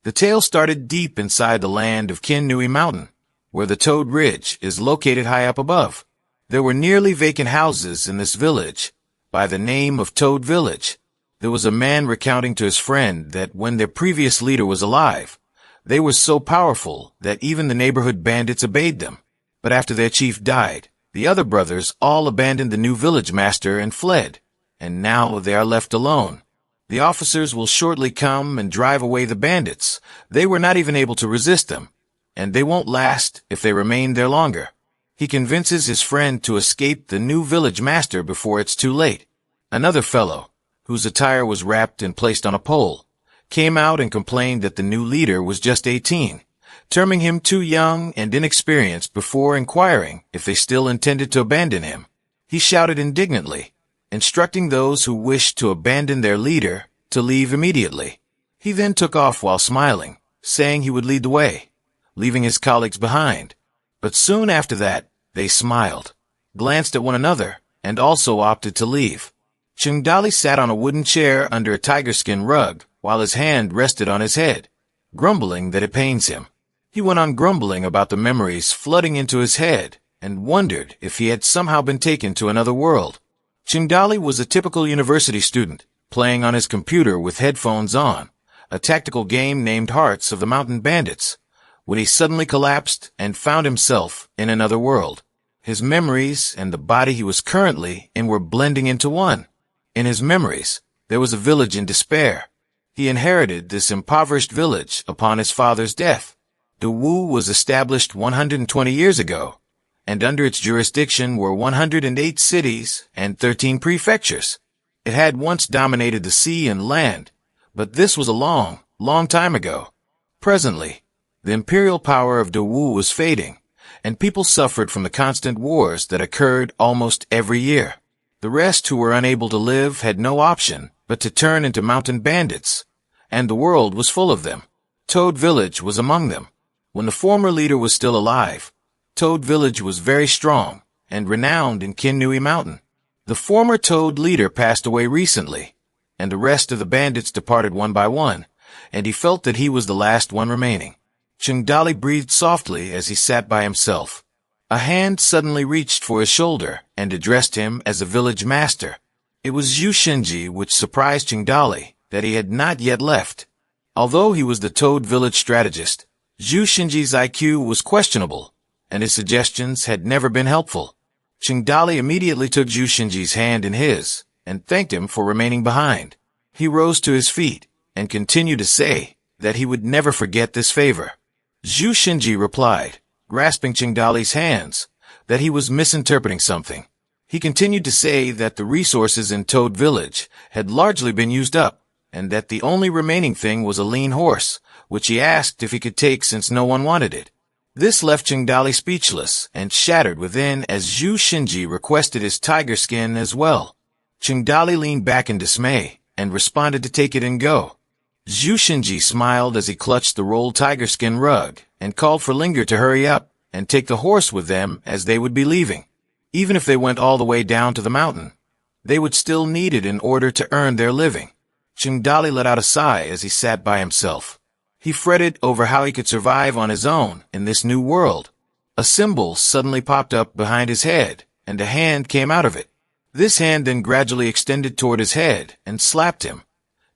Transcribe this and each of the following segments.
The tale started deep inside the land of Kinnui Mountain, where the Toad Ridge is located high up above. There were nearly vacant houses in this village, by the name of Toad Village. There was a man recounting to his friend that when their previous leader was alive, they were so powerful that even the neighborhood bandits obeyed them. But after their chief died, the other brothers all abandoned the new village master and fled, and now they are left alone. The officers will shortly come and drive away the bandits. They were not even able to resist them, and they won't last if they remain there longer. He convinces his friend to escape the new village master before it's too late. Another fellow, whose attire was wrapped and placed on a pole, came out and complained that the new leader was just 18, terming him too young and inexperienced before inquiring if they still intended to abandon him. He shouted indignantly, instructing those who wished to abandon their leader to leave immediately. He then took off while smiling, saying he would lead the way, leaving his colleagues behind. But soon after that, they smiled, glanced at one another, and also opted to leave. Chungdali sat on a wooden chair under a tiger-skin rug while his hand rested on his head, grumbling that it pains him. He went on grumbling about the memories flooding into his head and wondered if he had somehow been taken to another world. Chungdali was a typical university student, playing on his computer with headphones on, a tactical game named Hearts of the Mountain Bandits, when he suddenly collapsed and found himself in another world. His memories and the body he was currently in were blending into one. In his memories, there was a village in despair. He inherited this impoverished village upon his father's death. Dawu was established 120 years ago, and under its jurisdiction were 108 cities and 13 prefectures. It had once dominated the sea and land, but this was a long, long time ago. Presently, the imperial power of Dawu was fading, and people suffered from the constant wars that occurred almost every year. The rest who were unable to live had no option but to turn into mountain bandits, and the world was full of them. Toad Village was among them. When the former leader was still alive, Toad Village was very strong and renowned in Kinnui Mountain. The former Toad leader passed away recently, and the rest of the bandits departed one by one, and he felt that he was the last one remaining. Chungdali breathed softly as he sat by himself. A hand suddenly reached for his shoulder and addressed him as a village master. It was Zhu Shinji, which surprised Chungdali that he had not yet left. Although he was the Toad Village strategist, Zhu Shinji's IQ was questionable, and his suggestions had never been helpful. Chungdali immediately took Zhu Shinji's hand in his and thanked him for remaining behind. He rose to his feet and continued to say that he would never forget this favor. Zhu Shinji replied, grasping Chungdali's hands, that he was misinterpreting something. He continued to say that the resources in Toad Village had largely been used up, and that the only remaining thing was a lean horse, which he asked if he could take since no one wanted it. This left Chungdali speechless and shattered within as Zhu Shinji requested his tiger skin as well. Chungdali leaned back in dismay and responded to take it and go. Zhu Shinji smiled as he clutched the rolled tiger skin rug and called for Linger to hurry up and take the horse with them as they would be leaving. Even if they went all the way down to the mountain, they would still need it in order to earn their living. Chungdali let out a sigh as he sat by himself. He fretted over how he could survive on his own in this new world. A symbol suddenly popped up behind his head, and a hand came out of it. This hand then gradually extended toward his head and slapped him,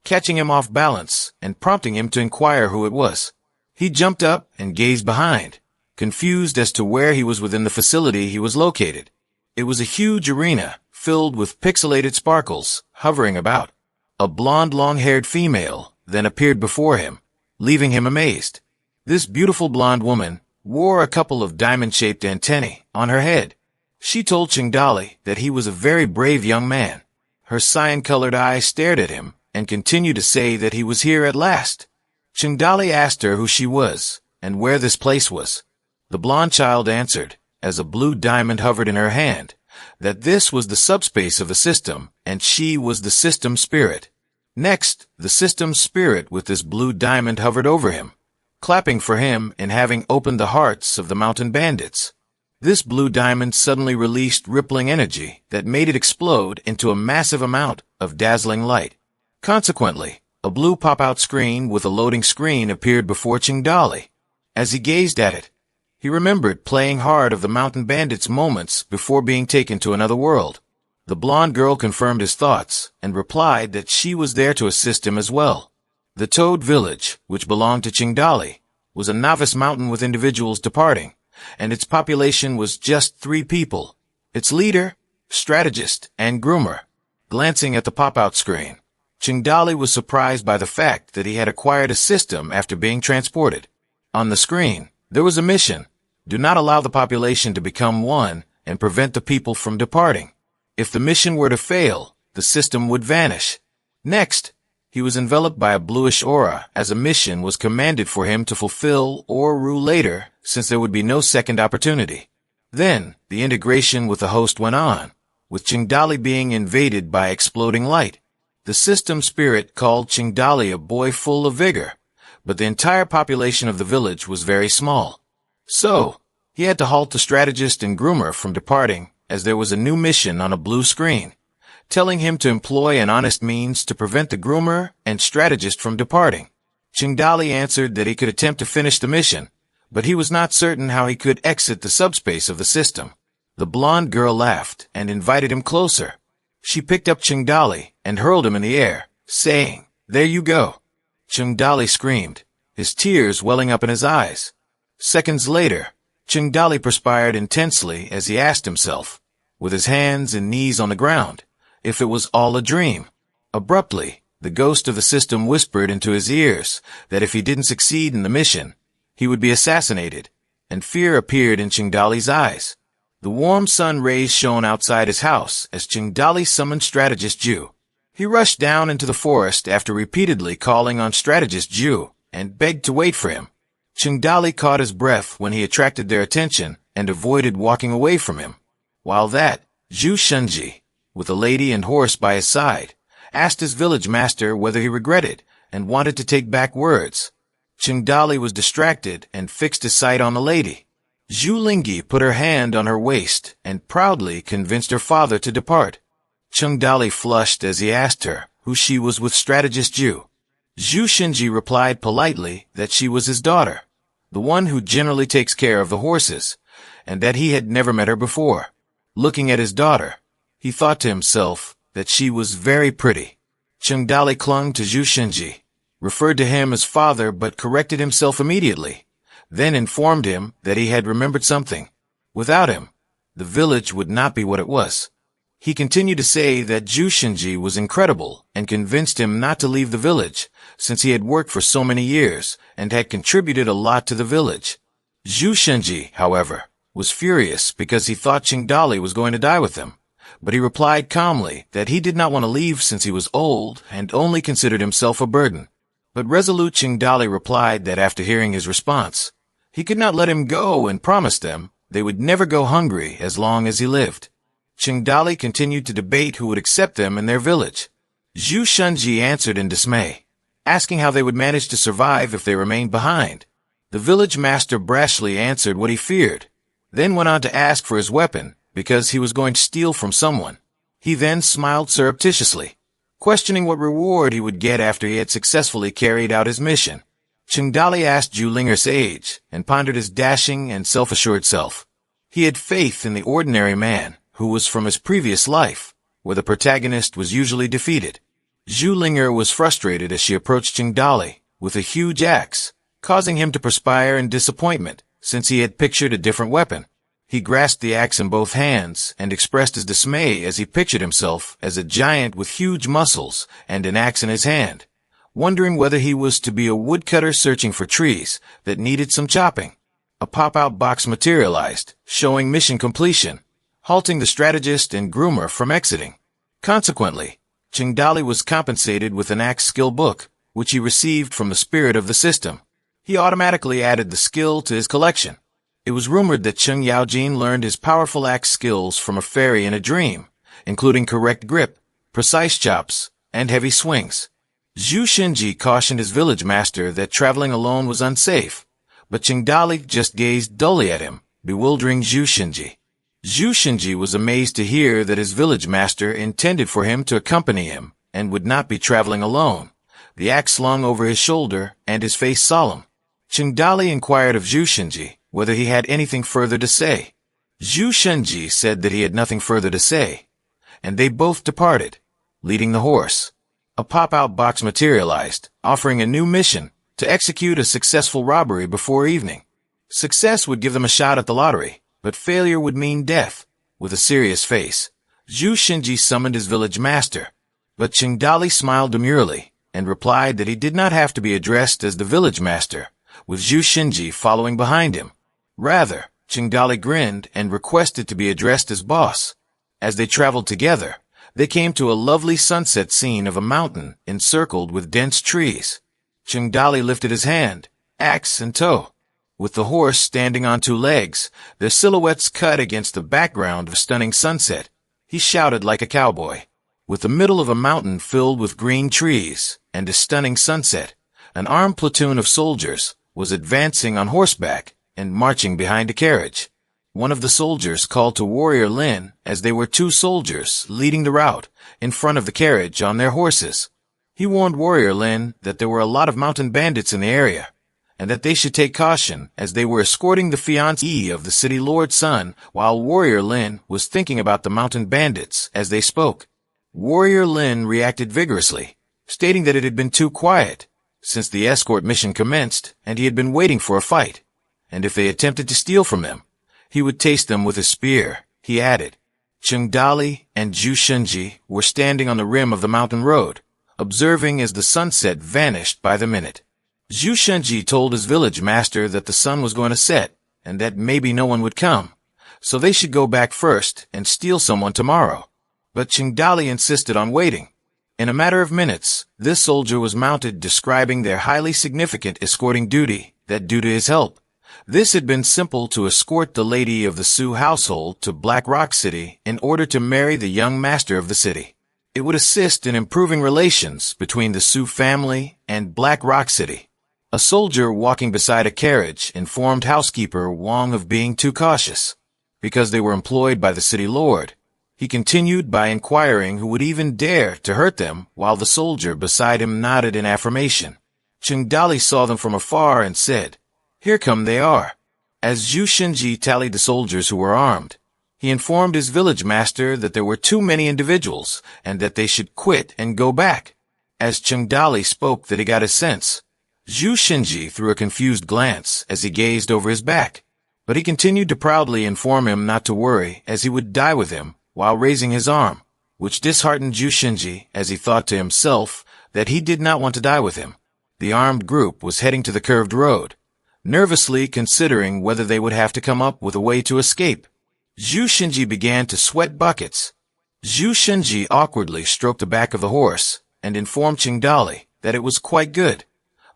catching him off balance and prompting him to inquire who it was. He jumped up and gazed behind, confused as to where he was within the facility he was located. It was a huge arena filled with pixelated sparkles hovering about. A blonde, long-haired female then appeared before him, leaving him amazed. This beautiful blonde woman wore a couple of diamond-shaped antennae on her head. She told Chungdali that he was a very brave young man. Her cyan-colored eyes stared at him and continued to say that he was here at last. Chungdali asked her who she was and where this place was. The blonde child answered, as a blue diamond hovered in her hand, that this was the subspace of the system, and she was the system spirit. Next, the system spirit with this blue diamond hovered over him, clapping for him in having opened the hearts of the mountain bandits. This blue diamond suddenly released rippling energy that made it explode into a massive amount of dazzling light. Consequently, A blue pop-out screen with a loading screen appeared before Qingdali. As he gazed at it, he remembered playing hard of the mountain bandits moments before being taken to another world. The blonde girl confirmed his thoughts and replied that she was there to assist him as well. The Toad Village, which belonged to Qingdali, was a novice mountain with individuals departing, and its population was just 3 people: its leader, strategist, and groomer. Glancing at the pop-out screen, Qingdali was surprised by the fact that he had acquired a system after being transported. On the screen, there was a mission: do not allow the population to become one and prevent the people from departing. If the mission were to fail, the system would vanish. Next, he was enveloped by a bluish aura as a mission was commanded for him to fulfill or rue later, since there would be no second opportunity. Then, the integration with the host went on, with Qingdali being invaded by exploding light. The system spirit called Qingdali a boy full of vigor, but the entire population of the village was very small. So, he had to halt the strategist and groomer from departing, as there was a new mission on a blue screen, telling him to employ an honest means to prevent the groomer and strategist from departing. Qingdali answered that he could attempt to finish the mission, but he was not certain how he could exit the subspace of the system. The blonde girl laughed and invited him closer. She picked up Qingdali and hurled him in the air, saying, "There you go." Qingdali screamed, his tears welling up in his eyes. Seconds later, Qingdali perspired intensely as he asked himself, with his hands and knees on the ground, if it was all a dream. Abruptly, the ghost of the system whispered into his ears that if he didn't succeed in the mission, he would be assassinated, and fear appeared in Qingdali's eyes. The warm sun rays shone outside his house as Qingdali summoned strategist Ju. He rushed down into the forest after repeatedly calling on strategist Ju and begged to wait for him. Qingdali caught his breath when he attracted their attention and avoided walking away from him. While that, Zhu Shunji, with a lady and horse by his side, asked his village master whether he regretted and wanted to take back words. Qingdali was distracted and fixed his sight on the lady. Zhu Lingyi put her hand on her waist and proudly convinced her father to depart. Qingdali flushed as he asked her who she was with strategist Zhu. Zhu Shinji replied politely that she was his daughter, the one who generally takes care of the horses, and that he had never met her before. Looking at his daughter, he thought to himself that she was very pretty. Qingdali clung to Zhu Shinji, referred to him as father but corrected himself immediately, then informed him that he had remembered something. Without him, the village would not be what it was. He continued to say that Zhu Shinji was incredible and convinced him not to leave the village, since he had worked for so many years and had contributed a lot to the village. Zhu Shinji, however, was furious because he thought Qingdali was going to die with him, but he replied calmly that he did not want to leave since he was old and only considered himself a burden. But resolute Qingdali replied that after hearing his response, he could not let him go and promised them they would never go hungry as long as he lived. Qingdali continued to debate who would accept them in their village. Zhu Shunji answered in dismay, asking how they would manage to survive if they remained behind. The village master brashly answered what he feared, then went on to ask for his weapon because he was going to steal from someone. He then smiled surreptitiously, questioning what reward he would get after he had successfully carried out his mission. Qingdali asked Zhu Linger's age and pondered his dashing and self-assured self. He had faith in the ordinary man who was from his previous life, where the protagonist was usually defeated. Zhu Linger was frustrated as she approached Qingdali with a huge axe, causing him to perspire in disappointment since he had pictured a different weapon. He grasped the axe in both hands and expressed his dismay as he pictured himself as a giant with huge muscles and an axe in his hand, wondering whether he was to be a woodcutter searching for trees that needed some chopping. A pop-out box materialized, showing mission completion, halting the strategist and groomer from exiting. Consequently, Qingdali was compensated with an axe skill book, which he received from the spirit of the system. He automatically added the skill to his collection. It was rumored that Cheng Yaojin learned his powerful axe skills from a fairy in a dream, including correct grip, precise chops, and heavy swings. Zhu Shinji cautioned his village master that traveling alone was unsafe, but Qingdali just gazed dully at him, bewildering Zhu Shinji. Zhu Shinji was amazed to hear that his village master intended for him to accompany him and would not be traveling alone, the axe slung over his shoulder and his face solemn. Chengdali inquired of Zhu Shenji whether he had anything further to say. Zhu Shenji said that he had nothing further to say, and they both departed, leading the horse. A pop-out box materialized, offering a new mission to execute a successful robbery before evening. Success would give them a shot at the lottery, but failure would mean death. With a serious face, Zhu Shenji summoned his village master, but Chengdali smiled demurely and replied that he did not have to be addressed as the village master, with Zhu Shenji following behind him. Rather, Chengdali grinned and requested to be addressed as boss. As they traveled together, they came to a lovely sunset scene of a mountain encircled with dense trees. Chengdali lifted his hand, axe in tow. With the horse standing on two legs, their silhouettes cut against the background of a stunning sunset, he shouted like a cowboy. With the middle of a mountain filled with green trees and a stunning sunset, an armed platoon of soldiers was advancing on horseback and marching behind a carriage. One of the soldiers called to Warrior Lin as they were two soldiers leading the route in front of the carriage on their horses. He warned Warrior Lin that there were a lot of mountain bandits in the area, and that they should take caution as they were escorting the fiancée of the city lord's son while Warrior Lin was thinking about the mountain bandits as they spoke. Warrior Lin reacted vigorously, stating that it had been too quiet since the escort mission commenced and he had been waiting for a fight, and if they attempted to steal from him, he would taste them with his spear, he added. Chengdali and Zhu Shenji were standing on the rim of the mountain road, observing as the sunset vanished by the minute. Zhu Shenji told his village master that the sun was going to set and that maybe no one would come, so they should go back first and steal someone tomorrow. But Chengdali insisted on waiting. In a matter of minutes, this soldier was mounted, describing their highly significant escorting duty that due to his help, this had been simple to escort the lady of the Su household to Black Rock City in order to marry the young master of the city. It would assist in improving relations between the Su family and Black Rock City. A soldier walking beside a carriage informed housekeeper Wang of being too cautious, because they were employed by the city lord. He continued by inquiring who would even dare to hurt them while the soldier beside him nodded in affirmation. Chengdali saw them from afar and said, "Here come they are." As Zhu Shenji tallied the soldiers who were armed, he informed his village master that there were too many individuals and that they should quit and go back. As Chengdali spoke that he got his sense, Zhu Shenji threw a confused glance as he gazed over his back, but he continued to proudly inform him not to worry as he would die with him while raising his arm, which disheartened Zhu Shenji as he thought to himself that he did not want to die with him. The armed group was heading to the curved road, nervously considering whether they would have to come up with a way to escape. Zhu Shenji began to sweat buckets. Zhu Shenji awkwardly stroked the back of the horse and informed Chengdali that it was quite good,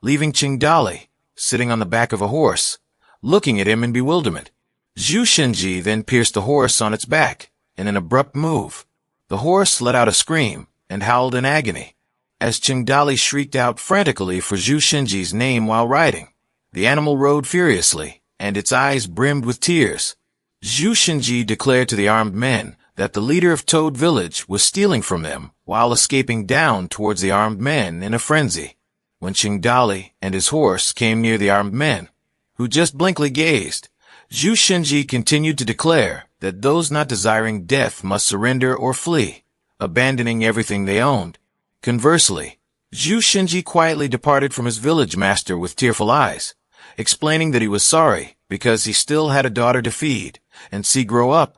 leaving Chengdali sitting on the back of a horse, looking at him in bewilderment. Zhu Shenji then pierced the horse on its back in an abrupt move. The horse let out a scream and howled in agony. As Chengdali shrieked out frantically for Zhu Shenji's name while riding, the animal rode furiously, and its eyes brimmed with tears. Zhu Shenji declared to the armed men that the leader of Toad Village was stealing from them while escaping down towards the armed men in a frenzy. When Chengdali and his horse came near the armed men, who just blankly gazed, Zhu Shenji continued to declare that those not desiring death must surrender or flee, abandoning everything they owned. Conversely, Zhu Shenji quietly departed from his village master with tearful eyes, explaining that he was sorry because he still had a daughter to feed and see grow up,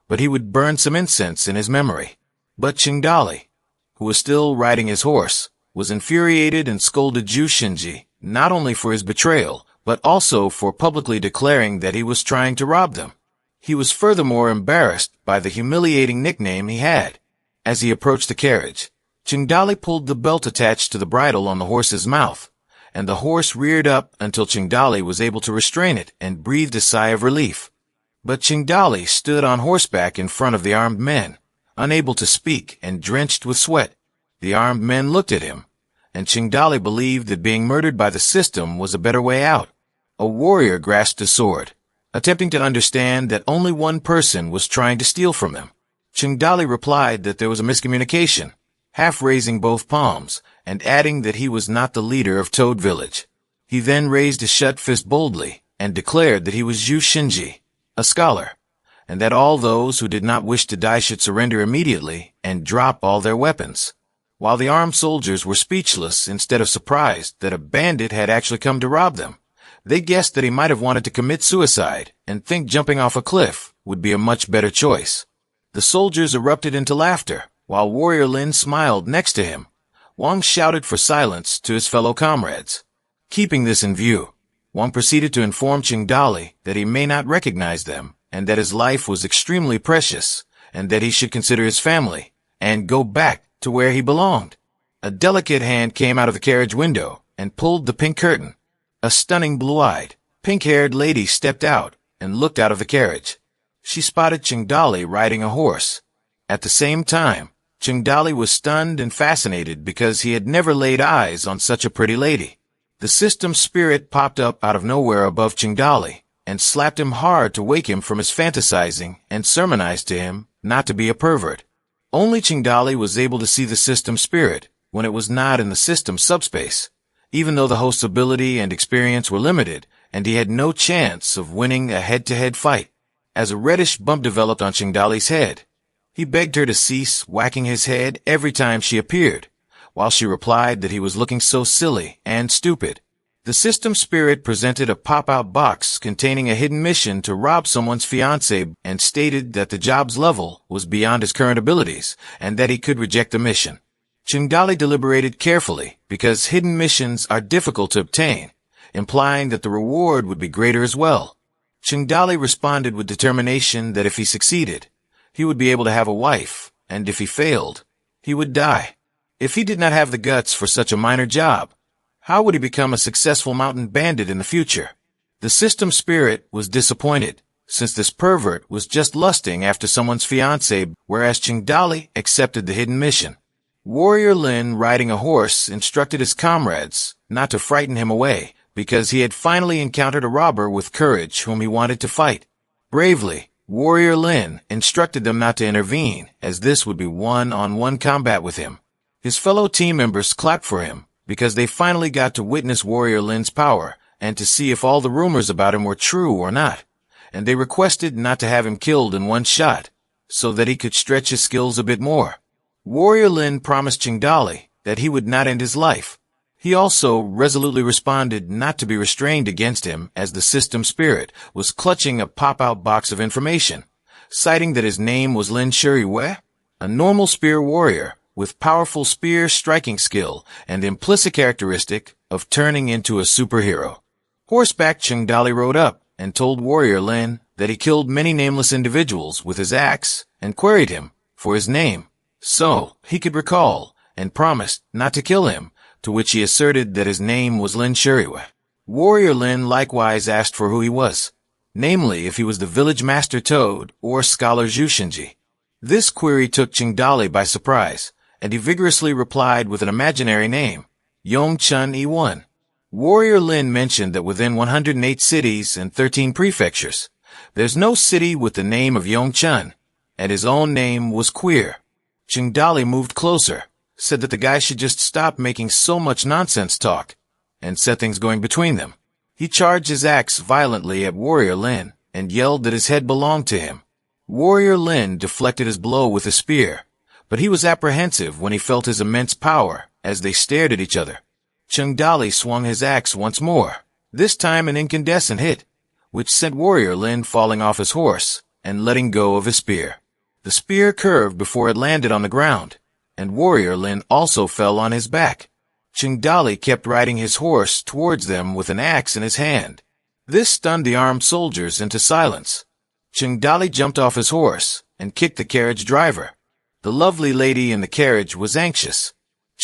but he would burn some incense in his memory. But Chengdali, who was still riding his horse, was infuriated and scolded Zhu Shenji not only for his betrayal, but also for publicly declaring that he was trying to rob them. He was furthermore embarrassed by the humiliating nickname he had. As he approached the carriage, Chengdali pulled the belt attached to the bridle on the horse's mouth, and the horse reared up until Chengdali was able to restrain it and breathed a sigh of relief. But Chengdali stood on horseback in front of the armed men, unable to speak and drenched with sweat. The armed men looked at him, and Chengdali believed that being murdered by the system was a better way out. A warrior grasped a sword, attempting to understand that only one person was trying to steal from him. Chengdali replied that there was a miscommunication, half raising both palms, and adding that he was not the leader of Toad Village. He then raised his shut fist boldly, and declared that he was Yu Shinji, a scholar, and that all those who did not wish to die should surrender immediately and drop all their weapons. While the armed soldiers were speechless instead of surprised that a bandit had actually come to rob them, they guessed that he might have wanted to commit suicide and think jumping off a cliff would be a much better choice. The soldiers erupted into laughter, while Warrior Lin smiled next to him. Wang shouted for silence to his fellow comrades. Keeping this in view, Wang proceeded to inform Qingdali that he may not recognize them, and that his life was extremely precious, and that he should consider his family, and go back to where he belonged. A delicate hand came out of the carriage window and pulled the pink curtain. A stunning blue-eyed, pink-haired lady stepped out and looked out of the carriage. She spotted Qingdali riding a horse. At the same time, Qingdali was stunned and fascinated because he had never laid eyes on such a pretty lady. The system spirit popped up out of nowhere above Qingdali and slapped him hard to wake him from his fantasizing and sermonized to him not to be a pervert. Only Qingdali was able to see the system spirit when it was not in the system subspace, even though the host's ability and experience were limited and he had no chance of winning a head-to-head fight. As a reddish bump developed on Qingdali's head, he begged her to cease whacking his head every time she appeared, while she replied that he was looking so silly and stupid. The system spirit presented a pop-out box containing a hidden mission to rob someone's fiancé and stated that the job's level was beyond his current abilities and that he could reject the mission. Qingdali deliberated carefully because hidden missions are difficult to obtain, implying that the reward would be greater as well. Qingdali responded with determination that if he succeeded, he would be able to have a wife, and if he failed, he would die. If he did not have the guts for such a minor job, how would he become a successful mountain bandit in the future? The system spirit was disappointed, since this pervert was just lusting after someone's fiancé, whereas Qingdali accepted the hidden mission. Warrior Lin, riding a horse, instructed his comrades not to frighten him away, because he had finally encountered a robber with courage whom he wanted to fight. Bravely, Warrior Lin instructed them not to intervene, as this would be one-on-one combat with him. His fellow team members clapped for him, because they finally got to witness Warrior Lin's power, and to see if all the rumors about him were true or not, and they requested not to have him killed in one shot, so that he could stretch his skills a bit more. Warrior Lin promised Qingdali that he would not end his life. He also resolutely responded not to be restrained against him, as the system spirit was clutching a pop-out box of information, citing that his name was Lin Shuriwei, a normal spear warrior with powerful spear striking skill and implicit characteristic of turning into a superhero. Horseback, Qingdali rode up and told Warrior Lin that he killed many nameless individuals with his axe and queried him for his name, so he could recall, and promised not to kill him, to which he asserted that his name was Lin Shuriwei. Warrior Lin likewise asked for who he was, namely if he was the village master Toad or scholar Zhu Shinji. This query took Qingdali by surprise, and he vigorously replied with an imaginary name, Yongchun E1. Warrior Lin mentioned that within 108 cities and 13 prefectures, there's no city with the name of Yongchun, and his own name was queer. Qingdali moved closer, said that the guy should just stop making so much nonsense talk, and set things going between them. He charged his axe violently at Warrior Lin, and yelled that his head belonged to him. Warrior Lin deflected his blow with a spear, but he was apprehensive when he felt his immense power as they stared at each other. Qingdali swung his axe once more, this time an incandescent hit, which sent Warrior Lin falling off his horse and letting go of his spear. The spear curved before it landed on the ground, and Warrior Lin also fell on his back. Qingdali kept riding his horse towards them with an axe in his hand. This stunned the armed soldiers into silence. Qingdali jumped off his horse and kicked the carriage driver. The lovely lady in the carriage was anxious.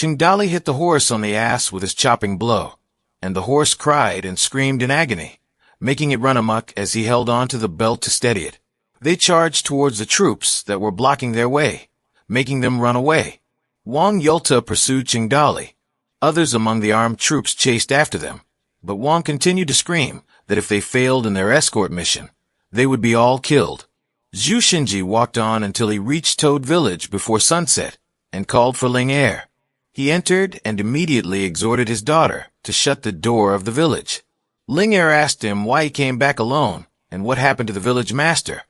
Qingdali hit the horse on the ass with his chopping blow, and the horse cried and screamed in agony, making it run amok as he held on to the belt to steady it. They charged towards the troops that were blocking their way, making them run away. Wang Yulta pursued Qingdali. Others among the armed troops chased after them, but Wang continued to scream that if they failed in their escort mission, they would be all killed. Zhu Shinji walked on until he reached Toad Village before sunset, and called for Ling Er. He entered and immediately exhorted his daughter to shut the door of the village. Ling Er asked him why he came back alone and what happened to the village master.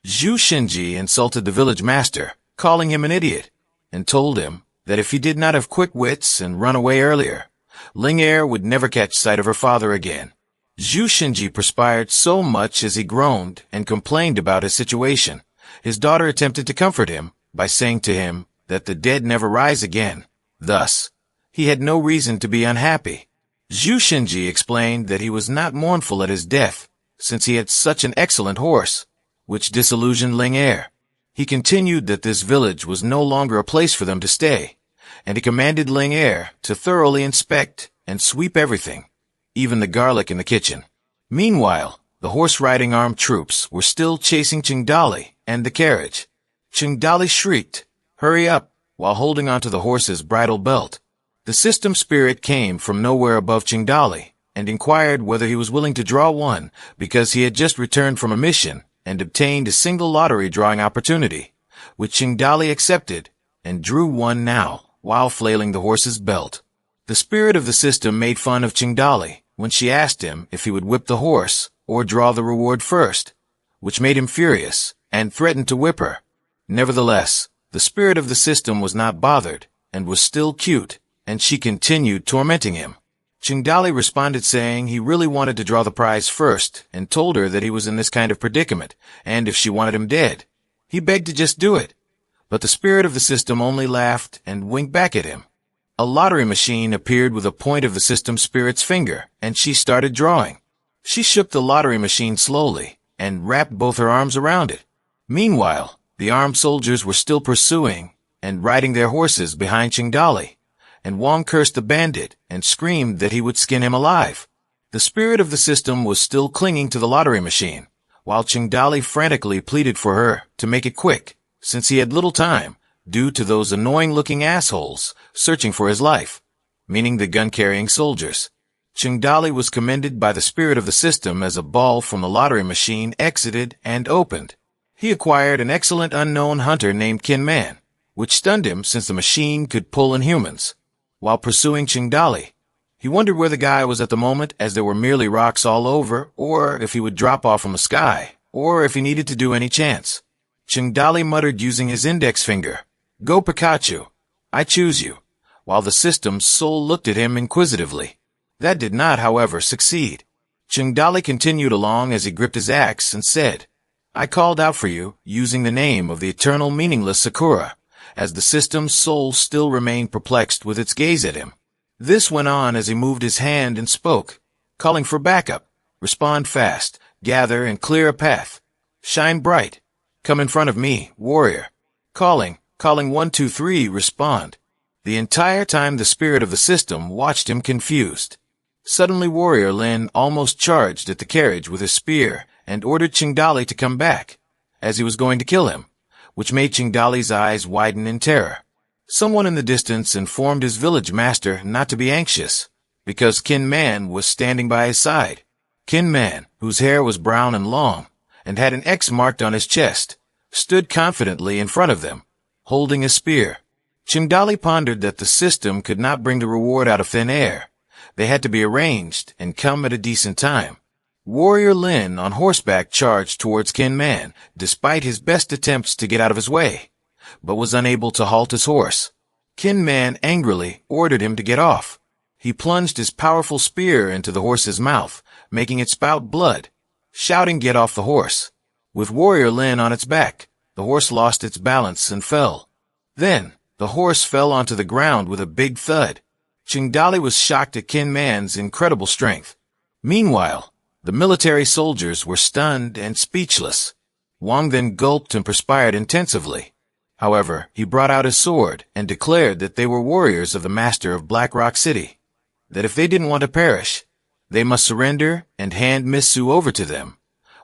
Zhu Shenji insulted the village master, calling him an idiot, and told him that if he did not have quick wits and run away earlier, Ling Er would never catch sight of her father again. Zhu Shenji perspired so much as he groaned and complained about his situation. His daughter attempted to comfort him by saying to him that the dead never rise again. Thus, he had no reason to be unhappy. Zhu Shenji explained that he was not mournful at his death, since he had such an excellent horse, which disillusioned Ling Er. He continued that this village was no longer a place for them to stay, and he commanded Ling Er to thoroughly inspect and sweep everything, even the garlic in the kitchen. Meanwhile, the horse-riding armed troops were still chasing Qingdali and the carriage. Qingdali shrieked, "Hurry up," while holding onto the horse's bridle belt. The system spirit came from nowhere above Qingdali and inquired whether he was willing to draw one because he had just returned from a mission and obtained a single lottery drawing opportunity, which Qingdali accepted and drew one now while flailing the horse's belt. The spirit of the system made fun of Qingdali when she asked him if he would whip the horse or draw the reward first, which made him furious and threatened to whip her. Nevertheless, the spirit of the system was not bothered and was still cute, and she continued tormenting him. Qingdali responded saying he really wanted to draw the prize first and told her that he was in this kind of predicament, and if she wanted him dead, he begged to just do it. But the spirit of the system only laughed and winked back at him. A lottery machine appeared with a point of the system spirit's finger, and she started drawing. She shook the lottery machine slowly and wrapped both her arms around it. Meanwhile, the armed soldiers were still pursuing and riding their horses behind Qingdali, and Wang cursed the bandit and screamed that he would skin him alive. The spirit of the system was still clinging to the lottery machine, while Qingdali frantically pleaded for her to make it quick, since he had little time due to those annoying-looking assholes searching for his life, meaning the gun-carrying soldiers. Qingdali was commended by the spirit of the system as a ball from the lottery machine exited and opened. He acquired an excellent unknown hunter named Qin Man, which stunned him since the machine could pull in humans. While pursuing Qingdali, he wondered where the guy was at the moment, as there were merely rocks all over, or if he would drop off from the sky, or if he needed to do any chance. Qingdali muttered using his index finger, "Go Pikachu, I choose you," while the system's soul looked at him inquisitively. That did not, however, succeed. Qingdali continued along as he gripped his axe and said, "I called out for you, using the name of the eternal meaningless Sakura," as the system's soul still remained perplexed with its gaze at him. This went on as he moved his hand and spoke, calling for backup, "Respond fast, gather and clear a path. Shine bright, come in front of me, warrior. Calling 1, 2, 3, respond." The entire time the spirit of the system watched him confused. Suddenly Warrior Lin almost charged at the carriage with his spear and ordered Qingdali to come back, as he was going to kill him, which made Qingdali's eyes widen in terror. Someone in the distance informed his village master not to be anxious, because Qin Man was standing by his side. Qin Man, whose hair was brown and long, and had an X marked on his chest, stood confidently in front of them, holding a spear. Qingdali pondered that the system could not bring the reward out of thin air. They had to be arranged and come at a decent time. Warrior Lin on horseback charged towards Qin Man, despite his best attempts to get out of his way, but was unable to halt his horse. Qin Man angrily ordered him to get off. He plunged his powerful spear into the horse's mouth, making it spout blood, shouting, "Get off the horse." With Warrior Lin on its back, the horse lost its balance and fell. Then, the horse fell onto the ground with a big thud. Qingdali was shocked at Qin Man's incredible strength. Meanwhile, the military soldiers were stunned and speechless. Wang then gulped and perspired intensively. However, he brought out his sword and declared that they were warriors of the master of Black Rock City, that if they didn't want to perish, they must surrender and hand Misu over to them,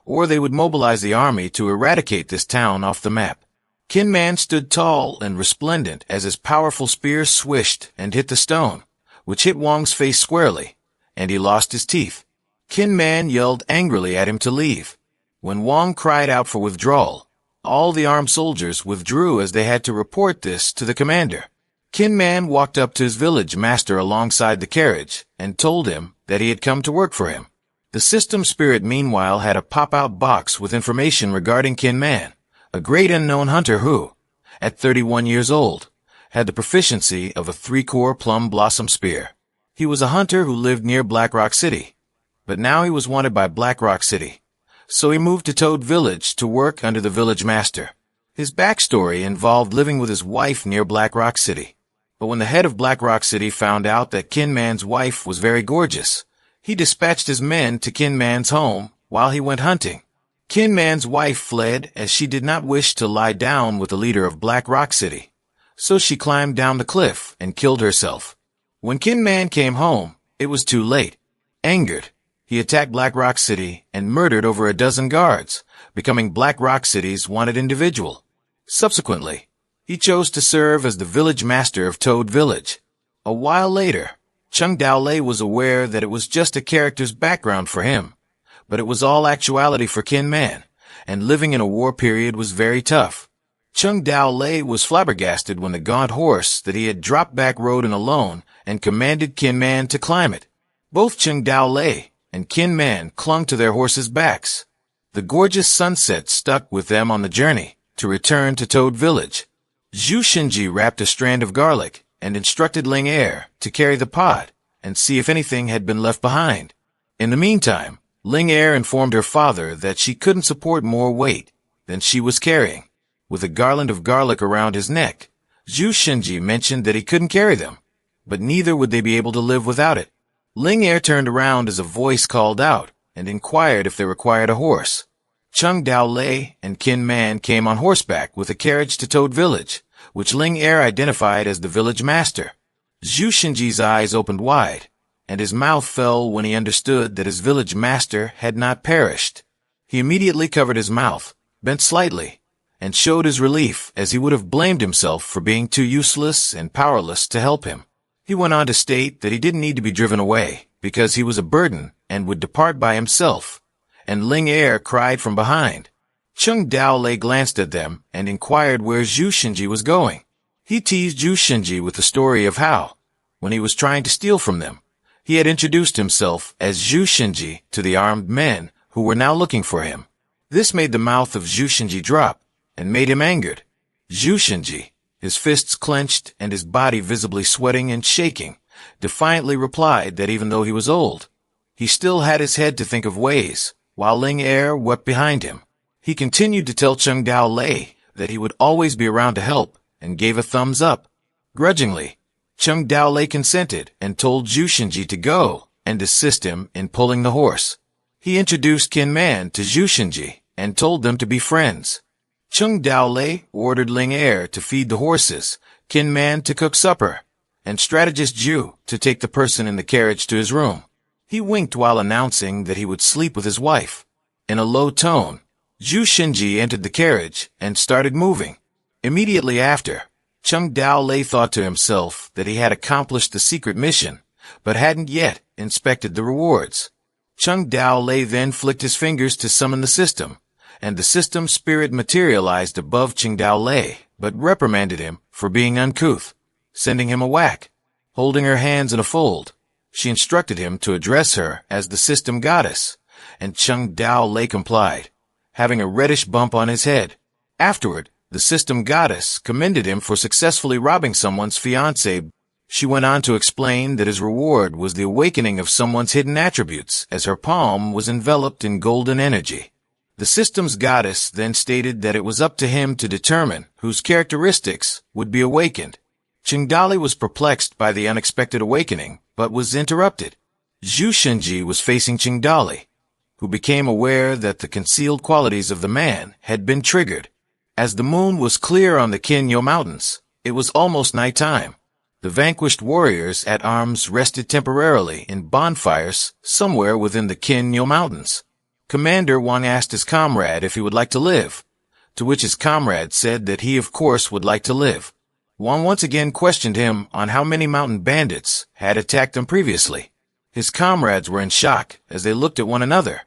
or they would mobilize the army to eradicate this town off the map. Qin Man stood tall and resplendent as his powerful spear swished and hit the stone, which hit Wang's face squarely, and he lost his teeth. Qin Man yelled angrily at him to leave. When Wang cried out for withdrawal, All the armed soldiers withdrew as they had to report this to the commander. Kin Man walked up to his village master alongside the carriage and told him that he had come to work for him. The system spirit meanwhile had a pop-out box with information regarding Kin Man, a great unknown hunter who, at 31 years old, had the proficiency of a 3-core plum blossom spear. He was a hunter who lived near Black Rock City, but now he was wanted by Black Rock City, so he moved to Toad Village to work under the village master. His backstory involved living with his wife near Black Rock City, but when the head of Black Rock City found out that Kin Man's wife was very gorgeous, he dispatched his men to Kin Man's home while he went hunting. Kin Man's wife fled as she did not wish to lie down with the leader of Black Rock City, so she climbed down the cliff and killed herself. When Kin Man came home, it was too late. Angered, he attacked Black Rock City and murdered over a dozen guards, becoming Black Rock City's wanted individual. Subsequently, he chose to serve as the village master of Toad Village. A while later, Chung Dao Lei was aware that it was just a character's background for him, but it was all actuality for Kin Man, and living in a war period was very tough. Chung Dao Lei was flabbergasted when the gaunt horse that he had dropped back rode in alone and commanded Kin Man to climb it. Both Chung Dao Lei and Kin Man clung to their horses' backs. The gorgeous sunset stuck with them on the journey to return to Toad Village. Zhu Shinji wrapped a strand of garlic and instructed Ling Er to carry the pot and see if anything had been left behind. In the meantime, Ling Er informed her father that she couldn't support more weight than she was carrying. With a garland of garlic around his neck, Zhu Shinji mentioned that he couldn't carry them, but neither would they be able to live without it. Ling Er turned around as a voice called out and inquired if they required a horse. Chung Dao Lei and Kin Man came on horseback with a carriage to Toad Village, which Ling Er identified as the village master. Zhu Shinji's eyes opened wide, and his mouth fell when he understood that his village master had not perished. He immediately covered his mouth, bent slightly, and showed his relief as he would have blamed himself for being too useless and powerless to help him. He went on to state that he didn't need to be driven away because he was a burden and would depart by himself, and Ling Er cried from behind. Chung Dao Lei glanced at them and inquired where Zhu Shinji was going. He teased Zhu Shinji with the story of how, when he was trying to steal from them, he had introduced himself as Zhu Shinji to the armed men who were now looking for him. This made the mouth of Zhu Shinji drop and made him angered. Zhu Shinji, his fists clenched and his body visibly sweating and shaking, defiantly replied that even though he was old, he still had his head to think of ways, while Ling Er wept behind him. He continued to tell Chung Dao Lei that he would always be around to help and gave a thumbs up. Grudgingly, Chung Dao Lei consented and told Zhu Shinji to go and assist him in pulling the horse. He introduced Kin Man to Zhu Shinji and told them to be friends. Chung Dao Lei ordered Ling Er to feed the horses, Kin Man to cook supper, and strategist Zhu to take the person in the carriage to his room. He winked while announcing that he would sleep with his wife. In a low tone, Zhu Shinji entered the carriage and started moving. Immediately after, Chung Dao Lei thought to himself that he had accomplished the secret mission, but hadn't yet inspected the rewards. Chung Dao Lei then flicked his fingers to summon the system, and the system spirit materialized above Chung Dao Lei, but reprimanded him for being uncouth, sending him a whack. Holding her hands in a fold, she instructed him to address her as the system goddess, and Chung Dao Lei complied, having a reddish bump on his head. Afterward, the system goddess commended him for successfully robbing someone's fiancée. She went on to explain that his reward was the awakening of someone's hidden attributes, as her palm was enveloped in golden energy. The system's goddess then stated that it was up to him to determine whose characteristics would be awakened. Chingdali was perplexed by the unexpected awakening, but was interrupted. Zhu Shinji was facing Chingdali, who became aware that the concealed qualities of the man had been triggered. As the moon was clear on the Kinyo Mountains, it was almost nighttime. The vanquished warriors at arms rested temporarily in bonfires somewhere within the Kinyo Mountains. Commander Wang asked his comrade if he would like to live, to which his comrade said that he of course would like to live. Wang once again questioned him on how many mountain bandits had attacked them previously. His comrades were in shock as they looked at one another,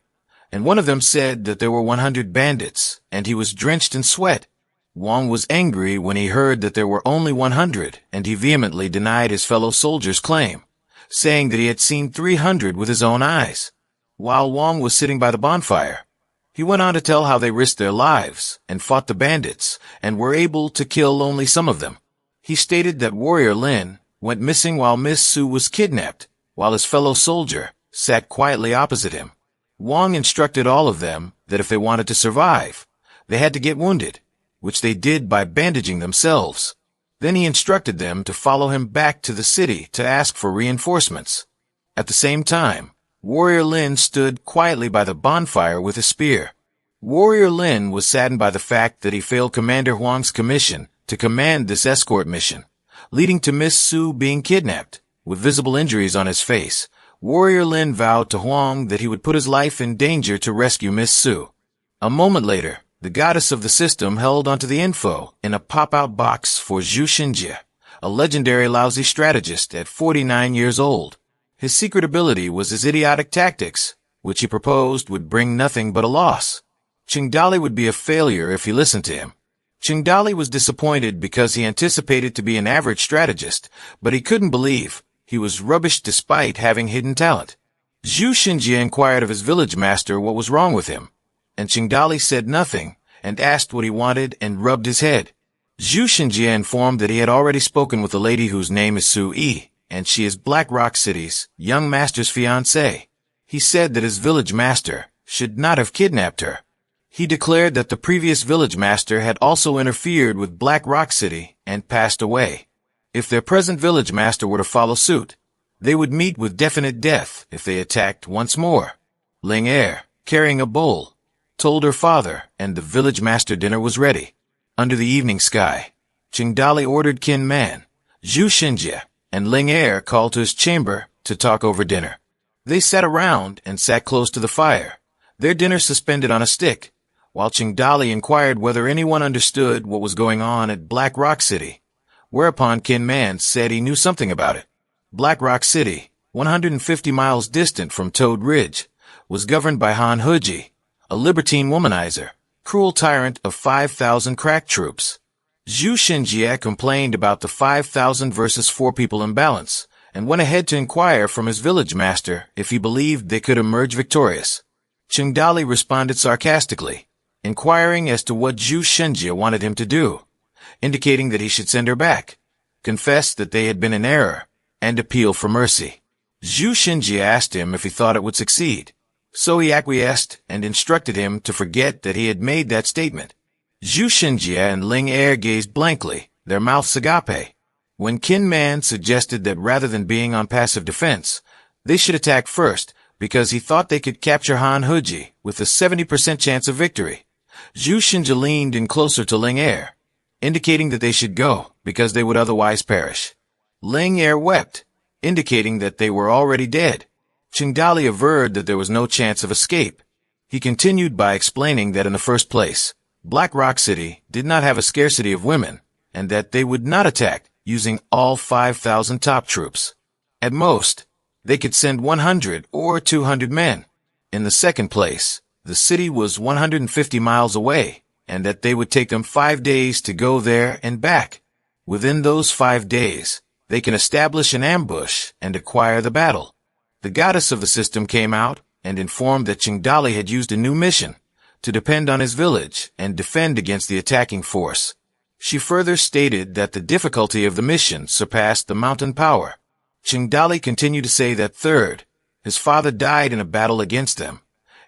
and one of them said that there were 100 bandits, and he was drenched in sweat. Wang was angry when he heard that there were only 100, and he vehemently denied his fellow soldiers' claim, saying that he had seen 300 with his own eyes. While Wang was sitting by the bonfire, he went on to tell how they risked their lives and fought the bandits and were able to kill only some of them. He stated that warrior Lin went missing while Miss Su was kidnapped, while his fellow soldier sat quietly opposite him. Wang instructed all of them that if they wanted to survive, they had to get wounded, which they did by bandaging themselves. Then he instructed them to follow him back to the city to ask for reinforcements. At the same time, Warrior Lin stood quietly by the bonfire with a spear. Warrior Lin was saddened by the fact that he failed Commander Huang's commission to command this escort mission, leading to Miss Su being kidnapped. With visible injuries on his face, Warrior Lin vowed to Huang that he would put his life in danger to rescue Miss Su. A moment later, the goddess of the system held onto the info in a pop-out box for Zhu Xinjie, a legendary lousy strategist at 49 years old. His secret ability was his idiotic tactics, which he proposed would bring nothing but a loss. Qingdali would be a failure if he listened to him. Qingdali was disappointed because he anticipated to be an average strategist, but he couldn't believe he was rubbish despite having hidden talent. Zhu Xinjie inquired of his village master what was wrong with him, and Qingdali said nothing and asked what he wanted and rubbed his head. Zhu Xinjie informed that he had already spoken with a lady whose name is Su Yi, and she is Black Rock City's young master's fiancée. He said that his village master should not have kidnapped her. He declared that the previous village master had also interfered with Black Rock City and passed away. If their present village master were to follow suit, they would meet with definite death if they attacked once more. Ling Er, carrying a bowl, told her father, and the village master dinner was ready. Under the evening sky, Qingdali ordered Qin Man, Zhu Xinjie, and Ling Er called to his chamber to talk over dinner. They sat around and sat close to the fire, their dinner suspended on a stick, while Qingdali inquired whether anyone understood what was going on at Black Rock City, whereupon Qin Man said he knew something about it. Black Rock City, 150 miles distant from Toad Ridge, was governed by Han Huji, a libertine womanizer, cruel tyrant of 5,000 crack troops. Zhu Xinjie complained about the 5,000 versus 4 people imbalance, and went ahead to inquire from his village master if he believed they could emerge victorious. Qingdali responded sarcastically, inquiring as to what Zhu Xinjie wanted him to do, indicating that he should send her back, confess that they had been in error, and appeal for mercy. Zhu Xinjie asked him if he thought it would succeed, so he acquiesced and instructed him to forget that he had made that statement. Zhu Xinjie and Ling Er gazed blankly, their mouths agape, when Qin Man suggested that rather than being on passive defense, they should attack first because he thought they could capture Han Huji with a 70% chance of victory. Zhu Xinjie leaned in closer to Ling Er, indicating that they should go because they would otherwise perish. Ling Er wept, indicating that they were already dead. Qingdali averred that there was no chance of escape. He continued by explaining that in the first place, Black Rock City did not have a scarcity of women, and that they would not attack using all 5,000 top troops. At most, they could send 100 or 200 men. In the second place, the city was 150 miles away, and that they would take them 5 days to go there and back. Within those 5 days, they can establish an ambush and acquire the battle. The goddess of the system came out and informed that Qingdali had used a new mission to depend on his village and defend against the attacking force. She further stated that the difficulty of the mission surpassed the mountain power. Qingdali continued to say that third, his father died in a battle against them,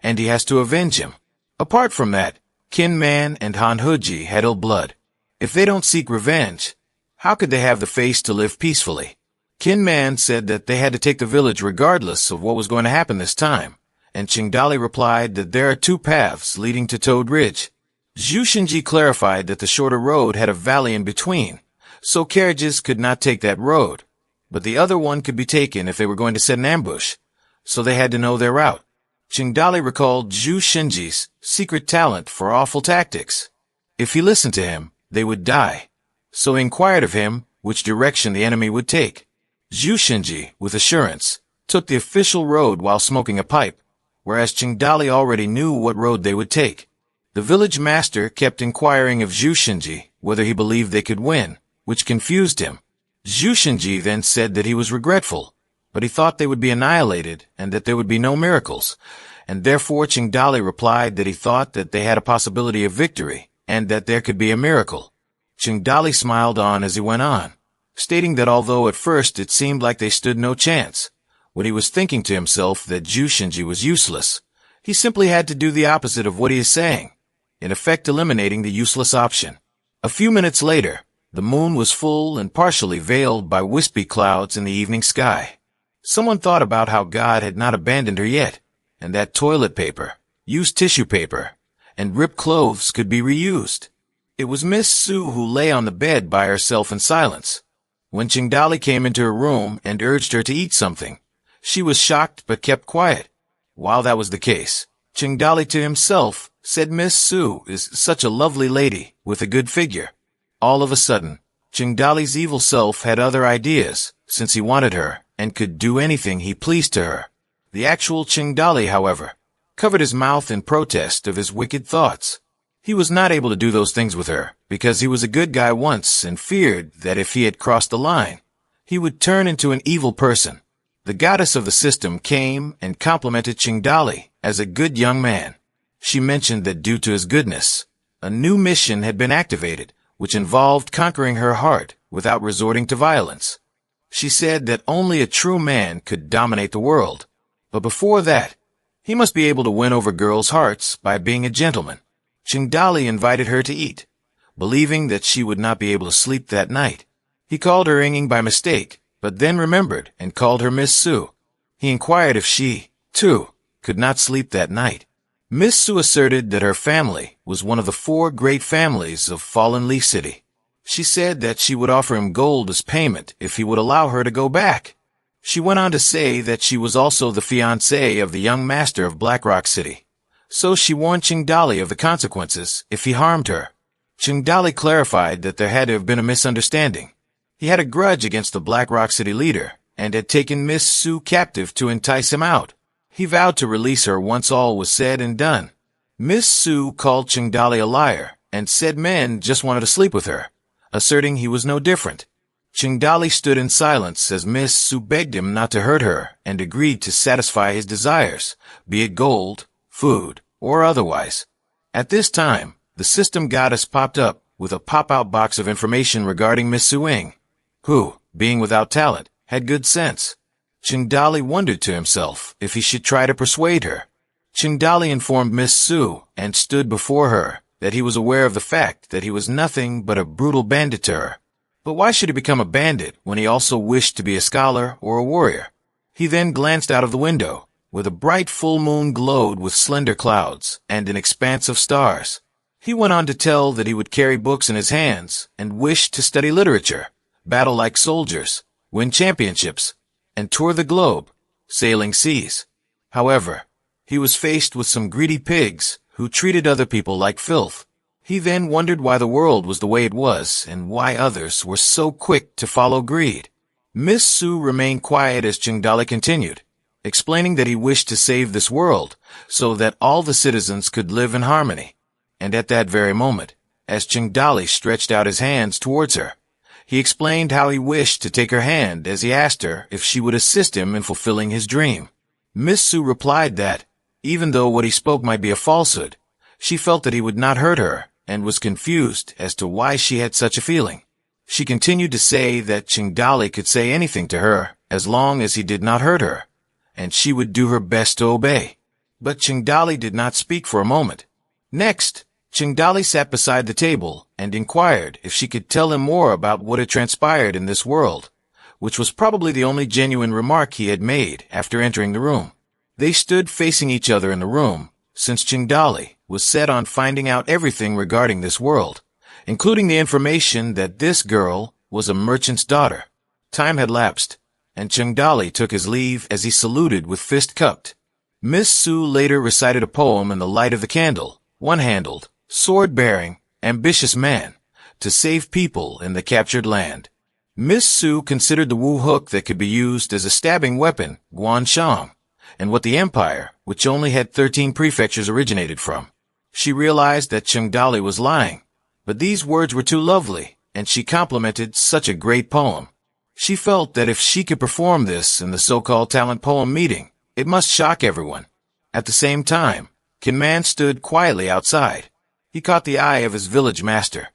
and he has to avenge him. Apart from that, Qin Man and Han Huji had ill blood. If they don't seek revenge, how could they have the face to live peacefully? Qin Man said that they had to take the village regardless of what was going to happen this time, and Qingdali replied that there are 2 paths leading to Toad Ridge. Zhu Xinjie clarified that the shorter road had a valley in between, so carriages could not take that road, but the other one could be taken if they were going to set an ambush, so they had to know their route. Qingdali recalled Zhu Xinjie's secret talent for awful tactics. If he listened to him, they would die, so he inquired of him which direction the enemy would take. Zhu Xinjie, with assurance, took the official road while smoking a pipe, whereas Qingdali already knew what road they would take. The village master kept inquiring of Zhu Shinji whether he believed they could win, which confused him. Zhu Shinji then said that he was regretful, but he thought they would be annihilated and that there would be no miracles, and therefore Qingdali replied that he thought that they had a possibility of victory and that there could be a miracle. Qingdali smiled on as he went on, stating that although at first it seemed like they stood no chance, when he was thinking to himself that Zhu Shinji was useless, he simply had to do the opposite of what he is saying, in effect eliminating the useless option. A few minutes later, the moon was full and partially veiled by wispy clouds in the evening sky. Someone thought about how God had not abandoned her yet, and that toilet paper, used tissue paper, and ripped clothes could be reused. It was Miss Su who lay on the bed by herself in silence. When Qingdali came into her room and urged her to eat something, she was shocked but kept quiet. While that was the case, Qingdali to himself said Miss Su is such a lovely lady with a good figure. All of a sudden, Qingdali's evil self had other ideas, since he wanted her and could do anything he pleased to her. The actual Qingdali, however, covered his mouth in protest of his wicked thoughts. He was not able to do those things with her because he was a good guy once and feared that if he had crossed the line, he would turn into an evil person. The goddess of the system came and complimented Qingdali as a good young man. She mentioned that due to his goodness, a new mission had been activated, which involved conquering her heart without resorting to violence. She said that only a true man could dominate the world, but before that, he must be able to win over girls' hearts by being a gentleman. Qingdali invited her to eat, believing that she would not be able to sleep that night. He called her Yinging by mistake, but then remembered and called her Miss Su. He inquired if she, too, could not sleep that night. Miss Su asserted that her family was one of the 4 great families of Fallen Leaf City. She said that she would offer him gold as payment if he would allow her to go back. She went on to say that she was also the fiancée of the young master of Blackrock City, so she warned Qingdali of the consequences if he harmed her. Qingdali clarified that there had to have been a misunderstanding. He had a grudge against the Blackrock City leader and had taken Miss Su captive to entice him out. He vowed to release her once all was said and done. Miss Su called Qingdali a liar and said men just wanted to sleep with her, asserting he was no different. Qingdali stood in silence as Miss Su begged him not to hurt her and agreed to satisfy his desires, be it gold, food, or otherwise. At this time, the system goddess popped up with a pop-out box of information regarding Miss Su Ying, who, being without talent, had good sense. Qingdali wondered to himself if he should try to persuade her. Qingdali informed Miss Su and stood before her that he was aware of the fact that he was nothing but a brutal bandit to her. But why should he become a bandit when he also wished to be a scholar or a warrior? He then glanced out of the window, where the bright full moon glowed with slender clouds and an expanse of stars. He went on to tell that he would carry books in his hands and wished to study literature, battle like soldiers, win championships, and tour the globe, sailing seas. However, he was faced with some greedy pigs who treated other people like filth. He then wondered why the world was the way it was and why others were so quick to follow greed. Miss Su remained quiet as Qingdali continued, explaining that he wished to save this world so that all the citizens could live in harmony. And at that very moment, as Qingdali stretched out his hands towards her, he explained how he wished to take her hand as he asked her if she would assist him in fulfilling his dream. Miss Su replied that, even though what he spoke might be a falsehood, she felt that he would not hurt her and was confused as to why she had such a feeling. She continued to say that Qingdali could say anything to her as long as he did not hurt her, and she would do her best to obey. But Qingdali did not speak for a moment. Next, Qingdali sat beside the table and inquired if she could tell him more about what had transpired in this world, which was probably the only genuine remark he had made after entering the room. They stood facing each other in the room, since Qingdali was set on finding out everything regarding this world, including the information that this girl was a merchant's daughter. Time had lapsed, and Qingdali took his leave as he saluted with fist cupped. Miss Su later recited a poem in the light of the candle, one-handled, sword-bearing, ambitious man, to save people in the captured land. Miss Su considered the Wu hook that could be used as a stabbing weapon, Guan Shang, and what the empire, which only had 13 prefectures, originated from. She realized that Chengdali was lying, but these words were too lovely, and she complimented such a great poem. She felt that if she could perform this in the so-called talent poem meeting, it must shock everyone. At the same time, Kinman stood quietly outside. He caught the eye of his village master.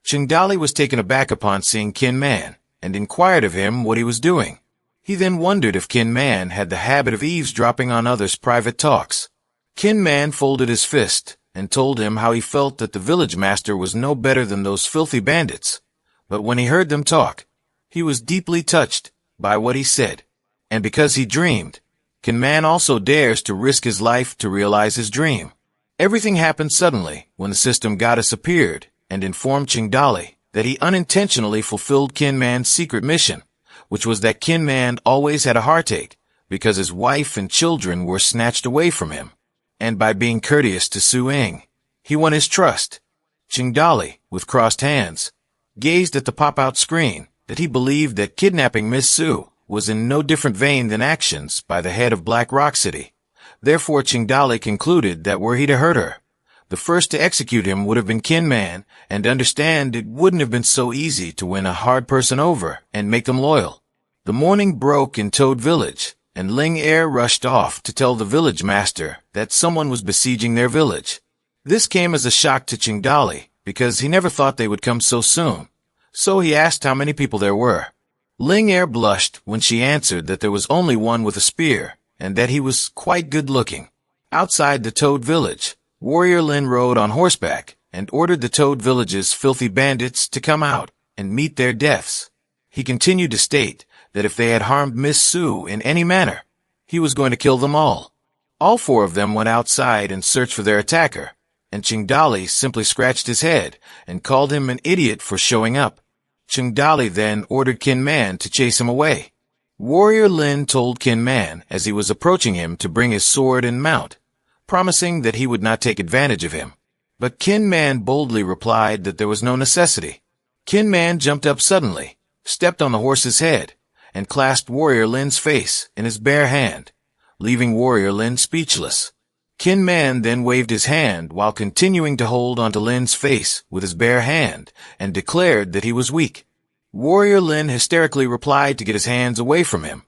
Chengdali was taken aback upon seeing Kinman, and inquired of him what he was doing. He then wondered if Kinman had the habit of eavesdropping on others' private talks. Kinman folded his fist, and told him how he felt that the village master was no better than those filthy bandits. But when he heard them talk, he was deeply touched by what he said. And because he dreamed, Kinman also dares to risk his life to realize his dream. Everything happened suddenly when the system goddess appeared and informed Chengdali that he unintentionally fulfilled Kinman's secret mission, which was that Kinman always had a heartache because his wife and children were snatched away from him. And by being courteous to Su Ing, he won his trust. Chengdali, with crossed hands, gazed at the pop-out screen that he believed that kidnapping Miss Su was in no different vein than actions by the head of Black Rock City. Therefore Chengdali concluded that were he to hurt her, the first to execute him would have been Kinman, and understand it wouldn't have been so easy to win a hard person over and make them loyal. The morning broke in Toad Village, and Ling Er rushed off to tell the village master that someone was besieging their village. This came as a shock to Chengdali, because he never thought they would come so soon. So he asked how many people there were. Ling Er blushed when she answered that there was only one with a spear, and that he was quite good-looking. Outside the Toad Village, Warrior Lin rode on horseback and ordered the Toad Village's filthy bandits to come out and meet their deaths. He continued to state that if they had harmed Miss Su in any manner, he was going to kill them all. All four of them went outside and searched for their attacker, and Chengdali simply scratched his head and called him an idiot for showing up. Chengdali then ordered Kinman to chase him away. Warrior Lin told Kinman as he was approaching him to bring his sword and mount, promising that he would not take advantage of him. But Kinman boldly replied that there was no necessity. Kinman jumped up suddenly, stepped on the horse's head, and clasped Warrior Lin's face in his bare hand, leaving Warrior Lin speechless. Kinman then waved his hand while continuing to hold onto Lin's face with his bare hand and declared that he was weak. Warrior Lin hysterically replied to get his hands away from him.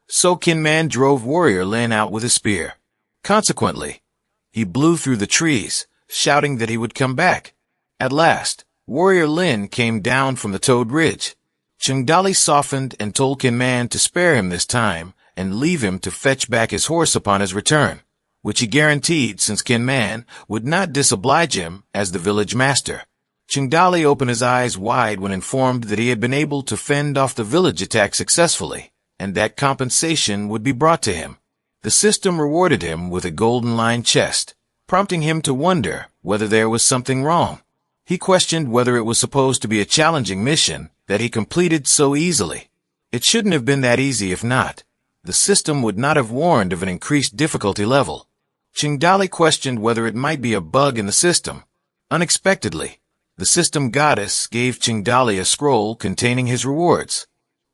So Kinman drove Warrior Lin out with his spear. Consequently, he blew through the trees, shouting that he would come back. At last, Warrior Lin came down from the Toad Ridge. Chengdali softened and told Kinman to spare him this time and leave him to fetch back his horse upon his return, which he guaranteed since Kinman would not disoblige him as the village master. Chengdali opened his eyes wide when informed that he had been able to fend off the village attack successfully, and that compensation would be brought to him. The system rewarded him with a golden-lined chest, prompting him to wonder whether there was something wrong. He questioned whether it was supposed to be a challenging mission that he completed so easily. It shouldn't have been that easy if not. The system would not have warned of an increased difficulty level. Chengdali questioned whether it might be a bug in the system. Unexpectedly, the system goddess gave Chengdali a scroll containing his rewards.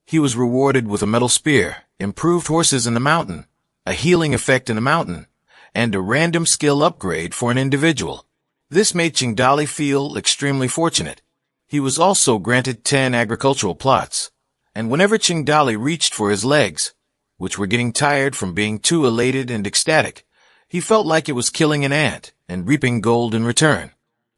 He was rewarded with a metal spear, improved horses in the mountain, a healing effect in the mountain, and a random skill upgrade for an individual. This made Chengdali feel extremely fortunate. He was also granted 10 agricultural plots, and whenever Chengdali reached for his legs, which were getting tired from being too elated and ecstatic, he felt like it was killing an ant and reaping gold in return.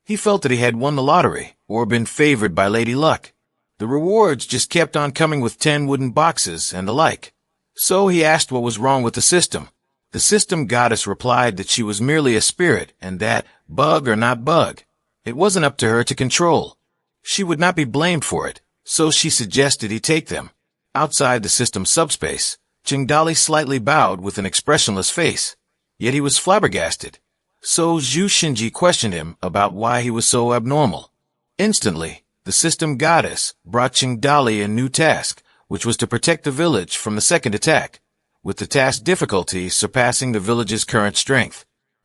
He felt that he had won the lottery or been favored by Lady Luck. The rewards just kept on coming with 10 wooden boxes and the like. So he asked what was wrong with the system. The system goddess replied that she was merely a spirit and that, bug or not bug, it wasn't up to her to control. She would not be blamed for it, so she suggested he take them. Outside the system's subspace, Chengdali slightly bowed with an expressionless face, yet he was flabbergasted. So Zhu Shinji questioned him about why he was so abnormal. Instantly, the system goddess brought Chengdali a new task, which was to protect the village from the second attack, with the task difficulty surpassing the village's current strength.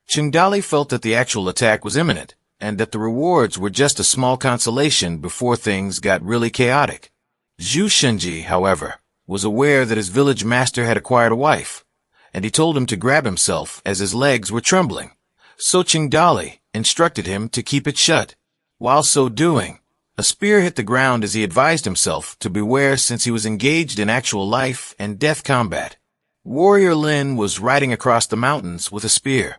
Chengdali felt that the actual attack was imminent, and that the rewards were just a small consolation before things got really chaotic. Zhu Shinji, however, was aware that his village master had acquired a wife, and he told him to grab himself as his legs were trembling. So Qingdali instructed him to keep it shut. While so doing, a spear hit the ground as he advised himself to beware since he was engaged in actual life and death combat. Warrior Lin was riding across the mountains with a spear.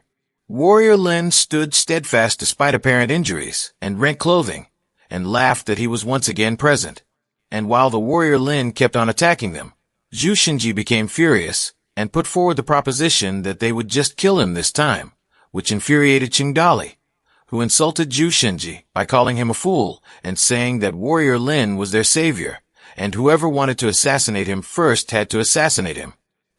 Warrior Lin stood steadfast despite apparent injuries and rent clothing, and laughed that he was once again present. And while the Warrior Lin kept on attacking them, Zhu Xinji became furious and put forward the proposition that they would just kill him this time, which infuriated Qingdali, who insulted Zhu Xinji by calling him a fool and saying that Warrior Lin was their savior, and whoever wanted to assassinate him first had to assassinate him.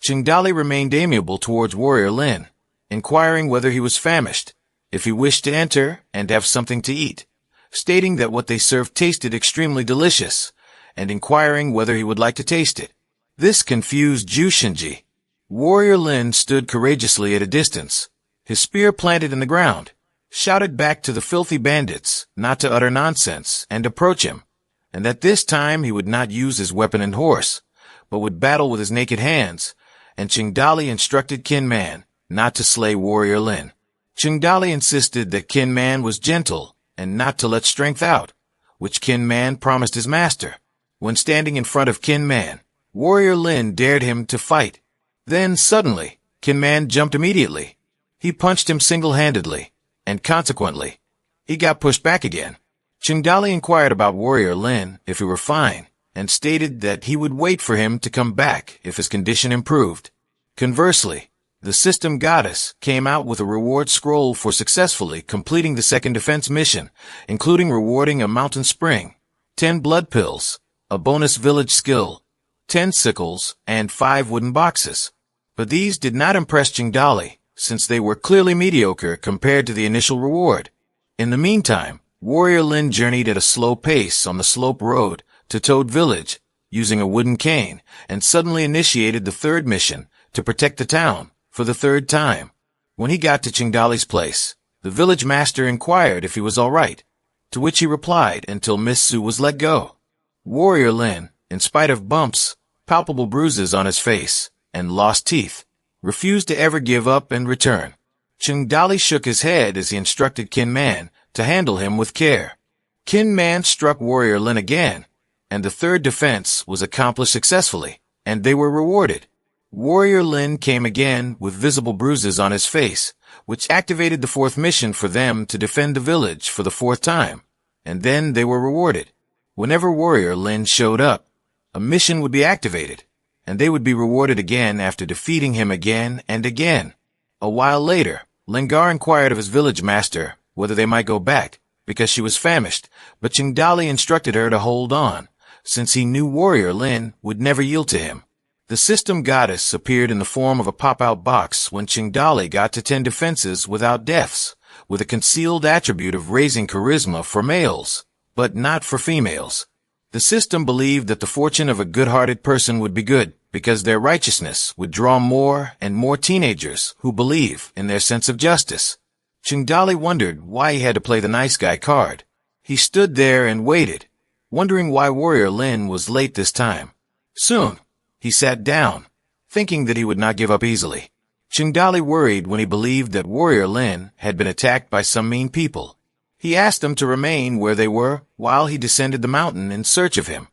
Qingdali remained amiable towards Warrior Lin, inquiring whether he was famished, if he wished to enter and have something to eat, stating that what they served tasted extremely delicious, and inquiring whether he would like to taste it. This confused Zhu Xinji. Warrior Lin stood courageously at a distance, his spear planted in the ground, shouted back to the filthy bandits not to utter nonsense and approach him, and that this time he would not use his weapon and horse, but would battle with his naked hands, and Qingdali instructed Qin Man not to slay Warrior Lin. Qingdali insisted that Qin Man was gentle and not to let strength out, which Qin Man promised his master. When standing in front of Qin Man, Warrior Lin dared him to fight. Then, suddenly, Qin Man jumped immediately. He punched him single-handedly, and consequently, he got pushed back again. Qingdali inquired about Warrior Lin if he were fine, and stated that he would wait for him to come back if his condition improved. Conversely, the system goddess came out with a reward scroll for successfully completing the second defense mission, including rewarding a mountain spring, 10 blood pills, a bonus village skill, 10 sickles, and 5 wooden boxes. But these did not impress Qingdali, since they were clearly mediocre compared to the initial reward. In the meantime, Warrior Lin journeyed at a slow pace on the slope road to Toad Village, using a wooden cane, and suddenly initiated the third mission to protect the town for the third time. When he got to Qingdali's place, the village master inquired if he was all right, to which he replied until Miss Su was let go. Warrior Lin, in spite of bumps, palpable bruises on his face, and lost teeth, refused to ever give up and return. Qingdali shook his head as he instructed Qin Man to handle him with care. Qin Man struck Warrior Lin again, and the third defense was accomplished successfully, and they were rewarded. Warrior Lin came again with visible bruises on his face, which activated the fourth mission for them to defend the village for the fourth time, and then they were rewarded. Whenever Warrior Lin showed up, a mission would be activated, and they would be rewarded again after defeating him again and again. A while later, Lingar inquired of his village master whether they might go back, because she was famished, but Qingdali instructed her to hold on, since he knew Warrior Lin would never yield to him. The system goddess appeared in the form of a pop-out box when Qingdali got to 10 defenses without deaths, with a concealed attribute of raising charisma for males, but not for females. The system believed that the fortune of a good-hearted person would be good, because their righteousness would draw more and more teenagers who believe in their sense of justice. Qingdali wondered why he had to play the nice guy card. He stood there and waited, wondering why Warrior Lin was late this time. Soon, he sat down, thinking that he would not give up easily. Qingdali worried when he believed that Warrior Lin had been attacked by some mean people. He asked them to remain where they were while he descended the mountain in search of him.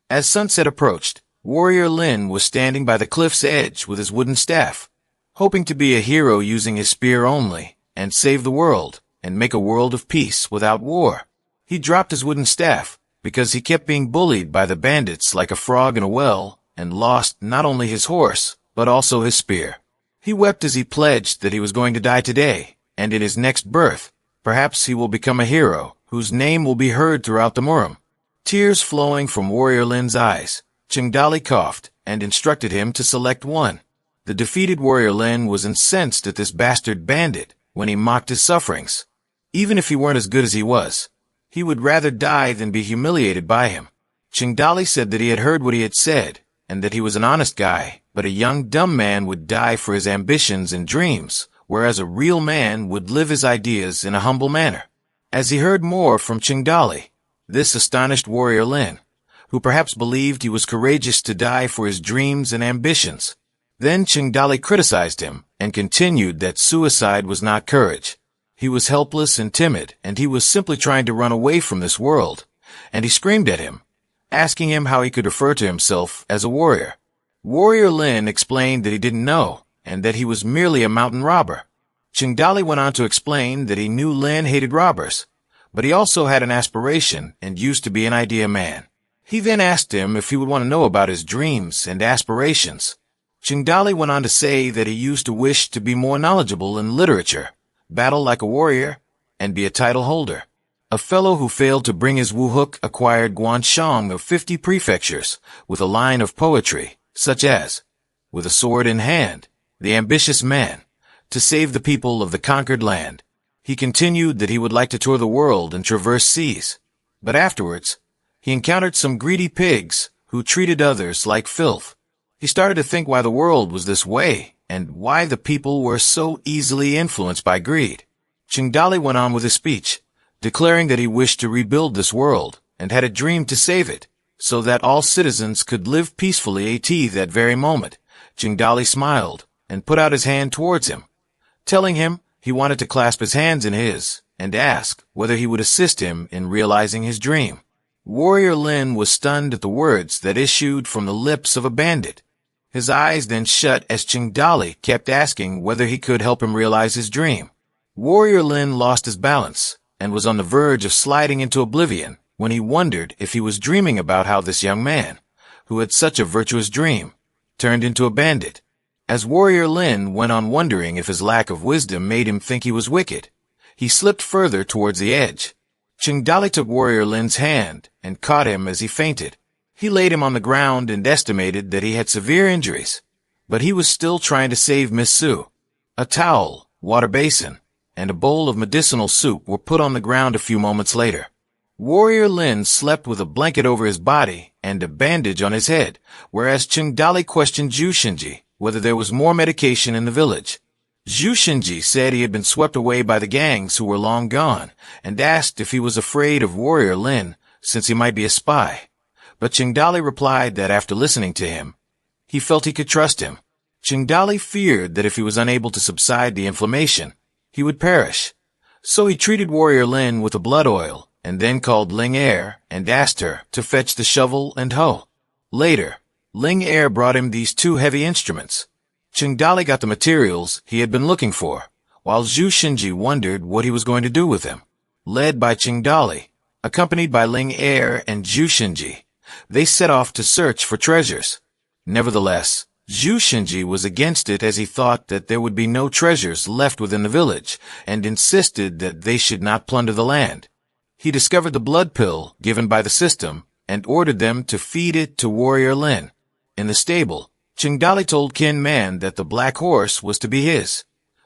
As sunset approached, Warrior Lin was standing by the cliff's edge with his wooden staff, hoping to be a hero using his spear only, and save the world, and make a world of peace without war. He dropped his wooden staff, because he kept being bullied by the bandits like a frog in a well, and lost not only his horse, but also his spear. He wept as he pledged that he was going to die today, and in his next birth, perhaps he will become a hero, whose name will be heard throughout the Murim. Tears flowing from Warrior Lin's eyes, Qingdali coughed and instructed him to select one. The defeated Warrior Lin was incensed at this bastard bandit when he mocked his sufferings. Even if he weren't as good as he was, he would rather die than be humiliated by him. Qingdali said that he had heard what he had said, and that he was an honest guy, but a young dumb man would die for his ambitions and dreams, whereas a real man would live his ideas in a humble manner. As he heard more from Qingdali, this astonished Warrior Lin, who perhaps believed he was courageous to die for his dreams and ambitions. Then Chingdali criticized him and continued that suicide was not courage. He was helpless and timid, and he was simply trying to run away from this world. And he screamed at him, asking him how he could refer to himself as a warrior. Warrior Lin explained that he didn't know, and that he was merely a mountain robber. Chingdali went on to explain that he knew Lin hated robbers, but he also had an aspiration and used to be an idea man. He then asked him if he would want to know about his dreams and aspirations. Chingdali went on to say that he used to wish to be more knowledgeable in literature, battle like a warrior, and be a title holder. A fellow who failed to bring his Wuhook acquired Guanshang of 50 prefectures with a line of poetry, such as, with a sword in hand, the ambitious man, to save the people of the conquered land. He continued that he would like to tour the world and traverse seas, but afterwards, he encountered some greedy pigs who treated others like filth. He started to think why the world was this way, and why the people were so easily influenced by greed. Chingdali went on with his speech, declaring that he wished to rebuild this world, and had a dream to save it, so that all citizens could live peacefully at that very moment. Chingdali smiled, and put out his hand towards him, telling him he wanted to clasp his hands in his, and ask whether he would assist him in realizing his dream. Warrior Lin was stunned at the words that issued from the lips of a bandit. His eyes then shut as Chingdali kept asking whether he could help him realize his dream. Warrior Lin lost his balance and was on the verge of sliding into oblivion when he wondered if he was dreaming about how this young man, who had such a virtuous dream, turned into a bandit. As Warrior Lin went on wondering if his lack of wisdom made him think he was wicked, he slipped further towards the edge. Chingdali took Warrior Lin's hand and caught him as he fainted. He laid him on the ground and estimated that he had severe injuries, but he was still trying to save Miss Sue. A towel, water basin, and a bowl of medicinal soup were put on the ground a few moments later. Warrior Lin slept with a blanket over his body and a bandage on his head, whereas Chingdali questioned Zhu Shinji whether there was more medication in the village. Zhu Shinji said he had been swept away by the gangs who were long gone, and asked if he was afraid of Warrior Lin, since he might be a spy. But Chingdali replied that after listening to him, he felt he could trust him. Chingdali feared that if he was unable to subside the inflammation, he would perish. So he treated Warrior Lin with a blood oil, and then called Ling Er and asked her to fetch the shovel and hoe. Later, Ling Er brought him these two heavy instruments. Chingdali got the materials he had been looking for, while Zhu Shinji wondered what he was going to do with them. Led by Chingdali, accompanied by Ling Er and Zhu Shinji, they set off to search for treasures. Nevertheless, Zhu Shinji was against it as he thought that there would be no treasures left within the village, and insisted that they should not plunder the land. He discovered the blood pill given by the system and ordered them to feed it to Warrior Lin. In the stable, Chingdali told Kin Man that the black horse was to be his,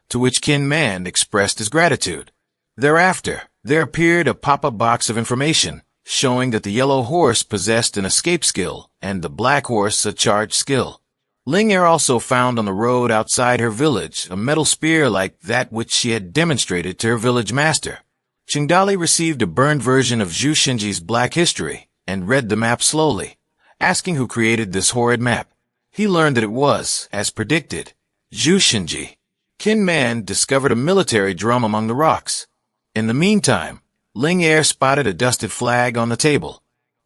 to which Kin Man expressed his gratitude. Thereafter, there appeared a pop-up box of information, showing that the yellow horse possessed an escape skill and the black horse a charge skill. Ling Er also found on the road outside her village a metal spear like that which she had demonstrated to her village master. Chingdali received a burned version of Zhu Shinji's Black History and read the map slowly, asking who created this horrid map. He learned that it was, as predicted, Zhu Shinji. Kin Man discovered a military drum among the rocks. In the meantime, Ling Er spotted a dusted flag on the table.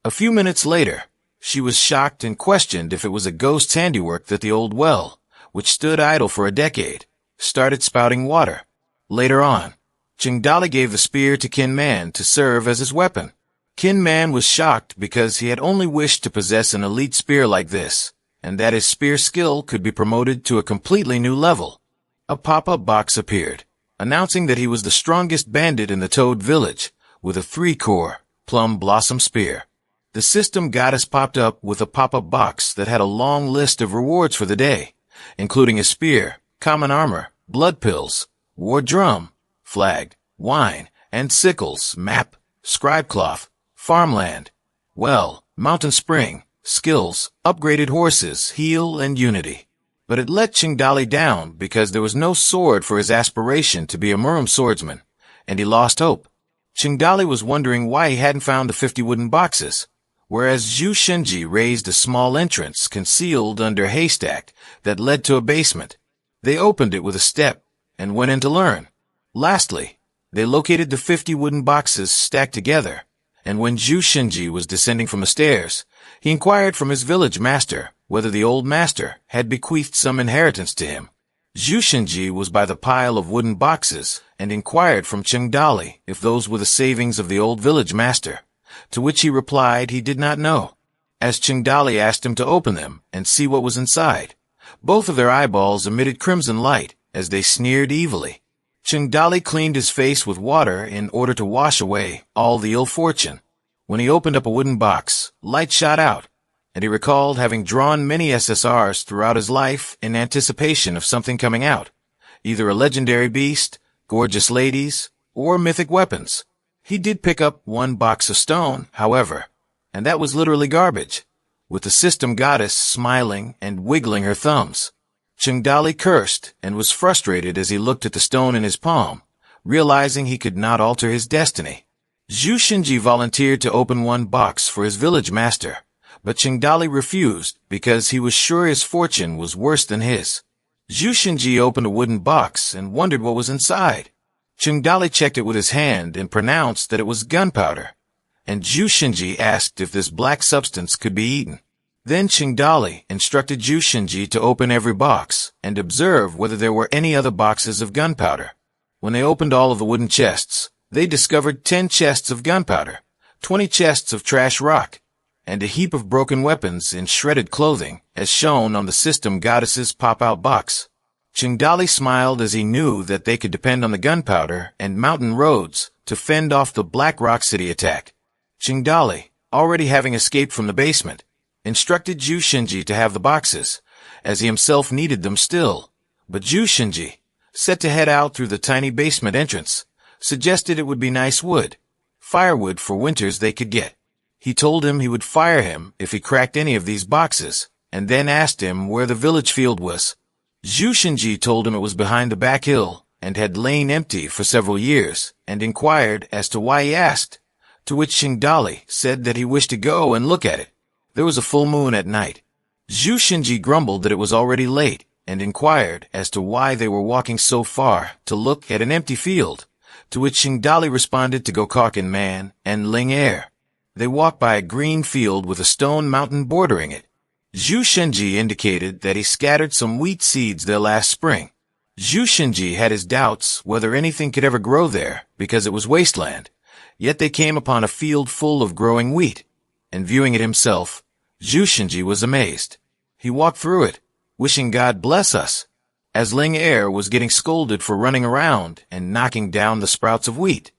A few minutes later, she was shocked and questioned if it was a ghost's handiwork that the old well, which stood idle for a decade, started spouting water. Later on, Chingdali gave the spear to Kin Man to serve as his weapon. Kin Man was shocked because he had only wished to possess an elite spear like this, and that his spear skill could be promoted to a completely new level. A pop-up box appeared, announcing that he was the strongest bandit in the Toad Village, with a 3-core plum blossom spear. The system goddess popped up with a pop-up box that had a long list of rewards for the day, including a spear, common armor, blood pills, war drum, flag, wine, and sickles, map, scribe cloth, farmland, well, mountain spring, skills, upgraded horses, heal, and unity. But it let Chingdali down because there was no sword for his aspiration to be a Murum swordsman, and he lost hope. Chingdali was wondering why he hadn't found the 50 wooden boxes, whereas Zhu Shenji raised a small entrance concealed under a haystack that led to a basement. They opened it with a step and went in to learn. Lastly, they located the 50 wooden boxes stacked together, and when Zhu Shenji was descending from the stairs, he inquired from his village master whether the old master had bequeathed some inheritance to him. Zhu Shenji was by the pile of wooden boxes and inquired from Chengdali if those were the savings of the old village master, to which he replied he did not know. As Chengdali asked him to open them and see what was inside, both of their eyeballs emitted crimson light as they sneered evilly. Chengdali cleaned his face with water in order to wash away all the ill fortune. When he opened up a wooden box, light shot out, and he recalled having drawn many SSRs throughout his life in anticipation of something coming out, either a legendary beast, gorgeous ladies, or mythic weapons. He did pick up one box of stone, however, and that was literally garbage, with the system goddess smiling and wiggling her thumbs. Chengdali cursed and was frustrated as he looked at the stone in his palm, realizing he could not alter his destiny. Zhu Shenji volunteered to open one box for his village master, but Chengdali refused because he was sure his fortune was worse than his. Zhu Shenji opened a wooden box and wondered what was inside. Chengdali checked it with his hand and pronounced that it was gunpowder, and Zhu Shenji asked if this black substance could be eaten. Then Chengdali instructed Zhu Shenji to open every box and observe whether there were any other boxes of gunpowder. When they opened all of the wooden chests, they discovered 10 chests of gunpowder, 20 chests of trash rock, and a heap of broken weapons in shredded clothing, as shown on the system goddess's pop-out box. Chengdali smiled as he knew that they could depend on the gunpowder and mountain roads to fend off the Black Rock City attack. Chengdali, already having escaped from the basement, instructed Zhu Shenji to have the boxes, as he himself needed them still. But Zhu Shenji, set to head out through the tiny basement entrance, suggested it would be nice wood, firewood for winters they could get. He told him he would fire him if he cracked any of these boxes, and then asked him where the village field was. Zhu Shenji told him it was behind the back hill and had lain empty for several years, and inquired as to why he asked, to which Chengdali said that he wished to go and look at it. There was a full moon at night. Zhu Shenji grumbled that it was already late, and inquired as to why they were walking so far to look at an empty field, to which Chengdali responded to Gokaken Man and Ling Er. They walked by a green field with a stone mountain bordering it. Zhu Shenji indicated that he scattered some wheat seeds there last spring. Zhu Shenji had his doubts whether anything could ever grow there because it was wasteland, yet they came upon a field full of growing wheat, and viewing it himself, Zhu Shenji was amazed. He walked through it, wishing God bless us, as Ling Er was getting scolded for running around and knocking down the sprouts of wheat.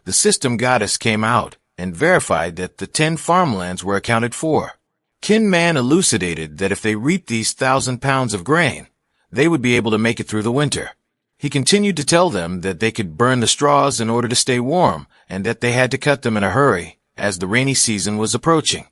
The system goddess came out and verified that the 10 farmlands were accounted for. Kin Man elucidated that if they reaped these 1,000 pounds of grain, they would be able to make it through the winter. He continued to tell them that they could burn the straws in order to stay warm, and that they had to cut them in a hurry, as the rainy season was approaching.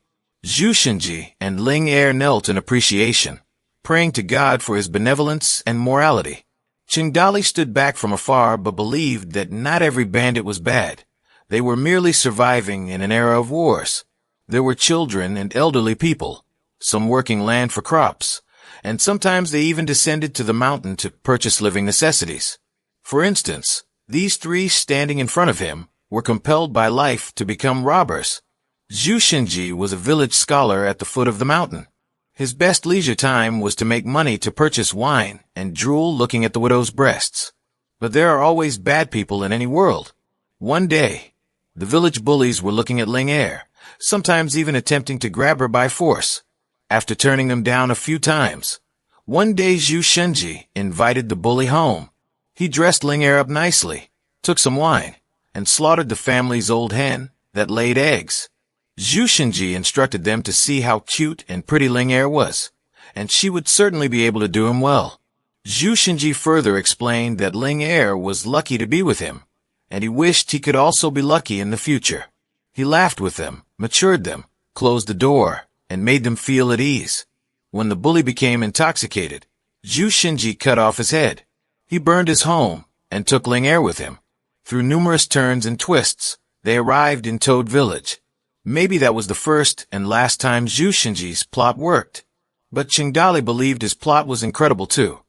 Zhu Shenji and Ling Er knelt in appreciation, praying to God for his benevolence and morality. Chengdali stood back from afar but believed that not every bandit was bad. They were merely surviving in an era of wars. There were children and elderly people, some working land for crops, and sometimes they even descended to the mountain to purchase living necessities. For instance, these 3 standing in front of him were compelled by life to become robbers. Zhu Shenji was a village scholar at the foot of the mountain. His best leisure time was to make money to purchase wine and drool looking at the widow's breasts. But there are always bad people in any world. One day, the village bullies were looking at Ling Er, sometimes even attempting to grab her by force. After turning them down a few times, one day Zhu Shenji invited the bully home. He dressed Ling Er up nicely, took some wine, and slaughtered the family's old hen that laid eggs. Zhu Shenji instructed them to see how cute and pretty Ling Er was, and she would certainly be able to do him well. Zhu Shenji further explained that Ling Er was lucky to be with him, and he wished he could also be lucky in the future. He laughed with them, matured them, closed the door, and made them feel at ease. When the bully became intoxicated, Zhu Shenji cut off his head. He burned his home and took Ling Er with him. Through numerous turns and twists, they arrived in Toad Village. Maybe that was the first and last time Zhu Shinji's plot worked. But Qingdali believed his plot was incredible too.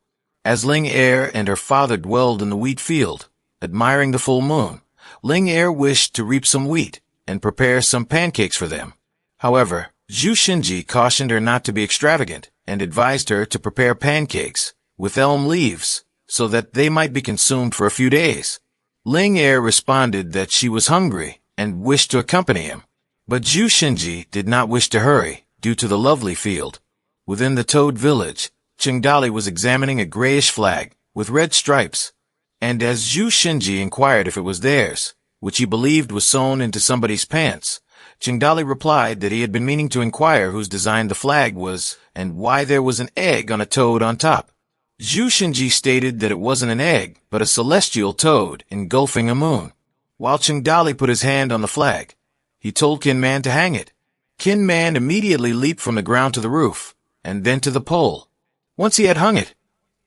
As Ling Er and her father dwelled in the wheat field, admiring the full moon, Ling Er wished to reap some wheat and prepare some pancakes for them. However, Zhu Shinji cautioned her not to be extravagant and advised her to prepare pancakes with elm leaves so that they might be consumed for a few days. Ling Er responded that she was hungry and wished to accompany him. But Zhu Shinji did not wish to hurry due to the lovely field. Within the Toad village, Qingdali was examining a grayish flag with red stripes, and as Zhu Shinji inquired if it was theirs, which he believed was sewn into somebody's pants, Qingdali replied that he had been meaning to inquire whose design the flag was and why there was an egg on a toad on top. Zhu Shinji stated that it wasn't an egg, but a celestial toad engulfing a moon. While Qingdali put his hand on the flag, he told Qin Man to hang it. Qin Man immediately leaped from the ground to the roof, and then to the pole. Once he had hung it,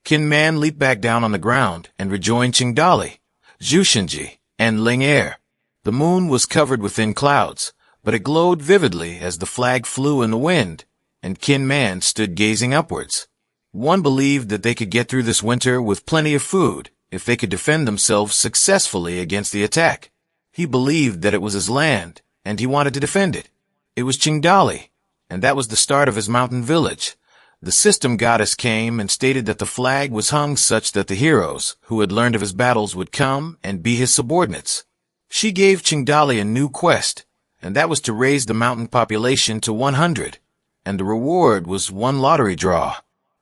Qin Man leaped back down on the ground and rejoined Qingdali, Zhu Shinji, and Ling Er. The moon was covered with thin clouds, but it glowed vividly as the flag flew in the wind, and Qin Man stood gazing upwards. One believed that they could get through this winter with plenty of food if they could defend themselves successfully against the attack. He believed that it was his land, and he wanted to defend it. It was Qingdali, and that was the start of his mountain village. The system goddess came and stated that the flag was hung such that the heroes who had learned of his battles would come and be his subordinates. She gave Qingdali a new quest, and that was to raise the mountain population to 100, and the reward was one lottery draw.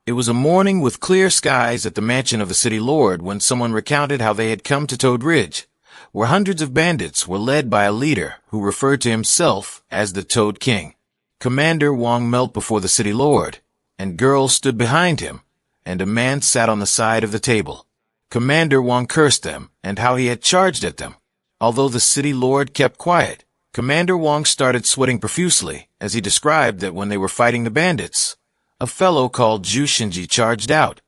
It was a morning with clear skies at the mansion of the city lord when someone recounted how they had come to Toad Ridge, where hundreds of bandits were led by a leader who referred to himself as the Toad King. Commander Wong knelt before the city lord, and girls stood behind him, and a man sat on the side of the table. Commander Wong cursed them and how he had charged at them. Although the city lord kept quiet, Commander Wong started sweating profusely as he described that when they were fighting the bandits, a fellow called Zhu Shinji charged out.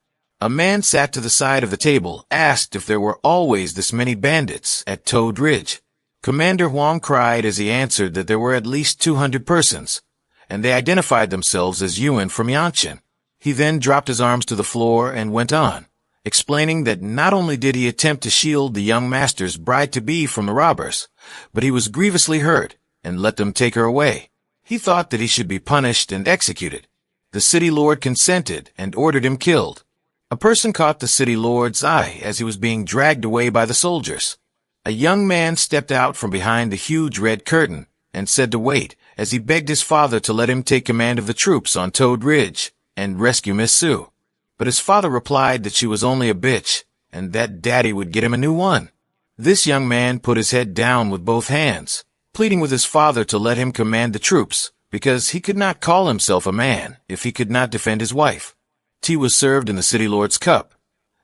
A man sat to the side of the table, asked if there were always this many bandits at Toad Ridge. Commander Wong cried as he answered that there were at least 200 persons, and they identified themselves as Yuan from Yanshin. He then dropped his arms to the floor and went on, explaining that not only did he attempt to shield the young master's bride-to-be from the robbers, but he was grievously hurt and let them take her away. He thought that he should be punished and executed. The city lord consented and ordered him killed. A person caught the city lord's eye as he was being dragged away by the soldiers. A young man stepped out from behind the huge red curtain and said to wait as he begged his father to let him take command of the troops on Toad Ridge and rescue Miss Sue. But his father replied that she was only a bitch and that daddy would get him a new one. This young man put his head down with both hands, pleading with his father to let him command the troops, because he could not call himself a man if he could not defend his wife. Tea was served in the city lord's cup,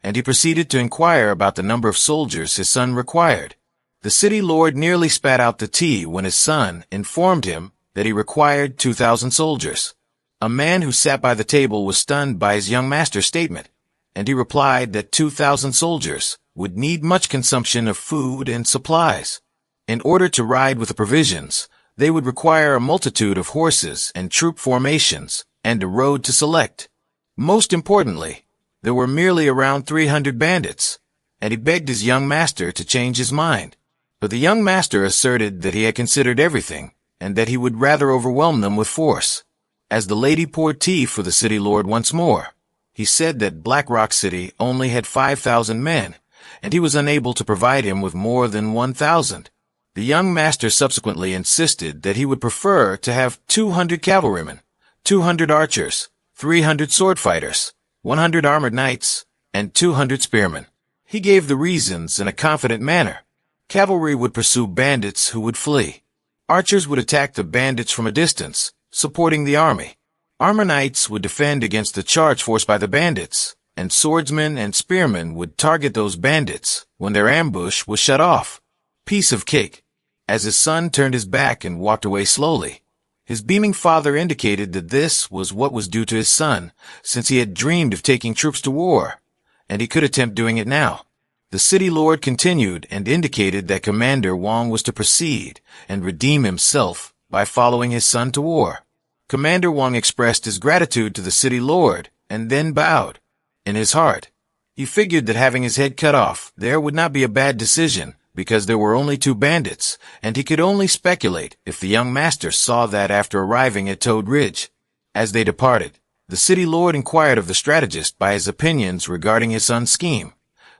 and he proceeded to inquire about the number of soldiers his son required. The city lord nearly spat out the tea when his son informed him that he required 2,000 soldiers. A man who sat by the table was stunned by his young master's statement, and he replied that 2,000 soldiers would need much consumption of food and supplies. In order to ride with the provisions, they would require a multitude of horses and troop formations and a road to select. Most importantly, there were merely around 300 bandits, and he begged his young master to change his mind. But the young master asserted that he had considered everything and that he would rather overwhelm them with force. As the lady poured tea for the city lord once more, he said that Black Rock City only had 5,000 men, and he was unable to provide him with more than 1,000. The young master subsequently insisted that he would prefer to have 200 cavalrymen, 200 archers, 300 sword fighters, 100 armored knights, and 200 spearmen. He gave the reasons in a confident manner. Cavalry would pursue bandits who would flee. Archers would attack the bandits from a distance, supporting the army. Armored knights would defend against the charge forced by the bandits, and swordsmen and spearmen would target those bandits when their ambush was shut off. Piece of cake. As his son turned his back and walked away slowly, his beaming father indicated that this was what was due to his son, since he had dreamed of taking troops to war, and he could attempt doing it now. The city lord continued and indicated that Commander Wong was to proceed and redeem himself by following his son to war. Commander Wang expressed his gratitude to the city lord and then bowed. In his heart, he figured that having his head cut off there would not be a bad decision because there were only 2 bandits, and he could only speculate if the young master saw that after arriving at Toad Ridge. As they departed, the city lord inquired of the strategist by his opinions regarding his son's scheme,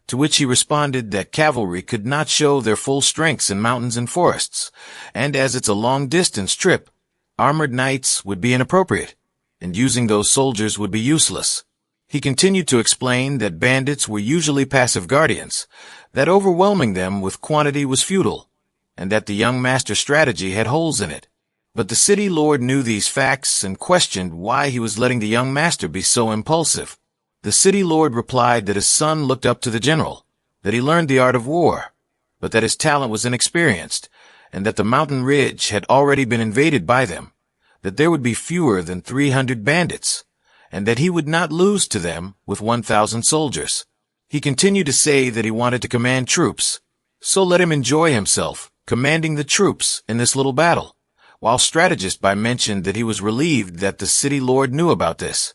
to which he responded that cavalry could not show their full strengths in mountains and forests, and as it's a long-distance trip, armored knights would be inappropriate, and using those soldiers would be useless. He continued to explain that bandits were usually passive guardians, that overwhelming them with quantity was futile, and that the young master's strategy had holes in it. But the city lord knew these facts and questioned why he was letting the young master be so impulsive. The city lord replied that his son looked up to the general, that he learned the art of war, but that his talent was inexperienced, and that the mountain ridge had already been invaded by them, that there would be fewer than 300 bandits, and that he would not lose to them with 1,000 soldiers. He continued to say that he wanted to command troops, so let him enjoy himself, commanding the troops in this little battle, while Strategist Bai mentioned that he was relieved that the city lord knew about this.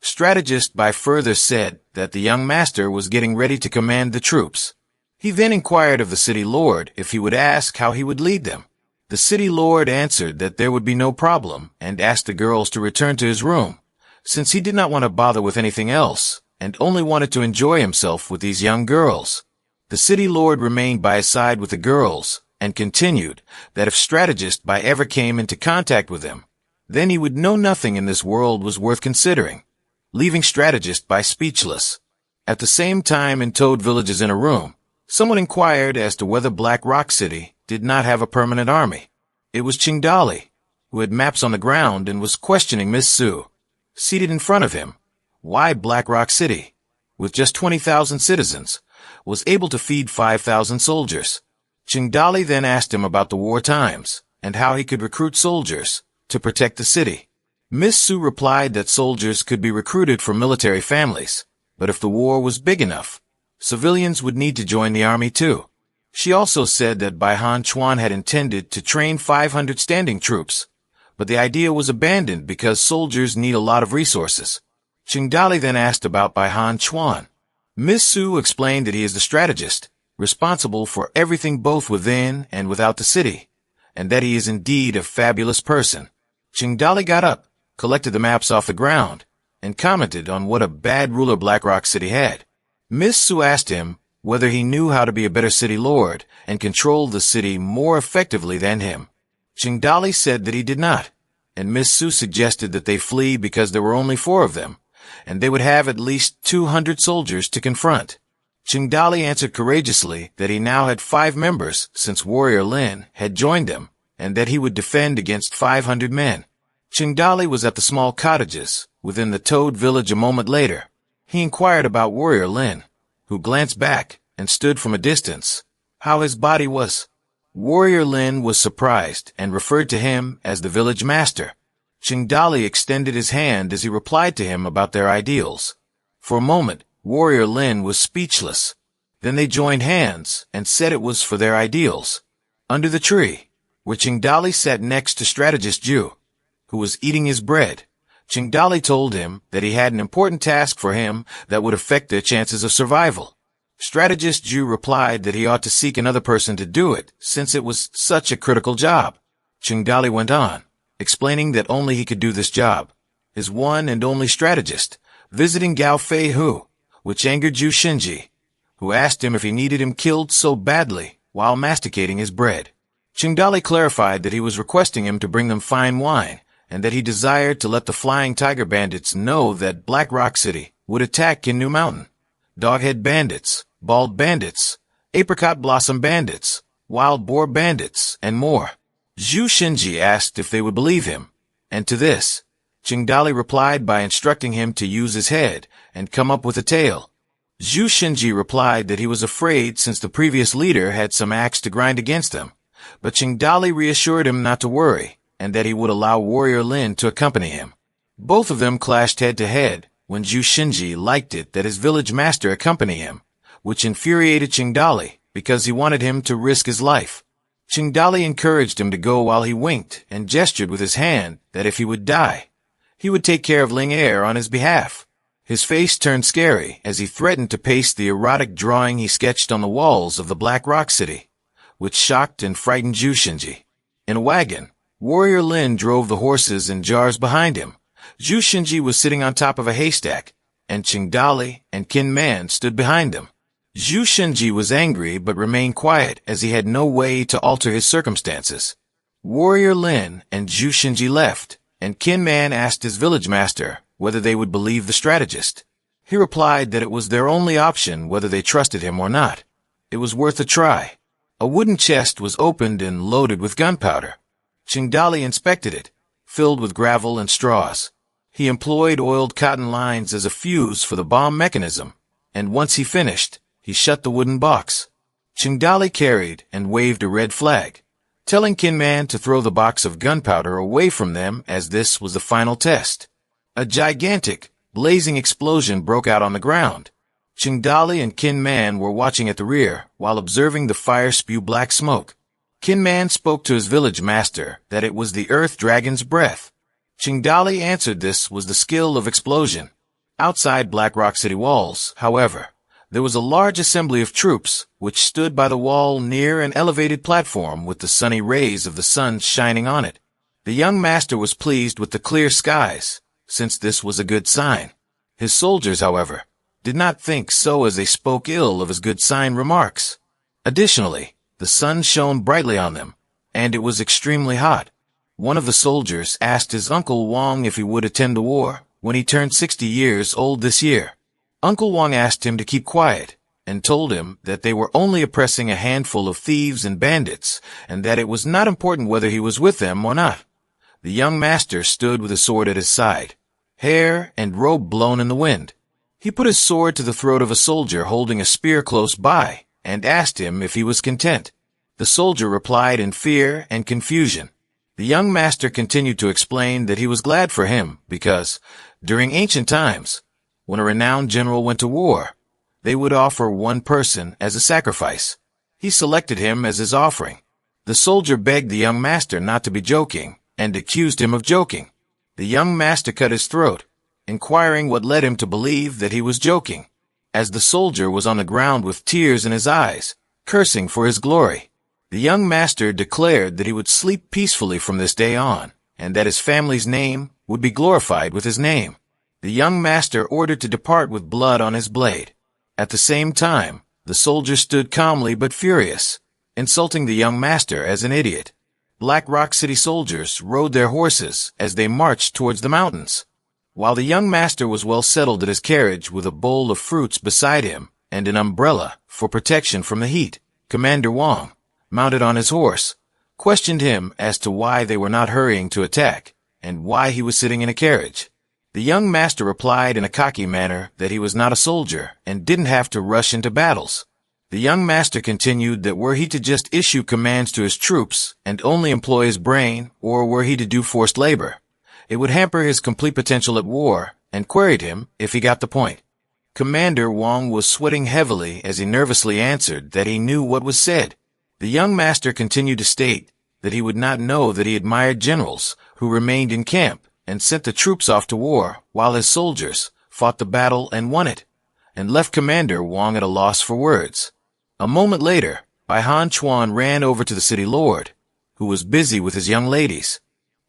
Strategist Bai further said that the young master was getting ready to command the troops. He then inquired of the city lord if he would ask how he would lead them. The city lord answered that there would be no problem and asked the girls to return to his room, since he did not want to bother with anything else and only wanted to enjoy himself with these young girls. The city lord remained by his side with the girls and continued that if Strategist Bai ever came into contact with him, then he would know nothing in this world was worth considering, leaving Strategist Bai speechless. At the same time, in Toad Village's inner room, someone inquired as to whether Black Rock City did not have a permanent army. It was Qingdali, who had maps on the ground and was questioning Miss Su, seated in front of him, why Black Rock City, with just 20,000 citizens, was able to feed 5,000 soldiers. Qingdali then asked him about the war times and how he could recruit soldiers to protect the city. Miss Su replied that soldiers could be recruited from military families, but if the war was big enough, civilians would need to join the army too. She also said that Bai Han Chuan had intended to train 500 standing troops, but the idea was abandoned because soldiers need a lot of resources. Qingdali then asked about Bai Han Chuan. Miss Su explained that he is the strategist, responsible for everything both within and without the city, and that he is indeed a fabulous person. Qingdali got up, collected the maps off the ground, and commented on what a bad ruler Black Rock City had. Miss Su asked him whether he knew how to be a better city lord and control the city more effectively than him. Qingdali said that he did not, and Miss Su suggested that they flee because there were only 4 of them, and they would have at least 200 soldiers to confront. Qingdali answered courageously that he now had 5 members since warrior Lin had joined them, and that he would defend against 500 men. Qingdali was at the small cottages within the Toad village a moment later. He inquired about warrior Lin, who glanced back and stood from a distance, how his body was. Warrior Lin was surprised and referred to him as the village master. Qingdali extended his hand as he replied to him about their ideals. For a moment, warrior Lin was speechless. Then they joined hands and said it was for their ideals. Under the tree, where Qingdali sat next to strategist Ju, who was eating his bread, Qingdali told him that he had an important task for him that would affect their chances of survival. Strategist Ju replied that he ought to seek another person to do it, since it was such a critical job. Qingdali went on, explaining that only he could do this job, his one and only strategist, visiting Gao Fei Hu, which angered Ju Shinji, who asked him if he needed him killed so badly while masticating his bread. Qingdali clarified that he was requesting him to bring them fine wine, and that he desired to let the Flying Tiger Bandits know that Black Rock City would attack Kinnu Mountain. Doghead Bandits, Bald Bandits, Apricot Blossom Bandits, Wild Boar Bandits, and more. Zhu Shinji asked if they would believe him, and to this, Qingdali replied by instructing him to use his head and come up with a tale. Zhu Shinji replied that he was afraid since the previous leader had some axe to grind against him, but Qingdali reassured him not to worry, and that he would allow warrior Lin to accompany him. Both of them clashed head-to-head when Zhu Shinji liked it that his village master accompany him, which infuriated Qingdali because he wanted him to risk his life. Qingdali encouraged him to go while he winked and gestured with his hand that if he would die, he would take care of Ling Er on his behalf. His face turned scary as he threatened to paste the erotic drawing he sketched on the walls of the Black Rock City, which shocked and frightened Zhu Shinji. In a wagon, Warrior Lin drove the horses and jars behind him. Zhu Shinji was sitting on top of a haystack, and Qingdali and Qin Man stood behind him. Zhu Shinji was angry but remained quiet as he had no way to alter his circumstances. Warrior Lin and Zhu Shinji left, and Qin Man asked his village master whether they would believe the strategist. He replied that it was their only option whether they trusted him or not. It was worth a try. A wooden chest was opened and loaded with gunpowder. Qingdali inspected it, filled with gravel and straws. He employed oiled cotton lines as a fuse for the bomb mechanism, and once he finished, he shut the wooden box. Qingdali carried and waved a red flag, telling Qin Man to throw the box of gunpowder away from them as this was the final test. A gigantic, blazing explosion broke out on the ground. Qingdali and Qin Man were watching at the rear while observing the fire spew black smoke. Qin Man spoke to his village master that it was the earth dragon's breath. Qingdali answered this was the skill of explosion. Outside Black Rock City walls, however, there was a large assembly of troops which stood by the wall near an elevated platform with the sunny rays of the sun shining on it. The young master was pleased with the clear skies, since this was a good sign. His soldiers, however, did not think so as they spoke ill of his good sign remarks. Additionally, the sun shone brightly on them, and it was extremely hot. One of the soldiers asked his Uncle Wang if he would attend the war when he turned 60 years old this year. Uncle Wang asked him to keep quiet and told him that they were only oppressing a handful of thieves and bandits and that it was not important whether he was with them or not. The young master stood with a sword at his side, hair and robe blown in the wind. He put his sword to the throat of a soldier holding a spear close by and asked him if he was content. The soldier replied in fear and confusion. The young master continued to explain that he was glad for him because, during ancient times, when a renowned general went to war, they would offer one person as a sacrifice. He selected him as his offering. The soldier begged the young master not to be joking and accused him of joking. The young master cut his throat, inquiring what led him to believe that he was joking, as the soldier was on the ground with tears in his eyes, cursing for his glory. The young master declared that he would sleep peacefully from this day on, and that his family's name would be glorified with his name. The young master ordered to depart with blood on his blade. At the same time, the soldier stood calmly but furious, insulting the young master as an idiot. Black Rock City soldiers rode their horses as they marched towards the mountains. While the young master was well settled at his carriage with a bowl of fruits beside him and an umbrella for protection from the heat, Commander Wang, mounted on his horse, questioned him as to why they were not hurrying to attack and why he was sitting in a carriage. The young master replied in a cocky manner that he was not a soldier and didn't have to rush into battles. The young master continued that were he to just issue commands to his troops and only employ his brain, or were he to do forced labor, it would hamper his complete potential at war, and queried him if he got the point. Commander Wang was sweating heavily as he nervously answered that he knew what was said. The young master continued to state that he would not know that he admired generals who remained in camp and sent the troops off to war while his soldiers fought the battle and won it, and left Commander Wang at a loss for words. A moment later, Bai Han Chuan ran over to the city lord, who was busy with his young ladies.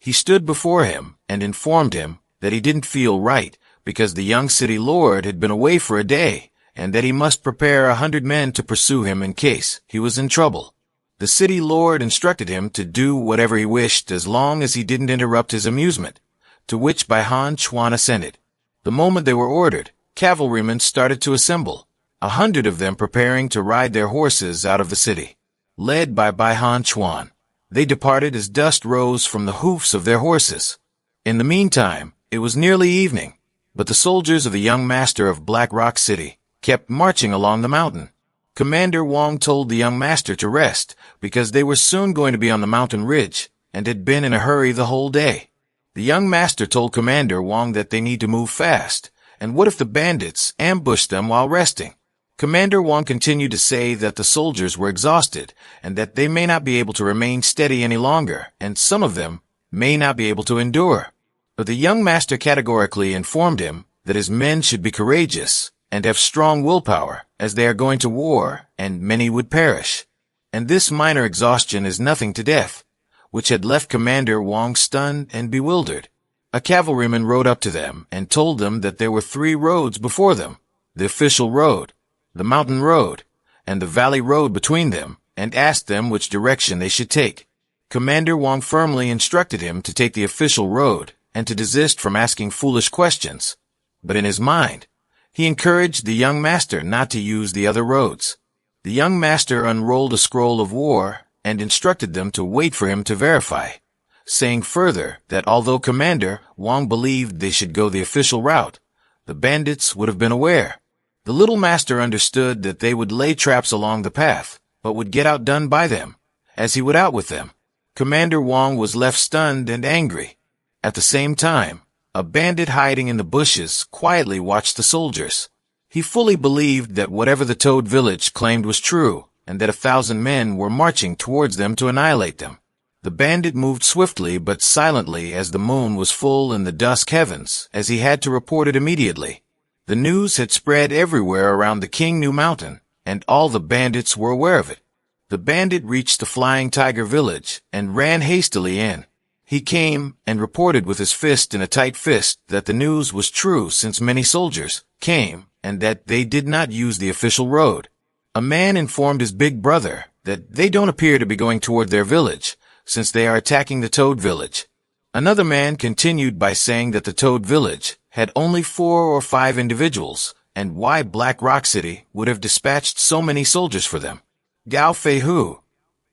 He stood before him and informed him that he didn't feel right because the young city lord had been away for a day and that he must prepare 100 men to pursue him in case he was in trouble. The city lord instructed him to do whatever he wished as long as he didn't interrupt his amusement, to which Bai Han Chuan assented. The moment they were ordered, cavalrymen started to assemble, 100 of them preparing to ride their horses out of the city. Led by Bai Han Chuan, they departed as dust rose from the hoofs of their horses. In the meantime, it was nearly evening, but the soldiers of the young master of Black Rock City kept marching along the mountain. Commander Wang told the young master to rest because they were soon going to be on the mountain ridge and had been in a hurry the whole day. The young master told Commander Wang that they need to move fast, and what if the bandits ambushed them while resting? Commander Wang continued to say that the soldiers were exhausted and that they may not be able to remain steady any longer, and some of them may not be able to endure. But the young master categorically informed him that his men should be courageous and have strong willpower, as they are going to war, and many would perish. And this minor exhaustion is nothing to death, which had left Commander Wang stunned and bewildered. A cavalryman rode up to them and told them that there were 3 roads before them: the official road, the mountain road, and the valley road between them, and asked them which direction they should take. Commander Wang firmly instructed him to take the official road and to desist from asking foolish questions. But in his mind, he encouraged the young master not to use the other roads. The young master unrolled a scroll of war and instructed them to wait for him to verify, saying further that although Commander Wang believed they should go the official route, the bandits would have been aware. The little master understood that they would lay traps along the path, but would get outdone by them, as he would out with them. Commander Wang was left stunned and angry. At the same time, a bandit hiding in the bushes quietly watched the soldiers. He fully believed that whatever the Toad village claimed was true, and that 1,000 men were marching towards them to annihilate them. The bandit moved swiftly but silently as the moon was full in the dusk heavens, as he had to report it immediately. The news had spread everywhere around the King New Mountain, and all the bandits were aware of it. The bandit reached the Flying Tiger village and ran hastily in. He came and reported with his fist in a tight fist that the news was true, since many soldiers came and that they did not use the official road. A man informed his big brother that they don't appear to be going toward their village, since they are attacking the Toad village. Another man continued by saying that the Toad village had only 4 or 5 individuals, and why Black Rock City would have dispatched so many soldiers for them. Gao Feihu,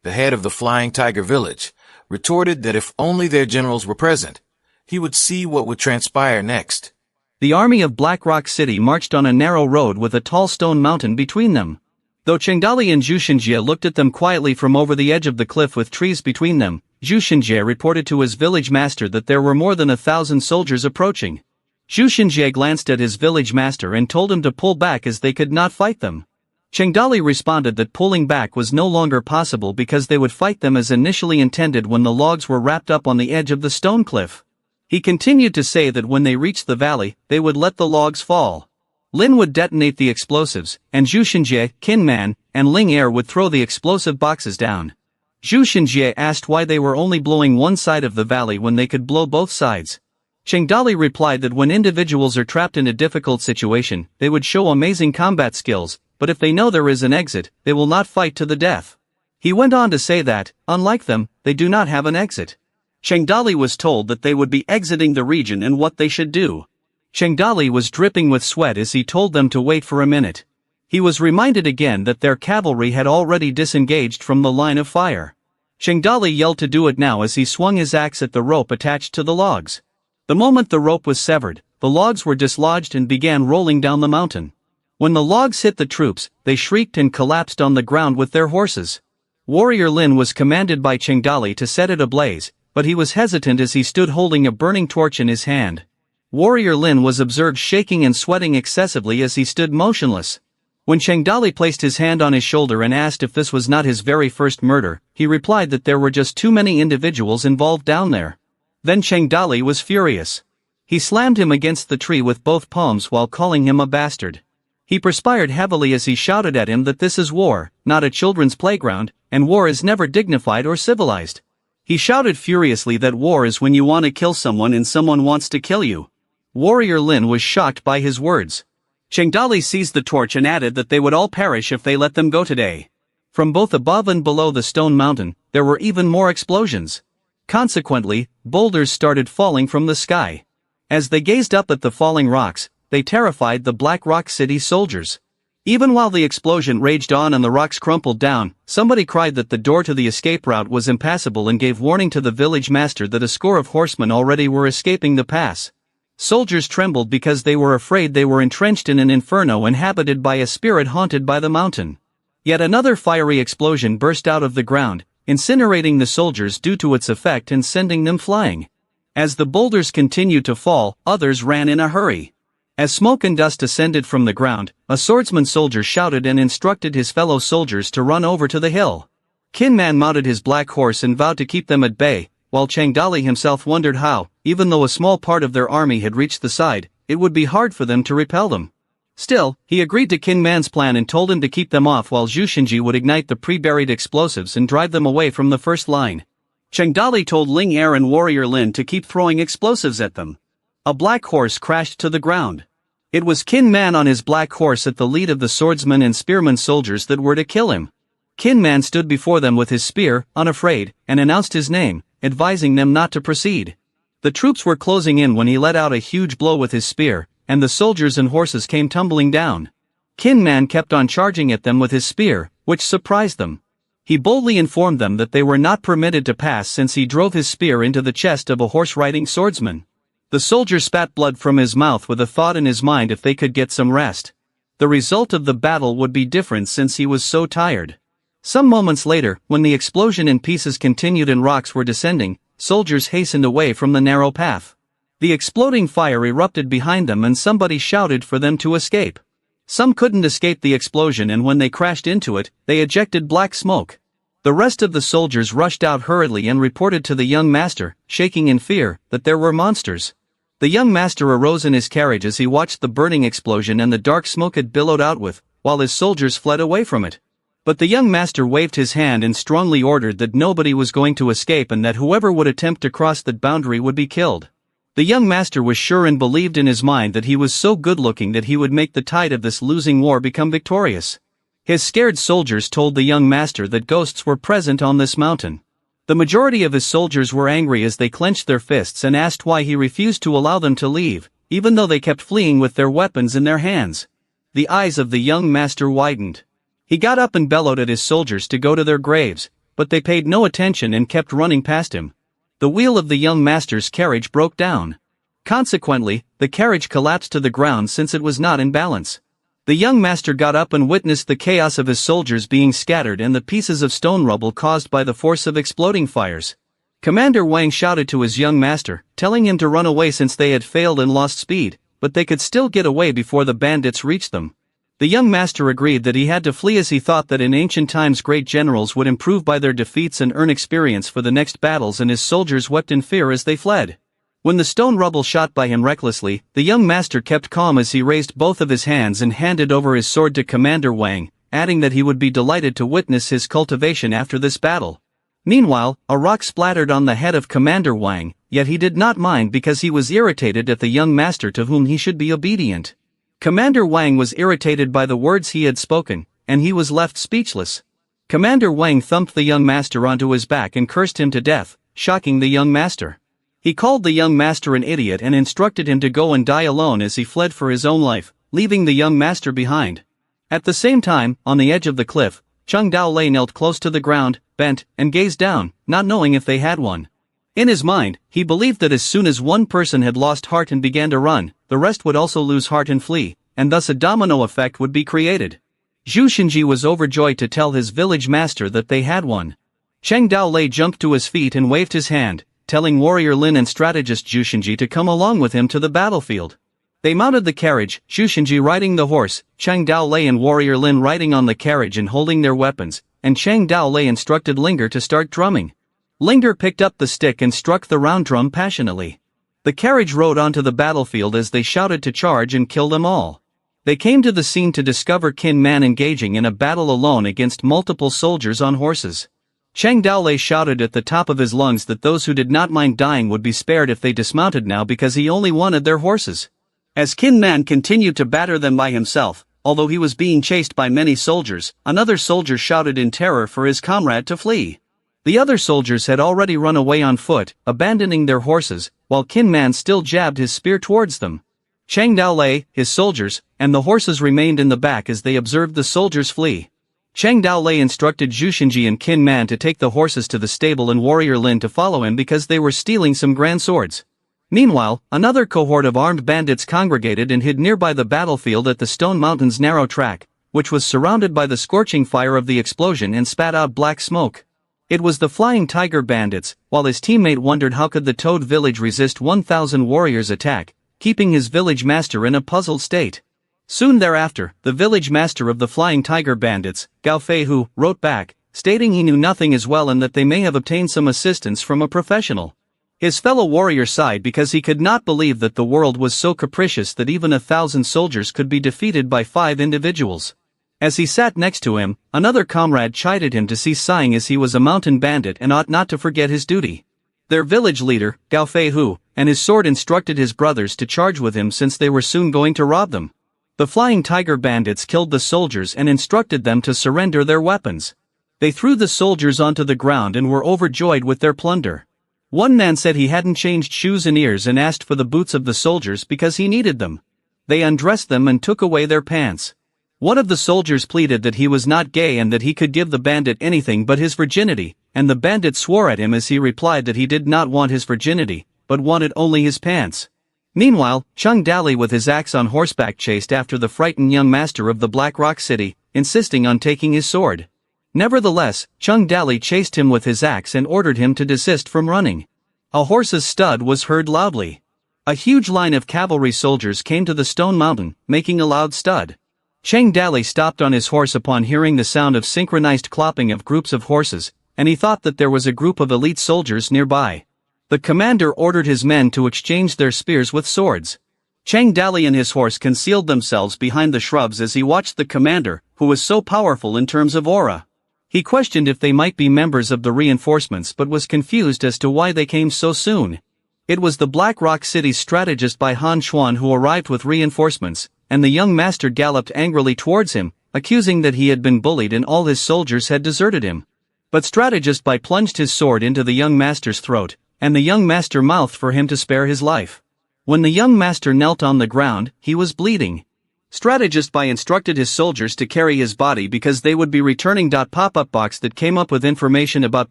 the head of the Flying Tiger village, retorted that if only their generals were present, he would see what would transpire next. The army of Black Rock City marched on a narrow road with a tall stone mountain between them. Though Chengdali and Zhu Xinjie looked at them quietly from over the edge of the cliff with trees between them, Zhu Xinjie reported to his village master that there were more than 1,000 soldiers approaching. Zhu Xinjie glanced at his village master and told him to pull back as they could not fight them. Chengdali responded that pulling back was no longer possible because they would fight them as initially intended when the logs were wrapped up on the edge of the stone cliff. He continued to say that when they reached the valley, they would let the logs fall. Lin would detonate the explosives, and Zhu Xinjie, Qin Man, and Ling Er would throw the explosive boxes down. Zhu Xinjie asked why they were only blowing one side of the valley when they could blow both sides. Chengdali replied that when individuals are trapped in a difficult situation, they would show amazing combat skills, but if they know there is an exit, they will not fight to the death. He went on to say that, unlike them, they do not have an exit. Chengdali was told that they would be exiting the region and what they should do. Chengdali was dripping with sweat as he told them to wait for a minute. He was reminded again that their cavalry had already disengaged from the line of fire. Chengdali yelled to do it now as he swung his axe at the rope attached to the logs. The moment the rope was severed, the logs were dislodged and began rolling down the mountain. When the logs hit the troops, they shrieked and collapsed on the ground with their horses. Warrior Lin was commanded by Chengdali to set it ablaze, but he was hesitant as he stood holding a burning torch in his hand. Warrior Lin was observed shaking and sweating excessively as he stood motionless. When Chengdali placed his hand on his shoulder and asked if this was not his very first murder, he replied that there were just too many individuals involved down there. Then Chengdali was furious. He slammed him against the tree with both palms while calling him a bastard. He perspired heavily as he shouted at him that this is war, not a children's playground, and war is never dignified or civilized. He shouted furiously that war is when you want to kill someone and someone wants to kill you. Warrior Lin was shocked by his words. Chengdali seized the torch and added that they would all perish if they let them go today. From both above and below the stone mountain, there were even more explosions. Consequently, boulders started falling from the sky. As they gazed up at the falling rocks, they terrified the Black Rock City soldiers. Even while the explosion raged on and the rocks crumpled down, somebody cried that the door to the escape route was impassable and gave warning to the village master that a score of horsemen already were escaping the pass. Soldiers trembled because they were afraid they were entrenched in an inferno inhabited by a spirit haunted by the mountain. Yet another fiery explosion burst out of the ground, incinerating the soldiers due to its effect and sending them flying. As the boulders continued to fall, others ran in a hurry. As smoke and dust ascended from the ground, a swordsman soldier shouted and instructed his fellow soldiers to run over to the hill. Kinman mounted his black horse and vowed to keep them at bay, while Changdali himself wondered how, even though a small part of their army had reached the side, it would be hard for them to repel them. Still, he agreed to Kinman's plan and told him to keep them off while Zhu Xinji would ignite the pre-buried explosives and drive them away from the first line. Changdali told Ling Er and warrior Lin to keep throwing explosives at them. A black horse crashed to the ground. It was Kinman on his black horse at the lead of the swordsmen and spearmen soldiers that were to kill him. Kinman stood before them with his spear, unafraid, and announced his name, advising them not to proceed. The troops were closing in when he let out a huge blow with his spear, and the soldiers and horses came tumbling down. Kinman kept on charging at them with his spear, which surprised them. He boldly informed them that they were not permitted to pass since he drove his spear into the chest of a horse-riding swordsman. The soldier spat blood from his mouth with a thought in his mind if they could get some rest. The result of the battle would be different since he was so tired. Some moments later, when the explosion in pieces continued and rocks were descending, soldiers hastened away from the narrow path. The exploding fire erupted behind them and somebody shouted for them to escape. Some couldn't escape the explosion and when they crashed into it, they ejected black smoke. The rest of the soldiers rushed out hurriedly and reported to the young master, shaking in fear, that there were monsters. The young master arose in his carriage as he watched the burning explosion and the dark smoke it billowed out with, while his soldiers fled away from it. But the young master waved his hand and strongly ordered that nobody was going to escape and that whoever would attempt to cross that boundary would be killed. The young master was sure and believed in his mind that he was so good-looking that he would make the tide of this losing war become victorious. His scared soldiers told the young master that ghosts were present on this mountain. The majority of his soldiers were angry as they clenched their fists and asked why he refused to allow them to leave, even though they kept fleeing with their weapons in their hands. The eyes of the young master widened. He got up and bellowed at his soldiers to go to their graves, but they paid no attention and kept running past him. The wheel of the young master's carriage broke down. Consequently, the carriage collapsed to the ground since it was not in balance. The young master got up and witnessed the chaos of his soldiers being scattered and the pieces of stone rubble caused by the force of exploding fires. Commander Wang shouted to his young master, telling him to run away since they had failed and lost speed, but they could still get away before the bandits reached them. The young master agreed that he had to flee as he thought that in ancient times great generals would improve by their defeats and earn experience for the next battles, and his soldiers wept in fear as they fled. When the stone rubble shot by him recklessly, the young master kept calm as he raised both of his hands and handed over his sword to Commander Wang, adding that he would be delighted to witness his cultivation after this battle. Meanwhile, a rock splattered on the head of Commander Wang, yet he did not mind because he was irritated at the young master to whom he should be obedient. Commander Wang was irritated by the words he had spoken, and he was left speechless. Commander Wang thumped the young master onto his back and cursed him to death, shocking the young master. He called the young master an idiot and instructed him to go and die alone as he fled for his own life, leaving the young master behind. At the same time, on the edge of the cliff, Cheng Dao Lei knelt close to the ground, bent, and gazed down, not knowing if they had one. In his mind, he believed that as soon as one person had lost heart and began to run, the rest would also lose heart and flee, and thus a domino effect would be created. Zhu Xinji was overjoyed to tell his village master that they had one. Cheng Dao Lei jumped to his feet and waved his hand, telling warrior Lin and strategist Zhu Xinji to come along with him to the battlefield. They mounted the carriage, Zhu Xinji riding the horse, Cheng Dao Lei and warrior Lin riding on the carriage and holding their weapons, and Cheng Dao Lei instructed Linger to start drumming. Linger picked up the stick and struck the round drum passionately. The carriage rode onto the battlefield as they shouted to charge and kill them all. They came to the scene to discover Qin Man engaging in a battle alone against multiple soldiers on horses. Cheng Daolei shouted at the top of his lungs that those who did not mind dying would be spared if they dismounted now because he only wanted their horses. As Qin Man continued to batter them by himself, although he was being chased by many soldiers, another soldier shouted in terror for his comrade to flee. The other soldiers had already run away on foot, abandoning their horses, while Qin Man still jabbed his spear towards them. Cheng Daolei, his soldiers, and the horses remained in the back as they observed the soldiers flee. Cheng Daolei instructed Zhu Xinji and Qin Man to take the horses to the stable and warrior Lin to follow him because they were stealing some grand swords. Meanwhile, another cohort of armed bandits congregated and hid nearby the battlefield at the Stone Mountain's narrow track, which was surrounded by the scorching fire of the explosion and spat out black smoke. It was the Flying Tiger bandits. While his teammate wondered how could the Toad village resist 1,000 warriors' attack, keeping his village master in a puzzled state. Soon thereafter, the village master of the Flying Tiger Bandits, Gao Feihu, wrote back, stating he knew nothing as well and that they may have obtained some assistance from a professional. His fellow warrior sighed because he could not believe that the world was so capricious that even 1,000 soldiers could be defeated by 5 individuals. As he sat next to him, another comrade chided him to cease sighing as he was a mountain bandit and ought not to forget his duty. Their village leader, Gao Feihu, and his sword instructed his brothers to charge with him since they were soon going to rob them. The Flying Tiger Bandits killed the soldiers and instructed them to surrender their weapons. They threw the soldiers onto the ground and were overjoyed with their plunder. One man said he hadn't changed shoes and ears and asked for the boots of the soldiers because he needed them. They undressed them and took away their pants. One of the soldiers pleaded that he was not gay and that he could give the bandit anything but his virginity, and the bandit swore at him as he replied that he did not want his virginity, but wanted only his pants. Meanwhile, Chung Dali with his axe on horseback chased after the frightened young master of the Black Rock City, insisting on taking his sword. Nevertheless, Chung Dali chased him with his axe and ordered him to desist from running. A horse's stud was heard loudly. A huge line of cavalry soldiers came to the stone mountain, making a loud stud. Cheng Dali stopped on his horse upon hearing the sound of synchronized clopping of groups of horses, and he thought that there was a group of elite soldiers nearby. The commander ordered his men to exchange their spears with swords. Cheng Dali and his horse concealed themselves behind the shrubs as he watched the commander, who was so powerful in terms of aura. He questioned if they might be members of the reinforcements but was confused as to why they came so soon. It was the Black Rock City's strategist Bai Han Xuan who arrived with reinforcements, and the young master galloped angrily towards him, accusing that he had been bullied and all his soldiers had deserted him. But strategist Bai plunged his sword into the young master's throat, and the young master mouthed for him to spare his life. When the young master knelt on the ground, he was bleeding. Strategist Bai instructed his soldiers to carry his body because they would be returning. Pop-up box that came up with information about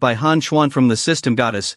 Bai Han Xuan from the system goddess.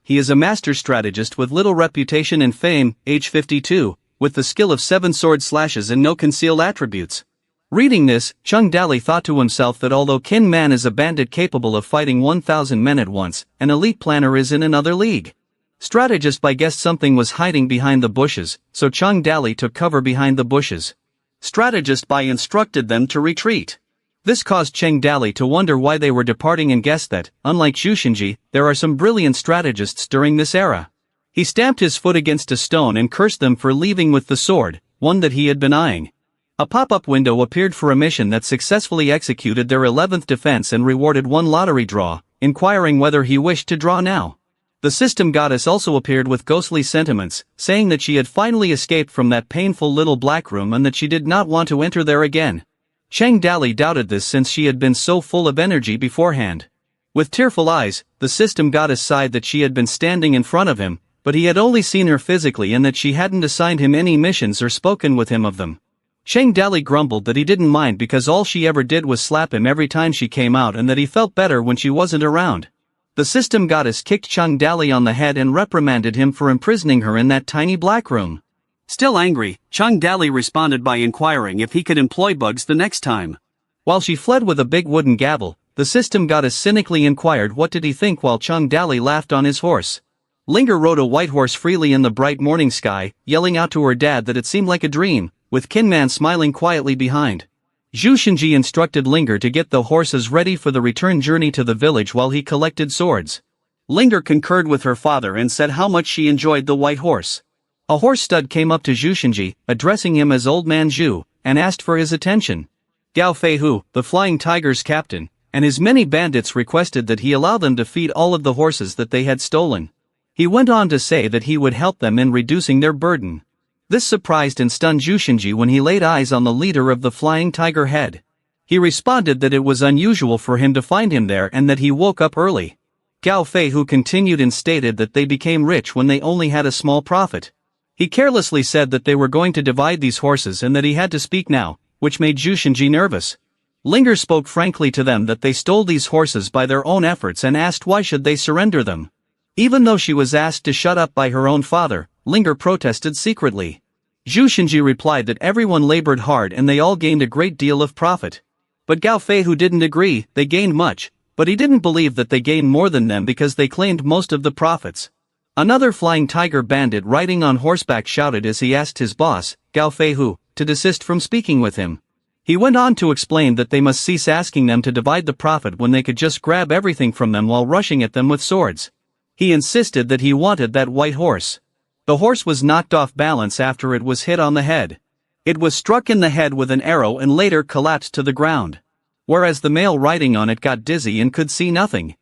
He is a master strategist with little reputation and fame, age 52, with the skill of 7 sword slashes and no concealed attributes. Reading this, Chung Dali thought to himself that although Qin Man is a bandit capable of fighting 1,000 men at once, an elite planner is in another league. Strategist Bai guessed something was hiding behind the bushes, so Chung Dali took cover behind the bushes. Strategist Bai instructed them to retreat. This caused Cheng Dali to wonder why they were departing and guessed that, unlike Zhu Xinji, there are some brilliant strategists during this era. He stamped his foot against a stone and cursed them for leaving with the sword, one that he had been eyeing. A pop-up window appeared for a mission that successfully executed their 11th defense and rewarded 1 lottery draw, inquiring whether he wished to draw now. The system goddess also appeared with ghostly sentiments, saying that she had finally escaped from that painful little black room and that she did not want to enter there again. Cheng Dali doubted this since she had been so full of energy beforehand. With tearful eyes, the system goddess sighed that she had been standing in front of him, but he had only seen her physically and that she hadn't assigned him any missions or spoken with him of them. Cheng Dali grumbled that he didn't mind because all she ever did was slap him every time she came out and that he felt better when she wasn't around. The system goddess kicked Cheng Dali on the head and reprimanded him for imprisoning her in that tiny black room. Still angry, Cheng Dali responded by inquiring if he could employ bugs the next time. While she fled with a big wooden gavel, the system goddess cynically inquired what did he think while Cheng Dali laughed on his horse. Linger rode a white horse freely in the bright morning sky, yelling out to her dad that it seemed like a dream, with Kinman smiling quietly behind. Zhu Xinji instructed Linger to get the horses ready for the return journey to the village while he collected swords. Linger concurred with her father and said how much she enjoyed the white horse. A horse stud came up to Zhu Xinji, addressing him as Old Man Zhu, and asked for his attention. Gao Feihu, the Flying Tiger's captain, and his many bandits requested that he allow them to feed all of the horses that they had stolen. He went on to say that he would help them in reducing their burden. This surprised and stunned Zhu Xinji when he laid eyes on the leader of the Flying Tiger head. He responded that it was unusual for him to find him there and that he woke up early. Gao Feihu continued and stated that they became rich when they only had a small profit. He carelessly said that they were going to divide these horses and that he had to speak now, which made Zhu Xinji nervous. Linger spoke frankly to them that they stole these horses by their own efforts and asked why should they surrender them. Even though she was asked to shut up by her own father, Linger protested secretly. Zhu Xinji replied that everyone labored hard and they all gained a great deal of profit. But Gao Feihu didn't agree, they gained much, but he didn't believe that they gained more than them because they claimed most of the profits. Another flying tiger bandit riding on horseback shouted as he asked his boss, Gao Feihu, to desist from speaking with him. He went on to explain that they must cease asking them to divide the profit when they could just grab everything from them while rushing at them with swords. He insisted that he wanted that white horse. The horse was knocked off balance after it was hit on the head. It was struck in the head with an arrow and later collapsed to the ground. Whereas the male riding on it got dizzy and could see nothing.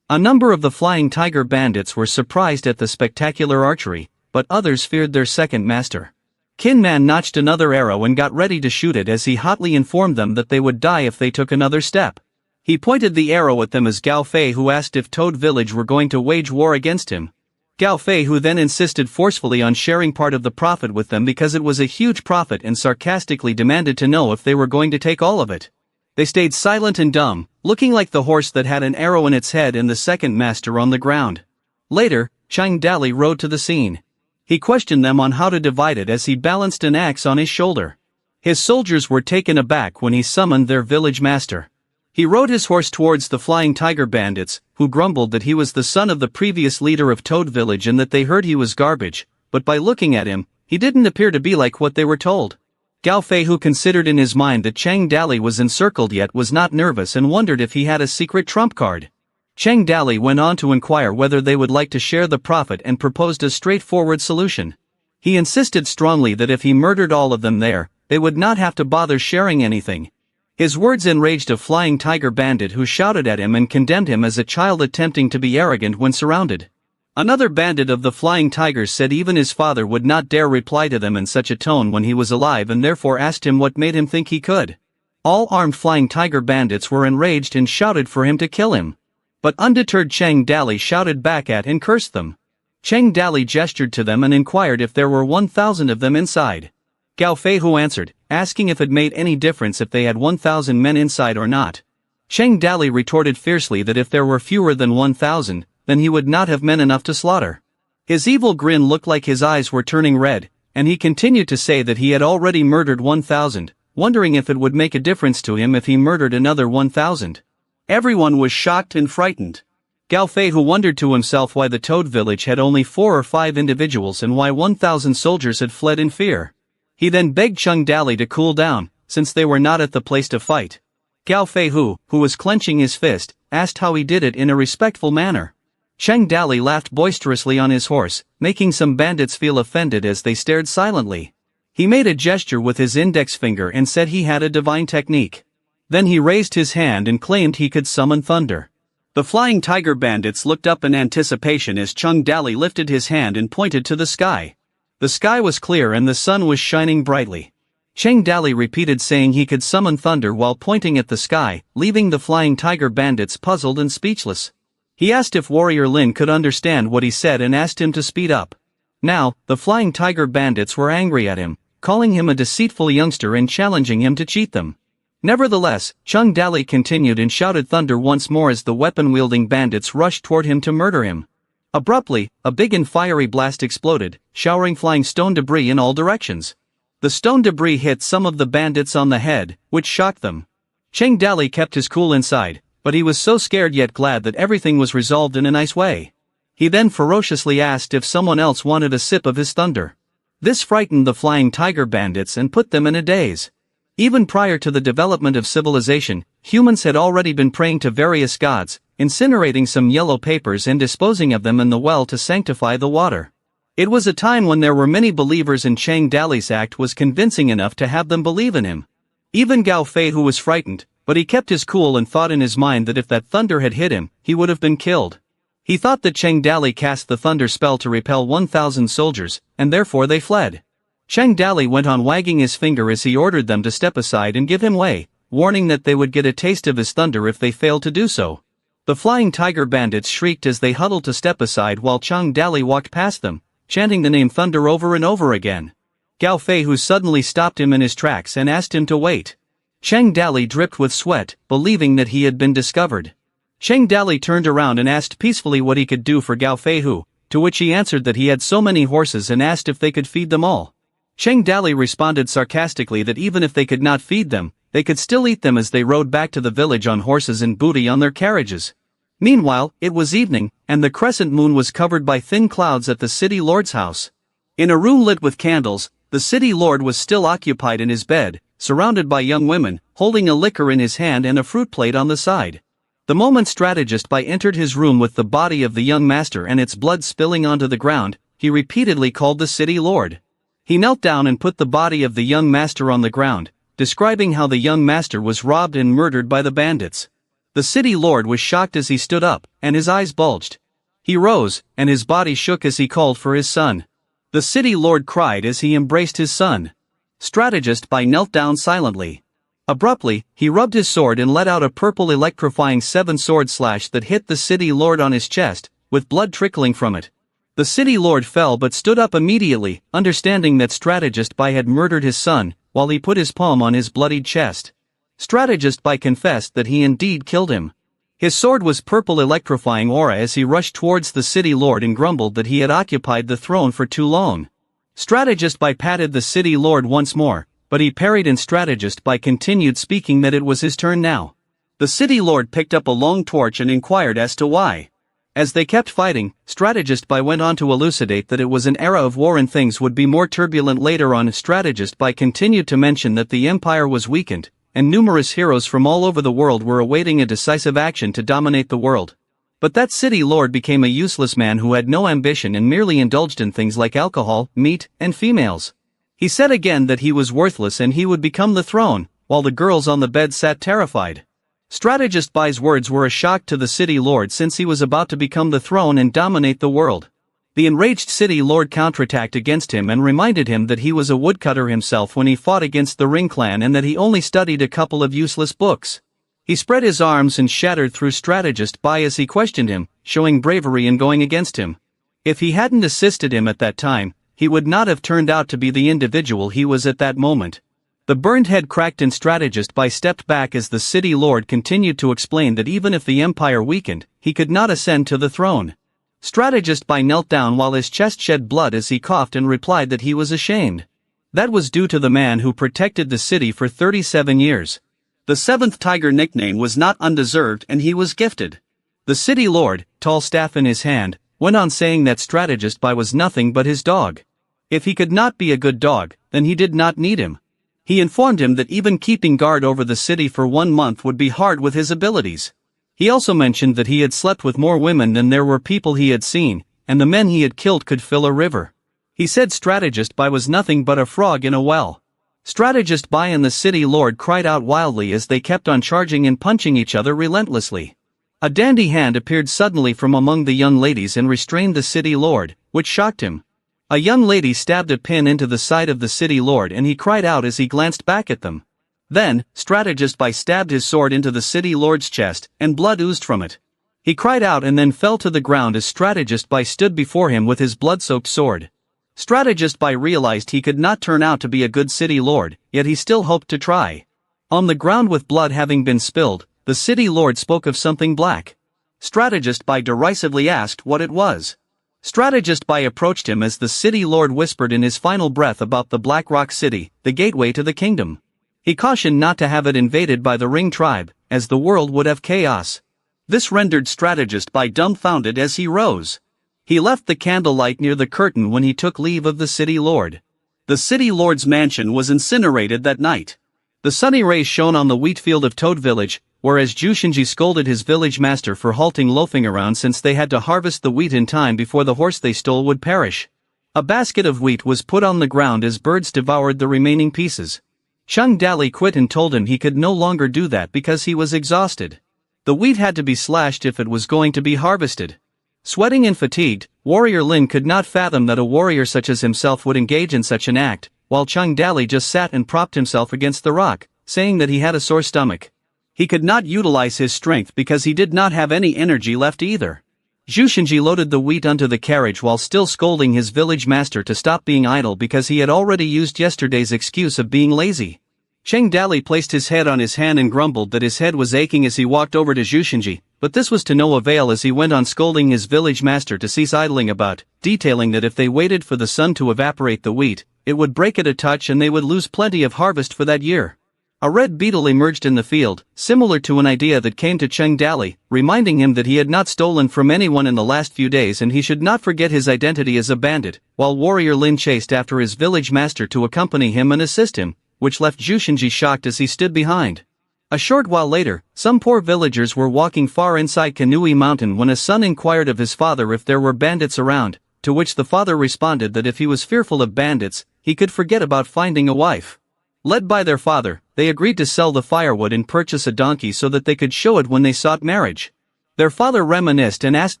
A number of the flying tiger bandits were surprised at the spectacular archery, but others feared their second master. Kin Man notched another arrow and got ready to shoot it as he hotly informed them that they would die if they took another step. He pointed the arrow at them as Gao Fei, who asked if Toad Village were going to wage war against him. Gao Fei, who then insisted forcefully on sharing part of the profit with them because it was a huge profit, and sarcastically demanded to know if they were going to take all of it. They stayed silent and dumb, looking like the horse that had an arrow in its head and the second master on the ground. Later, Chang Dali rode to the scene. He questioned them on how to divide it as he balanced an axe on his shoulder. His soldiers were taken aback when he summoned their village master. He rode his horse towards the flying tiger bandits, who grumbled that he was the son of the previous leader of Toad Village and that they heard he was garbage, but by looking at him, he didn't appear to be like what they were told. Gao Fei, who considered in his mind that Chang Dali was encircled yet, was not nervous and wondered if he had a secret trump card. Chang Dali went on to inquire whether they would like to share the profit and proposed a straightforward solution. He insisted strongly that if he murdered all of them there, they would not have to bother sharing anything. His words enraged a flying tiger bandit who shouted at him and condemned him as a child attempting to be arrogant when surrounded. Another bandit of the flying tigers said even his father would not dare reply to them in such a tone when he was alive, and therefore asked him what made him think he could. All armed flying tiger bandits were enraged and shouted for him to kill him. But undeterred Chang Dali shouted back at and cursed them. Chang Dali gestured to them and inquired if there were 1,000 of them inside. Gao Feihu answered, asking if it made any difference if they had 1,000 men inside or not. Chang Dali retorted fiercely that if there were fewer than 1,000, then he would not have men enough to slaughter. His evil grin looked like his eyes were turning red, and he continued to say that he had already murdered 1,000, wondering if it would make a difference to him if he murdered another 1,000. Everyone was shocked and frightened. Gao Feihu wondered to himself why the Toad Village had only 4 or 5 individuals and why 1,000 soldiers had fled in fear. He then begged Chang Dali to cool down, since they were not at the place to fight. Gao Feihu, who was clenching his fist, asked how he did it in a respectful manner. Chang Dali laughed boisterously on his horse, making some bandits feel offended as they stared silently. He made a gesture with his index finger and said he had a divine technique. Then he raised his hand and claimed he could summon thunder. The flying tiger bandits looked up in anticipation as Chang Dali lifted his hand and pointed to the sky. The sky was clear and the sun was shining brightly. Chang Dali repeated saying he could summon thunder while pointing at the sky, leaving the flying tiger bandits puzzled and speechless. He asked if Warrior Lin could understand what he said and asked him to speed up. Now, the flying tiger bandits were angry at him, calling him a deceitful youngster and challenging him to cheat them. Nevertheless, Chang Dali continued and shouted thunder once more as the weapon-wielding bandits rushed toward him to murder him. Abruptly, a big and fiery blast exploded, showering flying stone debris in all directions. The stone debris hit some of the bandits on the head, which shocked them. Chang Dali kept his cool inside, but he was so scared yet glad that everything was resolved in a nice way. He then ferociously asked if someone else wanted a sip of his thunder. This frightened the flying tiger bandits and put them in a daze. Even prior to the development of civilization, humans had already been praying to various gods, incinerating some yellow papers and disposing of them in the well to sanctify the water. It was a time when there were many believers, and Chang Dali's act was convincing enough to have them believe in him. Even Gao Feihu was frightened, but he kept his cool and thought in his mind that if that thunder had hit him, he would have been killed. He thought that Chang Dali cast the thunder spell to repel 1,000 soldiers, and therefore they fled. Chang Dali went on wagging his finger as he ordered them to step aside and give him way, warning that they would get a taste of his thunder if they failed to do so. The flying tiger bandits shrieked as they huddled to step aside while Chang Dali walked past them, chanting the name thunder over and over again. Gao Feihu suddenly stopped him in his tracks and asked him to wait. Chang Dali dripped with sweat, believing that he had been discovered. Chang Dali turned around and asked peacefully what he could do for Gao Feihu, to which he answered that he had so many horses and asked if they could feed them all. Chang Dali responded sarcastically that even if they could not feed them, they could still eat them as they rode back to the village on horses and booty on their carriages. Meanwhile, it was evening, and the crescent moon was covered by thin clouds at the city lord's house. In a room lit with candles, the city lord was still occupied in his bed, surrounded by young women, holding a liquor in his hand and a fruit plate on the side. The moment strategist Bai entered his room with the body of the young master and its blood spilling onto the ground, he repeatedly called the city lord. He knelt down and put the body of the young master on the ground, describing how the young master was robbed and murdered by the bandits. The city lord was shocked as he stood up, and his eyes bulged. He rose, and his body shook as he called for his son. The city lord cried as he embraced his son. Strategist Bai knelt down silently. Abruptly, he rubbed his sword and let out a purple electrifying 7-sword slash that hit the city lord on his chest, with blood trickling from it. The city lord fell but stood up immediately, understanding that Strategist Bai had murdered his son, while he put his palm on his bloodied chest. Strategist Bai confessed that he indeed killed him. His sword was purple electrifying aura as he rushed towards the city lord and grumbled that he had occupied the throne for too long. Strategist Bai patted the city lord once more, but he parried and Strategist Bai continued speaking that it was his turn now. The city lord picked up a long torch and inquired as to why. As they kept fighting, Strategist Bai went on to elucidate that it was an era of war and things would be more turbulent later on. Strategist Bai continued to mention that the empire was weakened, and numerous heroes from all over the world were awaiting a decisive action to dominate the world. But that city lord became a useless man who had no ambition and merely indulged in things like alcohol, meat, and females. He said again that he was worthless and he would become the throne, while the girls on the bed sat terrified. Strategist Bai's words were a shock to the city lord since he was about to become the throne and dominate the world. The enraged city lord counterattacked against him and reminded him that he was a woodcutter himself when he fought against the Ring clan and that he only studied a couple of useless books. He spread his arms and shattered through Strategist Bai as he questioned him, showing bravery in going against him. If he hadn't assisted him at that time, he would not have turned out to be the individual he was at that moment. The burned head cracked and Strategist Bai stepped back as the city lord continued to explain that even if the empire weakened, he could not ascend to the throne. Strategist Bai knelt down while his chest shed blood as he coughed and replied that he was ashamed. That was due to the man who protected the city for 37 years. The seventh tiger nickname was not undeserved and he was gifted. The city lord, tall staff in his hand, went on saying that Strategist Bai was nothing but his dog. If he could not be a good dog, then he did not need him. He informed him that even keeping guard over the city for 1 month would be hard with his abilities. He also mentioned that he had slept with more women than there were people he had seen, and the men he had killed could fill a river. He said Strategist Bai was nothing but a frog in a well. Strategist Bai and the city lord cried out wildly as they kept on charging and punching each other relentlessly. A dandy hand appeared suddenly from among the young ladies and restrained the city lord, which shocked him. A young lady stabbed a pin into the side of the city lord and he cried out as he glanced back at them. Then, Strategist Bai stabbed his sword into the city lord's chest, and blood oozed from it. He cried out and then fell to the ground as Strategist Bai stood before him with his blood-soaked sword. Strategist Bai realized he could not turn out to be a good city lord, yet he still hoped to try. On the ground with blood having been spilled, the city lord spoke of something black. Strategist Bai derisively asked what it was. Strategist Bai approached him as the city lord whispered in his final breath about the Black Rock City, the gateway to the kingdom. He cautioned not to have it invaded by the Ring tribe, as the world would have chaos. This rendered Strategist Bai dumbfounded as he rose. He left the candlelight near the curtain when he took leave of the city lord. The city lord's mansion was incinerated that night. The sunny rays shone on the wheat field of Toad Village, whereas Jushinji scolded his village master for halting loafing around since they had to harvest the wheat in time before the horse they stole would perish. A basket of wheat was put on the ground as birds devoured the remaining pieces. Chung Dali quit and told him he could no longer do that because he was exhausted. The wheat had to be slashed if it was going to be harvested. Sweating and fatigued, Warrior Lin could not fathom that a warrior such as himself would engage in such an act, while Chung Dali just sat and propped himself against the rock, saying that he had a sore stomach. He could not utilize his strength because he did not have any energy left either. Jushinji loaded the wheat onto the carriage while still scolding his village master to stop being idle because he had already used yesterday's excuse of being lazy. Cheng Dali placed his head on his hand and grumbled that his head was aching as he walked over to Jushinji, but this was to no avail as he went on scolding his village master to cease idling about, detailing that if they waited for the sun to evaporate the wheat, it would break at a touch and they would lose plenty of harvest for that year. A red beetle emerged in the field, similar to an idea that came to Cheng Dali, reminding him that he had not stolen from anyone in the last few days and he should not forget his identity as a bandit, while warrior Lin chased after his village master to accompany him and assist him, which left Zhu Xinji shocked as he stood behind. A short while later, some poor villagers were walking far inside Kanui Mountain when a son inquired of his father if there were bandits around, to which the father responded that if he was fearful of bandits, he could forget about finding a wife. Led by their father, they agreed to sell the firewood and purchase a donkey so that they could show it when they sought marriage. Their father reminisced and asked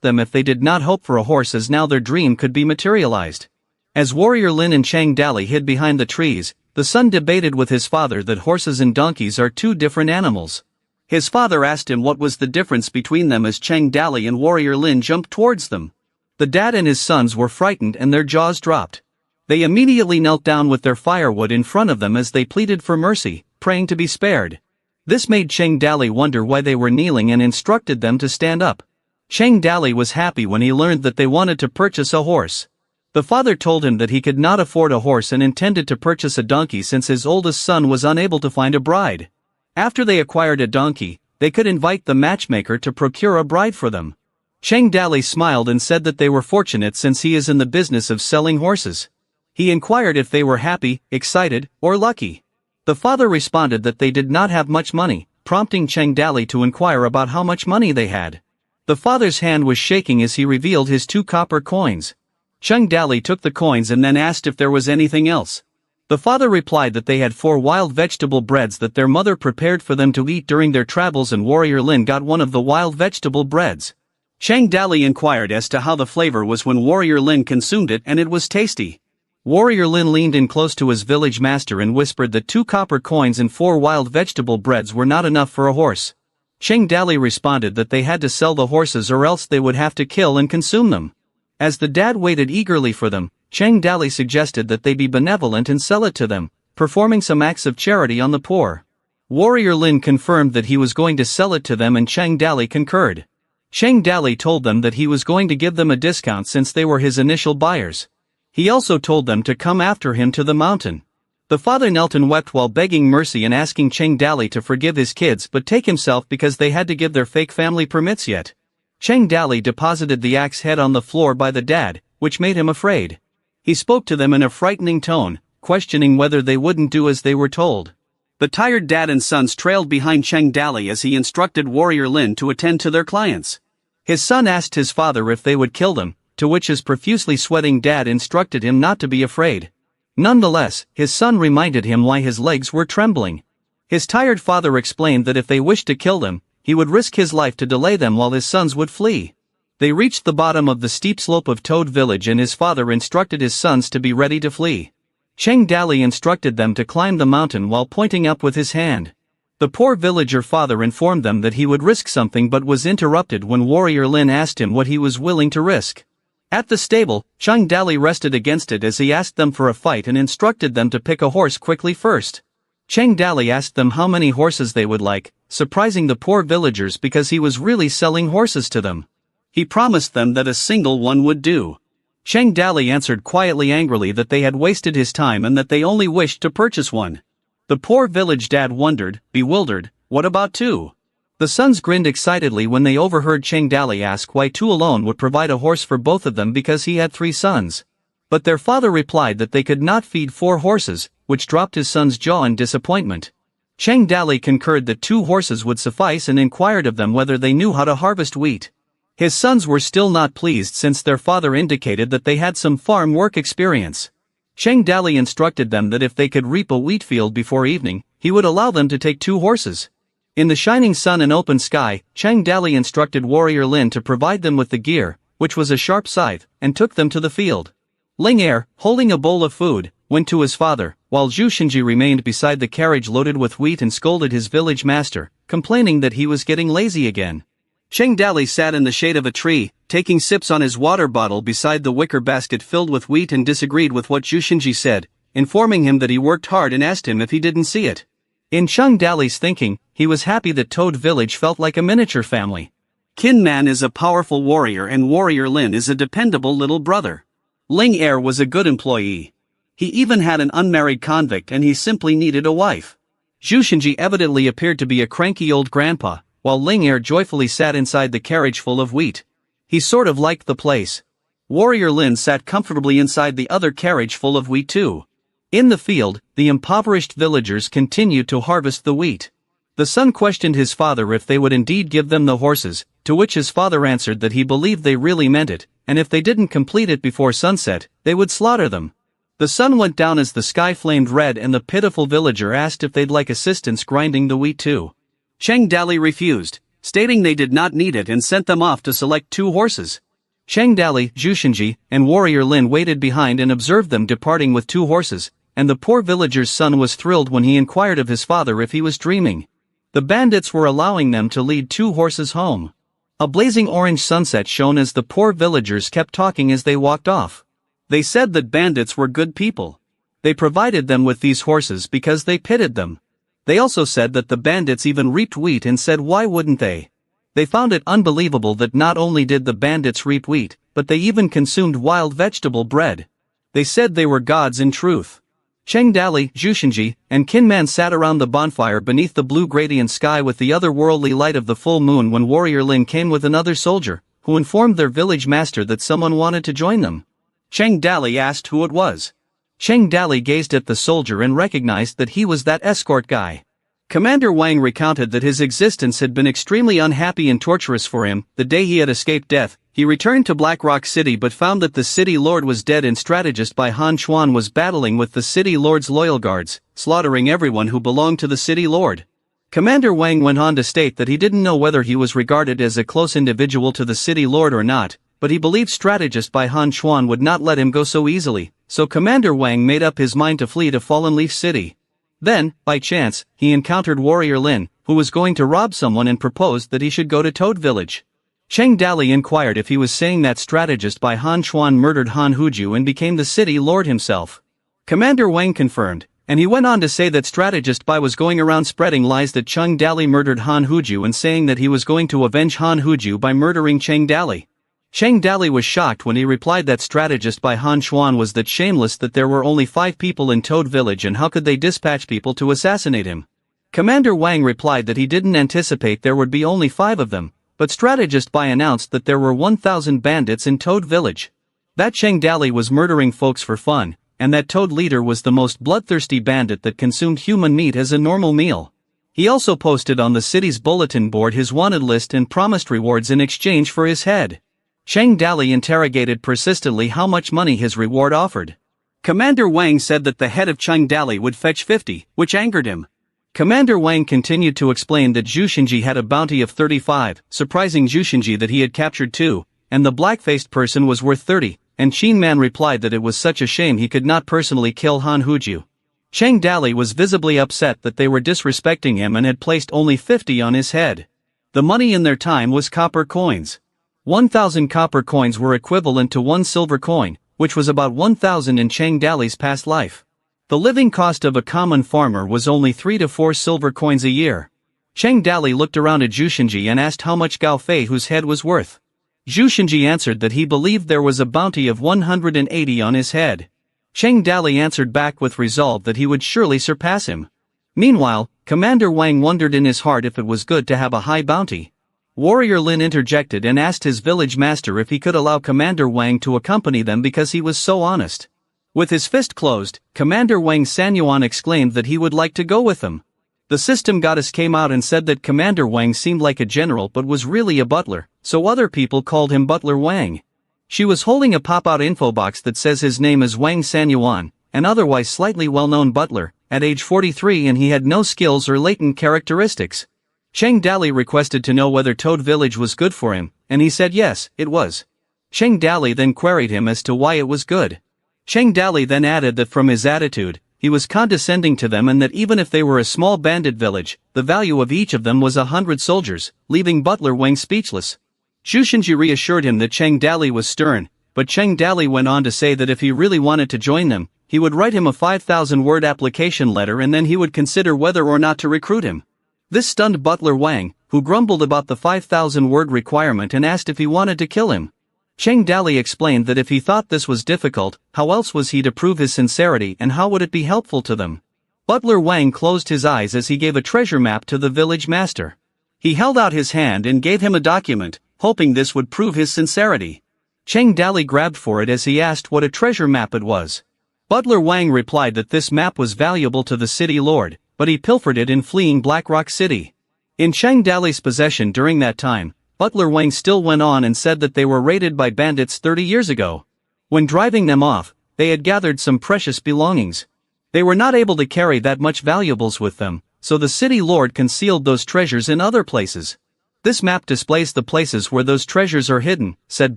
them if they did not hope for a horse as now their dream could be materialized. As warrior Lin and Cheng Dali hid behind the trees, the son debated with his father that horses and donkeys are two different animals. His father asked him what was the difference between them as Cheng Dali and warrior Lin jumped towards them. The dad and his sons were frightened and their jaws dropped. They immediately knelt down with their firewood in front of them as they pleaded for mercy, praying to be spared. This made Cheng Dali wonder why they were kneeling and instructed them to stand up. Cheng Dali was happy when he learned that they wanted to purchase a horse. The father told him that he could not afford a horse and intended to purchase a donkey since his oldest son was unable to find a bride. After they acquired a donkey, they could invite the matchmaker to procure a bride for them. Cheng Dali smiled and said that they were fortunate since he is in the business of selling horses. He inquired if they were happy, excited, or lucky. The father responded that they did not have much money, prompting Cheng Dali to inquire about how much money they had. The father's hand was shaking as he revealed his 2 copper coins. Cheng Dali took the coins and then asked if there was anything else. The father replied that they had 4 wild vegetable breads that their mother prepared for them to eat during their travels and warrior Lin got one of the wild vegetable breads. Cheng Dali inquired as to how the flavor was when warrior Lin consumed it and it was tasty. Warrior Lin leaned in close to his village master and whispered that 2 copper coins and 4 wild vegetable breads were not enough for a horse. Cheng Dali responded that they had to sell the horses or else they would have to kill and consume them. As the dad waited eagerly for them, Cheng Dali suggested that they be benevolent and sell it to them, performing some acts of charity on the poor. Warrior Lin confirmed that he was going to sell it to them and Cheng Dali concurred. Cheng Dali told them that he was going to give them a discount since they were his initial buyers. He also told them to come after him to the mountain. The father knelt and wept while begging mercy and asking Cheng Dali to forgive his kids but take himself because they had to give their fake family permits yet. Cheng Dali deposited the axe head on the floor by the dad, which made him afraid. He spoke to them in a frightening tone, questioning whether they wouldn't do as they were told. The tired dad and sons trailed behind Cheng Dali as he instructed warrior Lin to attend to their clients. His son asked his father if they would kill them, to which his profusely sweating dad instructed him not to be afraid. Nonetheless, his son reminded him why his legs were trembling. His tired father explained that if they wished to kill him, he would risk his life to delay them while his sons would flee. They reached the bottom of the steep slope of Toad Village and his father instructed his sons to be ready to flee. Cheng Dali instructed them to climb the mountain while pointing up with his hand. The poor villager father informed them that he would risk something but was interrupted when warrior Lin asked him what he was willing to risk. At the stable, Cheng Dali rested against it as he asked them for a fight and instructed them to pick a horse quickly first. Cheng Dali asked them how many horses they would like, surprising the poor villagers because he was really selling horses to them. He promised them that a single one would do. Cheng Dali answered quietly angrily that they had wasted his time and that they only wished to purchase one. The poor village dad wondered, bewildered, what about 2? The sons grinned excitedly when they overheard Cheng Dali ask why 2 alone would provide a horse for both of them because he had 3 sons. But their father replied that they could not feed 4 horses, which dropped his son's jaw in disappointment. Cheng Dali concurred that 2 horses would suffice and inquired of them whether they knew how to harvest wheat. His sons were still not pleased since their father indicated that they had some farm work experience. Cheng Dali instructed them that if they could reap a wheat field before evening, he would allow them to take 2 horses. In the shining sun and open sky, Cheng Dali instructed warrior Lin to provide them with the gear, which was a sharp scythe, and took them to the field. Ling Er, holding a bowl of food, went to his father, while Zhu Xinji remained beside the carriage loaded with wheat and scolded his village master, complaining that he was getting lazy again. Cheng Dali sat in the shade of a tree, taking sips on his water bottle beside the wicker basket filled with wheat and disagreed with what Zhu Xinji said, informing him that he worked hard and asked him if he didn't see it. In Cheng Dali's thinking, he was happy that Toad Village felt like a miniature family. Kin Man is a powerful warrior and warrior Lin is a dependable little brother. Ling Er was a good employee. He even had an unmarried convict and he simply needed a wife. Zhu Xinji evidently appeared to be a cranky old grandpa, while Ling Er joyfully sat inside the carriage full of wheat. He sort of liked the place. Warrior Lin sat comfortably inside the other carriage full of wheat too. In the field, the impoverished villagers continued to harvest the wheat. The son questioned his father if they would indeed give them the horses, to which his father answered that he believed they really meant it, and if they didn't complete it before sunset, they would slaughter them. The sun went down as the sky flamed red and the pitiful villager asked if they'd like assistance grinding the wheat too. Cheng Dali refused, stating they did not need it and sent them off to select 2 horses. Cheng Dali, Zhu Xinji, and Warrior Lin waited behind and observed them departing with 2 horses, and the poor villager's son was thrilled when he inquired of his father if he was dreaming. The bandits were allowing them to lead 2 horses home. A blazing orange sunset shone as the poor villagers kept talking as they walked off. They said that bandits were good people. They provided them with these horses because they pitied them. They also said that the bandits even reaped wheat and said why wouldn't they? They found it unbelievable that not only did the bandits reap wheat, but they even consumed wild vegetable bread. They said they were gods in truth. Cheng Dali, Zhu Xinji, and Qin Man sat around the bonfire beneath the blue gradient sky with the otherworldly light of the full moon when Warrior Lin came with another soldier, who informed their village master that someone wanted to join them. Cheng Dali asked who it was. Cheng Dali gazed at the soldier and recognized that he was that escort guy. Commander Wang recounted that his existence had been extremely unhappy and torturous for him. The day he had escaped death, he returned to Black Rock City but found that the city lord was dead and strategist by Han Chuan was battling with the city lord's loyal guards, slaughtering everyone who belonged to the city lord. Commander Wang went on to state that he didn't know whether he was regarded as a close individual to the city lord or not, but he believed strategist by Han Chuan would not let him go so easily, so Commander Wang made up his mind to flee to Fallen Leaf City. Then, by chance, he encountered Warrior Lin, who was going to rob someone and proposed that he should go to Toad Village. Cheng Dali inquired if he was saying that strategist by Han Chuan murdered Han Huju and became the city lord himself. Commander Wang confirmed, and he went on to say that strategist Bai was going around spreading lies that Cheng Dali murdered Han Huju and saying that he was going to avenge Han Huju by murdering Cheng Dali. Cheng Dali was shocked when he replied that strategist by Han Chuan was that shameless that there were only 5 people in Toad Village and how could they dispatch people to assassinate him. Commander Wang replied that he didn't anticipate there would be only 5 of them, but strategist Bai announced that there were 1,000 bandits in Toad Village. That Cheng Dali was murdering folks for fun, and that Toad leader was the most bloodthirsty bandit that consumed human meat as a normal meal. He also posted on the city's bulletin board his wanted list and promised rewards in exchange for his head. Cheng Dali interrogated persistently how much money his reward offered. Commander Wang said that the head of Cheng Dali would fetch 50, which angered him. Commander Wang continued to explain that Zhu Xinji had a bounty of 35, surprising Zhu Xinji that he had captured 2, and the black-faced person was worth 30, and Qin Man replied that it was such a shame he could not personally kill Han Huju. Cheng Dali was visibly upset that they were disrespecting him and had placed only 50 on his head. The money in their time was copper coins. 1,000 copper coins were equivalent to 1 silver coin, which was about 1,000 in Cheng Dali's past life. The living cost of a common farmer was only 3 to 4 silver coins a year. Cheng Dali looked around at Zhu Xinji and asked how much Gao Fei whose head was worth. Zhu Xinji answered that he believed there was a bounty of 180 on his head. Cheng Dali answered back with resolve that he would surely surpass him. Meanwhile, Commander Wang wondered in his heart if it was good to have a high bounty. Warrior Lin interjected and asked his village master if he could allow Commander Wang to accompany them because he was so honest. With his fist closed, Commander Wang Sanyuan exclaimed that he would like to go with them. The system goddess came out and said that Commander Wang seemed like a general but was really a butler, so other people called him Butler Wang. She was holding a pop-out info box that says his name is Wang Sanyuan, an otherwise slightly well-known butler, at age 43 and he had no skills or latent characteristics. Cheng Dali requested to know whether Toad Village was good for him, and he said yes, it was. Cheng Dali then queried him as to why it was good. Cheng Dali then added that from his attitude, he was condescending to them and that even if they were a small bandit village, the value of each of them was 100 soldiers, leaving Butler Wang speechless. Zhu Xinji reassured him that Cheng Dali was stern, but Cheng Dali went on to say that if he really wanted to join them, he would write him a 5,000-word application letter and then he would consider whether or not to recruit him. This stunned Butler Wang, who grumbled about the 5,000-word requirement and asked if he wanted to kill him. Cheng Dali explained that if he thought this was difficult, how else was he to prove his sincerity and how would it be helpful to them? Butler Wang closed his eyes as he gave a treasure map to the village master. He held out his hand and gave him a document, hoping this would prove his sincerity. Cheng Dali grabbed for it as he asked what a treasure map it was. Butler Wang replied that this map was valuable to the city lord, but he pilfered it in fleeing Black Rock City. In Cheng Dali's possession during that time, Butler Wang still went on and said that they were raided by bandits 30 years ago. When driving them off, they had gathered some precious belongings. They were not able to carry that much valuables with them, so the city lord concealed those treasures in other places. This map displays the places where those treasures are hidden, said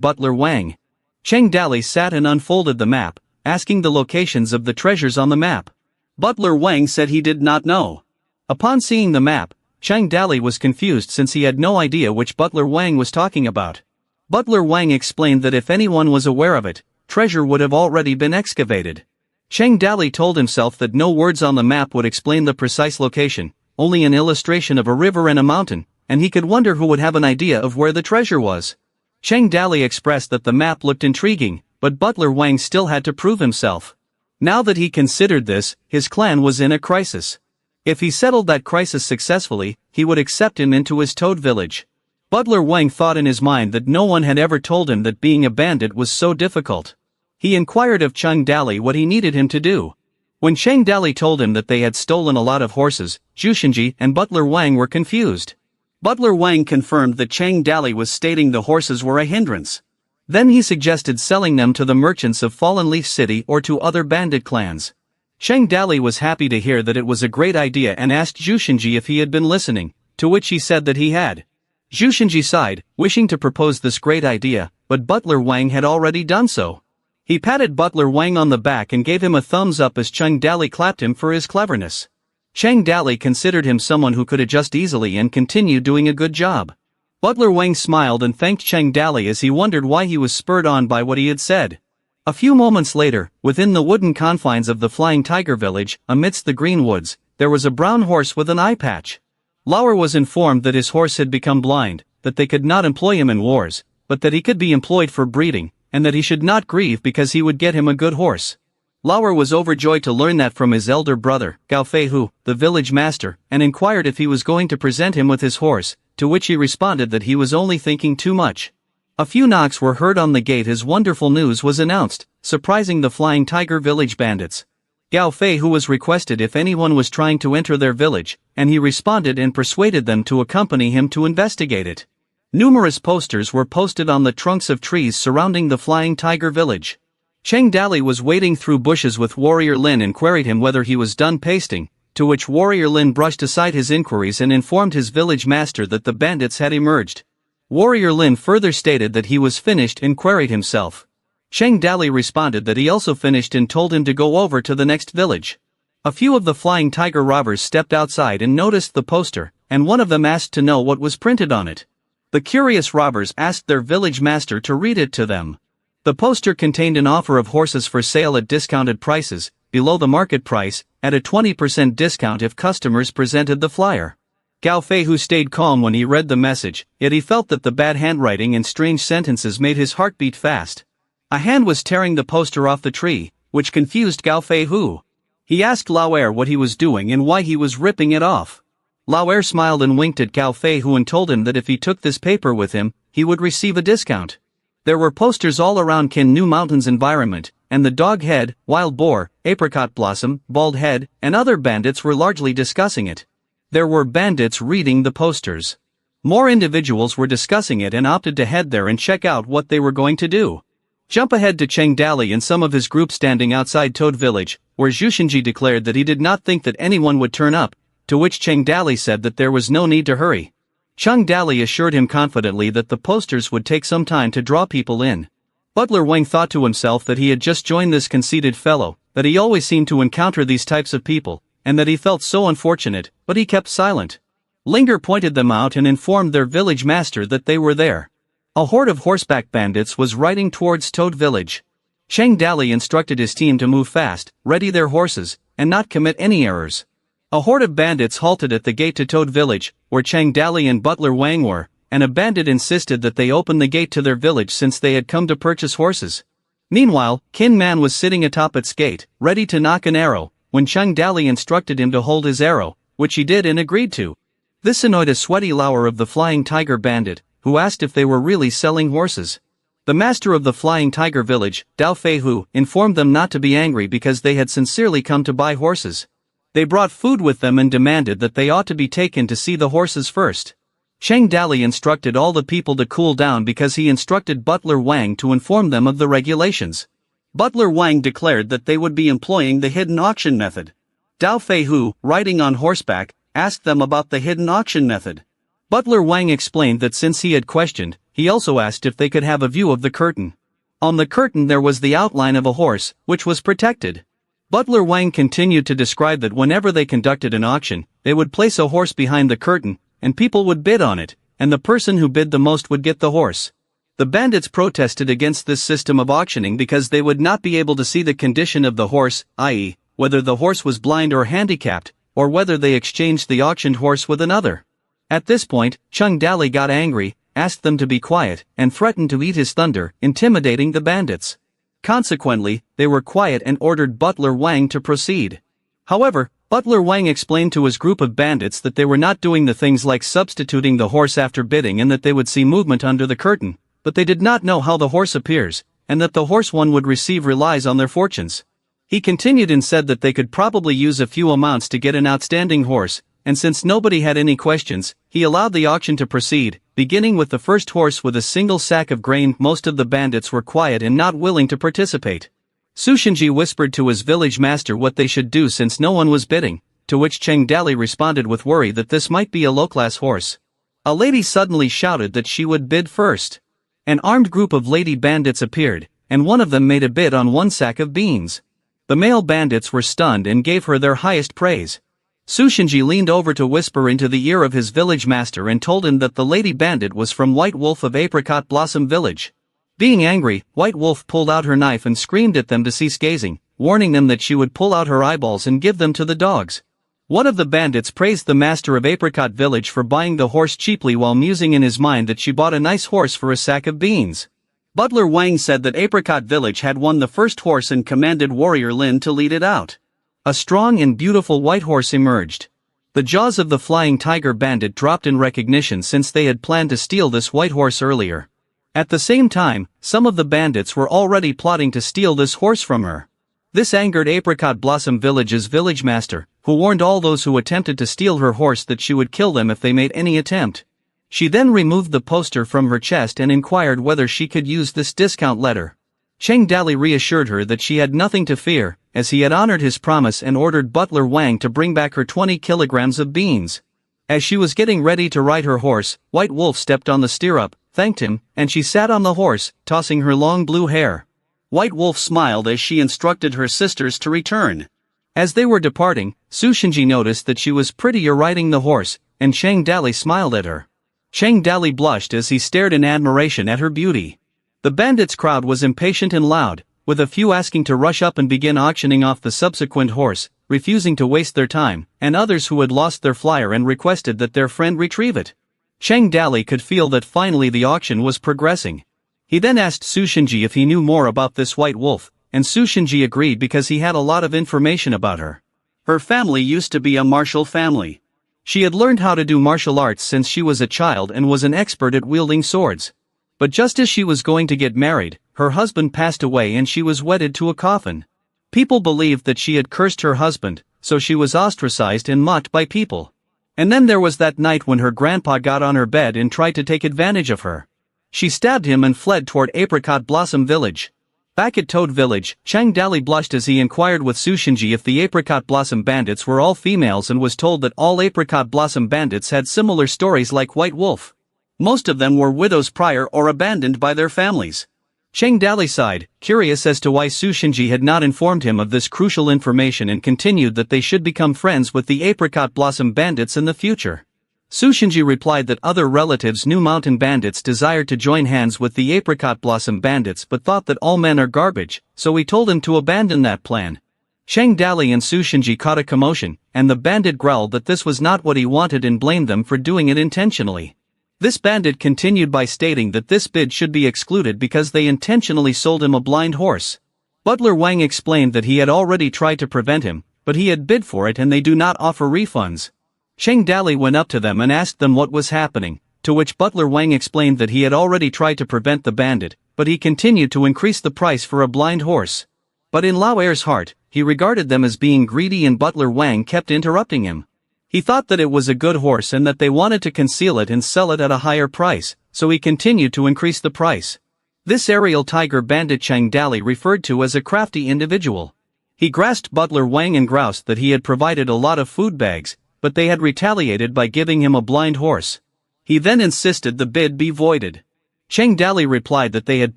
Butler Wang. Cheng Dali sat and unfolded the map, asking the locations of the treasures on the map. Butler Wang said he did not know. Upon seeing the map, Cheng Dali was confused since he had no idea which Butler Wang was talking about. Butler Wang explained that if anyone was aware of it, treasure would have already been excavated. Cheng Dali told himself that no words on the map would explain the precise location, only an illustration of a river and a mountain, and he could wonder who would have an idea of where the treasure was. Cheng Dali expressed that the map looked intriguing, but Butler Wang still had to prove himself. Now that he considered this, his clan was in a crisis. If he settled that crisis successfully, he would accept him into his Toad village. Butler Wang thought in his mind that no one had ever told him that being a bandit was so difficult. He inquired of Cheng Dali what he needed him to do. When Cheng Dali told him that they had stolen a lot of horses, Jushinji and Butler Wang were confused. Butler Wang confirmed that Cheng Dali was stating the horses were a hindrance. Then he suggested selling them to the merchants of Fallen Leaf City or to other bandit clans. Cheng Dali was happy to hear that it was a great idea and asked Jushinji if he had been listening, to which he said that he had. Jushinji sighed, wishing to propose this great idea, but Butler Wang had already done so. He patted Butler Wang on the back and gave him a thumbs up as Cheng Dali clapped him for his cleverness. Cheng Dali considered him someone who could adjust easily and continue doing a good job. Butler Wang smiled and thanked Cheng Dali as he wondered why he was spurred on by what he had said. A few moments later, within the wooden confines of the Flying Tiger village, amidst the green woods, there was a brown horse with an eye patch. Lauer was informed that his horse had become blind, that they could not employ him in wars, but that he could be employed for breeding, and that he should not grieve because he would get him a good horse. Lauer was overjoyed to learn that from his elder brother, Gao Feihu, the village master, and inquired if he was going to present him with his horse, to which he responded that he was only thinking too much. A few knocks were heard on the gate as wonderful news was announced, surprising the Flying Tiger village bandits. Gao Feihu was requested if anyone was trying to enter their village, and he responded and persuaded them to accompany him to investigate it. Numerous posters were posted on the trunks of trees surrounding the Flying Tiger village. Cheng Dali was wading through bushes with Warrior Lin and queried him whether he was done pasting, to which Warrior Lin brushed aside his inquiries and informed his village master that the bandits had emerged. Warrior Lin further stated that he was finished and queried himself. Cheng Dali responded that he also finished and told him to go over to the next village. A few of the Flying Tiger robbers stepped outside and noticed the poster, and one of them asked to know what was printed on it. The curious robbers asked their village master to read it to them. The poster contained an offer of horses for sale at discounted prices, below the market price, at a 20% discount if customers presented the flyer. Gao Feihu stayed calm when he read the message, yet he felt that the bad handwriting and strange sentences made his heart beat fast. A hand was tearing the poster off the tree, which confused Gao Feihu. He asked Lauer what he was doing and why he was ripping it off. Lauer smiled and winked at Gao Feihu and told him that if he took this paper with him, he would receive a discount. There were posters all around Kinnu Mountain's environment, and the Dog Head, Wild Boar, Apricot Blossom, Bald Head, and other bandits were largely discussing it. There were bandits reading the posters. More individuals were discussing it and opted to head there and check out what they were going to do. Jump ahead to Cheng Dali and some of his group standing outside Toad Village, where Jushinji declared that he did not think that anyone would turn up, to which Cheng Dali said that there was no need to hurry. Cheng Dali assured him confidently that the posters would take some time to draw people in. Butler Wang thought to himself that he had just joined this conceited fellow, that he always seemed to encounter these types of people, and that he felt so unfortunate, but he kept silent. Linger pointed them out and informed their village master that they were there. A horde of horseback bandits was riding towards Toad Village. Cheng Dali instructed his team to move fast, ready their horses, and not commit any errors. A horde of bandits halted at the gate to Toad Village, where Cheng Dali and Butler Wang were, and a bandit insisted that they open the gate to their village since they had come to purchase horses. Meanwhile, Kin Man was sitting atop its gate, ready to knock an arrow, when Cheng Dali instructed him to hold his arrow, which he did and agreed to. This annoyed a sweaty lower of the Flying Tiger Bandit, who asked if they were really selling horses. The master of the Flying Tiger village, Dao Feihu, informed them not to be angry because they had sincerely come to buy horses. They brought food with them and demanded that they ought to be taken to see the horses first. Cheng Dali instructed all the people to cool down because he instructed Butler Wang to inform them of the regulations. Butler Wang declared that they would be employing the hidden auction method. Dao Feihu, riding on horseback, asked them about the hidden auction method. Butler Wang explained that since he had questioned, he also asked if they could have a view of the curtain. On the curtain there was the outline of a horse, which was protected. Butler Wang continued to describe that whenever they conducted an auction, they would place a horse behind the curtain, and people would bid on it, and the person who bid the most would get the horse. The bandits protested against this system of auctioning because they would not be able to see the condition of the horse, i.e., whether the horse was blind or handicapped, or whether they exchanged the auctioned horse with another. At this point, Cheng Dali got angry, asked them to be quiet, and threatened to eat his thunder, intimidating the bandits. Consequently, they were quiet and ordered Butler Wang to proceed. However, Butler Wang explained to his group of bandits that they were not doing the things like substituting the horse after bidding and that they would see movement under the curtain, but they did not know how the horse appears, and that the horse one would receive relies on their fortunes. He continued and said that they could probably use a few amounts to get an outstanding horse, and since nobody had any questions, he allowed the auction to proceed, beginning with the first horse with a single sack of grain. Most of the bandits were quiet and not willing to participate. Sushinji whispered to his village master what they should do since no one was bidding, to which Cheng Dali responded with worry that this might be a low-class horse. A lady suddenly shouted that she would bid first. An armed group of lady bandits appeared, and one of them made a bid on 1 sack of beans. The male bandits were stunned and gave her their highest praise. Sushinji leaned over to whisper into the ear of his village master and told him that the lady bandit was from White Wolf of Apricot Blossom Village. Being angry, White Wolf pulled out her knife and screamed at them to cease gazing, warning them that she would pull out her eyeballs and give them to the dogs. One of the bandits praised the master of Apricot Village for buying the horse cheaply while musing in his mind that she bought a nice horse for a sack of beans. Butler Wang said that Apricot Village had won the first horse and commanded Warrior Lin to lead it out. A strong and beautiful white horse emerged. The jaws of the Flying Tiger Bandit dropped in recognition since they had planned to steal this white horse earlier. At the same time, some of the bandits were already plotting to steal this horse from her. This angered Apricot Blossom Village's village master, who warned all those who attempted to steal her horse that she would kill them if they made any attempt. She then removed the poster from her chest and inquired whether she could use this discount letter. Cheng Dali reassured her that she had nothing to fear, as he had honored his promise and ordered Butler Wang to bring back her 20 kilograms of beans. As she was getting ready to ride her horse, White Wolf stepped on the stirrup, thanked him, and she sat on the horse, tossing her long blue hair. White Wolf smiled as she instructed her sisters to return. As they were departing, Sushinji noticed that she was prettier riding the horse, and Cheng Dali smiled at her. Cheng Dali blushed as he stared in admiration at her beauty. The bandits' crowd was impatient and loud, with a few asking to rush up and begin auctioning off the subsequent horse, refusing to waste their time, and others who had lost their flyer and requested that their friend retrieve it. Cheng Dali could feel that finally the auction was progressing. He then asked Sushinji if he knew more about this white wolf, and Sushinji agreed because he had a lot of information about her. Her family used to be a martial family. She had learned how to do martial arts since she was a child and was an expert at wielding swords. But just as she was going to get married, her husband passed away and she was wedded to a coffin. People believed that she had cursed her husband, so she was ostracized and mocked by people. And then there was that night when her grandpa got on her bed and tried to take advantage of her. She stabbed him and fled toward Apricot Blossom Village. Back at Toad Village, Cheng Dali blushed as he inquired with Sushinji if the Apricot Blossom Bandits were all females and was told that all Apricot Blossom Bandits had similar stories like White Wolf. Most of them were widows prior or abandoned by their families. Cheng Dali sighed, curious as to why Sushinji had not informed him of this crucial information, and continued that they should become friends with the Apricot Blossom Bandits in the future. Sushinji replied that other relatives knew mountain bandits desired to join hands with the Apricot Blossom Bandits but thought that all men are garbage, so he told him to abandon that plan. Cheng Dali and Sushinji caught a commotion, and the bandit growled that this was not what he wanted and blamed them for doing it intentionally. This bandit continued by stating that this bid should be excluded because they intentionally sold him a blind horse. Butler Wang explained that he had already tried to prevent him, but he had bid for it and they do not offer refunds. Cheng Dali went up to them and asked them what was happening, to which Butler Wang explained that he had already tried to prevent the bandit, but he continued to increase the price for a blind horse. But in Lao Er's heart, he regarded them as being greedy and Butler Wang kept interrupting him. He thought that it was a good horse and that they wanted to conceal it and sell it at a higher price, so he continued to increase the price. This aerial tiger bandit Cheng Dali referred to as a crafty individual. He grasped Butler Wang and groused that he had provided a lot of food bags, but they had retaliated by giving him a blind horse. He then insisted the bid be voided. Cheng Dali replied that they had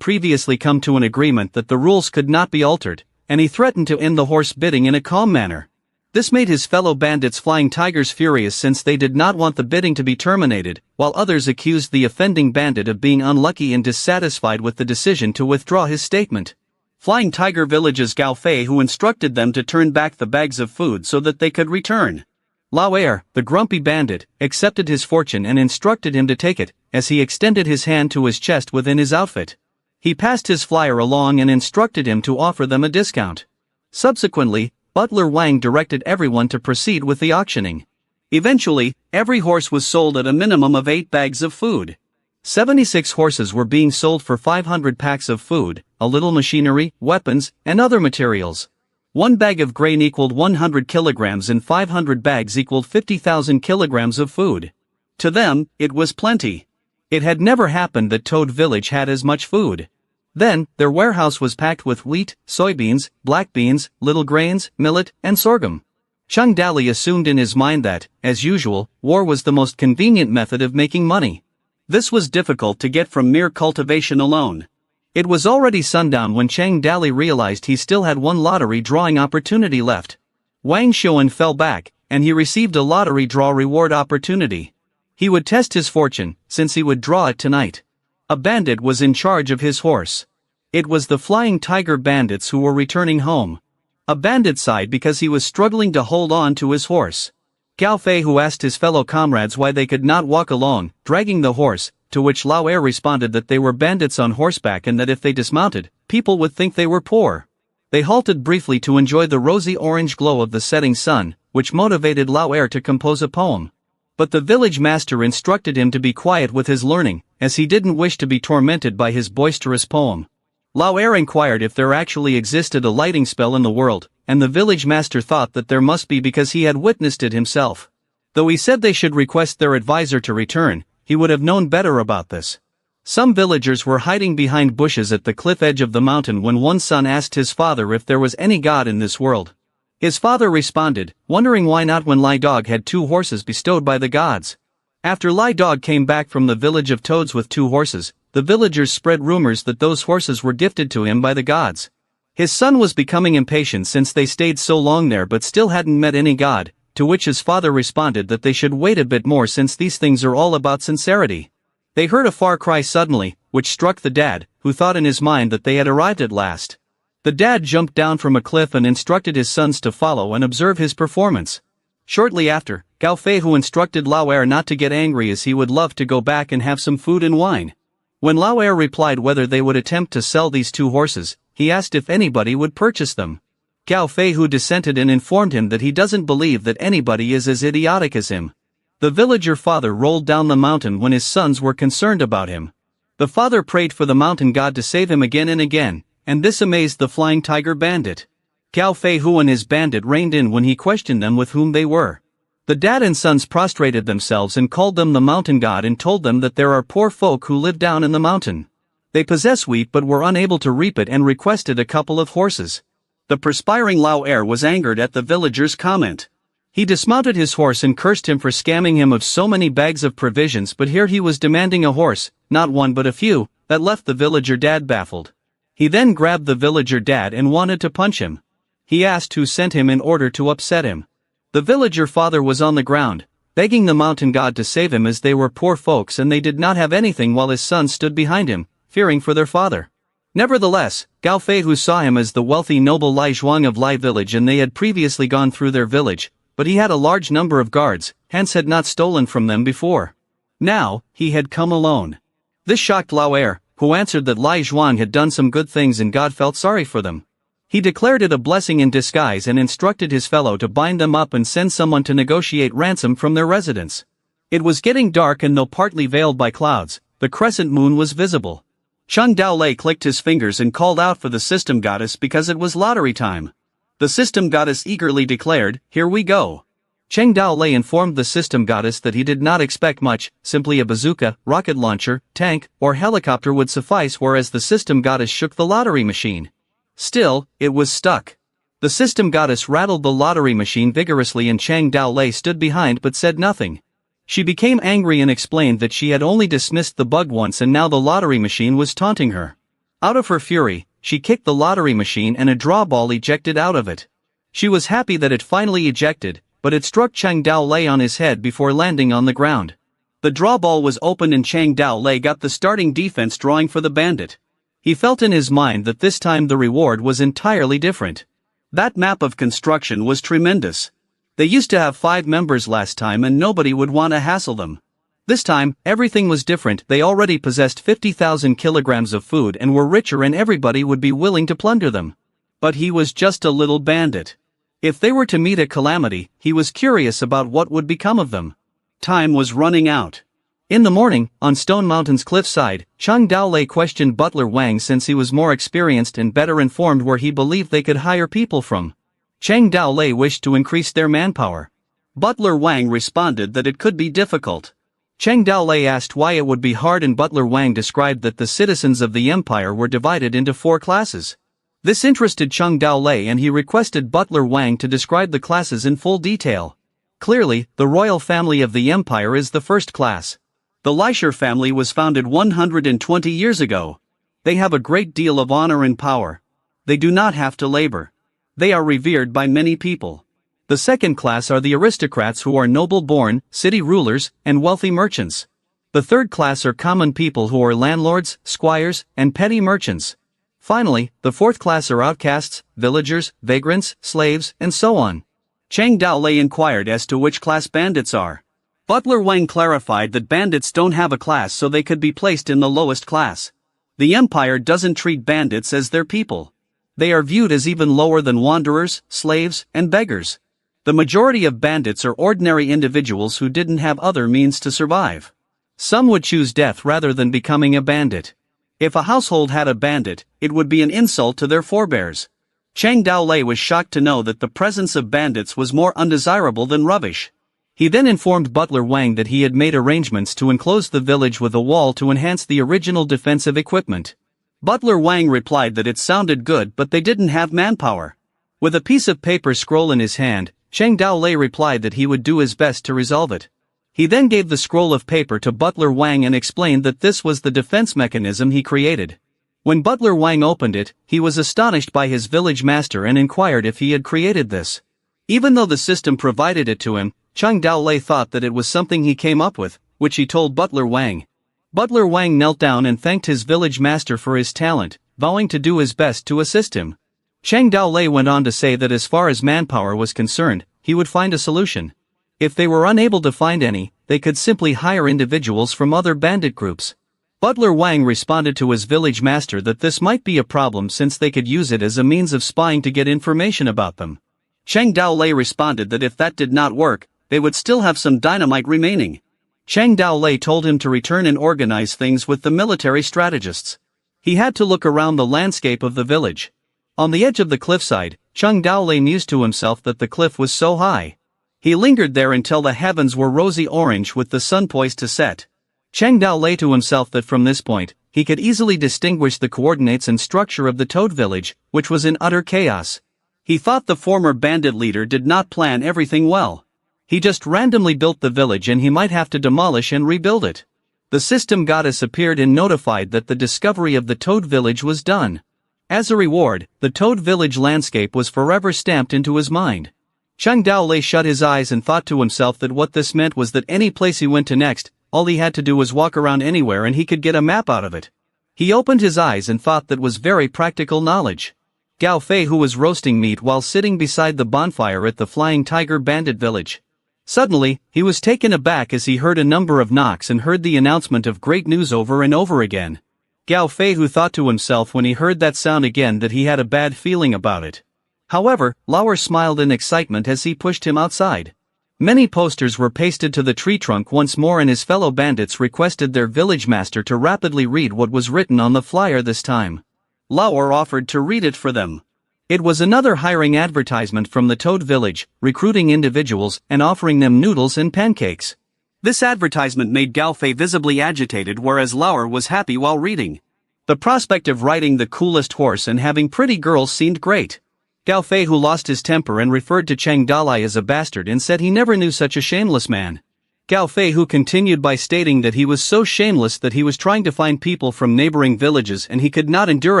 previously come to an agreement that the rules could not be altered, and he threatened to end the horse bidding in a calm manner. This made his fellow bandits Flying Tigers furious since they did not want the bidding to be terminated, while others accused the offending bandit of being unlucky and dissatisfied with the decision to withdraw his statement. Flying Tiger Village's Gao Fei who instructed them to turn back the bags of food so that they could return. Lao Er, the grumpy bandit, accepted his fortune and instructed him to take it, as he extended his hand to his chest within his outfit. He passed his flyer along and instructed him to offer them a discount. Subsequently, Butler Wang directed everyone to proceed with the auctioning. Eventually, every horse was sold at a minimum of 8 bags of food. 76 horses were being sold for 500 packs of food, a little machinery, weapons, and other materials. 1 bag of grain equaled 100 kilograms and 500 bags equaled 50,000 kilograms of food. To them, it was plenty. It had never happened that Toad Village had as much food. Then, their warehouse was packed with wheat, soybeans, black beans, little grains, millet, and sorghum. Cheng Dali assumed in his mind that, as usual, war was the most convenient method of making money. This was difficult to get from mere cultivation alone. It was already sundown when Cheng Dali realized he still had one lottery drawing opportunity left. Wang Xuan fell back, and he received a lottery draw reward opportunity. He would test his fortune, since he would draw it tonight. A bandit was in charge of his horse. It was the Flying Tiger bandits who were returning home. A bandit sighed because he was struggling to hold on to his horse. Gao Fei who asked his fellow comrades why they could not walk along, dragging the horse, to which Lao Er responded that they were bandits on horseback and that if they dismounted, people would think they were poor. They halted briefly to enjoy the rosy orange glow of the setting sun, which motivated Lao Er to compose a poem. But the village master instructed him to be quiet with his learning, as he didn't wish to be tormented by his boisterous poem. Lao Er inquired if there actually existed a lighting spell in the world, and the village master thought that there must be because he had witnessed it himself. Though he said they should request their advisor to return, he would have known better about this. Some villagers were hiding behind bushes at the cliff edge of the mountain when one son asked his father if there was any god in this world. His father responded, wondering why not when Lai Dog had 2 horses bestowed by the gods. After Lai Dog came back from the village of toads with 2 horses, the villagers spread rumors that those horses were gifted to him by the gods. His son was becoming impatient since they stayed so long there but still hadn't met any god, to which his father responded that they should wait a bit more since these things are all about sincerity. They heard a far cry suddenly, which struck the dad, who thought in his mind that they had arrived at last. The dad jumped down from a cliff and instructed his sons to follow and observe his performance. Shortly after, Gao Fei who instructed Lao Er not to get angry as he would love to go back and have some food and wine. When Lao Er replied whether they would attempt to sell these 2 horses, he asked if anybody would purchase them. Gao Fei who dissented and informed him that he doesn't believe that anybody is as idiotic as him. The villager father rolled down the mountain when his sons were concerned about him. The father prayed for the mountain god to save him again and again, and this amazed the Flying Tiger bandit. Gao Fei who and his bandit reined in when he questioned them with whom they were. The dad and sons prostrated themselves and called them the mountain god and told them that there are poor folk who live down in the mountain. They possess wheat but were unable to reap it and requested a couple of horses. The perspiring Lao Er was angered at the villager's comment. He dismounted his horse and cursed him for scamming him of so many bags of provisions, but here he was demanding a horse, not one but a few, that left the villager dad baffled. He then grabbed the villager dad and wanted to punch him. He asked who sent him in order to upset him. The villager father was on the ground, begging the mountain god to save him as they were poor folks and they did not have anything while his sons stood behind him, fearing for their father. Nevertheless, Gao Fei who saw him as the wealthy noble Lai Zhuang of Lai village and they had previously gone through their village, but he had a large number of guards, hence had not stolen from them before. Now, he had come alone. This shocked Lao Er, who answered that Lai Zhuang had done some good things and God felt sorry for them. He declared it a blessing in disguise and instructed his fellow to bind them up and send someone to negotiate ransom from their residence. It was getting dark, and though partly veiled by clouds, the crescent moon was visible. Cheng Daolei clicked his fingers and called out for the system goddess because it was lottery time. The system goddess eagerly declared, "Here we go." Cheng Daolei informed the system goddess that he did not expect much, simply a bazooka, rocket launcher, tank, or helicopter would suffice, whereas the system goddess shook the lottery machine. Still, it was stuck. The system goddess rattled the lottery machine vigorously and Cheng Daolei stood behind but said nothing. She became angry and explained that she had only dismissed the bug once and now the lottery machine was taunting her. Out of her fury, she kicked the lottery machine and a draw ball ejected out of it. She was happy that it finally ejected, but it struck Cheng Daolei on his head before landing on the ground. The draw ball was opened and Cheng Daolei got the starting defense drawing for the bandit. He felt in his mind that this time the reward was entirely different. That map of construction was tremendous. They used to have 5 members last time and nobody would want to hassle them. This time, everything was different. They already possessed 50,000 kilograms of food and were richer, and everybody would be willing to plunder them. But he was just a little bandit. If they were to meet a calamity, he was curious about what would become of them. Time was running out. In the morning, on Stone Mountain's cliffside, Cheng Daolei questioned Butler Wang since he was more experienced and better informed where he believed they could hire people from. Cheng Daolei wished to increase their manpower. Butler Wang responded that it could be difficult. Cheng Daolei asked why it would be hard, and Butler Wang described that the citizens of the empire were divided into 4 classes. This interested Cheng Daolei and he requested Butler Wang to describe the classes in full detail. Clearly, the royal family of the empire is the first class. The Leisure family was founded 120 years ago. They have a great deal of honor and power. They do not have to labor. They are revered by many people. The second class are the aristocrats, who are noble-born, city rulers, and wealthy merchants. The third class are common people, who are landlords, squires, and petty merchants. Finally, the fourth class are outcasts, villagers, vagrants, slaves, and so on. Cheng Daolei inquired as to which class bandits are. Butler Wang clarified that bandits don't have a class, so they could be placed in the lowest class. The empire doesn't treat bandits as their people. They are viewed as even lower than wanderers, slaves, and beggars. The majority of bandits are ordinary individuals who didn't have other means to survive. Some would choose death rather than becoming a bandit. If a household had a bandit, it would be an insult to their forebears. Cheng Daolei was shocked to know that the presence of bandits was more undesirable than rubbish. He then informed Butler Wang that he had made arrangements to enclose the village with a wall to enhance the original defensive equipment. Butler Wang replied that it sounded good, but they didn't have manpower. With a piece of paper scroll in his hand, Cheng Daolei replied that he would do his best to resolve it. He then gave the scroll of paper to Butler Wang and explained that this was the defense mechanism he created. When Butler Wang opened it, he was astonished by his village master and inquired if he had created this. Even though the system provided it to him, Cheng Daolei thought that it was something he came up with, which he told Butler Wang. Butler Wang knelt down and thanked his village master for his talent, vowing to do his best to assist him. Cheng Daolei went on to say that as far as manpower was concerned, he would find a solution. If they were unable to find any, they could simply hire individuals from other bandit groups. Butler Wang responded to his village master that this might be a problem since they could use it as a means of spying to get information about them. Cheng Daolei responded that if that did not work, they would still have some dynamite remaining. Cheng Daolei told him to return and organize things with the military strategists. He had to look around the landscape of the village. On the edge of the cliffside, Cheng Daolei mused to himself that the cliff was so high. He lingered there until the heavens were rosy orange with the sun poised to set. Cheng Daolei to himself that from this point, he could easily distinguish the coordinates and structure of the Toad village, which was in utter chaos. He thought the former bandit leader did not plan everything well. He just randomly built the village and he might have to demolish and rebuild it. The system goddess appeared and notified that the discovery of the Toad village was done. As a reward, the Toad village landscape was forever stamped into his mind. Cheng Daolei shut his eyes and thought to himself that what this meant was that any place he went to next, all he had to do was walk around anywhere and he could get a map out of it. He opened his eyes and thought that was very practical knowledge. Gao Fei, who was roasting meat while sitting beside the bonfire at the Flying Tiger Bandit village. Suddenly, he was taken aback as he heard a number of knocks and heard the announcement of great news over and over again. Gao Fei who thought to himself when he heard that sound again that he had a bad feeling about it. However, Lauer smiled in excitement as he pushed him outside. Many posters were pasted to the tree trunk once more and his fellow bandits requested their village master to rapidly read what was written on the flyer this time. Lauer offered to read it for them. It was another hiring advertisement from the Toad Village, recruiting individuals and offering them noodles and pancakes. This advertisement made Gao Fei visibly agitated whereas Lauer was happy while reading. The prospect of riding the coolest horse and having pretty girls seemed great. Gao Fei who lost his temper and referred to Chang Dalai as a bastard and said he never knew such a shameless man. Gao Fei who continued by stating that he was so shameless that he was trying to find people from neighboring villages and he could not endure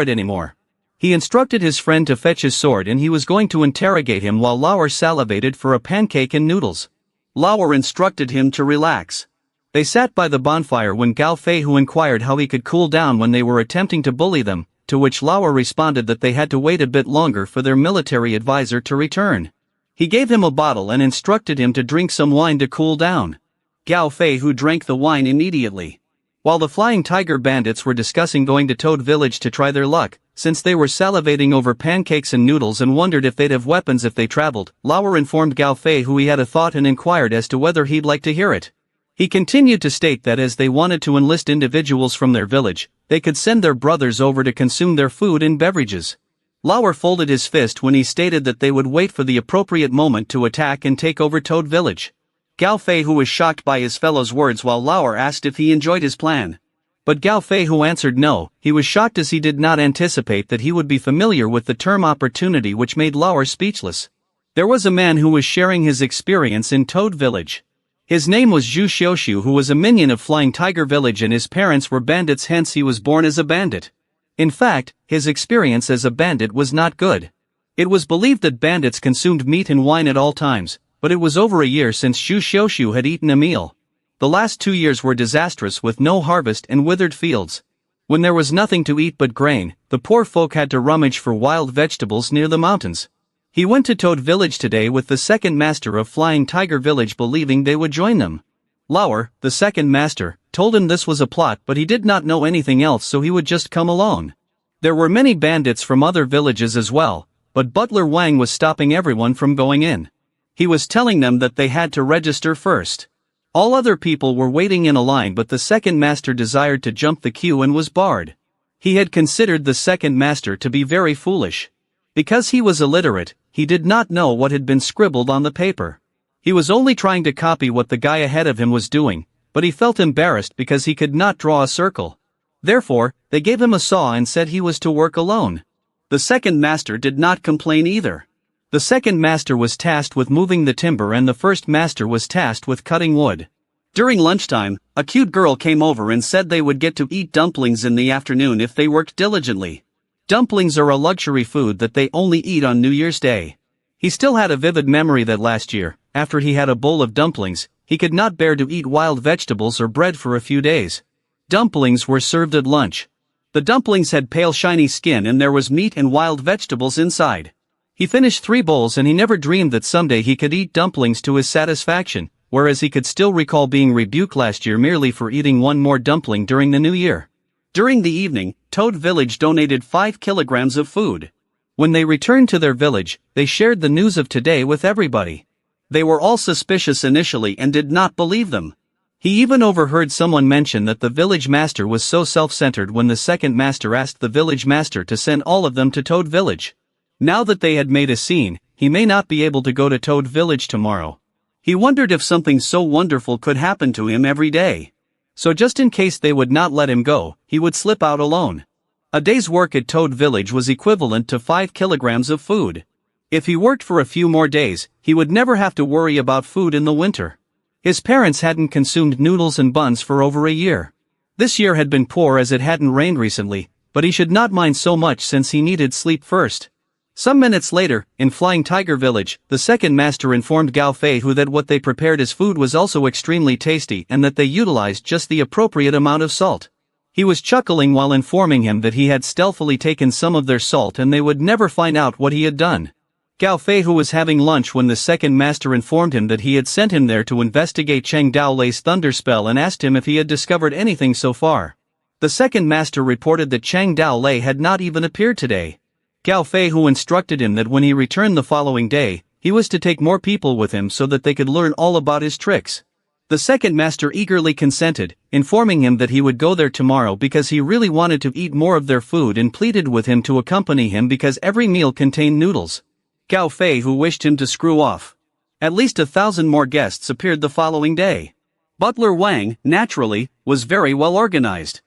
it anymore. He instructed his friend to fetch his sword and he was going to interrogate him while Lauer salivated for a pancake and noodles. Lauer instructed him to relax. They sat by the bonfire when Gao Fei who inquired how he could cool down when they were attempting to bully them, to which Lauer responded that they had to wait a bit longer for their military advisor to return. He gave him a bottle and instructed him to drink some wine to cool down. Gao Fei who drank the wine immediately. While the Flying Tiger bandits were discussing going to Toad Village to try their luck, since they were salivating over pancakes and noodles and wondered if they'd have weapons if they traveled, Lauer informed Gao Fei who he had a thought and inquired as to whether he'd like to hear it. He continued to state that as they wanted to enlist individuals from their village, they could send their brothers over to consume their food and beverages. Lauer folded his fist when he stated that they would wait for the appropriate moment to attack and take over Toad Village. Gao Fei who was shocked by his fellow's words while Lauer asked if he enjoyed his plan. But Gao Fei who answered no, he was shocked as he did not anticipate that he would be familiar with the term opportunity which made Lauer speechless. There was a man who was sharing his experience in Toad Village. His name was Zhu Xiuxiu who was a minion of Flying Tiger Village and his parents were bandits hence he was born as a bandit. In fact, his experience as a bandit was not good. It was believed that bandits consumed meat and wine at all times, but it was over a year since Zhu Xiuxiu had eaten a meal. The last 2 years were disastrous with no harvest and withered fields. When there was nothing to eat but grain, the poor folk had to rummage for wild vegetables near the mountains. He went to Toad Village today with the second master of Flying Tiger Village believing they would join them. Lauer, the second master, told him this was a plot but he did not know anything else so he would just come alone. There were many bandits from other villages as well, but Butler Wang was stopping everyone from going in. He was telling them that they had to register first. All other people were waiting in a line but the second master desired to jump the queue and was barred. He had considered the second master to be very foolish. Because he was illiterate, he did not know what had been scribbled on the paper. He was only trying to copy what the guy ahead of him was doing, but he felt embarrassed because he could not draw a circle. Therefore, they gave him a saw and said he was to work alone. The second master did not complain either. The second master was tasked with moving the timber and the first master was tasked with cutting wood. During lunchtime, a cute girl came over and said they would get to eat dumplings in the afternoon if they worked diligently. Dumplings are a luxury food that they only eat on New Year's Day. He still had a vivid memory that last year, after he had a bowl of dumplings, he could not bear to eat wild vegetables or bread for a few days. Dumplings were served at lunch. The dumplings had pale shiny skin and there was meat and wild vegetables inside. He finished 3 bowls and he never dreamed that someday he could eat dumplings to his satisfaction, whereas he could still recall being rebuked last year merely for eating one more dumpling during the new year. During the evening, Toad Village donated 5 kilograms of food. When they returned to their village, they shared the news of today with everybody. They were all suspicious initially and did not believe them. He even overheard someone mention that the village master was so self-centered when the second master asked the village master to send all of them to Toad Village. Now that they had made a scene, he may not be able to go to Toad Village tomorrow. He wondered if something so wonderful could happen to him every day. So just in case they would not let him go, he would slip out alone. A day's work at Toad Village was equivalent to 5 kilograms of food. If he worked for a few more days, he would never have to worry about food in the winter. His parents hadn't consumed noodles and buns for over a year. This year had been poor as it hadn't rained recently, but he should not mind so much since he needed sleep first. Some minutes later, in Flying Tiger Village, the second master informed Gao Fei that what they prepared as food was also extremely tasty and that they utilized just the appropriate amount of salt. He was chuckling while informing him that he had stealthily taken some of their salt and they would never find out what he had done. Gao Fei was having lunch when the second master informed him that he had sent him there to investigate Cheng Daolei's thunder spell and asked him if he had discovered anything so far. The second master reported that Chang Dao Lei had not even appeared today. Gao Fei who instructed him that when he returned the following day, he was to take more people with him so that they could learn all about his tricks. The second master eagerly consented, informing him that he would go there tomorrow because he really wanted to eat more of their food and pleaded with him to accompany him because every meal contained noodles. Gao Fei who wished him to screw off. At least 1,000 more guests appeared the following day. Butler Wang, naturally, was very well organized.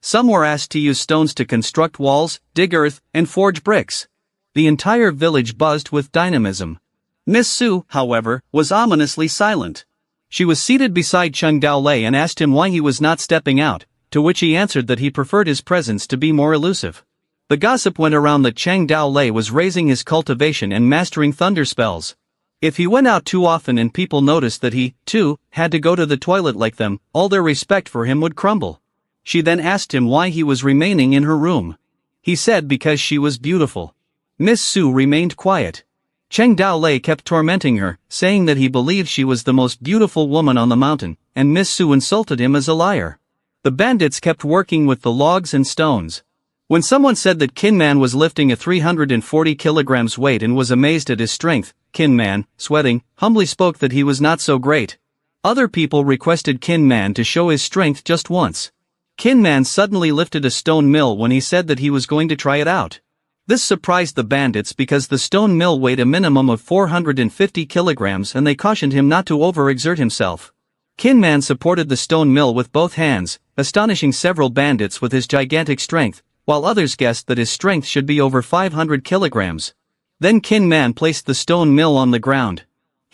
Some were asked to use stones to construct walls, dig earth, and forge bricks. The entire village buzzed with dynamism. Miss Su, however, was ominously silent. She was seated beside Chang Dao Lei and asked him why he was not stepping out, to which he answered that he preferred his presence to be more elusive. The gossip went around that Chang Dao Lei was raising his cultivation and mastering thunder spells. If he went out too often and people noticed that he, too, had to go to the toilet like them, all their respect for him would crumble. She then asked him why he was remaining in her room. He said because she was beautiful. Miss Su remained quiet. Chang Dao Lei kept tormenting her, saying that he believed she was the most beautiful woman on the mountain, and Miss Su insulted him as a liar. The bandits kept working with the logs and stones. When someone said that Kin Man was lifting a 340 kilograms weight and was amazed at his strength, Kin Man, sweating, humbly spoke that he was not so great. Other people requested Kin Man to show his strength just once. Kin Man suddenly lifted a stone mill when he said that he was going to try it out. This surprised the bandits because the stone mill weighed a minimum of 450 kilograms and they cautioned him not to overexert himself. Kin Man supported the stone mill with both hands, astonishing several bandits with his gigantic strength, while others guessed that his strength should be over 500 kilograms. Then Kin Man placed the stone mill on the ground.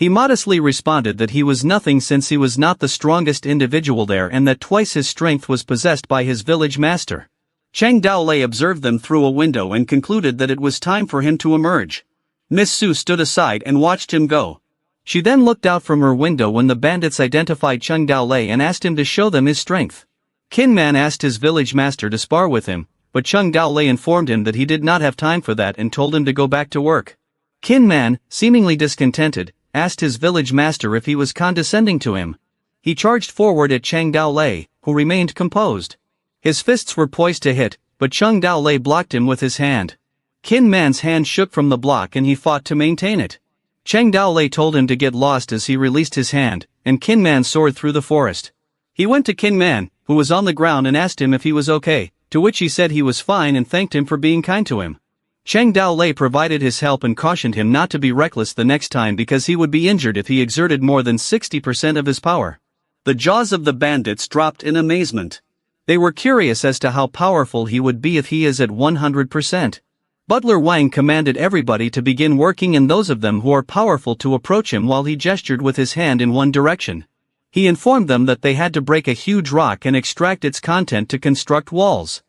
He modestly responded that he was nothing since he was not the strongest individual there and that twice his strength was possessed by his village master. Chang Dao Lei observed them through a window and concluded that it was time for him to emerge. Miss Su stood aside and watched him go. She then looked out from her window when the bandits identified Chang Dao Lei and asked him to show them his strength. Kin Man asked his village master to spar with him, but Chang Dao Lei informed him that he did not have time for that and told him to go back to work. Kin Man, seemingly discontented, asked his village master if he was condescending to him. He charged forward at Chang Dao Lei, who remained composed. His fists were poised to hit, but Chang Dao Lei blocked him with his hand. Kin Man's hand shook from the block and he fought to maintain it. Chang Dao Lei told him to get lost as he released his hand, and Kin Man soared through the forest. He went to Kin Man, who was on the ground, and asked him if he was okay, to which he said he was fine and thanked him for being kind to him. Chang Dao Lei provided his help and cautioned him not to be reckless the next time because he would be injured if he exerted more than 60% of his power. The jaws of the bandits dropped in amazement. They were curious as to how powerful he would be if he is at 100%. Butler Wang commanded everybody to begin working and those of them who are powerful to approach him while he gestured with his hand in one direction. He informed them that they had to break a huge rock and extract its content to construct walls.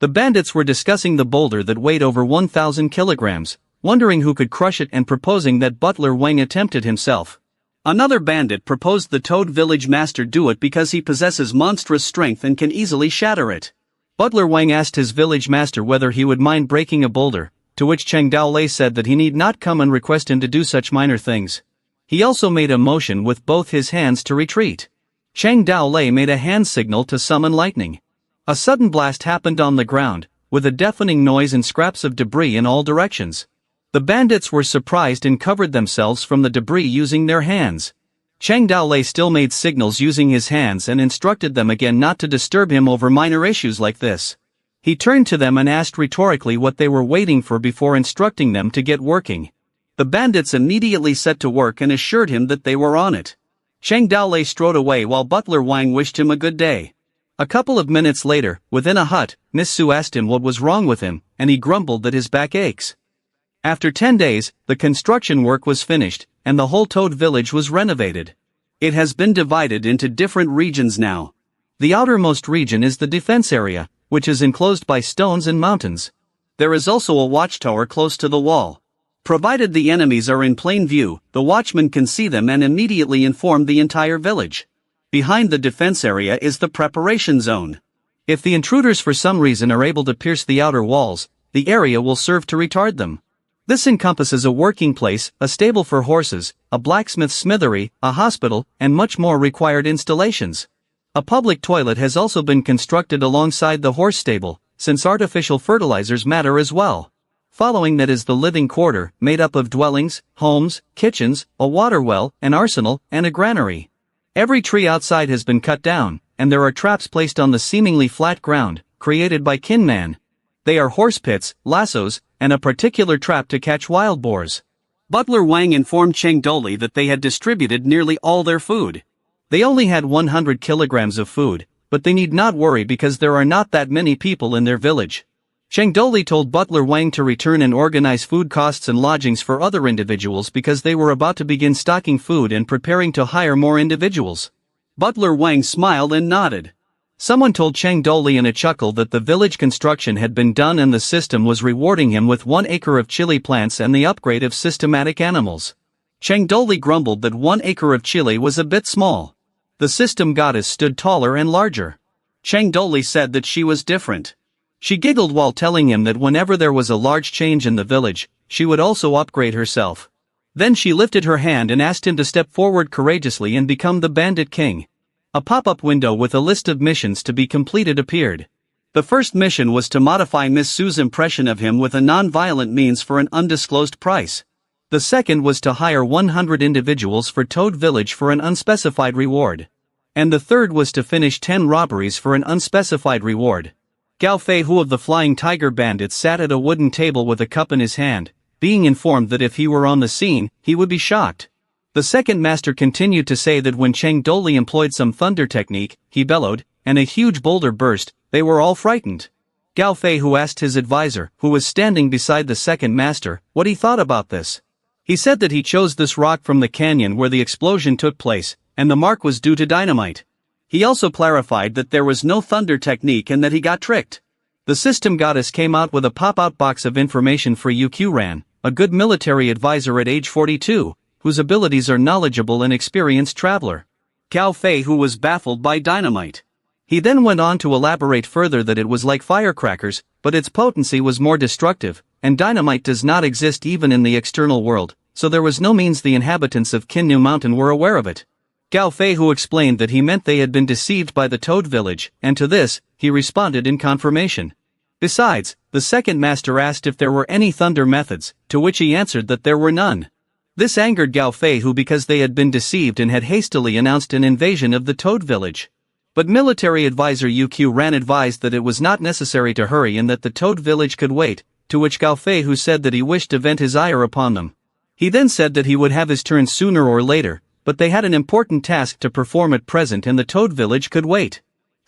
The bandits were discussing the boulder that weighed over 1,000 kilograms, wondering who could crush it and proposing that Butler Wang attempt it himself. Another bandit proposed the Toad Village Master do it because he possesses monstrous strength and can easily shatter it. Butler Wang asked his village master whether he would mind breaking a boulder, to which Chang Dao Lei said that he need not come and request him to do such minor things. He also made a motion with both his hands to retreat. Chang Dao Lei made a hand signal to summon lightning. A sudden blast happened on the ground, with a deafening noise and scraps of debris in all directions. The bandits were surprised and covered themselves from the debris using their hands. Chang Dao Lei still made signals using his hands and instructed them again not to disturb him over minor issues like this. He turned to them and asked rhetorically what they were waiting for before instructing them to get working. The bandits immediately set to work and assured him that they were on it. Chang Dao Lei strode away while Butler Wang wished him a good day. A couple of minutes later, within a hut, Miss Su asked him what was wrong with him, and he grumbled that his back aches. After 10 days, the construction work was finished, and the whole Toad village was renovated. It has been divided into different regions now. The outermost region is the defense area, which is enclosed by stones and mountains. There is also a watchtower close to the wall. Provided the enemies are in plain view, the watchman can see them and immediately inform the entire village. Behind the defense area is the preparation zone. If the intruders for some reason are able to pierce the outer walls, the area will serve to retard them. This encompasses a working place, a stable for horses, a blacksmith's smithery, a hospital, and much more required installations. A public toilet has also been constructed alongside the horse stable, since artificial fertilizers matter as well. Following that is the living quarter, made up of dwellings, homes, kitchens, a water well, an arsenal, and a granary. Every tree outside has been cut down, and there are traps placed on the seemingly flat ground, created by Kinman. They are horse pits, lassos, and a particular trap to catch wild boars. Butler Wang informed Cheng Doli that they had distributed nearly all their food. They only had 100 kilograms of food, but they need not worry because there are not that many people in their village. Cheng Doli told Butler Wang to return and organize food costs and lodgings for other individuals because they were about to begin stocking food and preparing to hire more individuals. Butler Wang smiled and nodded. Someone told Cheng Doli in a chuckle that the village construction had been done and the system was rewarding him with 1 acre of chili plants and the upgrade of systematic animals. Cheng Doli grumbled that 1 acre of chili was a bit small. The system goddess stood taller and larger. Cheng Doli said that she was different. She giggled while telling him that whenever there was a large change in the village, she would also upgrade herself. Then she lifted her hand and asked him to step forward courageously and become the Bandit King. A pop-up window with a list of missions to be completed appeared. The first mission was to modify Miss Sue's impression of him with a non-violent means for an undisclosed price. The second was to hire 100 individuals for Toad Village for an unspecified reward. And the third was to finish 10 robberies for an unspecified reward. Gao Fei Hu of the Flying Tiger Bandits sat at a wooden table with a cup in his hand, being informed that if he were on the scene, he would be shocked. The second master continued to say that when Cheng Doli employed some thunder technique, he bellowed, and a huge boulder burst. They were all frightened. Gao Fei Hu asked his advisor, who was standing beside the second master, what he thought about this. He said that he chose this rock from the canyon where the explosion took place, and the mark was due to dynamite. He also clarified that there was no thunder technique and that he got tricked. The system goddess came out with a pop-out box of information for UQ Ran, a good military advisor at age 42, whose abilities are knowledgeable and experienced traveler. Gao Fei Hu was baffled by dynamite. He then went on to elaborate further that it was like firecrackers, but its potency was more destructive, and dynamite does not exist even in the external world, so there was no means the inhabitants of Kinnu Mountain were aware of it. Gao Fei Hu explained that he meant they had been deceived by the Toad Village, and to this, he responded in confirmation. Besides, the second master asked if there were any thunder methods, to which he answered that there were none. This angered Gao Fei Hu because they had been deceived and had hastily announced an invasion of the Toad Village. But military advisor UQ Ran advised that it was not necessary to hurry and that the Toad Village could wait, to which Gao Fei Hu said that he wished to vent his ire upon them. He then said that he would have his turn sooner or later, but they had an important task to perform at present and the Toad Village could wait.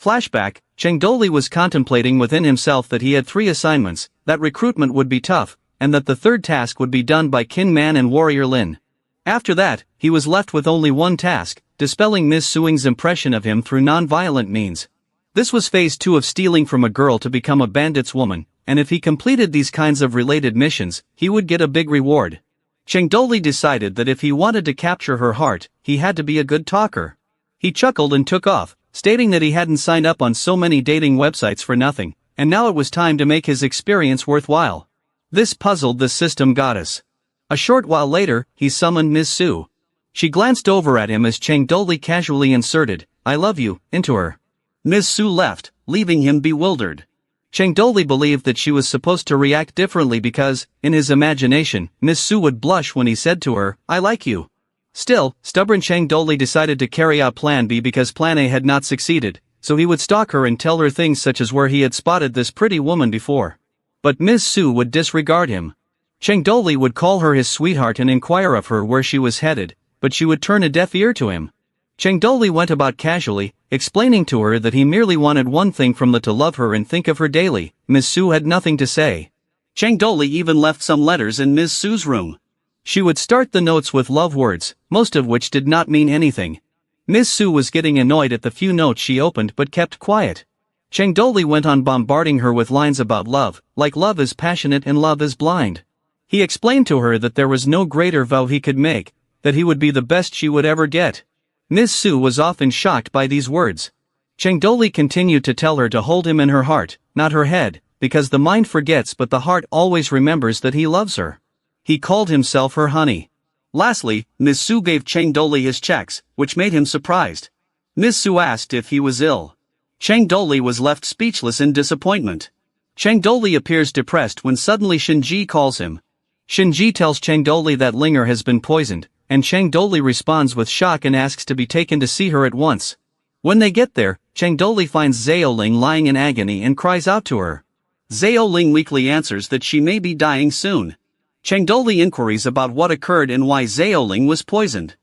Flashback, Cheng Doli was contemplating within himself that he had 3 assignments, that recruitment would be tough, and that the third task would be done by Kin Man and Warrior Lin. After that, he was left with only one task, dispelling Ms. Suing's impression of him through non-violent means. This was phase 2 of stealing from a girl to become a bandit's woman, and if he completed these kinds of related missions, he would get a big reward. Cheng Doli decided that if he wanted to capture her heart, he had to be a good talker. He chuckled and took off, stating that he hadn't signed up on so many dating websites for nothing, and now it was time to make his experience worthwhile. This puzzled the system goddess. A short while later, he summoned Ms. Su. She glanced over at him as Cheng Doli casually inserted, "I love you," into her. Ms. Su left, leaving him bewildered. Cheng Doli believed that she was supposed to react differently because, in his imagination, Ms. Su would blush when he said to her, "I like you." Still, stubborn Cheng Doli decided to carry out Plan B because Plan A had not succeeded, so he would stalk her and tell her things such as where he had spotted this pretty woman before. But Ms. Su would disregard him. Cheng Doli would call her his sweetheart and inquire of her where she was headed, but she would turn a deaf ear to him. Cheng Doli went about casually, explaining to her that he merely wanted one thing from the to love her and think of her daily. Ms. Su had nothing to say. Cheng Doli even left some letters in Ms. Su's room. She would start the notes with love words, most of which did not mean anything. Ms. Su was getting annoyed at the few notes she opened but kept quiet. Cheng Doli went on bombarding her with lines about love, like love is passionate and love is blind. He explained to her that there was no greater vow he could make, that he would be the best she would ever get. Ms. Su was often shocked by these words. Cheng Doli continued to tell her to hold him in her heart, not her head, because the mind forgets but the heart always remembers that he loves her. He called himself her honey. Lastly, Ms. Su gave Cheng Doli his checks, which made him surprised. Ms. Su asked if he was ill. Chang Doli was left speechless in disappointment. Chang Doli appears depressed when suddenly Shinji calls him. Shinji tells Chang Doli that Linger has been poisoned, and Chang Doli responds with shock and asks to be taken to see her at once. When they get there, Chang Doli finds Zhao Ling lying in agony and cries out to her. Zhao Ling weakly answers that she may be dying soon. Chang Doli inquiries about what occurred and why Zhao Ling was poisoned.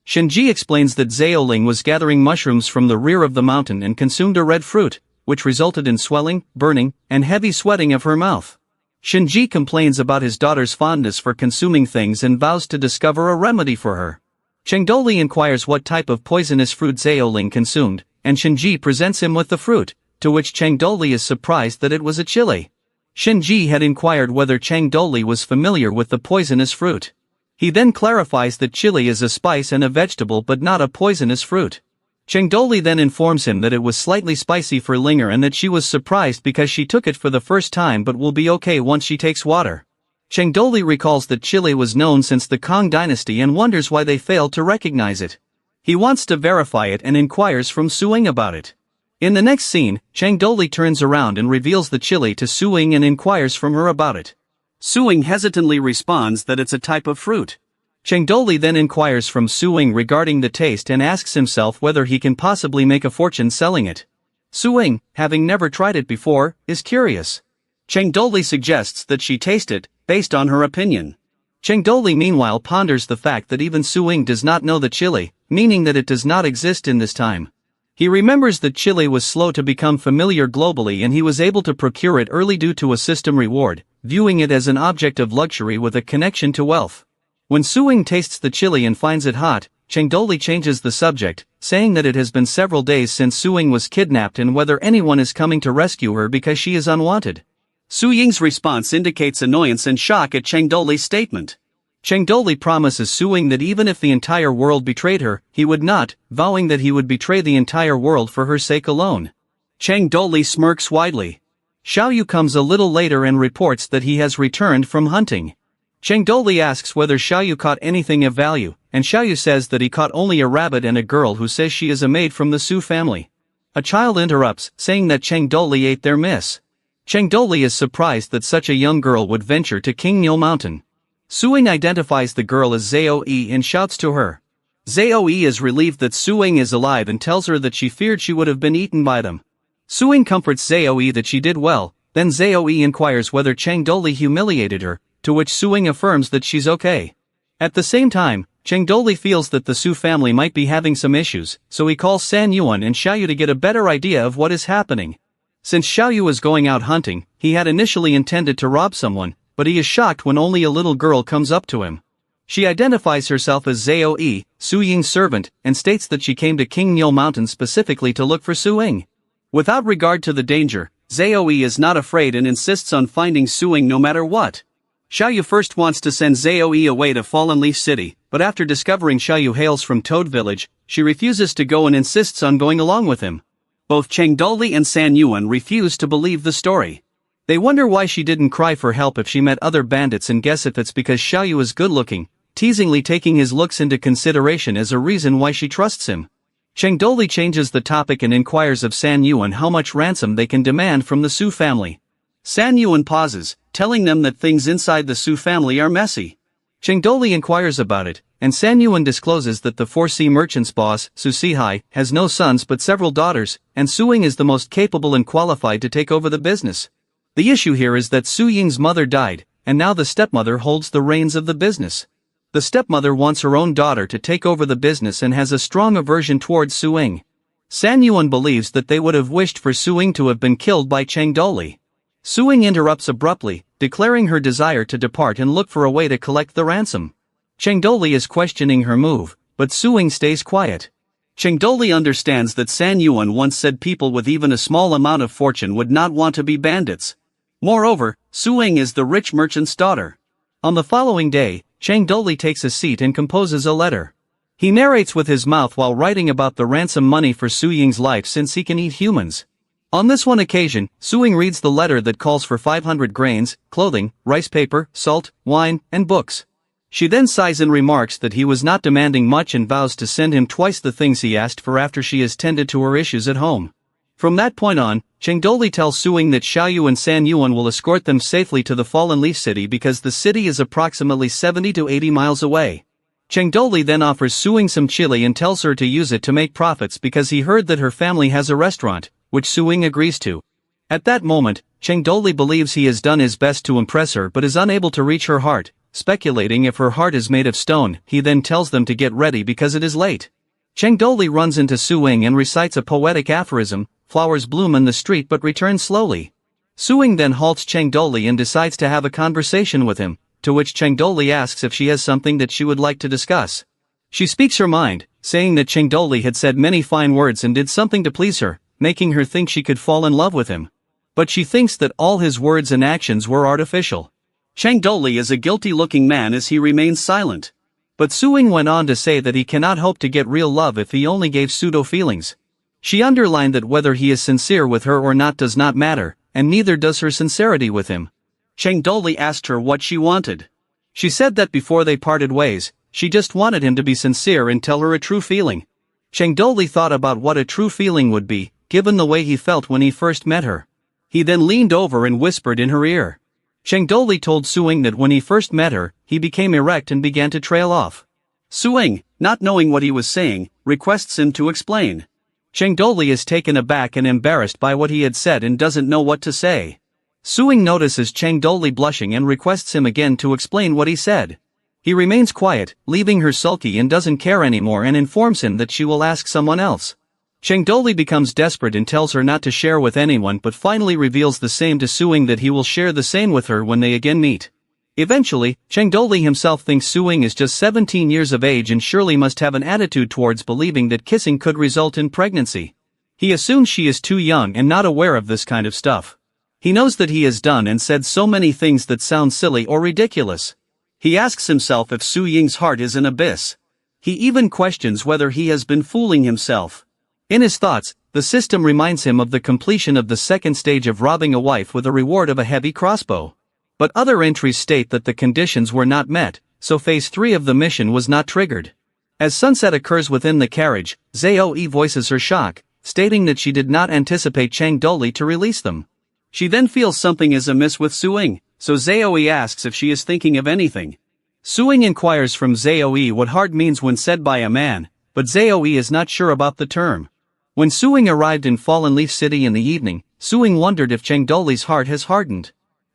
Shinji explains that Zhao Ling was gathering mushrooms from the rear of the mountain and consumed a red fruit, which resulted in swelling, burning, and heavy sweating of her mouth. Shinji complains about his daughter's fondness for consuming things and vows to discover a remedy for her. Chang Doli inquires what type of poisonous fruit Zhao Ling consumed, and Shinji presents him with the fruit, to which Chang Doli is surprised that it was a chili. Shinji had inquired whether Chang Doli was familiar with the poisonous fruit. He then clarifies that chili is a spice and a vegetable but not a poisonous fruit. Chang Doli then informs him that it was slightly spicy for Linger and that she was surprised because she took it for the first time but will be okay once she takes water. Chang Doli recalls that chili was known since the Kang dynasty and wonders why they failed to recognize it. He wants to verify it and inquires from Su Ying about it. In the next scene, Chang Doli turns around and reveals the chili to Su Ying and inquires from her about it. Su Ying hesitantly responds that it's a type of fruit. Chang Doli then inquires from Su Ying regarding the taste and asks himself whether he can possibly make a fortune selling it. Su Ying, having never tried it before, is curious. Chang Doli suggests that she taste it, based on her opinion. Chang Doli meanwhile ponders the fact that even Su Ying does not know the chili, meaning that it does not exist in this time. He remembers that chili was slow to become familiar globally and he was able to procure it early due to a system reward, viewing it as an object of luxury with a connection to wealth. When Su Ying tastes the chili and finds it hot, Chang Doli changes the subject, saying that it has been several days since Su Ying was kidnapped and whether anyone is coming to rescue her because she is unwanted. Su Ying's response indicates annoyance and shock at Chang Doli's statement. Chang Doli promises Su Ying that even if the entire world betrayed her, he would not, vowing that he would betray the entire world for her sake alone. Chang Doli smirks widely. Xiao Yu comes a little later and reports that he has returned from hunting. Chang Doli asks whether Xiao Yu caught anything of value, and Xiao Yu says that he caught only a rabbit and a girl who says she is a maid from the Su family. A child interrupts, saying that Chang Doli ate their miss. Chang Doli is surprised that such a young girl would venture to King Nil Mountain. Su Ying identifies the girl as Zhao Yi and shouts to her. Zhao Yi is relieved that Su Ying is alive and tells her that she feared she would have been eaten by them. Su Ying comforts Zhao Yi that she did well, then Zhao Yi inquires whether Chang Doli humiliated her, to which Su Ying affirms that she's okay. At the same time, Chang Doli feels that the Su family might be having some issues, so he calls San Yuan and Xiao Yu to get a better idea of what is happening. Since Xiao Yu is going out hunting, he had initially intended to rob someone, but he is shocked when only a little girl comes up to him. She identifies herself as Zhao Yi, Su Ying's servant, and states that she came to King Nil Mountain specifically to look for Su Ying. Without regard to the danger, Zhao Yi is not afraid and insists on finding Su Ying no matter what. Xiao Yu first wants to send Zhao Yi away to Fallen Leaf City, but after discovering Xiao Yu hails from Toad Village, she refuses to go and insists on going along with him. Both Chang Doli and San Yuan refuse to believe the story. They wonder why she didn't cry for help if she met other bandits and guess if it's because Xiao Yu is good-looking, teasingly taking his looks into consideration as a reason why she trusts him. Chang Doli changes the topic and inquires of San Yuan how much ransom they can demand from the Su family. San Yuan pauses, telling them that things inside the Su family are messy. Chang Doli inquires about it, and San Yuan discloses that the 4C merchant's boss, Su Sihai, has no sons but several daughters, and Su Ying is the most capable and qualified to take over the business. The issue here is that Su Ying's mother died, and now the stepmother holds the reins of the business. The stepmother wants her own daughter to take over the business and has a strong aversion towards Su Ying. San Yuan believes that they would have wished for Su Ying to have been killed by Chang Doli. Su Ying interrupts abruptly, declaring her desire to depart and look for a way to collect the ransom. Chang Doli is questioning her move, but Su Ying stays quiet. Chang Doli understands that San Yuan once said people with even a small amount of fortune would not want to be bandits. Moreover, Su Ying is the rich merchant's daughter. On the following day, Chang Doli takes a seat and composes a letter. He narrates with his mouth while writing about the ransom money for Su Ying's life since he can eat humans. On this one occasion, Su Ying reads the letter that calls for 500 grains, clothing, rice paper, salt, wine, and books. She then sighs and remarks that he was not demanding much and vows to send him twice the things he asked for after she has tended to her issues at home. From that point on, Chengdoli tells Suing that Xiaoyu and San Yuan will escort them safely to the Fallen Leaf City because the city is approximately 70 to 80 miles away. Chengdoli then offers Suing some chili and tells her to use it to make profits because he heard that her family has a restaurant, which Suing agrees to. At that moment, Chengdoli believes he has done his best to impress her but is unable to reach her heart. Speculating if her heart is made of stone, he then tells them to get ready because it is late. Chengdoli runs into Suing and recites a poetic aphorism, flowers bloom in the street but return slowly. Suing then halts Chengdoli and decides to have a conversation with him, to which Chengdoli asks if she has something that she would like to discuss. She speaks her mind, saying that Chengdoli had said many fine words and did something to please her, making her think she could fall in love with him. But she thinks that all his words and actions were artificial. Chengdoli is a guilty-looking man as he remains silent. But Suing went on to say that he cannot hope to get real love if he only gave pseudo-feelings. She underlined that whether he is sincere with her or not does not matter, and neither does her sincerity with him. Chengdoli asked her what she wanted. She said that before they parted ways, she just wanted him to be sincere and tell her a true feeling. Chengdoli thought about what a true feeling would be, given the way he felt when he first met her. He then leaned over and whispered in her ear. Chengdoli told Suing that when he first met her, he became erect and began to trail off. Suing, not knowing what he was saying, requests him to explain. Chengdoli is taken aback and embarrassed by what he had said and doesn't know what to say. Suing notices Chengdoli blushing and requests him again to explain what he said. He remains quiet, leaving her sulky and doesn't care anymore and informs him that she will ask someone else. Chengdoli becomes desperate and tells her not to share with anyone but finally reveals the same to Suing that he will share the same with her when they again meet. Eventually, Chengdoli himself thinks Suing is just 17 years of age and surely must have an attitude towards believing that kissing could result in pregnancy. He assumes she is too young and not aware of this kind of stuff. He knows that he has done and said so many things that sound silly or ridiculous. He asks himself if Su Ying's heart is an abyss. He even questions whether he has been fooling himself. In his thoughts, the system reminds him of the completion of the second stage of robbing a wife with a reward of a heavy crossbow. But other entries state that the conditions were not met, so phase 3 of the mission was not triggered. As sunset occurs within the carriage, Zhao voices her shock, stating that she did not anticipate Chengdoli to release them. She then feels something is amiss with Suing, so Zhao asks if she is thinking of anything. Suing inquires from Zhao what hard means when said by a man, but Zhao is not sure about the term. When Suing arrived in Fallen Leaf City in the evening, Suing wondered if Chengdoli's heart has hardened.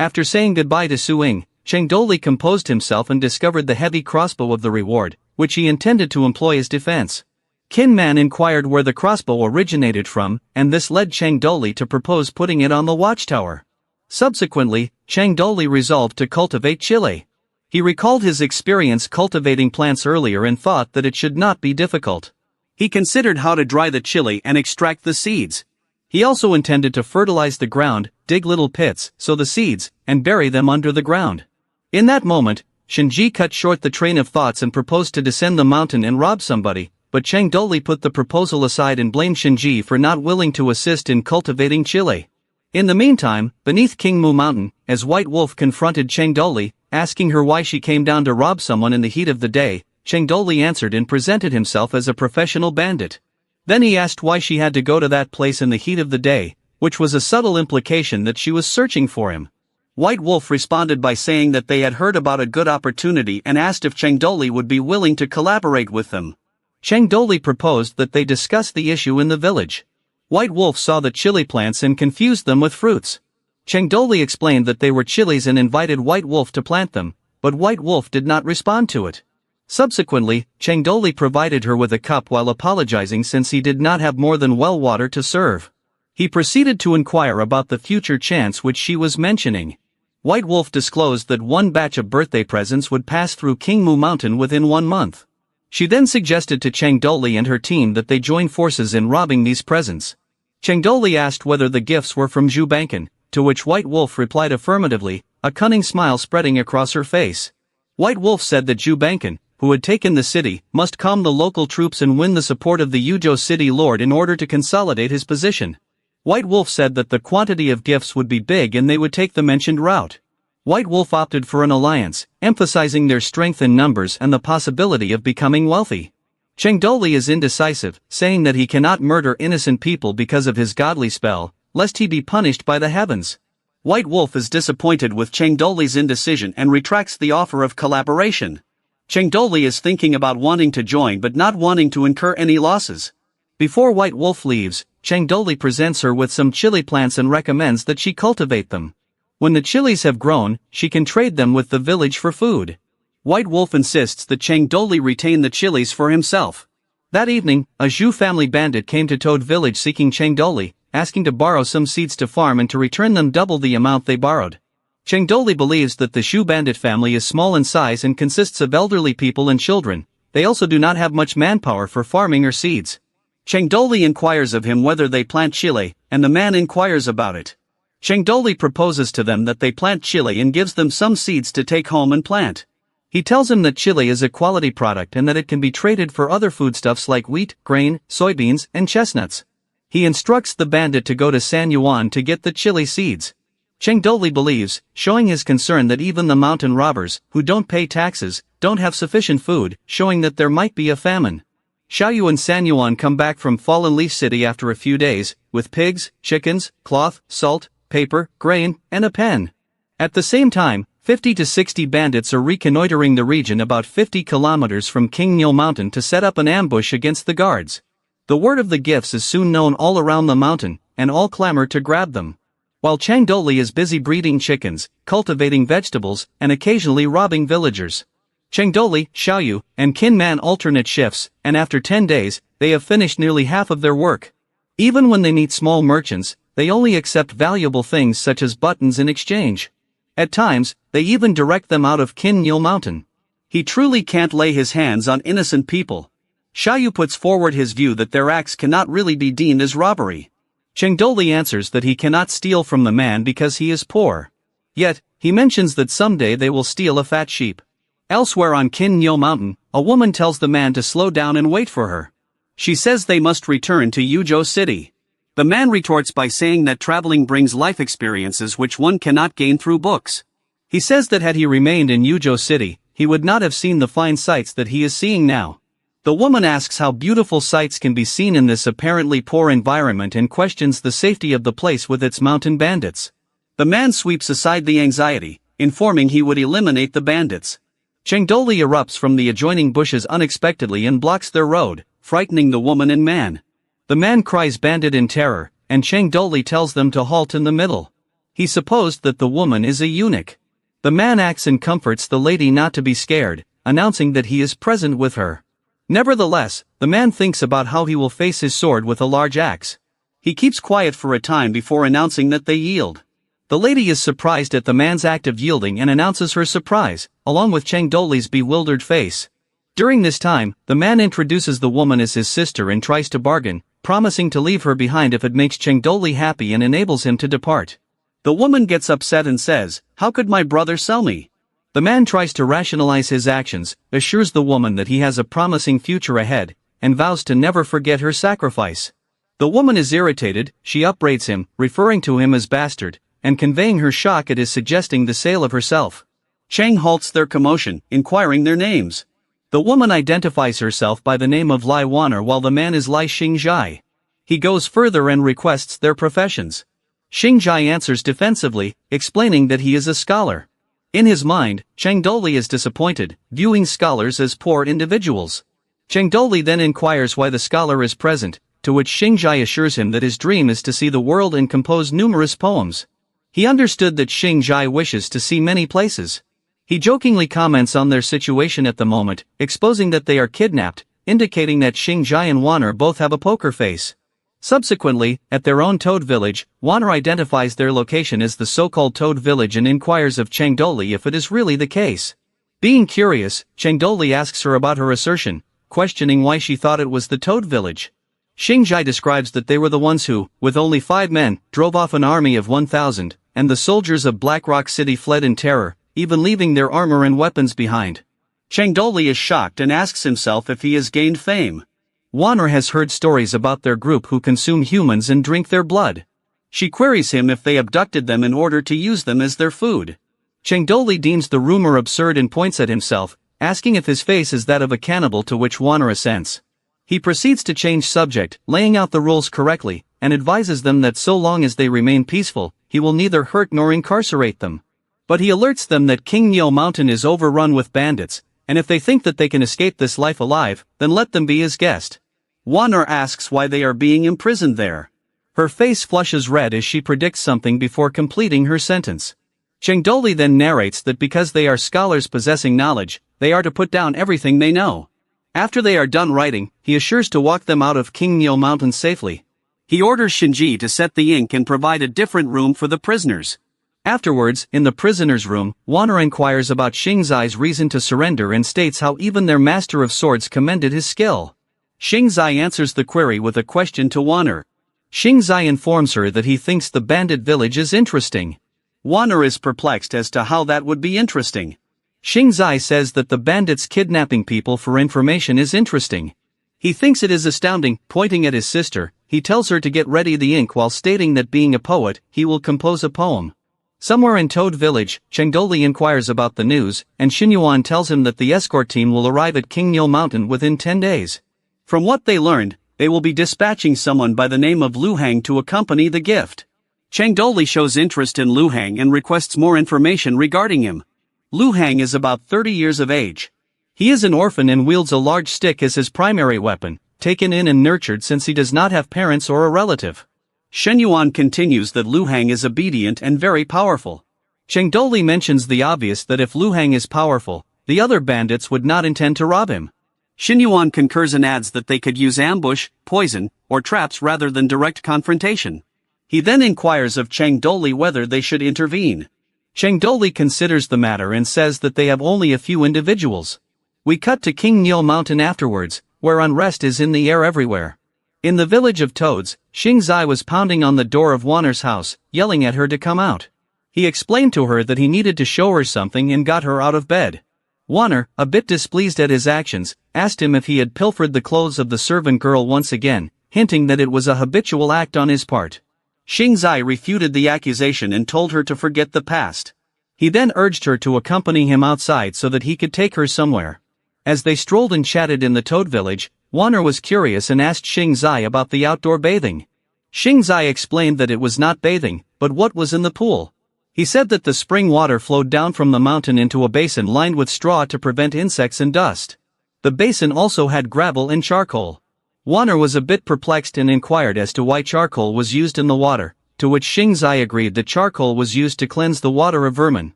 After saying goodbye to Suing, Chengdoli composed himself and discovered the heavy crossbow of the reward, which he intended to employ as defense. Qin Man inquired where the crossbow originated from, and this led Chengdoli to propose putting it on the watchtower. Subsequently, Chengdoli resolved to cultivate chili. He recalled his experience cultivating plants earlier and thought that it should not be difficult. He considered how to dry the chili and extract the seeds. He also intended to fertilize the ground, dig little pits, sow the seeds, and bury them under the ground. In that moment, Shinji cut short the train of thoughts and proposed to descend the mountain and rob somebody, but Chengdoli put the proposal aside and blamed Shinji for not willing to assist in cultivating chili. In the meantime, beneath King Mu Mountain, as White Wolf confronted Chengdoli, asking her why she came down to rob someone in the heat of the day, Chengdoli answered and presented himself as a professional bandit. Then he asked why she had to go to that place in the heat of the day, which was a subtle implication that she was searching for him. White Wolf responded by saying that they had heard about a good opportunity and asked if Chengdoli would be willing to collaborate with them. Chengdoli proposed that they discuss the issue in the village. White Wolf saw the chili plants and confused them with fruits. Chengdoli explained that they were chilies and invited White Wolf to plant them, but White Wolf did not respond to it. Subsequently, Chengdoli provided her with a cup while apologizing since he did not have more than well water to serve. He proceeded to inquire about the future chance which she was mentioning. White Wolf disclosed that one batch of birthday presents would pass through King Mu Mountain within 1 month. She then suggested to Chengdoli and her team that they join forces in robbing these presents. Chengdoli asked whether the gifts were from Zhu Bankan, to which White Wolf replied affirmatively, a cunning smile spreading across her face. White Wolf said that Zhu Bankan, who had taken the city, must calm the local troops and win the support of the Yuzhou city lord in order to consolidate his position. White Wolf said that the quantity of gifts would be big and they would take the mentioned route. White Wolf opted for an alliance, emphasizing their strength in numbers and the possibility of becoming wealthy. Chengdoli is indecisive, saying that he cannot murder innocent people because of his godly spell, lest he be punished by the heavens. White Wolf is disappointed with Chengdoli's indecision and retracts the offer of collaboration. Chengdoli is thinking about wanting to join but not wanting to incur any losses. Before White Wolf leaves, Chengdoli presents her with some chili plants and recommends that she cultivate them. When the chilies have grown, she can trade them with the village for food. White Wolf insists that Chengdoli retain the chilies for himself. That evening, a Zhu family bandit came to Toad Village seeking Chengdoli, asking to borrow some seeds to farm and to return them double the amount they borrowed. Chengdoli believes that the Zhu bandit family is small in size and consists of elderly people and children. They also do not have much manpower for farming or seeds. Chengdoli inquires of him whether they plant chili, and the man inquires about it. Chengdoli proposes to them that they plant chili and gives them some seeds to take home and plant. He tells him that chili is a quality product and that it can be traded for other foodstuffs like wheat, grain, soybeans, and chestnuts. He instructs the bandit to go to San Yuan to get the chili seeds. Chengdoli believes, showing his concern that even the mountain robbers, who don't pay taxes, don't have sufficient food, showing that there might be a famine. Xiaoyu and San Yuan come back from Fallen Leaf City after a few days, with pigs, chickens, cloth, salt, paper, grain, and a pen. At the same time, 50 to 60 bandits are reconnoitering the region about 50 kilometers from King Nil Mountain to set up an ambush against the guards. The word of the gifts is soon known all around the mountain, and all clamor to grab them. While Chengdoli is busy breeding chickens, cultivating vegetables, and occasionally robbing villagers. Chengdoli, Xiaoyu, and Qin Man alternate shifts, and after 10 days, they have finished nearly half of their work. Even when they meet small merchants, they only accept valuable things such as buttons in exchange. At times, they even direct them out of Qin Nil Mountain. He truly can't lay his hands on innocent people. Xiaoyu puts forward his view that their acts cannot really be deemed as robbery. Chengdoli answers that he cannot steal from the man because he is poor. Yet, he mentions that someday they will steal a fat sheep. Elsewhere on Qin Nil Mountain, a woman tells the man to slow down and wait for her. She says they must return to Yuzhou City. The man retorts by saying that traveling brings life experiences which one cannot gain through books. He says that had he remained in Yuzhou City, he would not have seen the fine sights that he is seeing now. The woman asks how beautiful sights can be seen in this apparently poor environment and questions the safety of the place with its mountain bandits. The man sweeps aside the anxiety, informing he would eliminate the bandits. Chengdoli erupts from the adjoining bushes unexpectedly and blocks their road, frightening the woman and man. The man cries bandit in terror, and Chengdoli tells them to halt in the middle. He supposed that the woman is a eunuch. The man acts and comforts the lady not to be scared, announcing that he is present with her. Nevertheless, the man thinks about how he will face his sword with a large axe. He keeps quiet for a time before announcing that they yield. The lady is surprised at the man's act of yielding and announces her surprise, along with Chengdoli's bewildered face. During this time, the man introduces the woman as his sister and tries to bargain, promising to leave her behind if it makes Chengdoli happy and enables him to depart. The woman gets upset and says, "How could my brother sell me?" The man tries to rationalize his actions, assures the woman that he has a promising future ahead, and vows to never forget her sacrifice. The woman is irritated, she upbraids him, referring to him as bastard, and conveying her shock at his suggesting the sale of herself. Cheng halts their commotion, inquiring their names. The woman identifies herself by the name of Lai Waner while the man is Lai Xingzhai. He goes further and requests their professions. Xingzhai answers defensively, explaining that he is a scholar. In his mind, Chengdoli is disappointed, viewing scholars as poor individuals. Chengdoli then inquires why the scholar is present, to which Xingzhai assures him that his dream is to see the world and compose numerous poems. He understood that Xingzhai wishes to see many places. He jokingly comments on their situation at the moment, exposing that they are kidnapped, indicating that Xingzhai and Waner both have a poker face. Subsequently, at their own Toad Village, Waner identifies their location as the so-called Toad Village and inquires of Chengdoli if it is really the case. Being curious, Chengdoli asks her about her assertion, questioning why she thought it was the Toad Village. Xingzhai describes that they were the ones who, with only 5 men, drove off an army of 1,000, and the soldiers of Blackrock City fled in terror, even leaving their armor and weapons behind. Chengdoli is shocked and asks himself if he has gained fame. Waner has heard stories about their group who consume humans and drink their blood. She queries him if they abducted them in order to use them as their food. Chengdoli deems the rumor absurd and points at himself, asking if his face is that of a cannibal, to which Wanner assents. He proceeds to change subject, laying out the rules correctly, and advises them that so long as they remain peaceful, he will neither hurt nor incarcerate them. But he alerts them that King Nyo Mountain is overrun with bandits, and if they think that they can escape this life alive, then let them be his guest. Wanner asks why they are being imprisoned there. Her face flushes red as she predicts something before completing her sentence. Chengdoli then narrates that because they are scholars possessing knowledge, they are to put down everything they know. After they are done writing, he assures to walk them out of King Nyo Mountain safely. He orders Shinji to set the ink and provide a different room for the prisoners. Afterwards, in the prisoner's room, Wanner inquires about Xingzai's reason to surrender and states how even their master of swords commended his skill. Xingzai answers the query with a question to Wanner. Xingzai informs her that he thinks the bandit village is interesting. Wanner is perplexed as to how that would be interesting. Xingzai says that the bandits kidnapping people for information is interesting. He thinks it is astounding. Pointing at his sister, he tells her to get ready the ink while stating that being a poet, he will compose a poem. Somewhere in Toad Village, Chengdoli inquires about the news, and Xinyuan tells him that the escort team will arrive at King Nyo Mountain within 10 days. From what they learned, they will be dispatching someone by the name of Lu Hang to accompany the gift. Chengdoli shows interest in Lu Hang and requests more information regarding him. Lu Hang is about 30 years of age. He is an orphan and wields a large stick as his primary weapon, taken in and nurtured since he does not have parents or a relative. Shenyuan continues that Lu Hang is obedient and very powerful. Chengdoli mentions the obvious that if Lu Hang is powerful, the other bandits would not intend to rob him. Shenyuan concurs and adds that they could use ambush, poison, or traps rather than direct confrontation. He then inquires of Chengdoli whether they should intervene. Chengdoli considers the matter and says that they have only a few individuals. We cut to King Nyo Mountain afterwards, where unrest is in the air everywhere. In the village of Toads, Xingzai was pounding on the door of Wanner's house, yelling at her to come out. He explained to her that he needed to show her something and got her out of bed. Wanner, a bit displeased at his actions, asked him if he had pilfered the clothes of the servant girl once again, hinting that it was a habitual act on his part. Xingzai refuted the accusation and told her to forget the past. He then urged her to accompany him outside so that he could take her somewhere. As they strolled and chatted in the Toad Village, Wanner was curious and asked Xingzai about the outdoor bathing. Xingzai explained that it was not bathing, but what was in the pool. He said that the spring water flowed down from the mountain into a basin lined with straw to prevent insects and dust. The basin also had gravel and charcoal. Wanner was a bit perplexed and inquired as to why charcoal was used in the water, to which Xingzai agreed that charcoal was used to cleanse the water of vermin.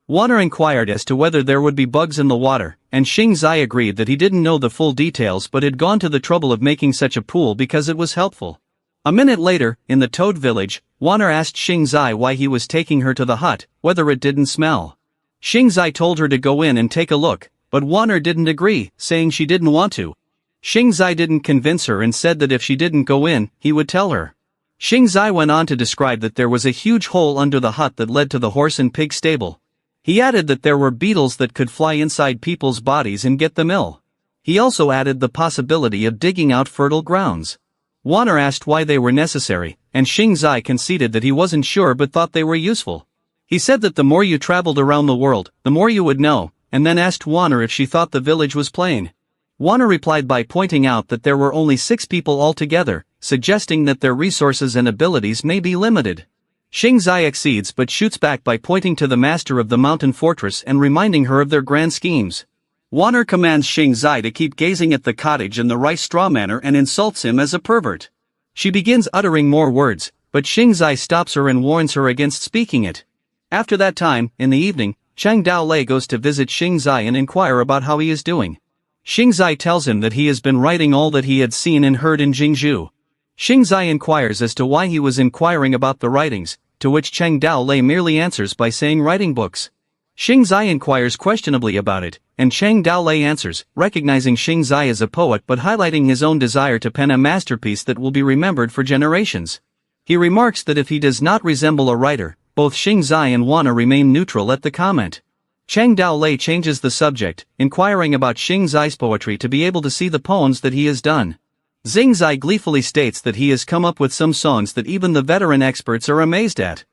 Wanner inquired as to whether there would be bugs in the water, and Xingzai agreed that he didn't know the full details but had gone to the trouble of making such a pool because it was helpful. A minute later, in the Toad Village, Wanner asked Xingzai why he was taking her to the hut, whether it didn't smell. Xingzai told her to go in and take a look, but Wanner didn't agree, saying she didn't want to. Xingzai didn't convince her and said that if she didn't go in, he would tell her. Xingzai went on to describe that there was a huge hole under the hut that led to the horse and pig stable. He added that there were beetles that could fly inside people's bodies and get them ill. He also added the possibility of digging out fertile grounds. Wanner asked why they were necessary, and Xingzai conceded that he wasn't sure but thought they were useful. He said that the more you traveled around the world, the more you would know, and then asked Wanner if she thought the village was plain. Wanner replied by pointing out that there were only 6 people altogether, suggesting that their resources and abilities may be limited. Xingzai accedes but shoots back by pointing to the master of the mountain fortress and reminding her of their grand schemes. Wanner commands Xingzai to keep gazing at the cottage in the rice straw manner and insults him as a pervert. She begins uttering more words, but Xingzai stops her and warns her against speaking it. After that time, in the evening, Chang Daolei goes to visit Xingzai and inquire about how he is doing. Xingzai tells him that he has been writing all that he had seen and heard in Jingzhou. Xingzai inquires as to why he was inquiring about the writings, to which Chang Daolei merely answers by saying writing books. Xingzai inquires questionably about it, and Chang Daolei answers, recognizing Xingzai as a poet but highlighting his own desire to pen a masterpiece that will be remembered for generations. He remarks that if he does not resemble a writer, both Xingzai and Wanner remain neutral at the comment. Chang Daolei changes the subject, inquiring about Xingzai's poetry to be able to see the poems that he has done. Xingzai gleefully states that he has come up with some songs that even the veteran experts are amazed at.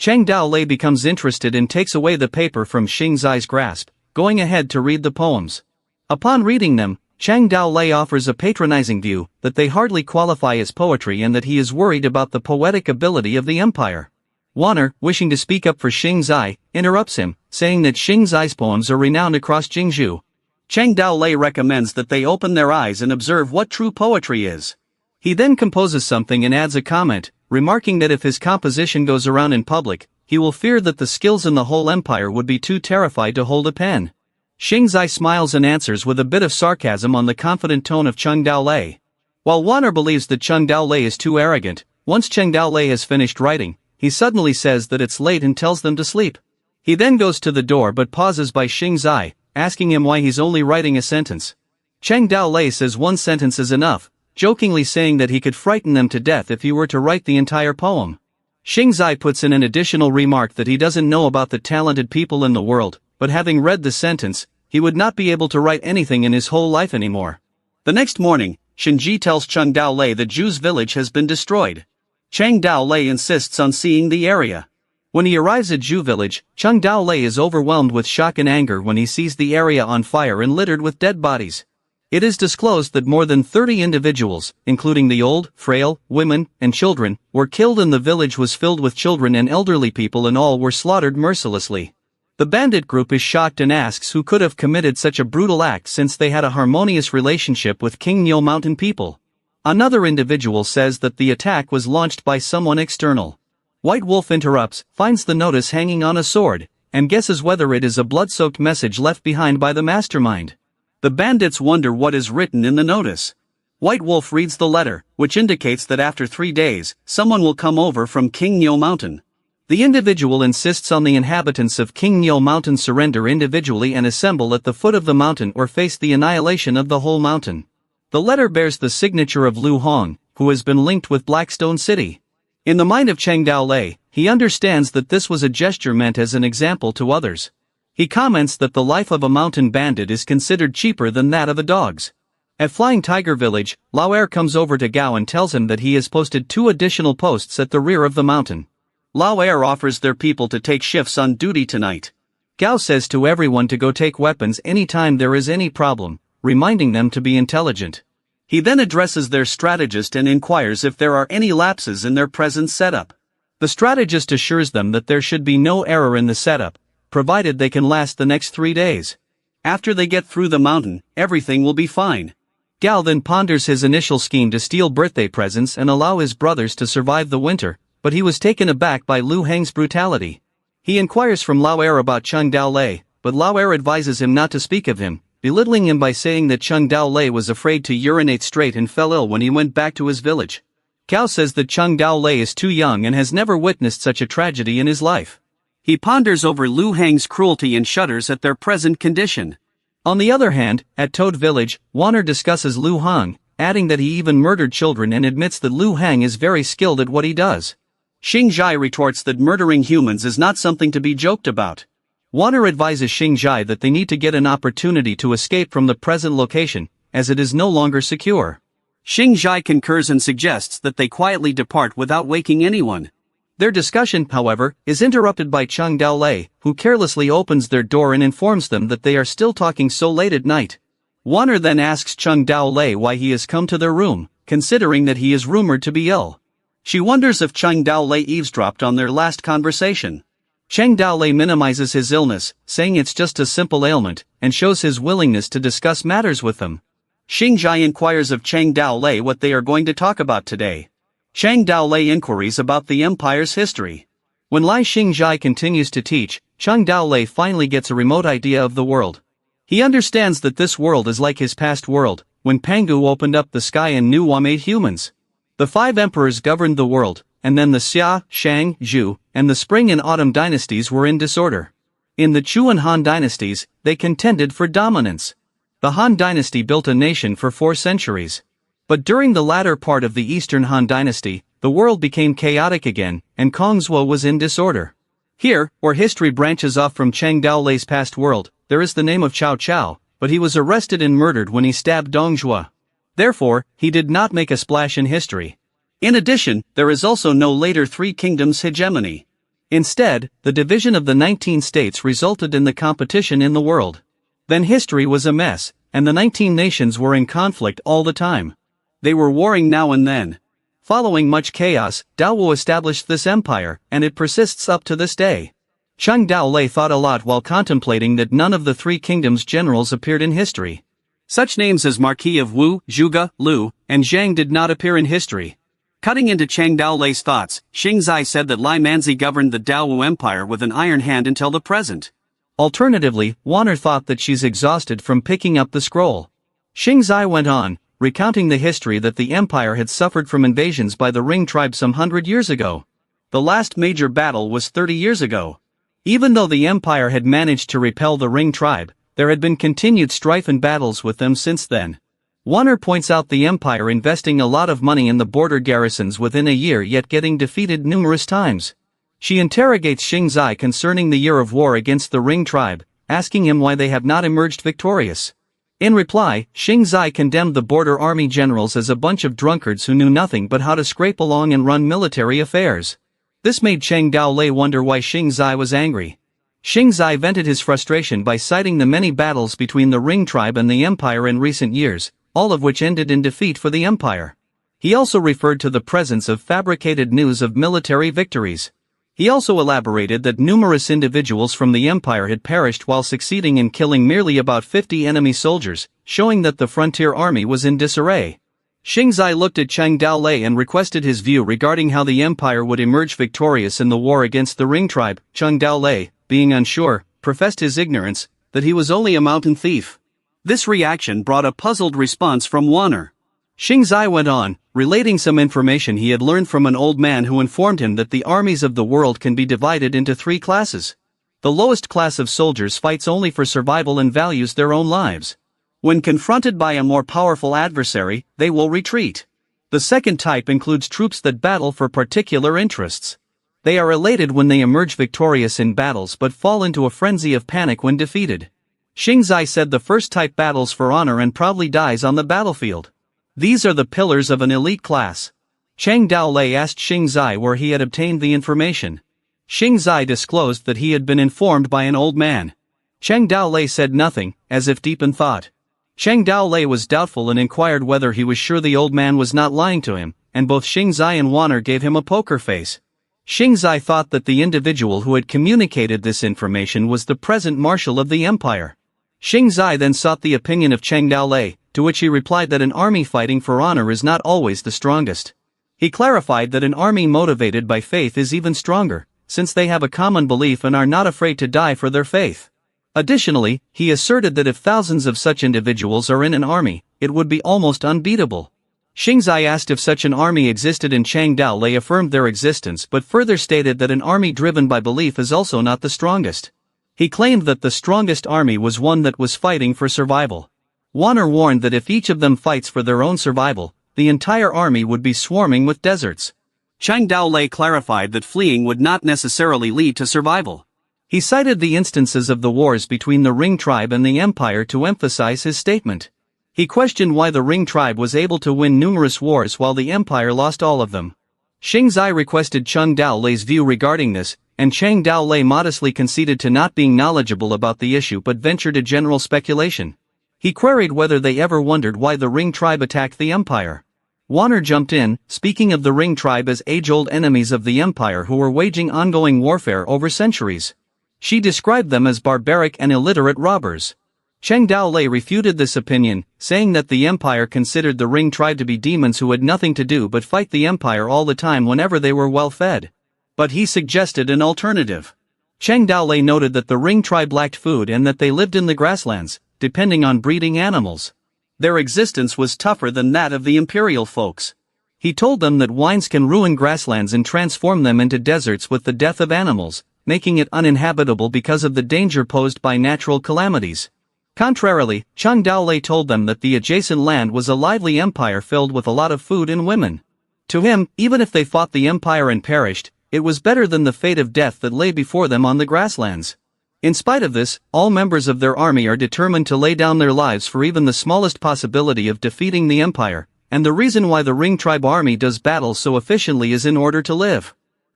Chang Daolei becomes interested and takes away the paper from Xing Zai's grasp, going ahead to read the poems. Upon reading them, Chang Daolei offers a patronizing view that they hardly qualify as poetry and that he is worried about the poetic ability of the empire. Wanner, wishing to speak up for Xing Zai, interrupts him, saying that Xing Zai's poems are renowned across Jingzhou. Chang Daolei recommends that they open their eyes and observe what true poetry is. He then composes something and adds a comment, remarking that if his composition goes around in public, he will fear that the skills in the whole empire would be too terrified to hold a pen. Xing Zai smiles and answers with a bit of sarcasm on the confident tone of Chang Daolei. While Wanner believes that Chang Daolei is too arrogant, once Chang Daolei has finished writing, he suddenly says that it's late and tells them to sleep. He then goes to the door but pauses by Xing Zai, asking him why he's only writing a sentence. Chang Daolei says one sentence is enough, jokingly saying that he could frighten them to death if he were to write the entire poem. Xing Zai puts in an additional remark that he doesn't know about the talented people in the world, but having read the sentence, he would not be able to write anything in his whole life anymore. The next morning, Shinji tells Chang Daolei that Zhu's village has been destroyed. Chang Daolei insists on seeing the area. When he arrives at Zhu village, Chang Daolei is overwhelmed with shock and anger when he sees the area on fire and littered with dead bodies. It is disclosed that more than 30 individuals, including the old, frail, women, and children, were killed and the village was filled with children and elderly people and all were slaughtered mercilessly. The bandit group is shocked and asks who could have committed such a brutal act since they had a harmonious relationship with King Nyo Mountain people. Another individual says that the attack was launched by someone external. White Wolf interrupts, finds the notice hanging on a sword, and guesses whether it is a blood-soaked message left behind by the mastermind. The bandits wonder what is written in the notice. White Wolf reads the letter, which indicates that after 3 days, someone will come over from King Nyo Mountain. The individual insists on the inhabitants of King Nyo Mountain surrender individually and assemble at the foot of the mountain or face the annihilation of the whole mountain. The letter bears the signature of Lu Hong, who has been linked with Blackstone City. In the mind of Chang Daolei, he understands that this was a gesture meant as an example to others. He comments that the life of a mountain bandit is considered cheaper than that of a dog's. At Flying Tiger Village, Lao Er comes over to Gao and tells him that he has posted 2 additional posts at the rear of the mountain. Lao Er offers their people to take shifts on duty tonight. Gao says to everyone to go take weapons anytime there is any problem, reminding them to be intelligent. He then addresses their strategist and inquires if there are any lapses in their present setup. The strategist assures them that there should be no error in the setup, provided they can last the next 3 days. After they get through the mountain, everything will be fine. Gao then ponders his initial scheme to steal birthday presents and allow his brothers to survive the winter, but he was taken aback by Lu Heng's brutality. He inquires from Lao Er about Chang Daolei, but Lao Er advises him not to speak of him, belittling him by saying that Chang Daolei was afraid to urinate straight and fell ill when he went back to his village. Gao says that Chang Daolei is too young and has never witnessed such a tragedy in his life. He ponders over Lu Heng's cruelty and shudders at their present condition. On the other hand, at Toad Village, Wanner discusses Lu Heng, adding that he even murdered children and admits that Lu Heng is very skilled at what he does. Xing Zai retorts that murdering humans is not something to be joked about. Wanner advises Xing Zai that they need to get an opportunity to escape from the present location, as it is no longer secure. Xing Zai concurs and suggests that they quietly depart without waking anyone. Their discussion, however, is interrupted by Chang Daolei, who carelessly opens their door and informs them that they are still talking so late at night. Wanner then asks Chang Daolei why he has come to their room, considering that he is rumored to be ill. She wonders if Chang Daolei eavesdropped on their last conversation. Chang Daolei minimizes his illness, saying it's just a simple ailment, and shows his willingness to discuss matters with them. Xing Zai inquires of Chang Daolei what they are going to talk about today. Chang Daolei inquiries about the empire's history. When Lai Xing Zai continues to teach, Chang Daolei finally gets a remote idea of the world. He understands that this world is like his past world, when Pangu opened up the sky and Nuwa made humans. The 5 emperors governed the world, and then the Xia, Shang, Zhu, and the Spring and Autumn dynasties were in disorder. In the Chu and Han dynasties, they contended for dominance. The Han dynasty built a nation for 4 centuries. But during the latter part of the Eastern Han dynasty, the world became chaotic again, and Kongzhuo was in disorder. Here, where history branches off from Chang Daolei's past world, there is the name of Cao Cao, but he was arrested and murdered when he stabbed Dongzhuo. Therefore, he did not make a splash in history. In addition, there is also no later 3 kingdoms hegemony. Instead, the division of the 19 states resulted in the competition in the world. Then history was a mess, and the 19 nations were in conflict all the time. They were warring now and then. Following much chaos, Daowu established this empire, and it persists up to this day. Cheng Daolei thought a lot while contemplating that none of the three kingdoms' generals appeared in history. Such names as Marquis of Wu, Zhuge, Lu, and Zhang did not appear in history. Cutting into Cheng Daolei's thoughts, Xingzai said that Lai Manzi governed the Daowu Empire with an iron hand until the present. Alternatively, Wanner thought that she's exhausted from picking up the scroll. Xingzai went on, recounting the history that the empire had suffered from invasions by the Ring tribe some 100 years ago. The last major battle was 30 years ago. Even though the empire had managed to repel the Ring tribe, there had been continued strife and battles with them since then. Wanner points out the empire investing a lot of money in the border garrisons within a year yet getting defeated numerous times. She interrogates Xingzai concerning the year of war against the Ring tribe, asking him why they have not emerged victorious. In reply, Xingzai condemned the border army generals as a bunch of drunkards who knew nothing but how to scrape along and run military affairs. This made Cheng Daolei wonder why Xingzai was angry. Xingzai vented his frustration by citing the many battles between the Ring tribe and the empire in recent years, all of which ended in defeat for the empire. He also referred to the presence of fabricated news of military victories. He also elaborated that numerous individuals from the empire had perished while succeeding in killing merely about 50 enemy soldiers, showing that the frontier army was in disarray. Xingzai looked at Cheng Daolei and requested his view regarding how the empire would emerge victorious in the war against the Ring tribe. Cheng Daolei, being unsure, professed his ignorance, that he was only a mountain thief. This reaction brought a puzzled response from Wanner. Xingzai went on, relating some information he had learned from an old man who informed him that the armies of the world can be divided into three classes. The lowest class of soldiers fights only for survival and values their own lives. When confronted by a more powerful adversary, they will retreat. The second type includes troops that battle for particular interests. They are elated when they emerge victorious in battles but fall into a frenzy of panic when defeated. Xingzai said the first type battles for honor and proudly dies on the battlefield. These are the pillars of an elite class. Cheng Daolei asked Xingzai where he had obtained the information. Xingzai disclosed that he had been informed by an old man. Cheng Daolei said nothing, as if deep in thought. Cheng Daolei was doubtful and inquired whether he was sure the old man was not lying to him, and both Xingzai and Wanner gave him a poker face. Xingzai thought that the individual who had communicated this information was the present marshal of the empire. Xingzai then sought the opinion of Cheng Daolei, to which he replied that an army fighting for honor is not always the strongest. He clarified that an army motivated by faith is even stronger, since they have a common belief and are not afraid to die for their faith. Additionally, he asserted that if thousands of such individuals are in an army, it would be almost unbeatable. Xingzai asked if such an army existed and Cheng Daolei affirmed their existence but further stated that an army driven by belief is also not the strongest. He claimed that the strongest army was one that was fighting for survival. Wanner warned that if each of them fights for their own survival, the entire army would be swarming with deserts. Cheng Daolei clarified that fleeing would not necessarily lead to survival. He cited the instances of the wars between the Ring tribe and the empire to emphasize his statement. He questioned why the Ring tribe was able to win numerous wars while the empire lost all of them. Xingzai requested Cheng Daolei's view regarding this, and Cheng Daolei modestly conceded to not being knowledgeable about the issue but ventured a general speculation. He queried whether they ever wondered why the Ring tribe attacked the empire. Wanner jumped in, speaking of the Ring tribe as age-old enemies of the empire who were waging ongoing warfare over centuries. She described them as barbaric and illiterate robbers. Cheng Daolei refuted this opinion, saying that the empire considered the Ring tribe to be demons who had nothing to do but fight the empire all the time whenever they were well fed. But he suggested an alternative. Cheng Daolei noted that the Ring tribe lacked food and that they lived in the grasslands, depending on breeding animals. Their existence was tougher than that of the imperial folks. He told them that wines can ruin grasslands and transform them into deserts with the death of animals, making it uninhabitable because of the danger posed by natural calamities. Contrarily, Cheng Daolei told them that the adjacent land was a lively empire filled with a lot of food and women. To him, even if they fought the empire and perished, it was better than the fate of death that lay before them on the grasslands. In spite of this, all members of their army are determined to lay down their lives for even the smallest possibility of defeating the empire, and the reason why the Ring tribe army does battle so efficiently is in order to live.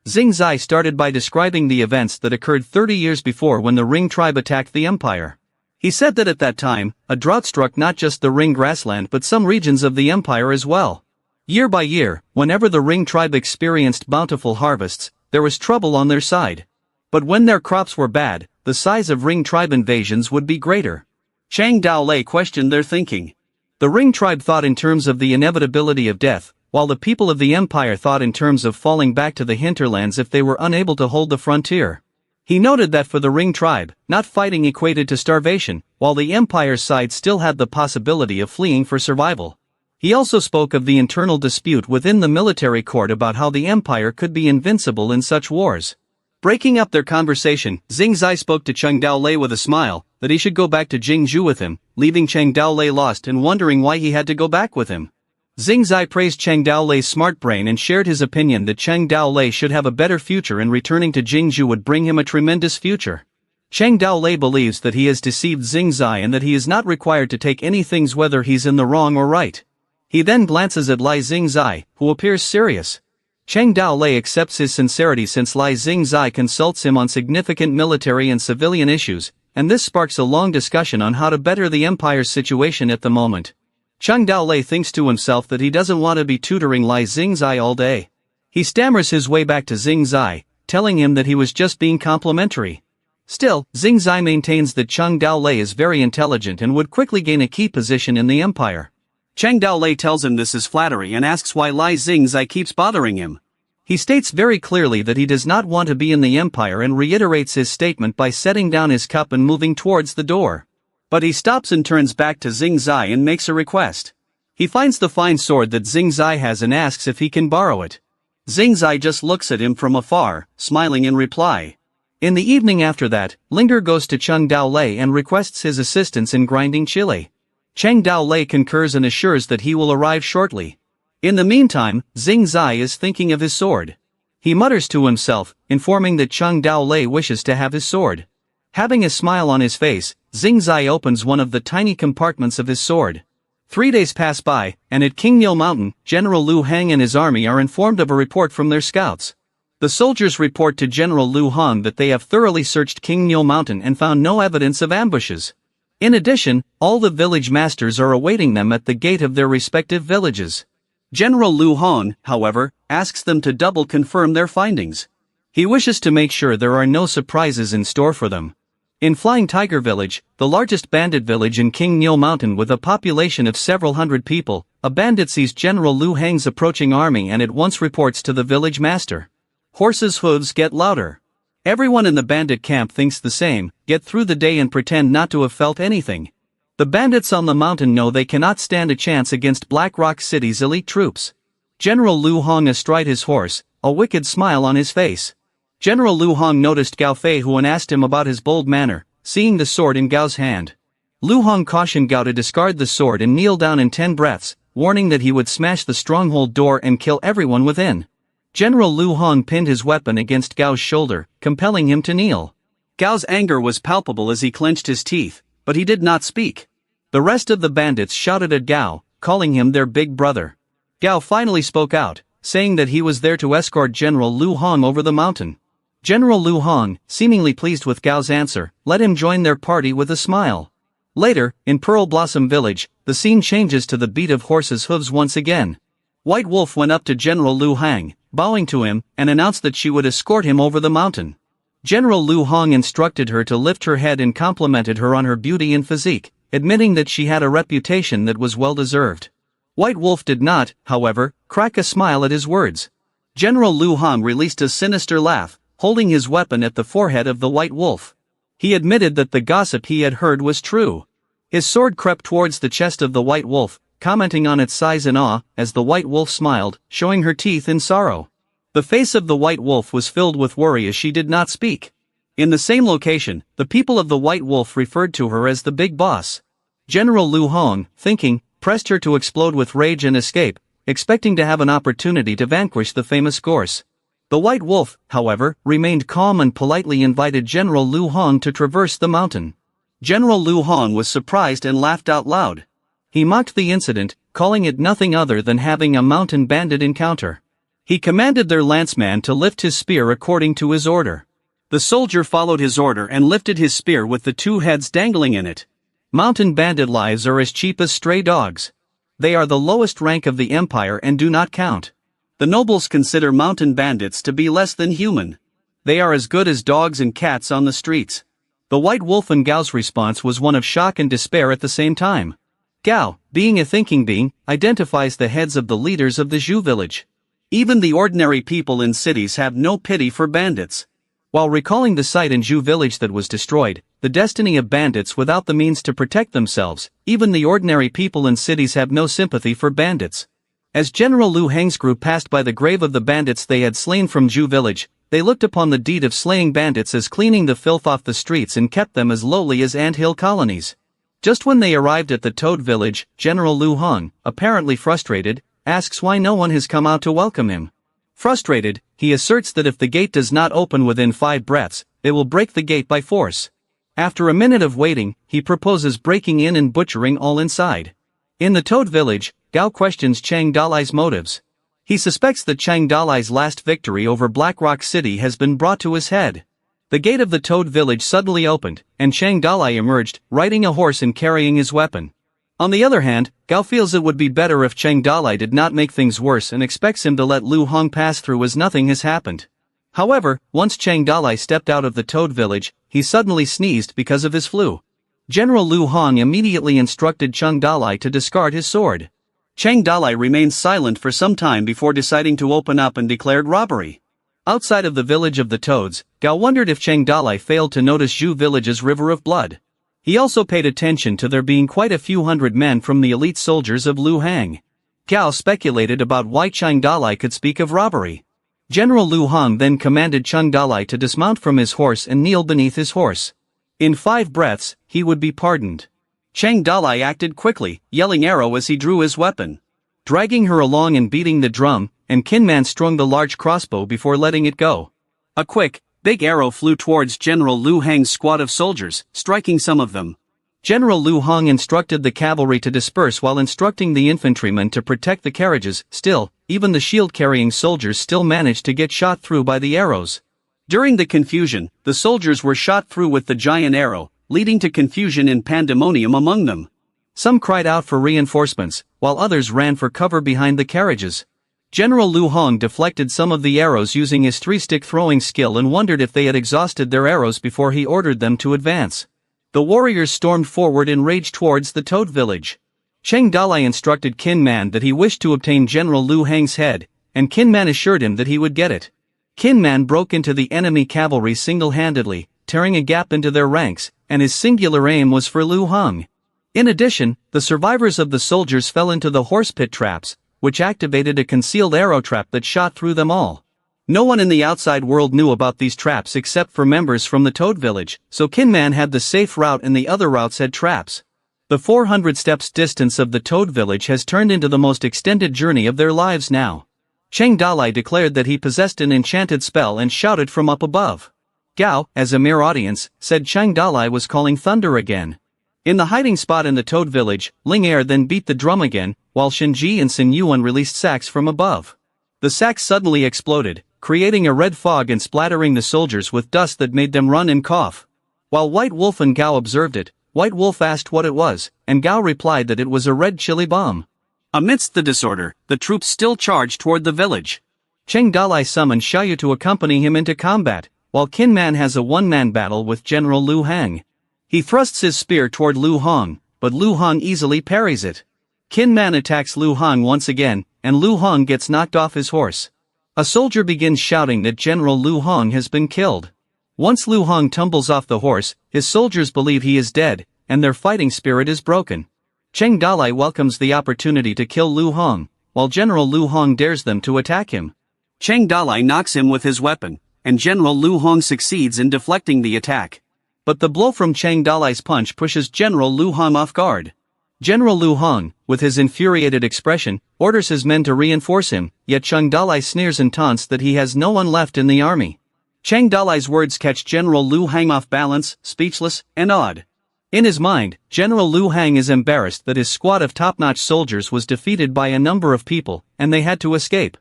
Xing Zai started by describing the events that occurred 30 years before when the Ring tribe attacked the empire. He said that at that time, a drought struck not just the Ring grassland but some regions of the empire as well. Year by year, whenever the Ring tribe experienced bountiful harvests, there was trouble on their side. But when their crops were bad, the size of Ring tribe invasions would be greater. Chang Daolei questioned their thinking. The Ring tribe thought in terms of the inevitability of death, while the people of the empire thought in terms of falling back to the hinterlands if they were unable to hold the frontier. He noted that for the Ring tribe, not fighting equated to starvation, while the empire's side still had the possibility of fleeing for survival. He also spoke of the internal dispute within the military court about how the empire could be invincible in such wars. Breaking up their conversation, Xing Zai spoke to Chang Daolei with a smile, that he should go back to Jingzhou with him, leaving Chang Daolei lost and wondering why he had to go back with him. Xing Zai praised Chang Daolei's smart brain and shared his opinion that Chang Daolei should have a better future and returning to Jingzhou would bring him a tremendous future. Chang Daolei believes that he has deceived Xing Zai and that he is not required to take any things whether he's in the wrong or right. He then glances at Lai Xing Zai, who appears serious. Chang Daolei accepts his sincerity since Lai Xing Zai consults him on significant military and civilian issues, and this sparks a long discussion on how to better the empire's situation at the moment. Chang Daolei thinks to himself that he doesn't want to be tutoring Lai Xing Zai all day. He stammers his way back to Xing Zai, telling him that he was just being complimentary. Still, Xing Zai maintains that Chang Daolei is very intelligent and would quickly gain a key position in the empire. Chang Daolei tells him this is flattery and asks why Lai Xing Zai keeps bothering him. He states very clearly that he does not want to be in the empire and reiterates his statement by setting down his cup and moving towards the door. But he stops and turns back to Xing Zai and makes a request. He finds the fine sword that Xing Zai has and asks if he can borrow it. Xing Zai just looks at him from afar, smiling in reply. In the evening after that, Linger goes to Chang Daolei and requests his assistance in grinding chili. Chang Daolei concurs and assures that he will arrive shortly. In the meantime, Xing Zai is thinking of his sword. He mutters to himself, informing that Chang Daolei wishes to have his sword. Having a smile on his face, Xing Zai opens one of the tiny compartments of his sword. 3 days pass by, and at Qingnil Mountain, General Lu Hang and his army are informed of a report from their scouts. The soldiers report to General Lu Hang that they have thoroughly searched Qingnil Mountain and found no evidence of ambushes. In addition, all the village masters are awaiting them at the gate of their respective villages. General Lu Hang, however, asks them to double confirm their findings. He wishes to make sure there are no surprises in store for them. In Flying Tiger Village, the largest bandit village in Qingnil Mountain with a population of several hundred people, a bandit sees General Lu Hang's approaching army and at once reports to the village master. Horses' hooves get louder. Everyone in the bandit camp thinks the same, get through the day and pretend not to have felt anything. The bandits on the mountain know they cannot stand a chance against Black Rock City's elite troops. General Lu Hang astride his horse, a wicked smile on his face. General Lu Hang noticed Gao Fei Hu and asked him about his bold manner, seeing the sword in Gao's hand. Lu Hang cautioned Gao to discard the sword and kneel down in 10 breaths, warning that he would smash the stronghold door and kill everyone within. General Lu Hang pinned his weapon against Gao's shoulder, compelling him to kneel. Gao's anger was palpable as he clenched his teeth, but he did not speak. The rest of the bandits shouted at Gao, calling him their big brother. Gao finally spoke out, saying that he was there to escort General Lu Hang over the mountain. General Lu Hang, seemingly pleased with Gao's answer, let him join their party with a smile. Later, in Pearl Blossom Village, the scene changes to the beat of horses' hooves once again. White Wolf went up to General Lu Hang, bowing to him, and announced that she would escort him over the mountain. General Lu Hang instructed her to lift her head and complimented her on her beauty and physique, admitting that she had a reputation that was well-deserved. White Wolf did not, however, crack a smile at his words. General Lu Hang released a sinister laugh, holding his weapon at the forehead of the White Wolf. He admitted that the gossip he had heard was true. His sword crept towards the chest of the White Wolf, commenting on its size and awe, as the White Wolf smiled, showing her teeth in sorrow. The face of the White Wolf was filled with worry as she did not speak. In the same location, the people of the White Wolf referred to her as the Big Boss. General Lu Hang, thinking, pressed her to explode with rage and escape, expecting to have an opportunity to vanquish the famous Gorse. The White Wolf, however, remained calm and politely invited General Lu Hang to traverse the mountain. General Lu Hang was surprised and laughed out loud. He mocked the incident, calling it nothing other than having a mountain bandit encounter. He commanded their lanceman to lift his spear according to his order. The soldier followed his order and lifted his spear with the two heads dangling in it. Mountain bandit lives are as cheap as stray dogs. They are the lowest rank of the empire and do not count. The nobles consider mountain bandits to be less than human. They are as good as dogs and cats on the streets. The White Wolf and Gao's response was one of shock and despair at the same time. Gao, being a thinking being, identifies the heads of the leaders of the Zhu village. Even the ordinary people in cities have no pity for bandits. While recalling the site in Zhu village that was destroyed, the destiny of bandits without the means to protect themselves, even the ordinary people in cities have no sympathy for bandits. As General Lu Heng's group passed by the grave of the bandits they had slain from Zhu village, they looked upon the deed of slaying bandits as cleaning the filth off the streets and kept them as lowly as anthill colonies. Just when they arrived at the Toad village, General Lu Heng, apparently frustrated, asks why no one has come out to welcome him. Frustrated, he asserts that if the gate does not open within 5 breaths, they will break the gate by force. After a minute of waiting, he proposes breaking in and butchering all inside. In the Toad village, Gao questions Chang Dalai's motives. He suspects that Chang Dalai's last victory over Blackrock City has been brought to his head. The gate of the Toad village suddenly opened, and Chang Dalai emerged, riding a horse and carrying his weapon. On the other hand, Gao feels it would be better if Chang Dalai did not make things worse and expects him to let Lu Heng pass through as nothing has happened. However, once Chang Dalai stepped out of the Toad village, he suddenly sneezed because of his flu. General Lu Heng immediately instructed Chang Dalai to discard his sword. Chang Dalai remained silent for some time before deciding to open up and declared robbery. Outside of the village of the Toads, Gao wondered if Chang Dalai failed to notice Zhu village's river of blood. He also paid attention to there being quite a few hundred men from the elite soldiers of Lu Heng. Gao speculated about why Chang Dalai could speak of robbery. General Lu Heng then commanded Chang Dalai to dismount from his horse and kneel beneath his horse. In 5 breaths, he would be pardoned. Chang Dalai acted quickly, yelling arrow as he drew his weapon. Dragging her along and beating the drum, and Kinman strung the large crossbow before letting it go. A quick, big arrow flew towards General Lu Heng's squad of soldiers, striking some of them. General Lu Heng instructed the cavalry to disperse while instructing the infantrymen to protect the carriages. Still, even the shield-carrying soldiers still managed to get shot through by the arrows. During the confusion, the soldiers were shot through with the giant arrow, leading to confusion and pandemonium among them. Some cried out for reinforcements, while others ran for cover behind the carriages. General Lu Heng deflected some of the arrows using his 3-stick throwing skill and wondered if they had exhausted their arrows before he ordered them to advance. The warriors stormed forward and raged towards the Toad village. Chang Dalai instructed Qin Man that he wished to obtain General Lu Heng's head, and Qin Man assured him that he would get it. Qin Man broke into the enemy cavalry single-handedly, tearing a gap into their ranks, and his singular aim was for Lu Heng. In addition, the survivors of the soldiers fell into the horse pit traps, which activated a concealed arrow trap that shot through them all. No one in the outside world knew about these traps except for members from the Toad village, so Kinman had the safe route and the other routes had traps. The 400 steps distance of the Toad village has turned into the most extended journey of their lives now. Chang Dalai declared that he possessed an enchanted spell and shouted from up above. Gao, as a mere audience, said Chang Dalai was calling thunder again. In the hiding spot in the Toad village, Ling Er then beat the drum again, while Shinji and Xin Yuan released sacks from above. The sacks suddenly exploded, creating a red fog and splattering the soldiers with dust that made them run and cough. While White Wolf and Gao observed it, White Wolf asked what it was, and Gao replied that it was a red chili bomb. Amidst the disorder, the troops still charged toward the village. Chang Dalai summoned Xiaoyu to accompany him into combat, while Qin Man has a one-man battle with General Lu Heng. He thrusts his spear toward Lu Heng, but Lu Heng easily parries it. Qin Man attacks Lu Heng once again, and Lu Heng gets knocked off his horse. A soldier begins shouting that General Lu Heng has been killed. Once Lu Heng tumbles off the horse, his soldiers believe he is dead, and their fighting spirit is broken. Chang Dalai welcomes the opportunity to kill Lu Heng, while General Lu Heng dares them to attack him. Chang Dalai knocks him with his weapon, and General Lu Heng succeeds in deflecting the attack. But the blow from Chang Dalai's punch pushes General Lu Heng off guard. General Lu Heng, with his infuriated expression, orders his men to reinforce him, yet Chang Dalai sneers and taunts that he has no one left in the army. Chang Dalai's words catch General Lu Heng off balance, speechless, and awed. In his mind, General Lu Heng is embarrassed that his squad of top-notch soldiers was defeated by a number of people, and they had to escape.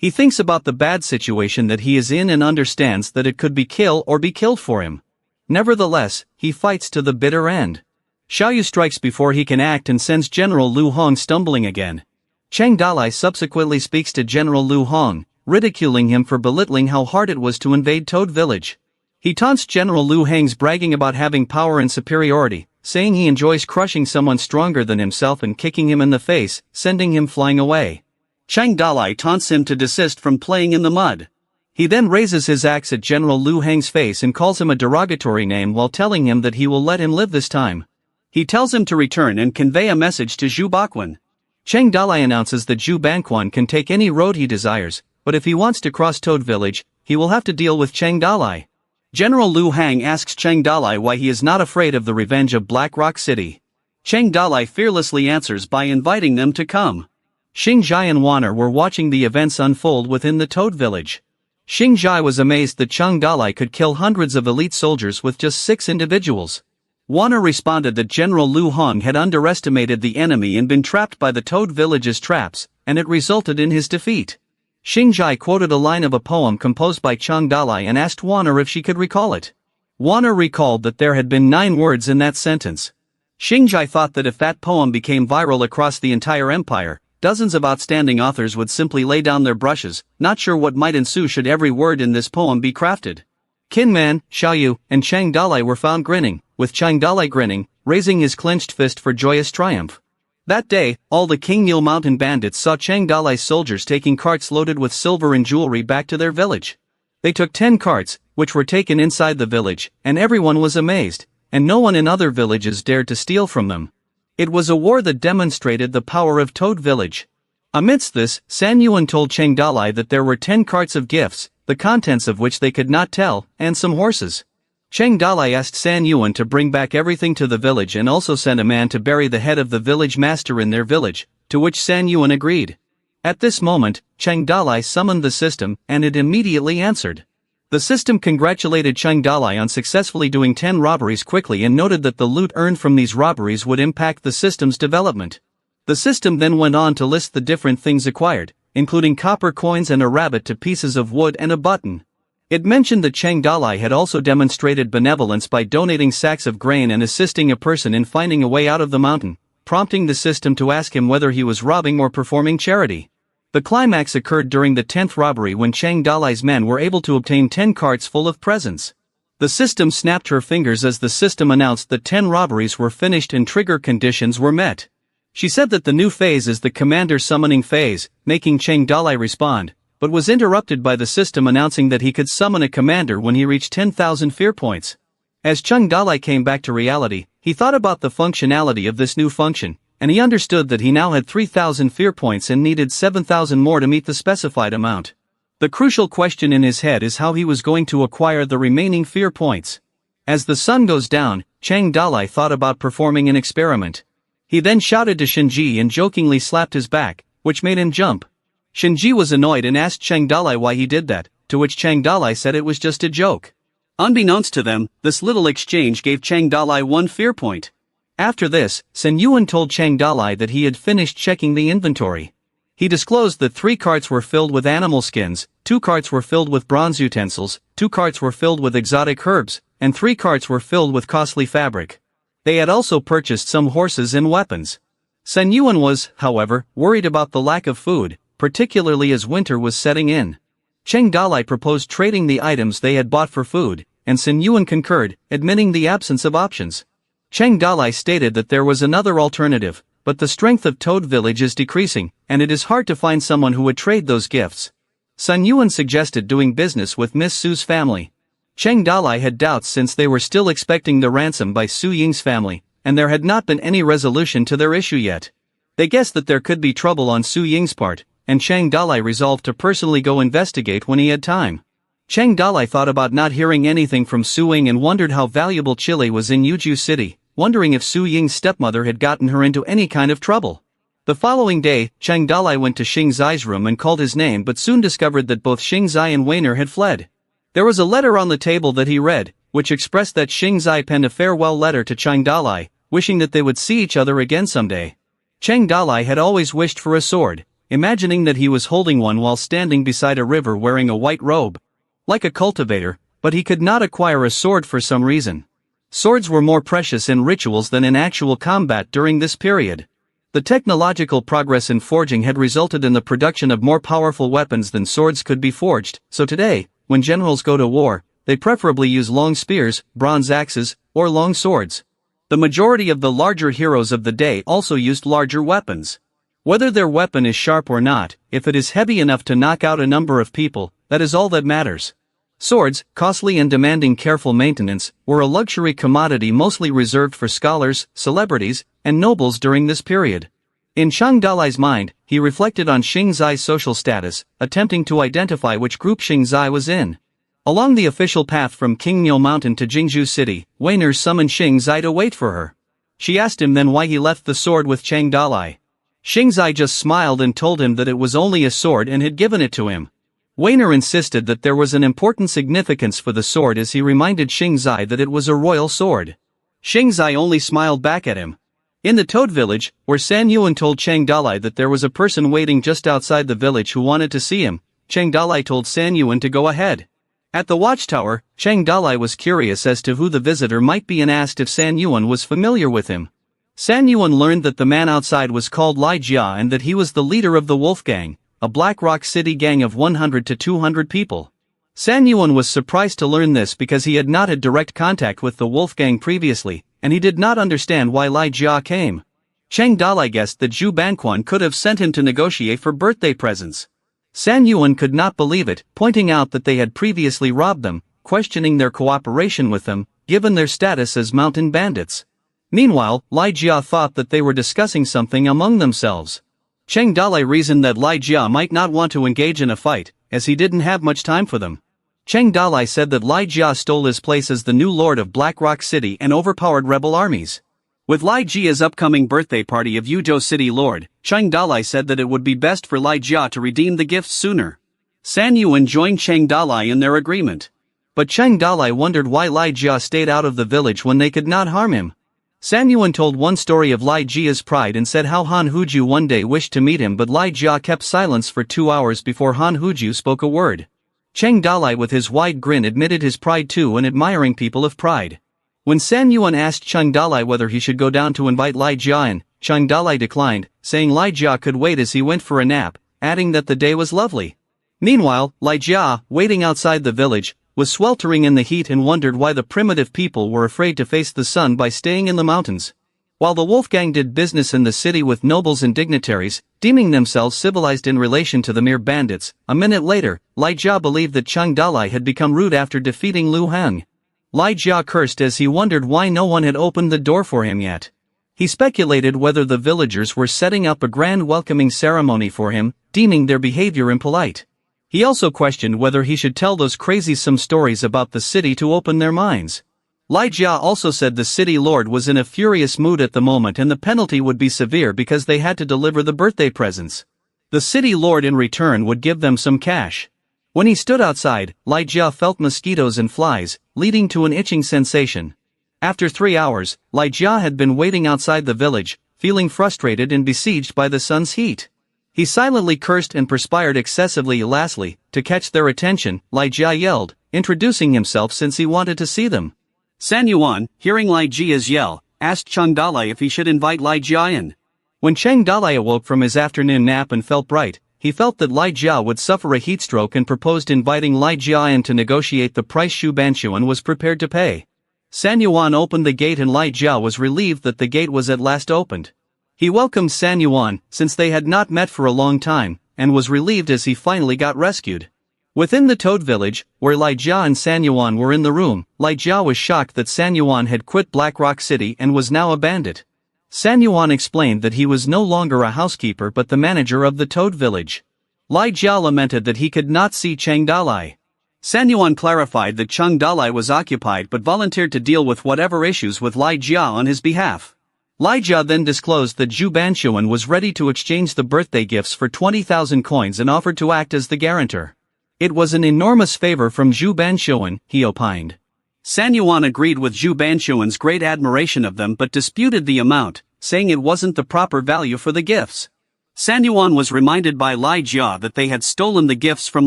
He thinks about the bad situation that he is in and understands that it could be kill or be killed for him. Nevertheless, he fights to the bitter end. Xiaoyu strikes before he can act and sends General Lu Hong stumbling again. Chang Dalai subsequently speaks to General Lu Hong, ridiculing him for belittling how hard it was to invade Toad Village. He taunts General Lu Hong's bragging about having power and superiority, saying he enjoys crushing someone stronger than himself and kicking him in the face, sending him flying away. Chang Dalai taunts him to desist from playing in the mud. He then raises his axe at General Lu Hong's face and calls him a derogatory name while telling him that he will let him live this time. He tells him to return and convey a message to Zhu Baquan. Chang Dalai announces that Zhu Banquan can take any road he desires, but if he wants to cross Toad Village, he will have to deal with Chang Dalai. General Lu Hang asks Chang Dalai why he is not afraid of the revenge of Black Rock City. Chang Dalai fearlessly answers by inviting them to come. Xing Zhai and Wanner were watching the events unfold within the Toad Village. Xing Zhai was amazed that Chang Dalai could kill hundreds of elite soldiers with just 6 individuals. Wanner responded that General Lu Hong had underestimated the enemy and been trapped by the Toad Village's traps, and it resulted in his defeat. Xing Zhai quoted a line of a poem composed by Chang Dalai and asked Wanner if she could recall it. Wanner recalled that there had been 9 words in that sentence. Xing Zhai thought that if that poem became viral across the entire empire, dozens of outstanding authors would simply lay down their brushes, not sure what might ensue should every word in this poem be crafted. Kinman, Xiaoyu, and Chang Dalai were found grinning, with Chang Dalai grinning, raising his clenched fist for joyous triumph. That day, all the Qingyil mountain bandits saw Chang Dalai's soldiers taking carts loaded with silver and jewelry back to their village. They took 10 carts, which were taken inside the village, and everyone was amazed, and no one in other villages dared to steal from them. It was a war that demonstrated the power of Toad Village. Amidst this, San Yuan told Chang Dalai that there were 10 carts of gifts, the contents of which they could not tell, and some horses. Chang Dalai asked San Yuan to bring back everything to the village and also sent a man to bury the head of the village master in their village, to which San Yuan agreed. At this moment, Chang Dalai summoned the system, and it immediately answered. The system congratulated Chang Dalai on successfully doing 10 robberies quickly and noted that the loot earned from these robberies would impact the system's development. The system then went on to list the different things acquired, including copper coins and a rabbit to pieces of wood and a button. It mentioned that Chang Dalai had also demonstrated benevolence by donating sacks of grain and assisting a person in finding a way out of the mountain, prompting the system to ask him whether he was robbing or performing charity. The climax occurred during the 10th robbery when Chang Dalai's men were able to obtain 10 carts full of presents. The system snapped her fingers as the system announced that 10 robberies were finished and trigger conditions were met. She said that the new phase is the commander summoning phase, making Chang Dalai respond, but was interrupted by the system announcing that he could summon a commander when he reached 10,000 fear points. As Chang Dalai came back to reality, he thought about the functionality of this new function, and he understood that he now had 3,000 fear points and needed 7,000 more to meet the specified amount. The crucial question in his head is how he was going to acquire the remaining fear points. As the sun goes down, Chang Dalai thought about performing an experiment. He then shouted to Shinji and jokingly slapped his back, which made him jump. Shinji was annoyed and asked Chang Dalai why he did that, to which Chang Dalai said it was just a joke. Unbeknownst to them, this little exchange gave Chang Dalai 1 fear point. After this, San Yuan told Chang Dalai that he had finished checking the inventory. He disclosed that 3 carts were filled with animal skins, 2 carts were filled with bronze utensils, 2 carts were filled with exotic herbs, and 3 carts were filled with costly fabric. They had also purchased some horses and weapons. San Yuan was, however, worried about the lack of food, particularly as winter was setting in. Chang Dalai proposed trading the items they had bought for food, and San Yuan concurred, admitting the absence of options. Chang Dalai stated that there was another alternative, but the strength of Toad Village is decreasing, and it is hard to find someone who would trade those gifts. San Yuan suggested doing business with Miss Su's family. Chang Dalai had doubts since they were still expecting the ransom by Su Ying's family, and there had not been any resolution to their issue yet. They guessed that there could be trouble on Su Ying's part, and Chang Dalai resolved to personally go investigate when he had time. Chang Dalai thought about not hearing anything from Su Ying and wondered how valuable chili was in Yuju City, wondering if Su Ying's stepmother had gotten her into any kind of trouble. The following day, Chang Dalai went to Xing Zai's room and called his name but soon discovered that both Xing Zai and Weiner had fled. There was a letter on the table that he read, which expressed that Xing Zai penned a farewell letter to Chang Dalai, wishing that they would see each other again someday. Chang Dalai had always wished for a sword. imagining that he was holding one while standing beside a river wearing a white robe. Like a cultivator, but he could not acquire a sword for some reason. Swords were more precious in rituals than in actual combat during this period. The technological progress in forging had resulted in the production of more powerful weapons than swords could be forged, so today, when generals go to war, they preferably use long spears, bronze axes, or long swords. The majority of the larger heroes of the day also used larger weapons. Whether their weapon is sharp or not, if it is heavy enough to knock out a number of people, that is all that matters. Swords, costly and demanding careful maintenance, were a luxury commodity mostly reserved for scholars, celebrities, and nobles during this period. In Chang Dalai's mind, he reflected on Xing Zai's social status, attempting to identify which group Xing Zai was in. Along the official path from Qingniu Mountain to Jingzhou City, Weiner summoned Xing Zai to wait for her. She asked him then why he left the sword with Chang Dalai. Xing Zai just smiled and told him that it was only a sword and had given it to him. Weiner insisted that there was an important significance for the sword as he reminded Xing Zai that it was a royal sword. Xing Zai only smiled back at him. In the Toad village, where San Yuan told Chang Dalai that there was a person waiting just outside the village who wanted to see him, Chang Dalai told San Yuan to go ahead. At the watchtower, Chang Dalai was curious as to who the visitor might be and asked if San Yuan was familiar with him. San Yuan learned that the man outside was called Lai Jia and that he was the leader of the Wolf Gang, a Black Rock City gang of 100 to 200 people. San Yuan was surprised to learn this because he had not had direct contact with the Wolf Gang previously, and he did not understand why Lai Jia came. Chang Dalai guessed that Zhu Banquan could have sent him to negotiate for birthday presents. San Yuan could not believe it, pointing out that they had previously robbed them, questioning their cooperation with them, given their status as mountain bandits. Meanwhile, Lai Jia thought that they were discussing something among themselves. Chang Dalai reasoned that Lai Jia might not want to engage in a fight, as he didn't have much time for them. Chang Dalai said that Lai Jia stole his place as the new lord of Black Rock City and overpowered rebel armies. With Lai Jia's upcoming birthday party of Yuzhou City Lord, Chang Dalai said that it would be best for Lai Jia to redeem the gifts sooner. San Yuan joined Chang Dalai in their agreement. But Chang Dalai wondered why Lai Jia stayed out of the village when they could not harm him. San Yuan told one story of Lai Jia's pride and said how Han Huju one day wished to meet him but Lai Jia kept silence for 2 hours before Han Huju spoke a word. Chang Dalai with his wide grin admitted his pride too and admiring people of pride. When San Yuan asked Chang Dalai whether he should go down to invite Lai Jia in, Chang Dalai declined, saying Lai Jia could wait as he went for a nap, adding that the day was lovely. Meanwhile, Lai Jia, waiting outside the village, was sweltering in the heat and wondered why the primitive people were afraid to face the sun by staying in the mountains. While the Wolfgang did business in the city with nobles and dignitaries, deeming themselves civilized in relation to the mere bandits, a minute later, Lai Jia believed that Chang Dalai had become rude after defeating Lu Heng. Lai Jia cursed as he wondered why no one had opened the door for him yet. He speculated whether the villagers were setting up a grand welcoming ceremony for him, deeming their behavior impolite. He also questioned whether he should tell those crazies some stories about the city to open their minds. Lai Jia also said the city lord was in a furious mood at the moment and the penalty would be severe because they had to deliver the birthday presents. The city lord in return would give them some cash. When he stood outside, Lai Jia felt mosquitoes and flies, leading to an itching sensation. After 3 hours, Lai Jia had been waiting outside the village, feeling frustrated and besieged by the sun's heat. He silently cursed and perspired excessively. Lastly, to catch their attention, Lai Jia yelled, introducing himself since he wanted to see them. San Yuan, hearing Lai Jia's yell, asked Chang Dalai if he should invite Lai Jia in. When Chang Dalai awoke from his afternoon nap and felt bright, he felt that Lai Jia would suffer a heatstroke and proposed inviting Lai Jia in to negotiate the price Shu Banquan was prepared to pay. San Yuan opened the gate and Lai Jia was relieved that the gate was at last opened. He welcomed San Yuan, since they had not met for a long time, and was relieved as he finally got rescued. Within the Toad village, where Lai Jia and San Yuan were in the room, Lai Jia was shocked that San Yuan had quit Black Rock City and was now a bandit. San Yuan explained that he was no longer a housekeeper but the manager of the Toad village. Lai Jia lamented that he could not see Chang Dalai. San Yuan clarified that Chang Dalai was occupied but volunteered to deal with whatever issues with Lai Jia on his behalf. Lai Jia then disclosed that Zhu Banquan was ready to exchange the birthday gifts for 20,000 coins and offered to act as the guarantor. It was an enormous favor from Zhu Banquan, he opined. San Yuan agreed with Zhu Banquan's great admiration of them but disputed the amount, saying it wasn't the proper value for the gifts. San Yuan was reminded by Lai Jia that they had stolen the gifts from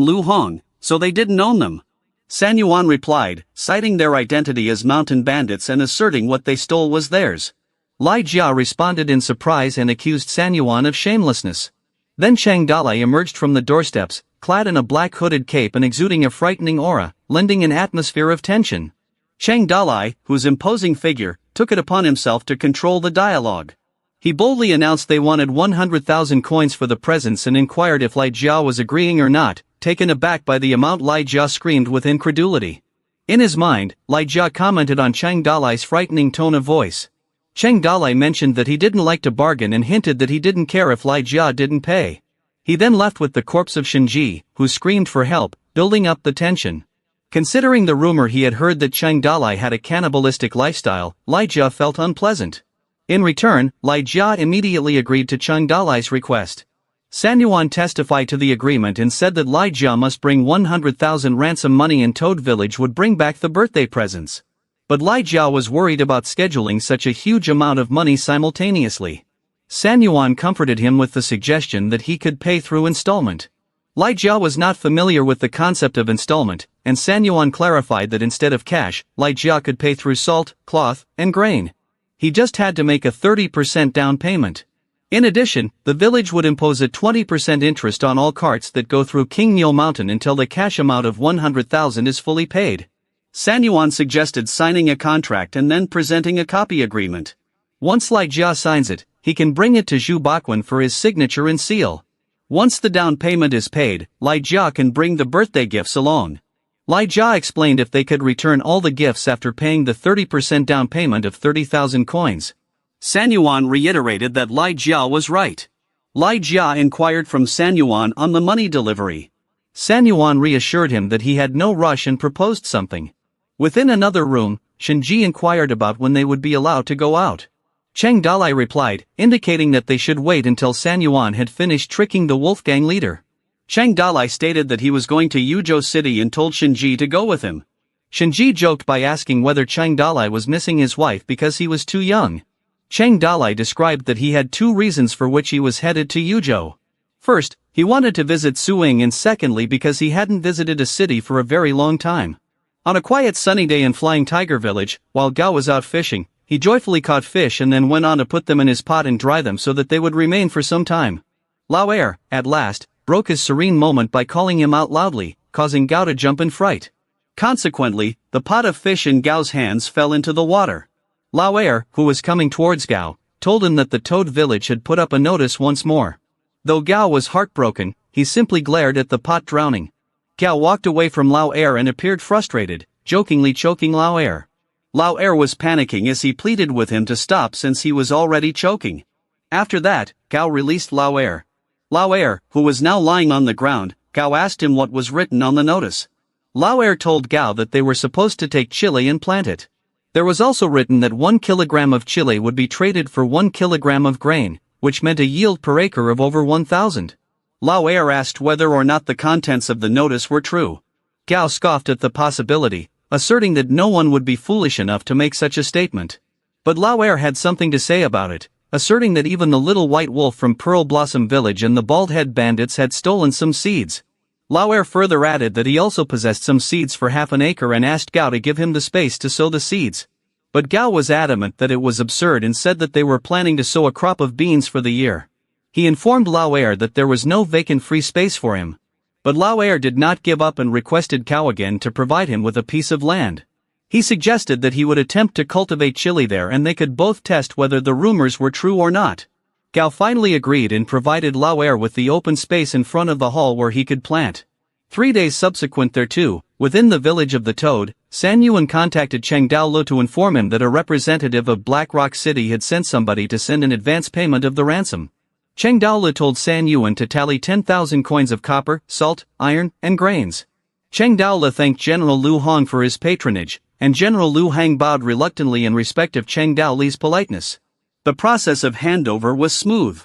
Lu Hong, so they didn't own them. San Yuan replied, citing their identity as mountain bandits and asserting what they stole was theirs. Lai Jia responded in surprise and accused San Yuan of shamelessness. Then Chang Dalai emerged from the doorsteps, clad in a black hooded cape and exuding a frightening aura, lending an atmosphere of tension. Chang Dalai, whose imposing figure, took it upon himself to control the dialogue. He boldly announced they wanted 100,000 coins for the presents and inquired if Lai Jia was agreeing or not, taken aback by the amount Lai Jia screamed with incredulity. In his mind, Lai Jia commented on Chang Dalai's frightening tone of voice. Chang Dalai mentioned that he didn't like to bargain and hinted that he didn't care if Lai Jia didn't pay. He then left with the corpse of Shinji, who screamed for help, building up the tension. Considering the rumor he had heard that Chang Dalai had a cannibalistic lifestyle, Lai Jia felt unpleasant. In return, Lai Jia immediately agreed to Chang Dalai's request. San Yuan testified to the agreement and said that Lai Jia must bring 100,000 ransom money and Toad Village would bring back the birthday presents. But Lai Jia was worried about scheduling such a huge amount of money simultaneously. San Yuan comforted him with the suggestion that he could pay through installment. Lai Jia was not familiar with the concept of installment, and San Yuan clarified that instead of cash, Lai Jia could pay through salt, cloth, and grain. He just had to make a 30% down payment. In addition, the village would impose a 20% interest on all carts that go through King Nyo Mountain until the cash amount of 100,000 is fully paid. San Yuan suggested signing a contract and then presenting a copy agreement. Once Lai Jia signs it, he can bring it to Zhu Baquan for his signature and seal. Once the down payment is paid, Lai Jia can bring the birthday gifts along. Lai Jia explained if they could return all the gifts after paying the 30% down payment of 30,000 coins. San Yuan reiterated that Lai Jia was right. Lai Jia inquired from San Yuan on the money delivery. San Yuan reassured him that he had no rush and proposed something. Within another room, Shinji inquired about when they would be allowed to go out. Chang Dalai replied, indicating that they should wait until San Yuan had finished tricking the Wolfgang leader. Chang Dalai stated that he was going to Yuzhou City and told Shinji to go with him. Shinji joked by asking whether Chang Dalai was missing his wife because he was too young. Chang Dalai described that he had two reasons for which he was headed to Yuzhou. First, he wanted to visit Suing, and secondly because he hadn't visited a city for a very long time. On a quiet sunny day in Flying Tiger Village, while Gao was out fishing, he joyfully caught fish and then went on to put them in his pot and dry them so that they would remain for some time. Lao Er, at last, broke his serene moment by calling him out loudly, causing Gao to jump in fright. Consequently, the pot of fish in Gao's hands fell into the water. Lao Er, who was coming towards Gao, told him that the Toad Village had put up a notice once more. Though Gao was heartbroken, he simply glared at the pot drowning. Gao walked away from Lao Er and appeared frustrated, jokingly choking Lao Er. Lao Er was panicking as he pleaded with him to stop since he was already choking. After that, Gao released Lao Er. Lao Er, who was now lying on the ground, Gao asked him what was written on the notice. Lao Er told Gao that they were supposed to take chili and plant it. There was also written that 1 kilogram of chili would be traded for 1 kilogram of grain, which meant a yield per acre of over 1,000. Lao Er asked whether or not the contents of the notice were true. Gao scoffed at the possibility, asserting that no one would be foolish enough to make such a statement. But Lao Er had something to say about it, asserting that even the little white wolf from Pearl Blossom Village and the bald-head bandits had stolen some seeds. Lao Er further added that he also possessed some seeds for half an acre and asked Gao to give him the space to sow the seeds. But Gao was adamant that it was absurd and said that they were planning to sow a crop of beans for the year. He informed Lao Er that there was no vacant free space for him. But Lao Er did not give up and requested Gao again to provide him with a piece of land. He suggested that he would attempt to cultivate chili there and they could both test whether the rumors were true or not. Gao finally agreed and provided Lao Er with the open space in front of the hall where he could plant. 3 days subsequent thereto, within the village of the Toad, San Yuan contacted Cheng Daolo to inform him that a representative of Black Rock City had sent somebody to send an advance payment of the ransom. Cheng Daolo told San Yuan to tally 10,000 coins of copper, salt, iron, and grains. Cheng Daolo thanked General Lu Hong for his patronage, and General Lu Hang bowed reluctantly in respect of Cheng Daoli's politeness. The process of handover was smooth.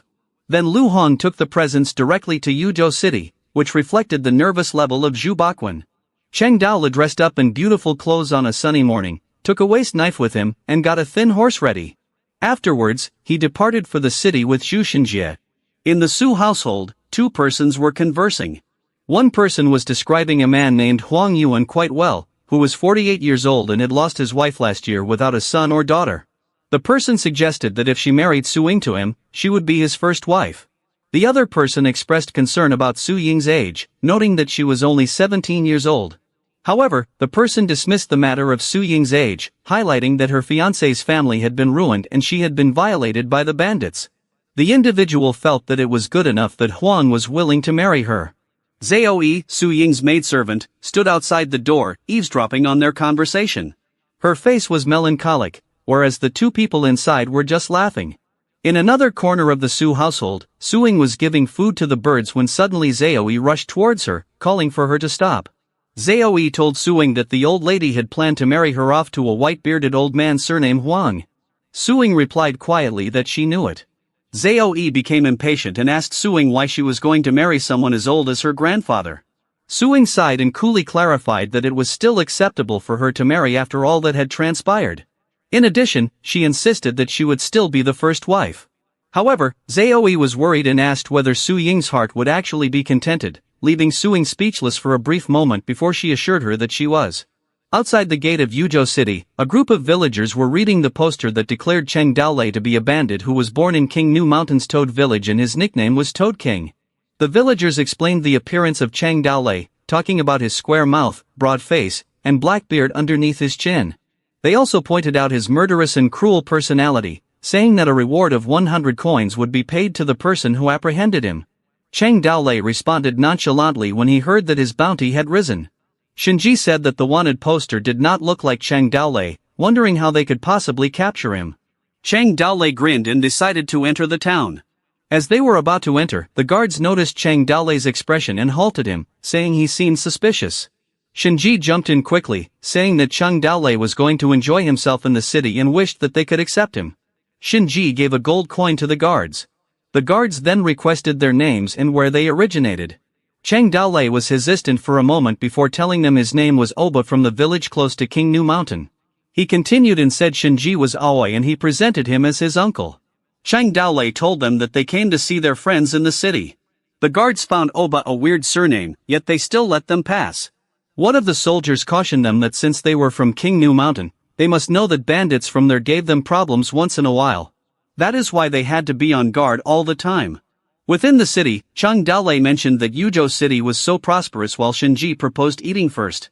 Then Lu Hong took the presents directly to Yuzhou City, which reflected the nervous level of Zhu Baquan. Cheng Daolo dressed up in beautiful clothes on a sunny morning, took a waist knife with him, and got a thin horse ready. Afterwards, he departed for the city with Zhu Xinjie. In the Su household, two persons were conversing. One person was describing a man named Huang Yuan quite well, who was 48 years old and had lost his wife last year without a son or daughter. The person suggested that if she married Su Ying to him, she would be his first wife. The other person expressed concern about Su Ying's age, noting that she was only 17 years old. However, the person dismissed the matter of Su Ying's age, highlighting that her fiancé's family had been ruined and she had been violated by the bandits. The individual felt that it was good enough that Huang was willing to marry her. Zhao, Su Ying's maidservant, stood outside the door, eavesdropping on their conversation. Her face was melancholic, whereas the two people inside were just laughing. In another corner of the Su household, Su Ying was giving food to the birds when suddenly Zhao rushed towards her, calling for her to stop. Zhao told Su Ying that the old lady had planned to marry her off to a white-bearded old man surnamed Huang. Su Ying replied quietly that she knew it. Zhao became impatient and asked Su Ying why she was going to marry someone as old as her grandfather. Su Ying sighed and coolly clarified that it was still acceptable for her to marry after all that had transpired. In addition, she insisted that she would still be the first wife. However, Zhao was worried and asked whether Su Ying's heart would actually be contented, leaving Su Ying speechless for a brief moment before she assured her that she was. Outside the gate of Yuzhou City, a group of villagers were reading the poster that declared Cheng Daolei to be a bandit who was born in King New Mountain's Toad Village and his nickname was Toad King. The villagers explained the appearance of Cheng Daolei, talking about his square mouth, broad face, and black beard underneath his chin. They also pointed out his murderous and cruel personality, saying that a reward of 100 coins would be paid to the person who apprehended him. Cheng Daolei responded nonchalantly when he heard that his bounty had risen. Shinji said that the wanted poster did not look like Cheng Daolei, wondering how they could possibly capture him. Cheng Daolei grinned and decided to enter the town. As they were about to enter, the guards noticed Cheng Daolei's expression and halted him, saying he seemed suspicious. Shinji jumped in quickly, saying that Cheng Daolei was going to enjoy himself in the city and wished that they could accept him. Shinji gave a gold coin to the guards. The guards then requested their names and where they originated. Cheng Daolei was hesitant for a moment before telling them his name was Oba from the village close to King New Mountain. He continued and said Shinji was Aoi and he presented him as his uncle. Cheng Daolei told them that they came to see their friends in the city. The guards found Oba a weird surname, yet they still let them pass. One of the soldiers cautioned them that since they were from King New Mountain, they must know that bandits from there gave them problems once in a while. That is why they had to be on guard all the time. Within the city, Cheng Daolei mentioned that Yuzhou City was so prosperous while Shinji proposed eating first.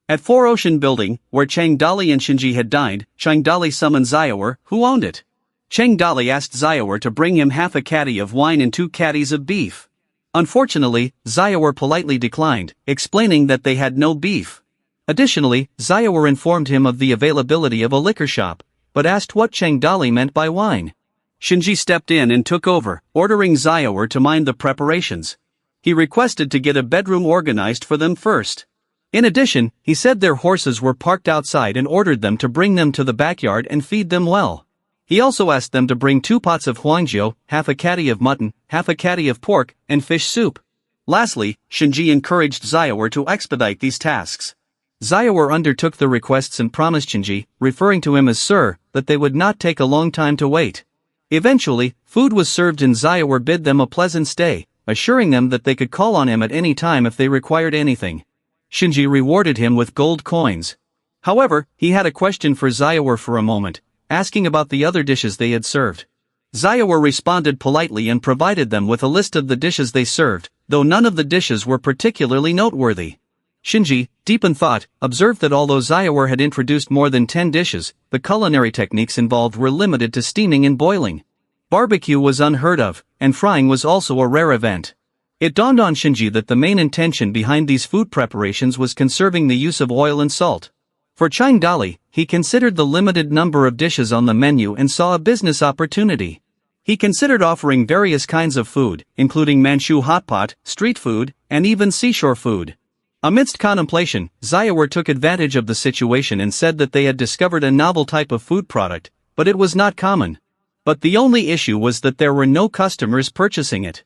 At Four Ocean Building, where Cheng Daolei and Shinji had dined, Cheng Daolei summoned Zayawar, who owned it. Cheng Daolei asked Zayawar to bring him half a caddy of wine and 2 caddies of beef. Unfortunately, Zayawar politely declined, explaining that they had no beef. Additionally, Zayawar informed him of the availability of a liquor shop, but asked what Cheng Daolei meant by wine. Shinji stepped in and took over, ordering Zayawar to mind the preparations. He requested to get a bedroom organized for them first. In addition, he said their horses were parked outside and ordered them to bring them to the backyard and feed them well. He also asked them to bring 2 pots of huangjiu, half a caddy of mutton, half a caddy of pork, and fish soup. Lastly, Shinji encouraged Zayawar to expedite these tasks. Zayawar undertook the requests and promised Shinji, referring to him as Sir, that they would not take a long time to wait. Eventually, food was served and Zayawar bid them a pleasant stay, assuring them that they could call on him at any time if they required anything. Shinji rewarded him with gold coins. However, he had a question for Zayawar for a moment, asking about the other dishes they had served. Zayawar responded politely and provided them with a list of the dishes they served, though none of the dishes were particularly noteworthy. Shinji, deep in thought, observed that although Zayawar had introduced more than 10 dishes, the culinary techniques involved were limited to steaming and boiling. Barbecue was unheard of, and frying was also a rare event. It dawned on Shinji that the main intention behind these food preparations was conserving the use of oil and salt. For Cheng Daolei, he considered the limited number of dishes on the menu and saw a business opportunity. He considered offering various kinds of food, including Manchu hot pot, street food, and even seashore food. Amidst contemplation, Zayawar took advantage of the situation and said that they had discovered a novel type of food product, but it was not common. But the only issue was that there were no customers purchasing it.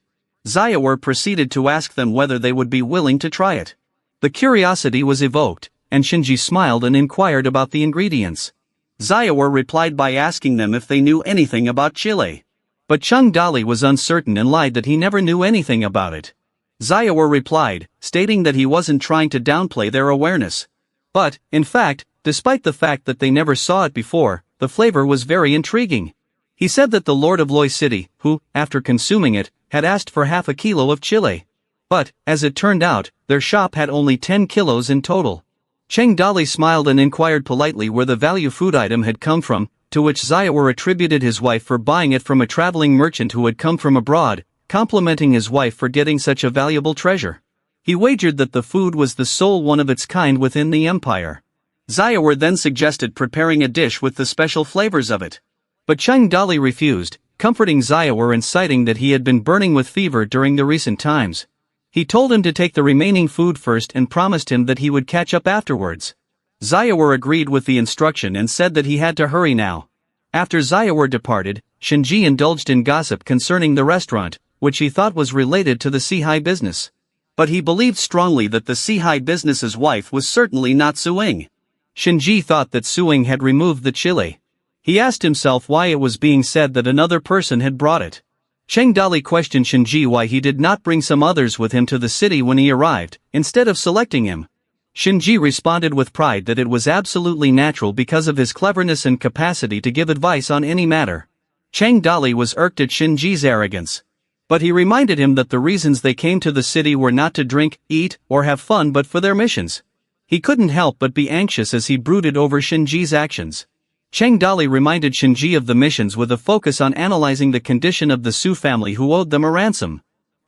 Zayawar proceeded to ask them whether they would be willing to try it. The curiosity was evoked, and Shinji smiled and inquired about the ingredients. Zayawar replied by asking them if they knew anything about chile. But Chung Dali was uncertain and lied that he never knew anything about it. Xiaower replied, stating that he wasn't trying to downplay their awareness. But, in fact, despite the fact that they never saw it before, the flavor was very intriguing. He said that the Lord of Loi City, who, after consuming it, had asked for half a kilo of chile. But, as it turned out, their shop had only 10 kilos in total. Cheng Dali smiled and inquired politely where the value food item had come from, to which Xiaower attributed his wife for buying it from a traveling merchant who had come from abroad, complimenting his wife for getting such a valuable treasure. He wagered that the food was the sole one of its kind within the empire. Xiaower then suggested preparing a dish with the special flavors of it. But Cheng Dali refused, comforting Xiaower and citing that he had been burning with fever during the recent times. He told him to take the remaining food first and promised him that he would catch up afterwards. Xiaower agreed with the instruction and said that he had to hurry now. After Xiaower departed, Shinji indulged in gossip concerning the restaurant, which he thought was related to the Seihai business. But he believed strongly that the Seihai business's wife was certainly not Suing. Shinji thought that Suing had removed the chile. He asked himself why it was being said that another person had brought it. Cheng Dali questioned Shinji why he did not bring some others with him to the city when he arrived, instead of selecting him. Shinji responded with pride that it was absolutely natural because of his cleverness and capacity to give advice on any matter. Cheng Dali was irked at Shinji's arrogance. But he reminded him that the reasons they came to the city were not to drink, eat, or have fun but for their missions. He couldn't help but be anxious as he brooded over Shinji's actions. Cheng Dali reminded Shinji of the missions with a focus on analyzing the condition of the Su family who owed them a ransom.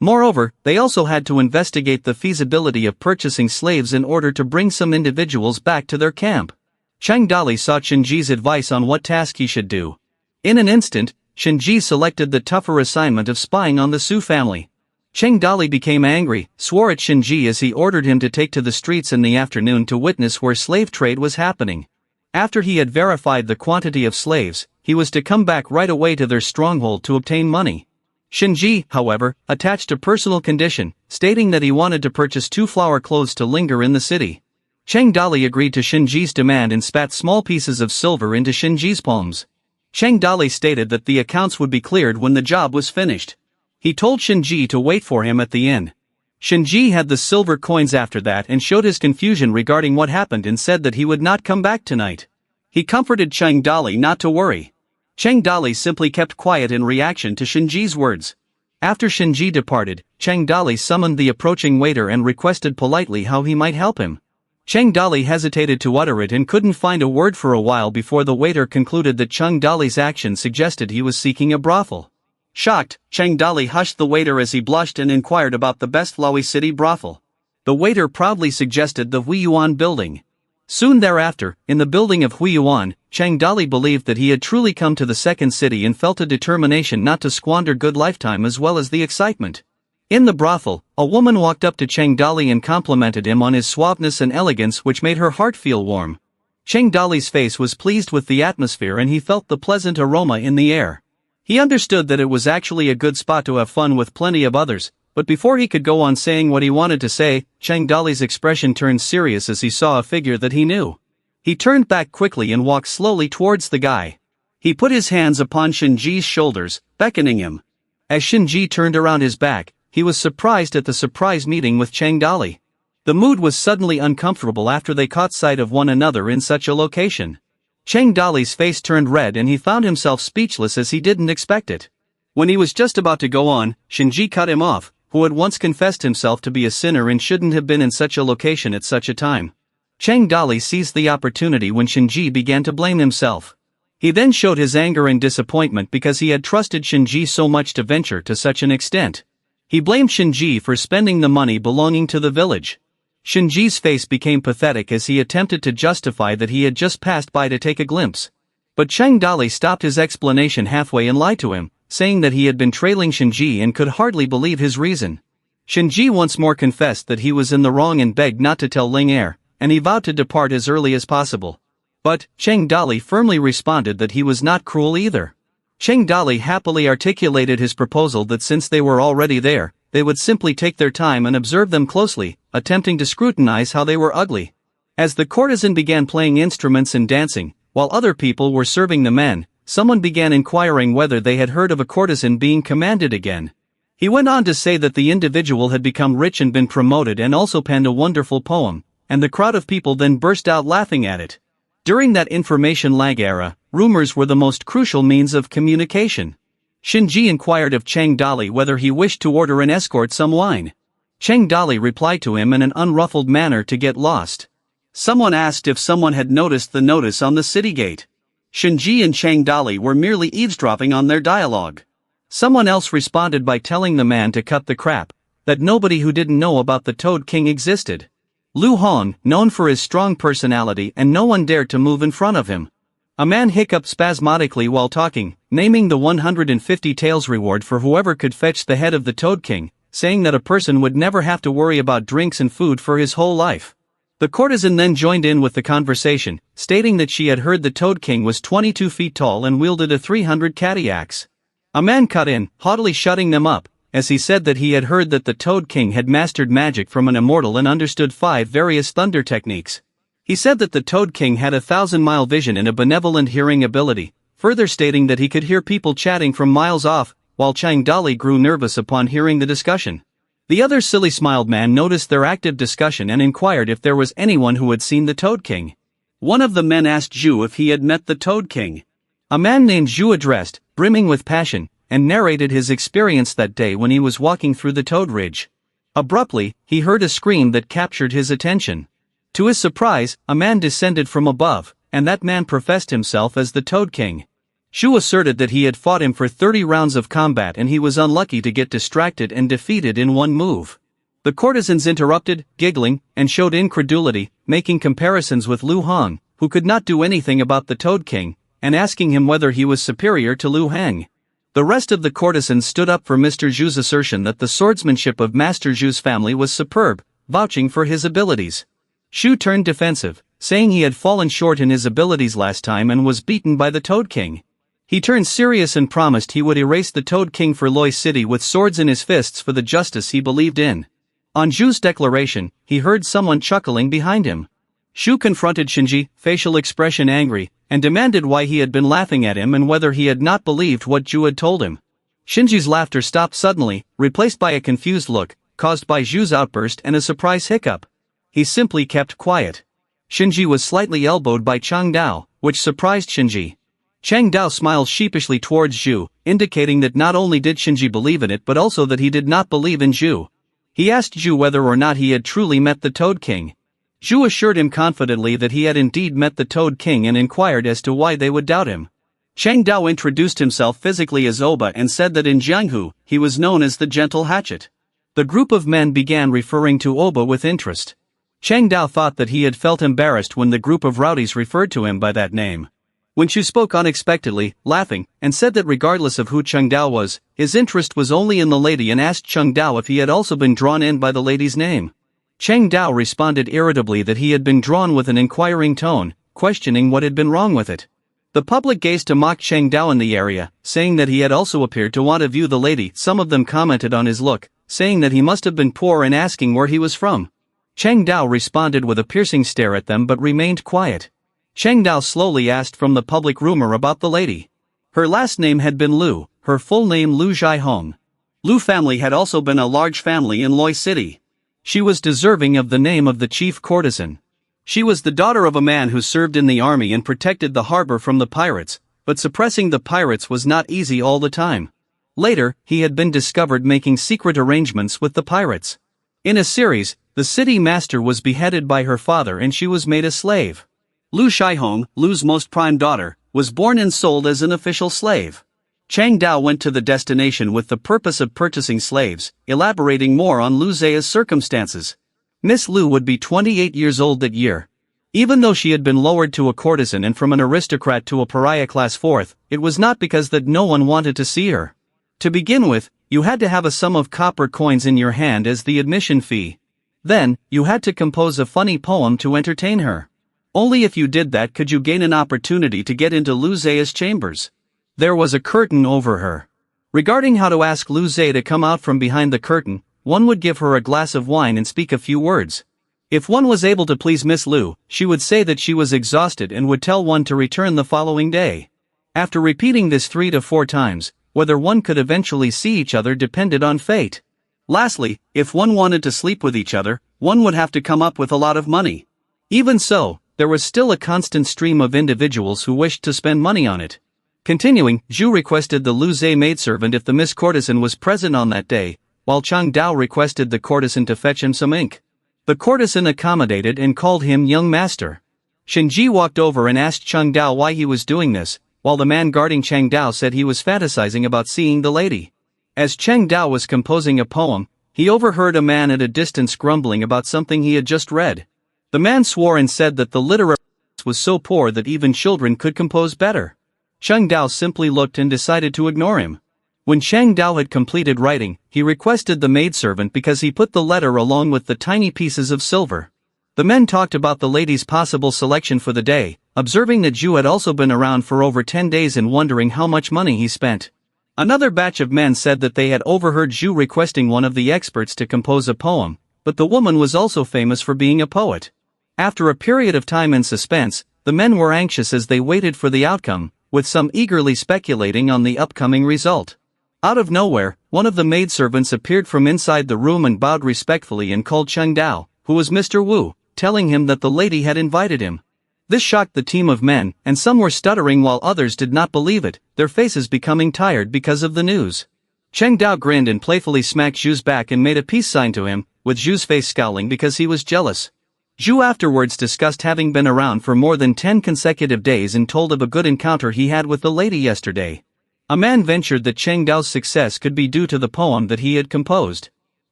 Moreover, they also had to investigate the feasibility of purchasing slaves in order to bring some individuals back to their camp. Cheng Dali sought Shinji's advice on what task he should do. In an instant, Shinji selected the tougher assignment of spying on the Su family. Cheng Dali became angry, swore at Shinji as he ordered him to take to the streets in the afternoon to witness where slave trade was happening. After he had verified the quantity of slaves, he was to come back right away to their stronghold to obtain money. Shinji, however, attached a personal condition, stating that he wanted to purchase 2 flower clothes to linger in the city. Cheng Dali agreed to Shinji's demand and spat small pieces of silver into Shinji's palms. Cheng Dali stated that the accounts would be cleared when the job was finished. He told Shinji to wait for him at the inn. Shinji had the silver coins after that and showed his confusion regarding what happened and said that he would not come back tonight. He comforted Cheng Dali not to worry. Cheng Dali simply kept quiet in reaction to Shinji's words. After Shinji departed, Cheng Dali summoned the approaching waiter and requested politely how he might help him. Cheng Dali hesitated to utter it and couldn't find a word for a while before the waiter concluded that Cheng Dali's action suggested he was seeking a brothel. Shocked, Cheng Dali hushed the waiter as he blushed and inquired about the best Loi City brothel. The waiter proudly suggested the Huiyuan building. Soon thereafter, in the building of Huiyuan, Cheng Dali believed that he had truly come to the second city and felt a determination not to squander good lifetime as well as the excitement. In the brothel, a woman walked up to Cheng Dali and complimented him on his suaveness and elegance, which made her heart feel warm. Cheng Dali's face was pleased with the atmosphere and he felt the pleasant aroma in the air. He understood that it was actually a good spot to have fun with plenty of others, but before he could go on saying what he wanted to say, Cheng Dali's expression turned serious as he saw a figure that he knew. He turned back quickly and walked slowly towards the guy. He put his hands upon Shinji's shoulders, beckoning him. As Shinji turned around his back, he was surprised at the surprise meeting with Cheng Dali. The mood was suddenly uncomfortable after they caught sight of one another in such a location. Cheng Dali's face turned red and he found himself speechless as he didn't expect it. When he was just about to go on, Shinji cut him off, who had once confessed himself to be a sinner and shouldn't have been in such a location at such a time. Cheng Dali seized the opportunity when Shinji began to blame himself. He then showed his anger and disappointment because he had trusted Shinji so much to venture to such an extent. He blamed Shinji for spending the money belonging to the village. Shinji's face became pathetic as he attempted to justify that he had just passed by to take a glimpse. But Cheng Dali stopped his explanation halfway and lied to him, saying that he had been trailing Shinji and could hardly believe his reason. Shinji once more confessed that he was in the wrong and begged not to tell Ling Er, and he vowed to depart as early as possible. But Cheng Dali firmly responded that he was not cruel either. Cheng Dali happily articulated his proposal that since they were already there, they would simply take their time and observe them closely, attempting to scrutinize how they were ugly. As the courtesan began playing instruments and dancing, while other people were serving the men, someone began inquiring whether they had heard of a courtesan being commanded again. He went on to say that the individual had become rich and been promoted and also penned a wonderful poem, and the crowd of people then burst out laughing at it. During that information lag era, rumors were the most crucial means of communication. Shinji inquired of Chang Dali whether he wished to order an escort some wine. Chang Dali replied to him in an unruffled manner to get lost. Someone asked if someone had noticed the notice on the city gate. Shinji and Chang Dali were merely eavesdropping on their dialogue. Someone else responded by telling the man to cut the crap, that nobody who didn't know about the Toad King existed. Lu Hong, known for his strong personality, and no one dared to move in front of him. A man hiccuped spasmodically while talking, naming the 150 taels reward for whoever could fetch the head of the Toad King, saying that a person would never have to worry about drinks and food for his whole life. The courtesan then joined in with the conversation, stating that she had heard the Toad King was 22 feet tall and wielded a 300 catty axe. A man cut in, haughtily shutting them up, as he said that he had heard that the Toad King had mastered magic from an immortal and understood 5 various thunder techniques. He said that the Toad King had a 1,000-mile vision and a benevolent hearing ability, further stating that he could hear people chatting from miles off, while Chang Dali grew nervous upon hearing the discussion. The other silly-smiled man noticed their active discussion and inquired if there was anyone who had seen the Toad King. One of the men asked Zhu if he had met the Toad King. A man named Zhu addressed, brimming with passion, and narrated his experience that day when he was walking through the Toad Ridge. Abruptly, he heard a scream that captured his attention. To his surprise, a man descended from above, and that man professed himself as the Toad King. Zhu asserted that he had fought him for 30 rounds of combat and he was unlucky to get distracted and defeated in one move. The courtesans interrupted, giggling, and showed incredulity, making comparisons with Lu Hong, who could not do anything about the Toad King, and asking him whether he was superior to Lu Heng. The rest of the courtesans stood up for Mr. Zhu's assertion that the swordsmanship of Master Zhu's family was superb, vouching for his abilities. Zhu turned defensive, saying he had fallen short in his abilities last time and was beaten by the Toad King. He turned serious and promised he would erase the Toad King for Loi City with swords in his fists for the justice he believed in. On Zhu's declaration, he heard someone chuckling behind him. Zhu confronted Shinji, facial expression angry, and demanded why he had been laughing at him and whether he had not believed what Zhu had told him. Shinji's laughter stopped suddenly, replaced by a confused look, caused by Zhu's outburst and a surprise hiccup. He simply kept quiet. Shinji was slightly elbowed by Chang Dao, which surprised Shinji. Chang Dao smiled sheepishly towards Zhu, indicating that not only did Shinji believe in it but also that he did not believe in Zhu. He asked Zhu whether or not he had truly met the Toad King. Zhu assured him confidently that he had indeed met the Toad King and inquired as to why they would doubt him. Chang Dao introduced himself physically as Oba and said that in Jianghu, he was known as the Gentle Hatchet. The group of men began referring to Oba with interest. Chang Dao thought that he had felt embarrassed when the group of rowdies referred to him by that name. When Zhu spoke unexpectedly, laughing, and said that regardless of who Chang Dao was, his interest was only in the lady and asked Chang Dao if he had also been drawn in by the lady's name. Chang Dao responded irritably that he had been drawn with an inquiring tone, questioning what had been wrong with it. The public gazed to mock Chang Dao in the area, saying that he had also appeared to want to view the lady. Some of them commented on his look, saying that he must have been poor and asking where he was from. Chang Dao responded with a piercing stare at them but remained quiet. Chang Dao slowly asked from the public rumor about the lady. Her last name had been Lu, her full name Lu Zhaihong. Lu family had also been a large family in Loi City. She was deserving of the name of the chief courtesan. She was the daughter of a man who served in the army and protected the harbor from the pirates, but suppressing the pirates was not easy all the time. Later, he had been discovered making secret arrangements with the pirates. In a series, the city master was beheaded by her father and she was made a slave. Lu Zhaihong, Lu's most prime daughter, was born and sold as an official slave. Chang Dao went to the destination with the purpose of purchasing slaves, elaborating more on Lu Zea's circumstances. Miss Lu would be 28 years old that year. Even though she had been lowered to a courtesan and from an aristocrat to a pariah class 4th, it was not because that no one wanted to see her. To begin with, you had to have a sum of copper coins in your hand as the admission fee. Then, you had to compose a funny poem to entertain her. Only if you did that could you gain an opportunity to get into Lu Zea's chambers. There was a curtain over her. Regarding how to ask Lu Zea to come out from behind the curtain, one would give her a glass of wine and speak a few words. If one was able to please Miss Lu, she would say that she was exhausted and would tell one to return the following day. After repeating this 3 to 4 times, whether one could eventually see each other depended on fate. Lastly, if one wanted to sleep with each other, one would have to come up with a lot of money. Even so, there was still a constant stream of individuals who wished to spend money on it. Continuing, Zhu requested the Lu Zhe maidservant if the Miss Courtesan was present on that day, while Chang Dao requested the courtesan to fetch him some ink. The courtesan accommodated and called him young master. Shenji walked over and asked Chang Dao why he was doing this, while the man guarding Chang Dao said he was fantasizing about seeing the lady. As Chang Dao was composing a poem, he overheard a man at a distance grumbling about something he had just read. The man swore and said that the literary was so poor that even children could compose better. Chang Dao simply looked and decided to ignore him. When Chang Dao had completed writing, he requested the maidservant because he put the letter along with the tiny pieces of silver. The men talked about the lady's possible selection for the day, observing that Zhu had also been around for over 10 days and wondering how much money he spent. Another batch of men said that they had overheard Zhu requesting one of the experts to compose a poem, but the woman was also famous for being a poet. After a period of time and suspense, the men were anxious as they waited for the outcome, with some eagerly speculating on the upcoming result. Out of nowhere, one of the maidservants appeared from inside the room and bowed respectfully and called Chang Dao, who was Mr. Wu, telling him that the lady had invited him. This shocked the team of men, and some were stuttering while others did not believe it, their faces becoming tired because of the news. Chang Dao grinned and playfully smacked Zhu's back and made a peace sign to him, with Zhu's face scowling because he was jealous. Zhu afterwards discussed having been around for more than 10 consecutive days and told of a good encounter he had with the lady yesterday. A man ventured that Chang Dao's success could be due to the poem that he had composed.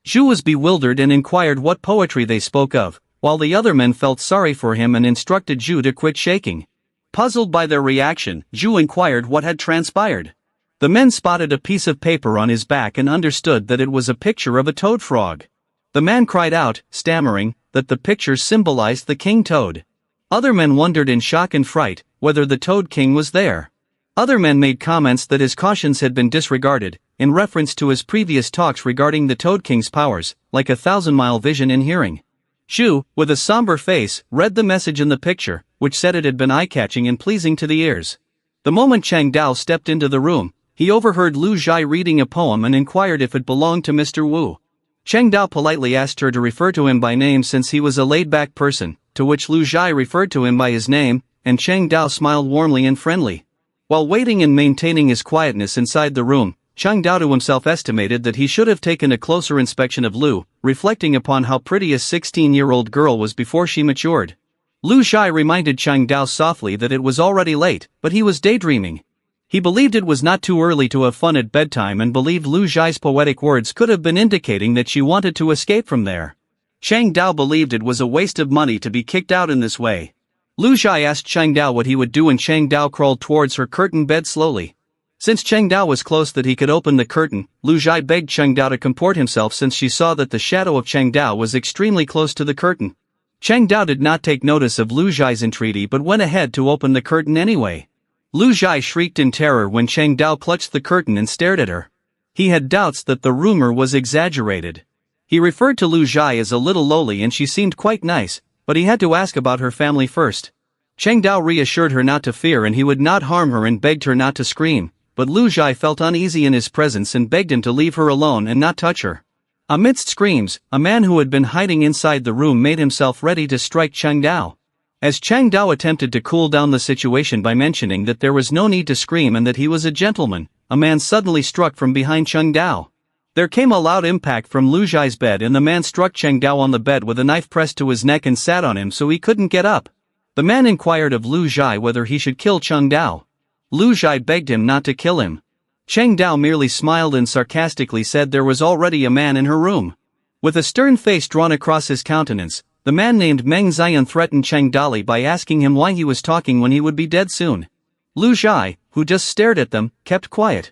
Zhu was bewildered and inquired what poetry they spoke of, while the other men felt sorry for him and instructed Zhu to quit shaking. Puzzled by their reaction, Zhu inquired what had transpired. The men spotted a piece of paper on his back and understood that it was a picture of a toad frog. The man cried out, stammering, that the picture symbolized the king toad. Other men wondered in shock and fright whether the Toad King was there. Other men made comments that his cautions had been disregarded, in reference to his previous talks regarding the Toad King's powers, like 1,000-mile vision and hearing. Zhu, with a somber face, read the message in the picture, which said it had been eye-catching and pleasing to the ears. The moment Chang Dao stepped into the room, he overheard Lu Zhai reading a poem and inquired if it belonged to Mr. Wu. Chang Dao politely asked her to refer to him by name since he was a laid-back person, to which Lu Zhai referred to him by his name, and Chang Dao smiled warmly and friendly. While waiting and maintaining his quietness inside the room, Chang Dao to himself estimated that he should have taken a closer inspection of Lu, reflecting upon how pretty a 16-year-old girl was before she matured. Lu Zhai reminded Chang Dao softly that it was already late, but he was daydreaming. He believed it was not too early to have fun at bedtime and believed Lu Zhai's poetic words could have been indicating that she wanted to escape from there. Chang Dao believed it was a waste of money to be kicked out in this way. Lu Zhai asked Chang Dao what he would do and Chang Dao crawled towards her curtain bed slowly. Since Chang Dao was close that he could open the curtain, Lu Zhai begged Chang Dao to comport himself since she saw that the shadow of Chang Dao was extremely close to the curtain. Chang Dao did not take notice of Lu Zhai's entreaty but went ahead to open the curtain anyway. Lu Zhai shrieked in terror when Chang Dao clutched the curtain and stared at her. He had doubts that the rumor was exaggerated. He referred to Lu Zhai as a little lowly and she seemed quite nice, but he had to ask about her family first. Chang Dao reassured her not to fear and he would not harm her and begged her not to scream, but Lu Zhai felt uneasy in his presence and begged him to leave her alone and not touch her. Amidst screams, a man who had been hiding inside the room made himself ready to strike Chang Dao. As Chang Dao attempted to cool down the situation by mentioning that there was no need to scream and that he was a gentleman, a man suddenly struck from behind Chang Dao. There came a loud impact from Lu Zhai's bed and the man struck Chang Dao on the bed with a knife pressed to his neck and sat on him so he couldn't get up. The man inquired of Lu Zhai whether he should kill Chang Dao. Lu Zhai begged him not to kill him. Chang Dao merely smiled and sarcastically said there was already a man in her room. With a stern face drawn across his countenance, the man named Meng Xian threatened Chang Dali by asking him why he was talking when he would be dead soon. Lu Zhai, who just stared at them, kept quiet.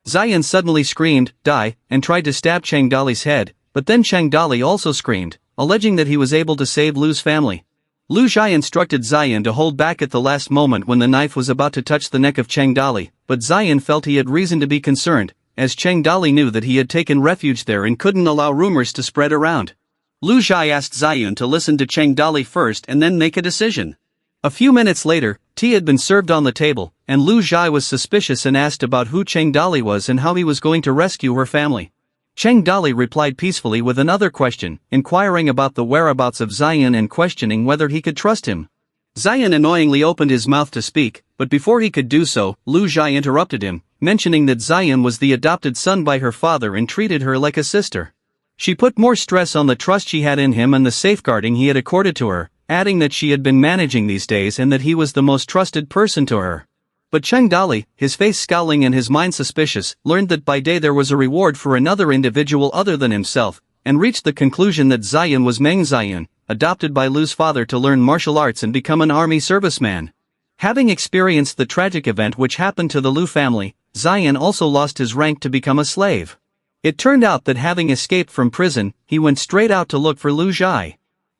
Xian suddenly screamed, "Die," and tried to stab Chang Dali's head, but then Chang Dali also screamed, alleging that he was able to save Lu's family. Lu Zhai instructed Xian to hold back at the last moment when the knife was about to touch the neck of Chang Dali, but Xian felt he had reason to be concerned, as Chang Dali knew that he had taken refuge there and couldn't allow rumors to spread around. Lu Zhai asked Xian to listen to Chang Dali first and then make a decision. A few minutes later, tea had been served on the table, and Lu Zhai was suspicious and asked about who Cheng Dali was and how he was going to rescue her family. Cheng Dali replied peacefully with another question, inquiring about the whereabouts of Zion and questioning whether he could trust him. Zion annoyingly opened his mouth to speak, but before he could do so, Lu Zhai interrupted him, mentioning that Zion was the adopted son by her father and treated her like a sister. She put more stress on the trust she had in him and the safeguarding he had accorded to her, adding that she had been managing these days and that he was the most trusted person to her. But Cheng Dali, his face scowling and his mind suspicious, learned that by day there was a reward for another individual other than himself, and reached the conclusion that Zion was Meng Zion, adopted by Lu's father to learn martial arts and become an army serviceman. Having experienced the tragic event which happened to the Lu family, Zion also lost his rank to become a slave. It turned out that having escaped from prison, he went straight out to look for Lu Zhai.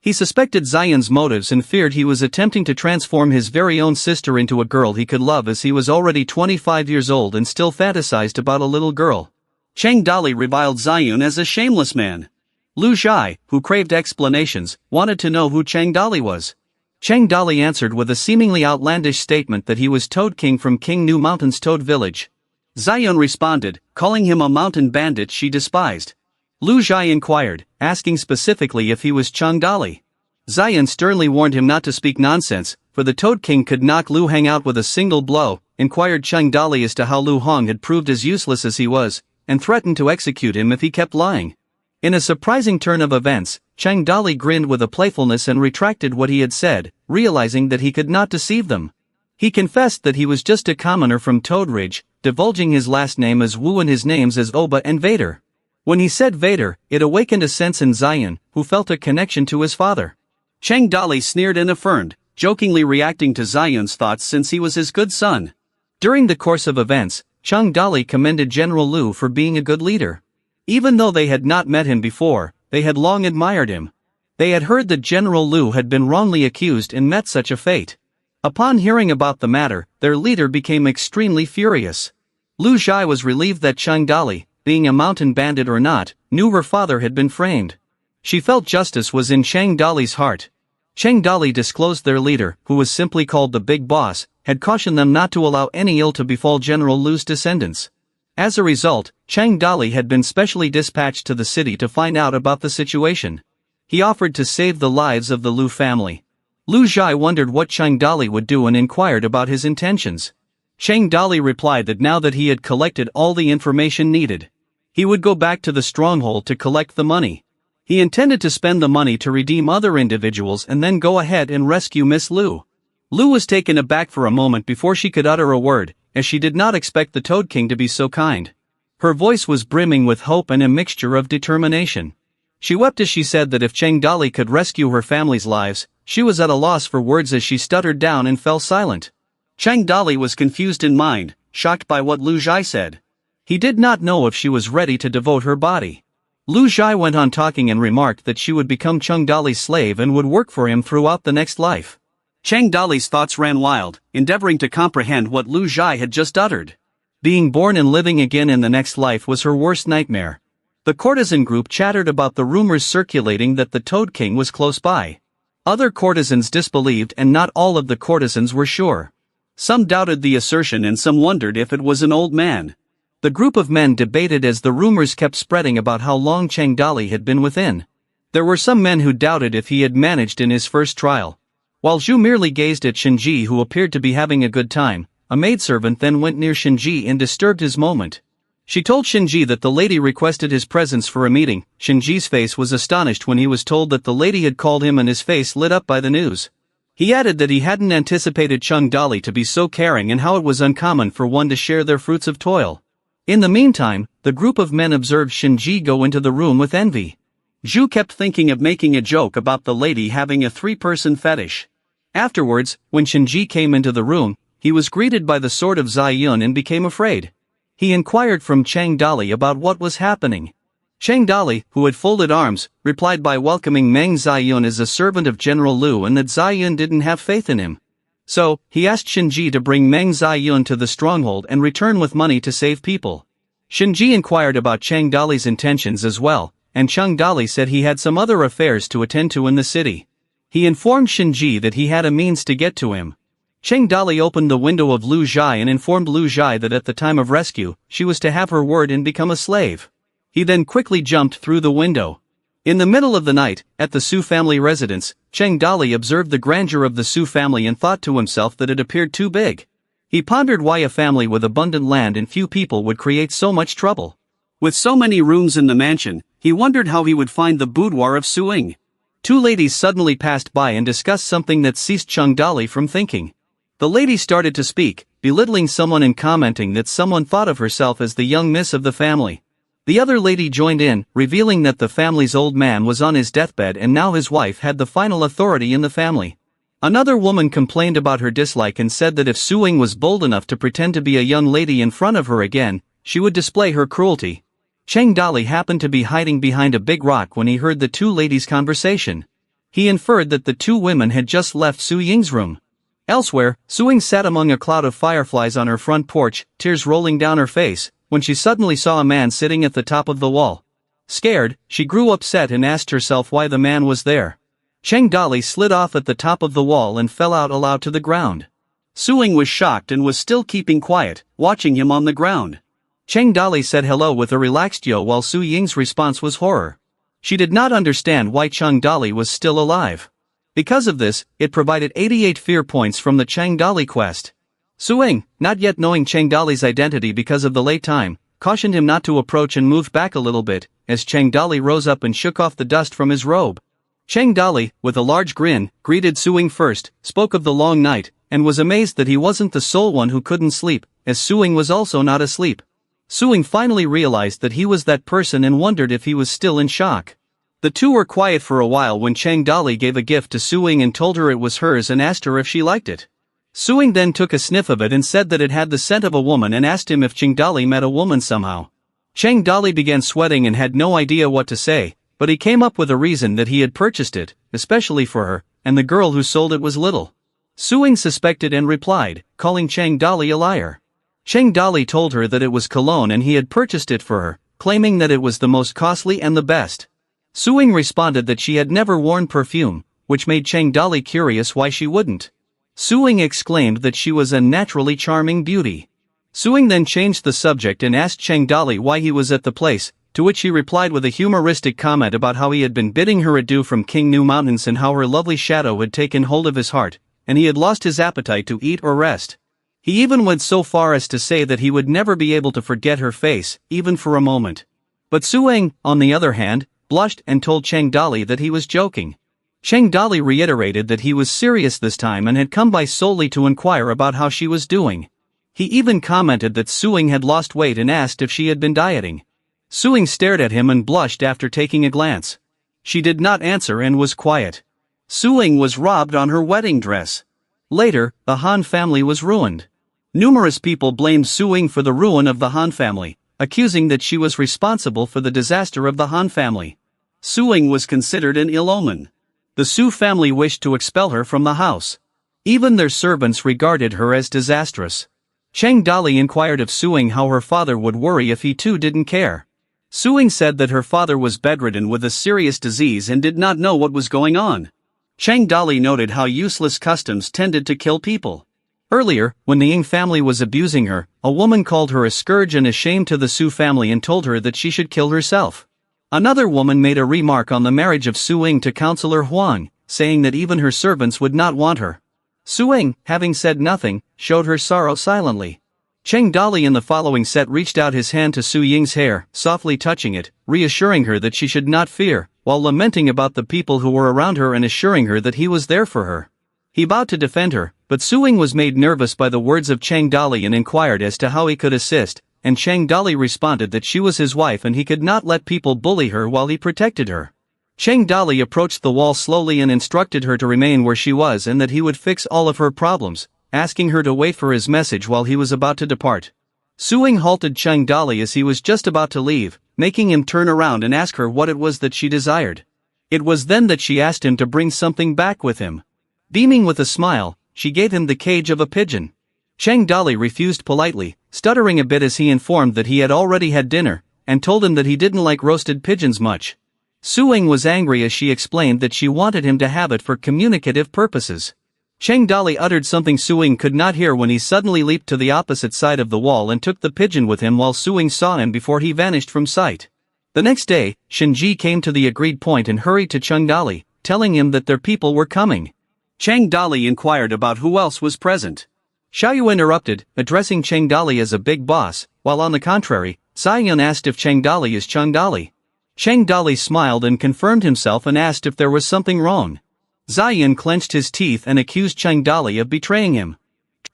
He suspected Zion's motives and feared he was attempting to transform his very own sister into a girl he could love, as he was already 25 years old and still fantasized about a little girl. Cheng Dali reviled Zion as a shameless man. Lu Zhai, who craved explanations, wanted to know who Cheng Dali was. Cheng Dali answered with a seemingly outlandish statement that he was Toad King from King New Mountain's Toad Village. Zion responded, calling him a mountain bandit she despised. Lu Zhai inquired, asking specifically if he was Cheng Dali. Zion sternly warned him not to speak nonsense, for the Toad King could knock Lu Hang out with a single blow, inquired Cheng Dali as to how Lu Hong had proved as useless as he was, and threatened to execute him if he kept lying. In a surprising turn of events, Cheng Dali grinned with a playfulness and retracted what he had said, realizing that he could not deceive them. He confessed that he was just a commoner from Toad Ridge, divulging his last name as Wu and his names as Oba and Vader. When he said Vader, it awakened a sense in Zion, who felt a connection to his father. Cheng Dali sneered and affirmed, jokingly reacting to Zion's thoughts since he was his good son. During the course of events, Cheng Dali commended General Lu for being a good leader. Even though they had not met him before, they had long admired him. They had heard that General Lu had been wrongly accused and met such a fate. Upon hearing about the matter, their leader became extremely furious. Lu Zhai was relieved that Cheng Dali, being a mountain bandit or not, knew her father had been framed. She felt justice was in Cheng Dali's heart. Cheng Dali disclosed their leader, who was simply called the Big Boss, had cautioned them not to allow any ill to befall General Lu's descendants. As a result, Cheng Dali had been specially dispatched to the city to find out about the situation. He offered to save the lives of the Lu family. Lu Zhai wondered what Cheng Dali would do and inquired about his intentions. Cheng Dali replied that now that he had collected all the information needed, he would go back to the stronghold to collect the money. He intended to spend the money to redeem other individuals and then go ahead and rescue Miss Lu. Lu was taken aback for a moment before she could utter a word, as she did not expect the Toad King to be so kind. Her voice was brimming with hope and a mixture of determination. She wept as she said that if Cheng Dali could rescue her family's lives, she was at a loss for words as she stuttered down and fell silent. Cheng Dali was confused in mind, shocked by what Lu Zhai said. He did not know if she was ready to devote her body. Lu Zhai went on talking and remarked that she would become Cheng Dali's slave and would work for him throughout the next life. Cheng Dali's thoughts ran wild, endeavoring to comprehend what Lu Zhai had just uttered. Being born and living again in the next life was her worst nightmare. The courtesan group chattered about the rumors circulating that the Toad King was close by. Other courtesans disbelieved and not all of the courtesans were sure. Some doubted the assertion and some wondered if it was an old man. The group of men debated as the rumors kept spreading about how long Cheng Dali had been within. There were some men who doubted if he had managed in his first trial. While Zhu merely gazed at Shinji, who appeared to be having a good time, a maidservant then went near Shinji and disturbed his moment. She told Shinji that the lady requested his presence for a meeting. Shinji's face was astonished when he was told that the lady had called him, and his face lit up by the news. He added that he hadn't anticipated Cheng Dali to be so caring and how it was uncommon for one to share their fruits of toil. In the meantime, the group of men observed Shinji go into the room with envy. Zhu kept thinking of making a joke about the lady having a three-person fetish. Afterwards, when Shinji came into the room, he was greeted by the sword of Ziyun and became afraid. He inquired from Cheng Dali about what was happening. Cheng Dali, who had folded arms, replied by welcoming Meng Ziyun as a servant of General Lu and that Ziyun didn't have faith in him. So, he asked Shinji to bring Meng Ziyun to the stronghold and return with money to save people. Shinji inquired about Cheng Dali's intentions as well, and Cheng Dali said he had some other affairs to attend to in the city. He informed Shinji that he had a means to get to him. Cheng Dali opened the window of Lu Zhai and informed Lu Zhai that at the time of rescue, she was to have her word and become a slave. He then quickly jumped through the window. In the middle of the night, at the Su family residence, Cheng Dali observed the grandeur of the Su family and thought to himself that it appeared too big. He pondered why a family with abundant land and few people would create so much trouble. With so many rooms in the mansion, he wondered how he would find the boudoir of Su Ying. Two ladies suddenly passed by and discussed something that ceased Cheng Dali from thinking. The lady started to speak, belittling someone and commenting that someone thought of herself as the young miss of the family. The other lady joined in, revealing that the family's old man was on his deathbed and now his wife had the final authority in the family. Another woman complained about her dislike and said that if Su Ying was bold enough to pretend to be a young lady in front of her again, she would display her cruelty. Cheng Dali happened to be hiding behind a big rock when he heard the two ladies' conversation. He inferred that the two women had just left Su Ying's room. Elsewhere, Su Ying sat among a cloud of fireflies on her front porch, tears rolling down her face, when she suddenly saw a man sitting at the top of the wall. Scared, she grew upset and asked herself why the man was there. Cheng Dali slid off at the top of the wall and fell out aloud to the ground. Su Ying was shocked and was still keeping quiet, watching him on the ground. Cheng Dali said hello with a relaxed yo while Su Ying's response was horror. She did not understand why Cheng Dali was still alive. Because of this, it provided 88 fear points from the Cheng Dali quest. Su Ying, not yet knowing Cheng Dali's identity because of the late time, cautioned him not to approach and moved back a little bit, as Cheng Dali rose up and shook off the dust from his robe. Cheng Dali, with a large grin, greeted Su Ying first, spoke of the long night, and was amazed that he wasn't the sole one who couldn't sleep, as Su Ying was also not asleep. Su Ying finally realized that he was that person and wondered if he was still in shock. The two were quiet for a while when Cheng Dali gave a gift to Su Ying and told her it was hers and asked her if she liked it. Su Ying then took a sniff of it and said that it had the scent of a woman and asked him if Cheng Dali met a woman somehow. Cheng Dali began sweating and had no idea what to say, but he came up with a reason that he had purchased it, especially for her, and the girl who sold it was little. Su Ying suspected and replied, calling Cheng Dali a liar. Cheng Dali told her that it was cologne and he had purchased it for her, claiming that it was the most costly and the best. Su Ying responded that she had never worn perfume, which made Cheng Dali curious why she wouldn't. Su Ying exclaimed that she was a naturally charming beauty. Su Ying then changed the subject and asked Cheng Dali why he was at the place, to which he replied with a humoristic comment about how he had been bidding her adieu from King New Mountains and how her lovely shadow had taken hold of his heart, and he had lost his appetite to eat or rest. He even went so far as to say that he would never be able to forget her face, even for a moment. But Su Ying, on the other hand, blushed and told Cheng Dali that he was joking. Cheng Dali reiterated that he was serious this time and had come by solely to inquire about how she was doing. He even commented that Su Ying had lost weight and asked if she had been dieting. Su Ying stared at him and blushed after taking a glance. She did not answer and was quiet. Su Ying was robbed on her wedding dress. Later, the Han family was ruined. Numerous people blamed Su Ying for the ruin of the Han family, accusing that she was responsible for the disaster of the Han family. Su Ying was considered an ill omen. The Su family wished to expel her from the house. Even their servants regarded her as disastrous. Cheng Dali inquired of Su Ying how her father would worry if he too didn't care. Su Ying said that her father was bedridden with a serious disease and did not know what was going on. Cheng Dali noted how useless customs tended to kill people. Earlier, when the Ying family was abusing her, a woman called her a scourge and a shame to the Su family and told her that she should kill herself. Another woman made a remark on the marriage of Su Ying to Counselor Huang, saying that even her servants would not want her. Su Ying, having said nothing, showed her sorrow silently. Cheng Dali in the following set reached out his hand to Su Ying's hair, softly touching it, reassuring her that she should not fear, while lamenting about the people who were around her and assuring her that he was there for her. He vowed to defend her, but Su Ying was made nervous by the words of Cheng Dali and inquired as to how he could assist, and Cheng Dali responded that she was his wife and he could not let people bully her while he protected her. Cheng Dali approached the wall slowly and instructed her to remain where she was and that he would fix all of her problems, asking her to wait for his message while he was about to depart. Su Ying halted Cheng Dali as he was just about to leave, making him turn around and ask her what it was that she desired. It was then that she asked him to bring something back with him. Beaming with a smile, she gave him the cage of a pigeon. Cheng Dali refused politely, stuttering a bit as he informed that he had already had dinner, and told him that he didn't like roasted pigeons much. Su Ying was angry as she explained that she wanted him to have it for communicative purposes. Cheng Dali uttered something Su Ying could not hear when he suddenly leaped to the opposite side of the wall and took the pigeon with him while Su Ying saw him before he vanished from sight. The next day, Shinji came to the agreed point and hurried to Cheng Dali, telling him that their people were coming. Cheng Dali inquired about who else was present. Xiaoyu interrupted, addressing Cheng Dali as a big boss, while on the contrary, Zaiyun asked if Cheng Dali is Cheng Dali. Cheng Dali smiled and confirmed himself and asked if there was something wrong. Zaiyun clenched his teeth and accused Cheng Dali of betraying him.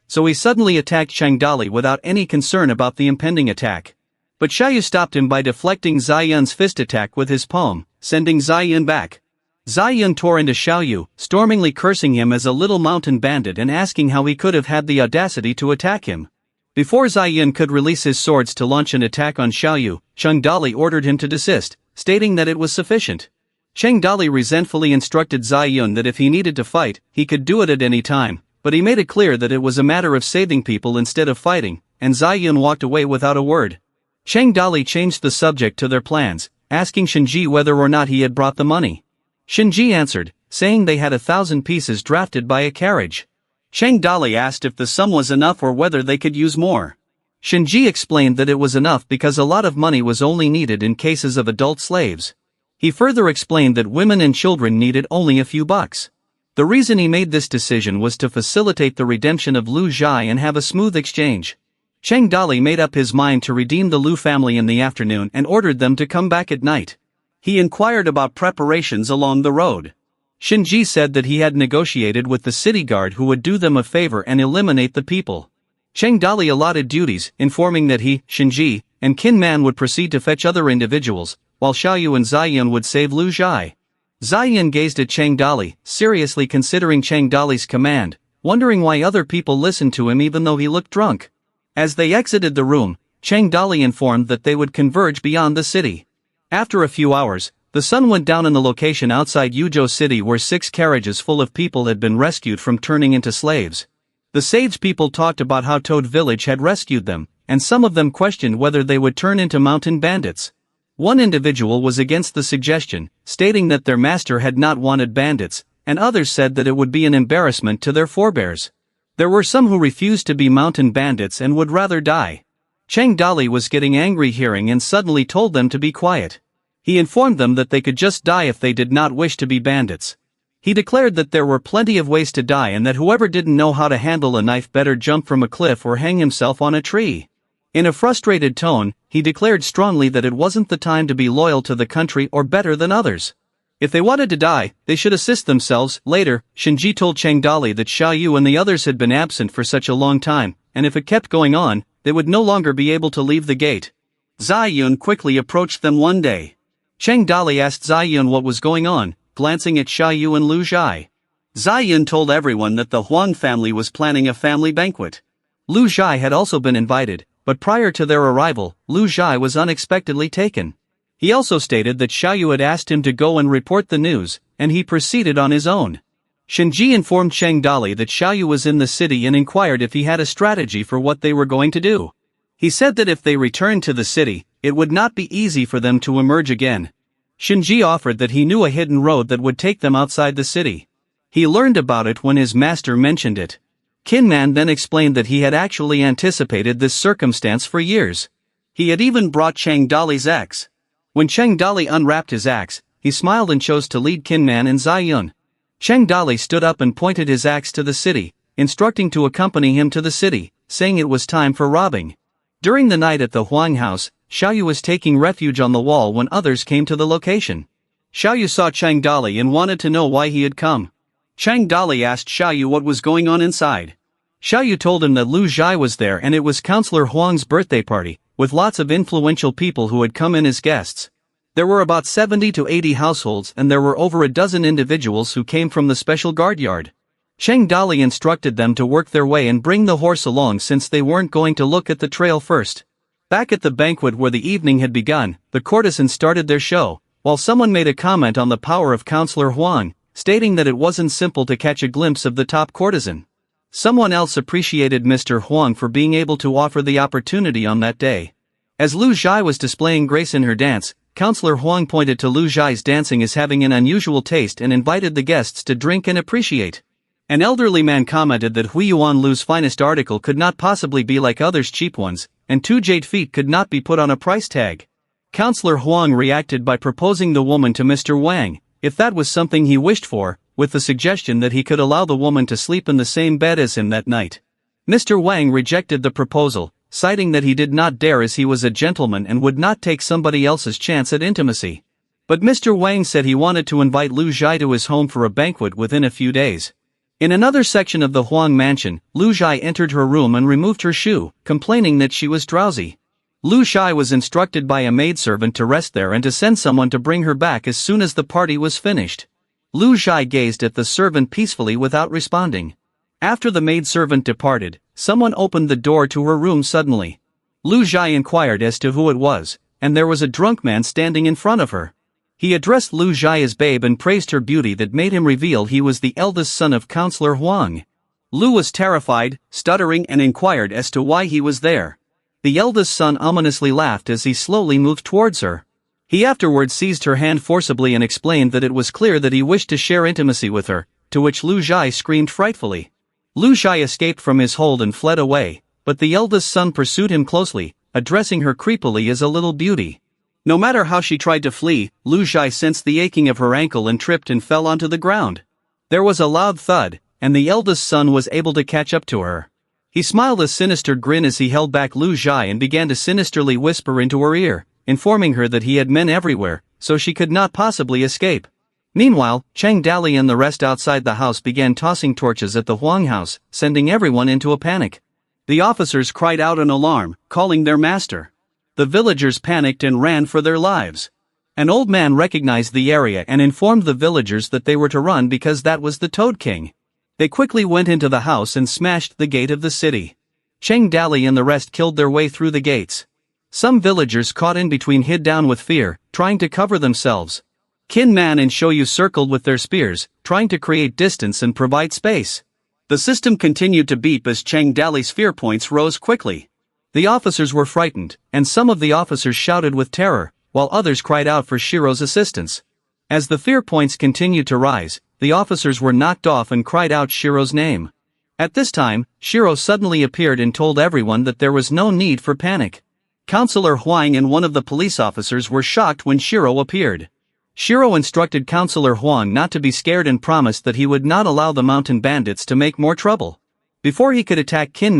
So he suddenly attacked Cheng Dali without any concern about the impending attack. But Xiaoyu stopped him by deflecting Zaiyun's fist attack with his palm, sending Zaiyun back. Zaiyun tore into Xiaoyu, stormingly cursing him as a little mountain bandit and asking how he could have had the audacity to attack him. Before Zaiyun could release his swords to launch an attack on Xiaoyu, Cheng Dali ordered him to desist, stating that it was sufficient. Cheng Dali resentfully instructed Zaiyun that if he needed to fight, he could do it at any time, but he made it clear that it was a matter of saving people instead of fighting, and Zaiyun walked away without a word. Cheng Dali changed the subject to their plans, asking Shinji whether or not he had brought the money. Shinji answered, saying they had 1,000 pieces drafted by a carriage. Cheng Dali asked if the sum was enough or whether they could use more. Shinji explained that it was enough because a lot of money was only needed in cases of adult slaves. He further explained that women and children needed only a few bucks. The reason he made this decision was to facilitate the redemption of Lu Zhai and have a smooth exchange. Cheng Dali made up his mind to redeem the Lu family in the afternoon and ordered them to come back at night. He inquired about preparations along the road. Shinji said that he had negotiated with the city guard who would do them a favor and eliminate the people. Cheng Dali allotted duties, informing that he, Shinji, and Qin Man would proceed to fetch other individuals, while Xiaoyu and Zaiyun would save Lu Zhai. Zaiyun gazed at Cheng Dali, seriously considering Cheng Dali's command, wondering why other people listened to him even though he looked drunk. As they exited the room, Cheng Dali informed that they would converge beyond the city. After a few hours, the sun went down in the location outside Yuzhou City where 6 carriages full of people had been rescued from turning into slaves. The sage people talked about how Toad Village had rescued them, and some of them questioned whether they would turn into mountain bandits. One individual was against the suggestion, stating that their master had not wanted bandits, and others said that it would be an embarrassment to their forebears. There were some who refused to be mountain bandits and would rather die. Cheng Dali was getting angry hearing and suddenly told them to be quiet. He informed them that they could just die if they did not wish to be bandits. He declared that there were plenty of ways to die and that whoever didn't know how to handle a knife better jump from a cliff or hang himself on a tree. In a frustrated tone, he declared strongly that it wasn't the time to be loyal to the country or better than others. If they wanted to die, they should assist themselves. Later, Shinji told Cheng Dali that Xiaoyu and the others had been absent for such a long time, and if it kept going on, they would no longer be able to leave the gate. Zaiyun quickly approached them one day. Cheng Dali asked Zaiyun what was going on, glancing at Xiaoyu and Lu Zhai. Zaiyun told everyone that the Huang family was planning a family banquet. Lu Zhai had also been invited, but prior to their arrival, Lu Zhai was unexpectedly taken. He also stated that Xiaoyu had asked him to go and report the news, and he proceeded on his own. Shinji informed Cheng Dali that Xiaoyu was in the city and inquired if he had a strategy for what they were going to do. He said that if they returned to the city, it would not be easy for them to emerge again. Shinji offered that he knew a hidden road that would take them outside the city. He learned about it when his master mentioned it. Qin Man then explained that he had actually anticipated this circumstance for years. He had even brought Cheng Dali's axe. When Cheng Dali unwrapped his axe, he smiled and chose to lead Qin Man and Zaiyun. Cheng Dali stood up and pointed his axe to the city, instructing to accompany him to the city, saying it was time for robbing. During the night at the Huang house, Xiaoyu was taking refuge on the wall when others came to the location. Xiaoyu saw Cheng Dali and wanted to know why he had come. Cheng Dali asked Xiaoyu what was going on inside. Xiaoyu told him that Lu Zhai was there and it was Counselor Huang's birthday party, with lots of influential people who had come in as guests. There were about 70 to 80 households and there were over a dozen individuals who came from the special guard yard. Cheng Dali instructed them to work their way and bring the horse along since they weren't going to look at the trail first. Back at the banquet where the evening had begun, the courtesans started their show, while someone made a comment on the power of Counselor Huang, stating that it wasn't simple to catch a glimpse of the top courtesan. Someone else appreciated Mr. Huang for being able to offer the opportunity on that day. As Lu Zhai was displaying grace in her dance, Counselor Huang pointed to Lu Zhai's dancing as having an unusual taste and invited the guests to drink and appreciate. An elderly man commented that Hui Yuan Lu's finest article could not possibly be like others' cheap ones, and 2 jade feet could not be put on a price tag. Counselor Huang reacted by proposing the woman to Mr. Wang, if that was something he wished for, with the suggestion that he could allow the woman to sleep in the same bed as him that night. Mr. Wang rejected the proposal, citing that he did not dare as he was a gentleman and would not take somebody else's chance at intimacy. But Mr. Wang said he wanted to invite Lu Zhai to his home for a banquet within a few days. In another section of the Huang mansion, Lu Zhai entered her room and removed her shoe, complaining that she was drowsy. Lu Zhai was instructed by a maidservant to rest there and to send someone to bring her back as soon as the party was finished. Lu Zhai gazed at the servant peacefully without responding. After the maidservant departed, someone opened the door to her room suddenly. Lu Zhai inquired as to who it was, and there was a drunk man standing in front of her. He addressed Lu Zhai as babe and praised her beauty that made him reveal he was the eldest son of Counselor Huang. Lu was terrified, stuttering and inquired as to why he was there. The eldest son ominously laughed as he slowly moved towards her. He afterwards seized her hand forcibly and explained that it was clear that he wished to share intimacy with her, to which Lu Zhai screamed frightfully. Lu Zhai escaped from his hold and fled away, but the eldest son pursued him closely, addressing her creepily as a little beauty. No matter how she tried to flee, Lu Zhai sensed the aching of her ankle and tripped and fell onto the ground. There was a loud thud, and the eldest son was able to catch up to her. He smiled a sinister grin as he held back Lu Zhai and began to sinisterly whisper into her ear, informing her that he had men everywhere, so she could not possibly escape. Meanwhile, Cheng Dali and the rest outside the house began tossing torches at the Huang house, sending everyone into a panic. The officers cried out in alarm, calling their master. The villagers panicked and ran for their lives. An old man recognized the area and informed the villagers that they were to run because that was the Toad King. They quickly went into the house and smashed the gate of the city. Cheng Dali and the rest killed their way through the gates. Some villagers caught in between hid down with fear, trying to cover themselves. Qin Man and Shoyu circled with their spears, trying to create distance and provide space. The system continued to beep as Cheng Dali's fear points rose quickly. The officers were frightened, and some of the officers shouted with terror, while others cried out for Shiro's assistance. As the fear points continued to rise, the officers were knocked off and cried out Shiro's name. At this time, Shiro suddenly appeared and told everyone that there was no need for panic. Counselor Huang and one of the police officers were shocked when Shiro appeared. Shiro instructed Counselor Huang not to be scared and promised that he would not allow the mountain bandits to make more trouble. Before he could attack Qin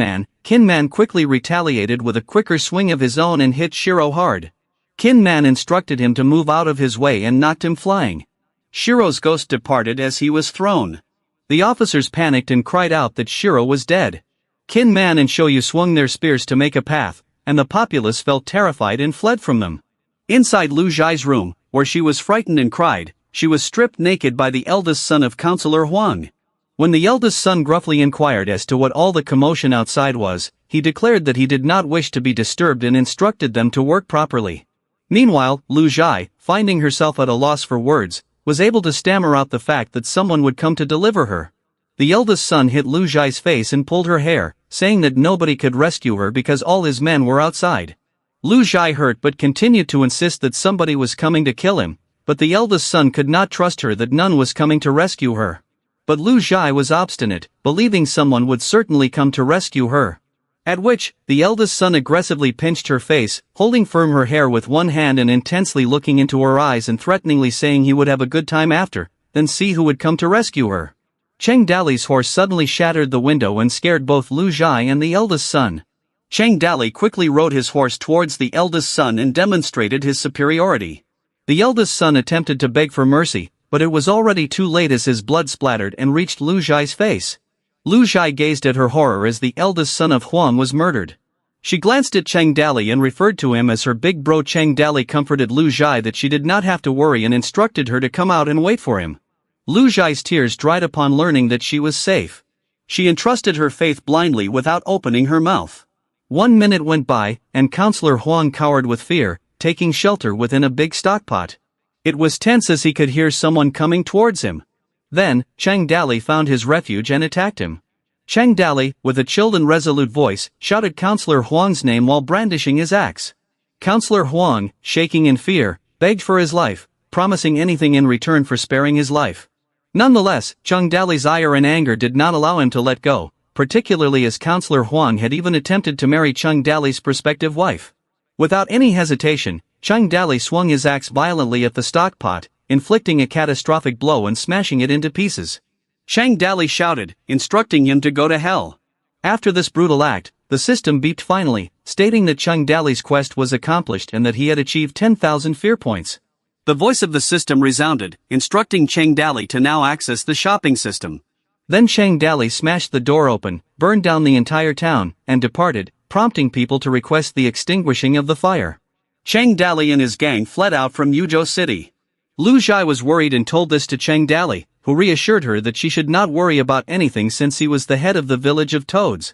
Man quickly retaliated with a quicker swing of his own and hit Shiro hard. Qin Man instructed him to move out of his way and knocked him flying. Shiro's ghost departed as he was thrown. The officers panicked and cried out that Shiro was dead. Qin Man and Shoyu swung their spears to make a path, and the populace felt terrified and fled from them. Inside Lu Zhai's room, where she was frightened and cried, she was stripped naked by the eldest son of Counselor Huang. When the eldest son gruffly inquired as to what all the commotion outside was, he declared that he did not wish to be disturbed and instructed them to work properly. Meanwhile, Lu Zhai, finding herself at a loss for words, was able to stammer out the fact that someone would come to deliver her. The eldest son hit Lu Zhai's face and pulled her hair, saying that nobody could rescue her because all his men were outside. Lu Zhai hurt but continued to insist that somebody was coming to kill him, but the eldest son could not trust her that none was coming to rescue her. But Lu Zhai was obstinate, believing someone would certainly come to rescue her. At which, the eldest son aggressively pinched her face, holding firm her hair with one hand and intensely looking into her eyes and threateningly saying he would have a good time after, then see who would come to rescue her. Cheng Dali's horse suddenly shattered the window and scared both Lu Zhai and the eldest son. Cheng Dali quickly rode his horse towards the eldest son and demonstrated his superiority. The eldest son attempted to beg for mercy, but it was already too late as his blood splattered and reached Lu Zhai's face. Lu Zhai gazed at her horror as the eldest son of Huang was murdered. She glanced at Cheng Dali and referred to him as her big bro. Cheng Dali comforted Lu Zhai that she did not have to worry and instructed her to come out and wait for him. Lu Zhai's tears dried upon learning that she was safe. She entrusted her faith blindly without opening her mouth. 1 minute went by, and Counselor Huang cowered with fear, taking shelter within a big stockpot. It was tense as he could hear someone coming towards him. Then, Cheng Dali found his refuge and attacked him. Cheng Dali, with a chilled and resolute voice, shouted Counselor Huang's name while brandishing his axe. Counselor Huang, shaking in fear, begged for his life, promising anything in return for sparing his life. Nonetheless, Chung Dali's ire and anger did not allow him to let go, particularly as Counselor Huang had even attempted to marry Chung Dali's prospective wife. Without any hesitation, Chung Dali swung his axe violently at the stock pot, inflicting a catastrophic blow and smashing it into pieces. Chung Dali shouted, instructing him to go to hell. After this brutal act, the system beeped finally, stating that Chung Dali's quest was accomplished and that he had achieved 10,000 fear points. The voice of the system resounded, instructing Chung Dali to now access the shopping system. Then Chung Dali smashed the door open, burned down the entire town, and departed, prompting people to request the extinguishing of the fire. Chung Dali and his gang fled out from Yuzhou City. Lu Zhai was worried and told this to Chung Dali, who reassured her that she should not worry about anything since he was the head of the village of toads.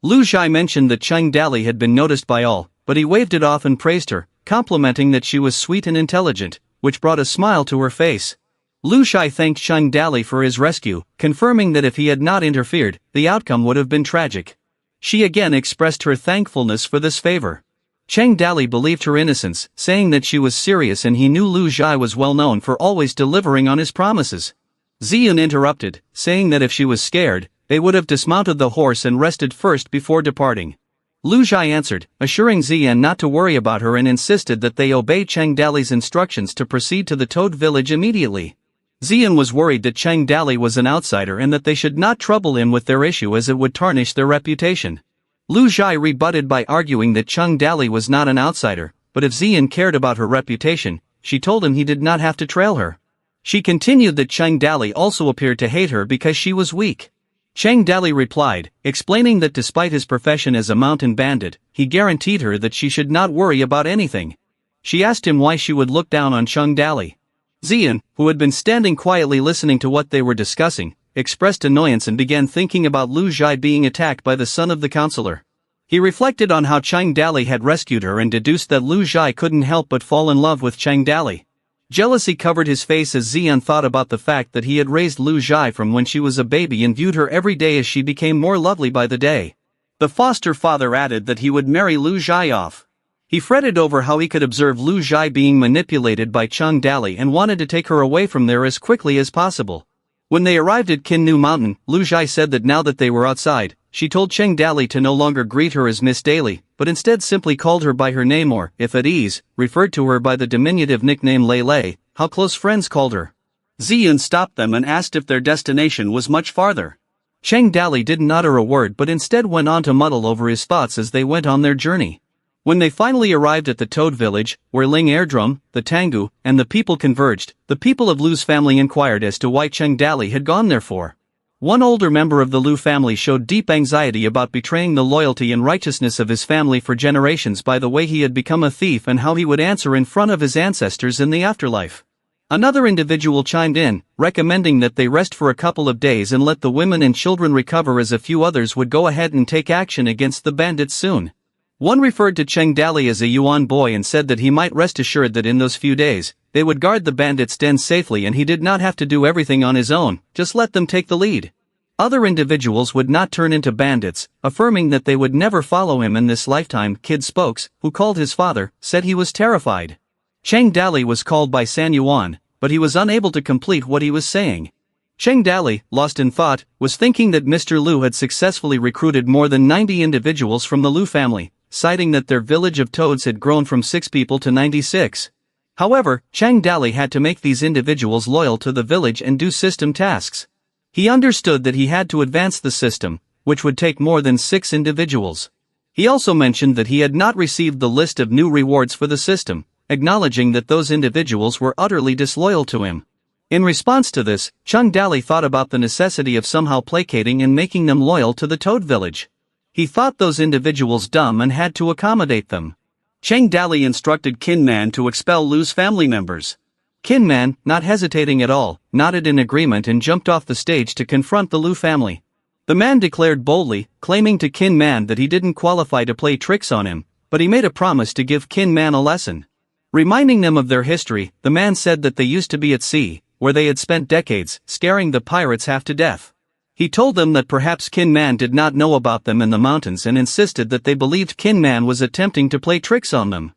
Lu Zhai mentioned that Chung Dali had been noticed by all, but he waved it off and praised her, complimenting that she was sweet and intelligent, which brought a smile to her face. Lu Zhai thanked Chung Dali for his rescue, confirming that if he had not interfered, the outcome would have been tragic. She again expressed her thankfulness for this favor. Chung Dali believed her innocence, saying that she was serious and he knew Lu Zhai was well known for always delivering on his promises. Ziyun interrupted, saying that if she was scared, they would have dismounted the horse and rested first before departing. Lu Zhai answered, assuring Ziyun not to worry about her and insisted that they obey Chung Dali's instructions to proceed to the Toad village immediately. Ziyun was worried that Chung Dali was an outsider and that they should not trouble him with their issue as it would tarnish their reputation. Lu Zhai rebutted by arguing that Chung Dali was not an outsider, but if Ziyun cared about her reputation, she told him he did not have to trail her. She continued that Chung Dali also appeared to hate her because she was weak. Chung Dali replied, explaining that despite his profession as a mountain bandit, he guaranteed her that she should not worry about anything. She asked him why she would look down on Chung Dali. Ziyun, who had been standing quietly listening to what they were discussing, expressed annoyance and began thinking about Lu Zhai being attacked by the son of the counselor. He reflected on how Chung Dali had rescued her and deduced that Lu Zhai couldn't help but fall in love with Chung Dali. Jealousy covered his face as Ziyun thought about the fact that he had raised Lu Zhai from when she was a baby and viewed her every day as she became more lovely by the day. The foster father added that he would marry Lu Zhai off. He fretted over how he could observe Lu Zhai being manipulated by Chung Dali and wanted to take her away from there as quickly as possible. When they arrived at Kinnu Mountain, Lu Zhai said that now that they were outside, she told Chung Dali to no longer greet her as Miss Daly, but instead simply called her by her name or, if at ease, referred to her by the diminutive nickname Lei Lei, how close friends called her. Ziyun stopped them and asked if their destination was much farther. Chung Dali didn't utter a word but instead went on to muddle over his thoughts as they went on their journey. When they finally arrived at the Toad village, where Ling Airdrum, the Tangu, and the people converged, the people of Lu's family inquired as to why Chung Dali had gone there for. One older member of the Lu family showed deep anxiety about betraying the loyalty and righteousness of his family for generations by the way he had become a thief and how he would answer in front of his ancestors in the afterlife. Another individual chimed in, recommending that they rest for a couple of days and let the women and children recover as a few others would go ahead and take action against the bandits soon. One referred to Chung Dali as a Yuan boy and said that he might rest assured that in those few days, they would guard the bandits' den safely and he did not have to do everything on his own, just let them take the lead. Other individuals would not turn into bandits, affirming that they would never follow him in this lifetime. Kid Spokes, who called his father, said he was terrified. Chung Dali was called by San Yuan, but he was unable to complete what he was saying. Chung Dali, lost in thought, was thinking that Mr. Lu had successfully recruited more than 90 individuals from the Lu family, citing that their village of toads had grown from 6 people to 96. However, Chung Dali had to make these individuals loyal to the village and do system tasks. He understood that he had to advance the system, which would take more than 6 individuals. He also mentioned that he had not received the list of new rewards for the system, acknowledging that those individuals were utterly disloyal to him. In response to this, Chung Dali thought about the necessity of somehow placating and making them loyal to the Toad village. He thought those individuals dumb and had to accommodate them. Chung Dali instructed Qin Man to expel Lu's family members. Qin Man, not hesitating at all, nodded in agreement and jumped off the stage to confront the Lu family. The man declared boldly, claiming to Qin Man that he didn't qualify to play tricks on him, but he made a promise to give Qin Man a lesson. Reminding them of their history, the man said that they used to be at sea, where they had spent decades, scaring the pirates half to death. He told them that perhaps Qin Man did not know about them in the mountains and insisted that they believed Qin Man was attempting to play tricks on them.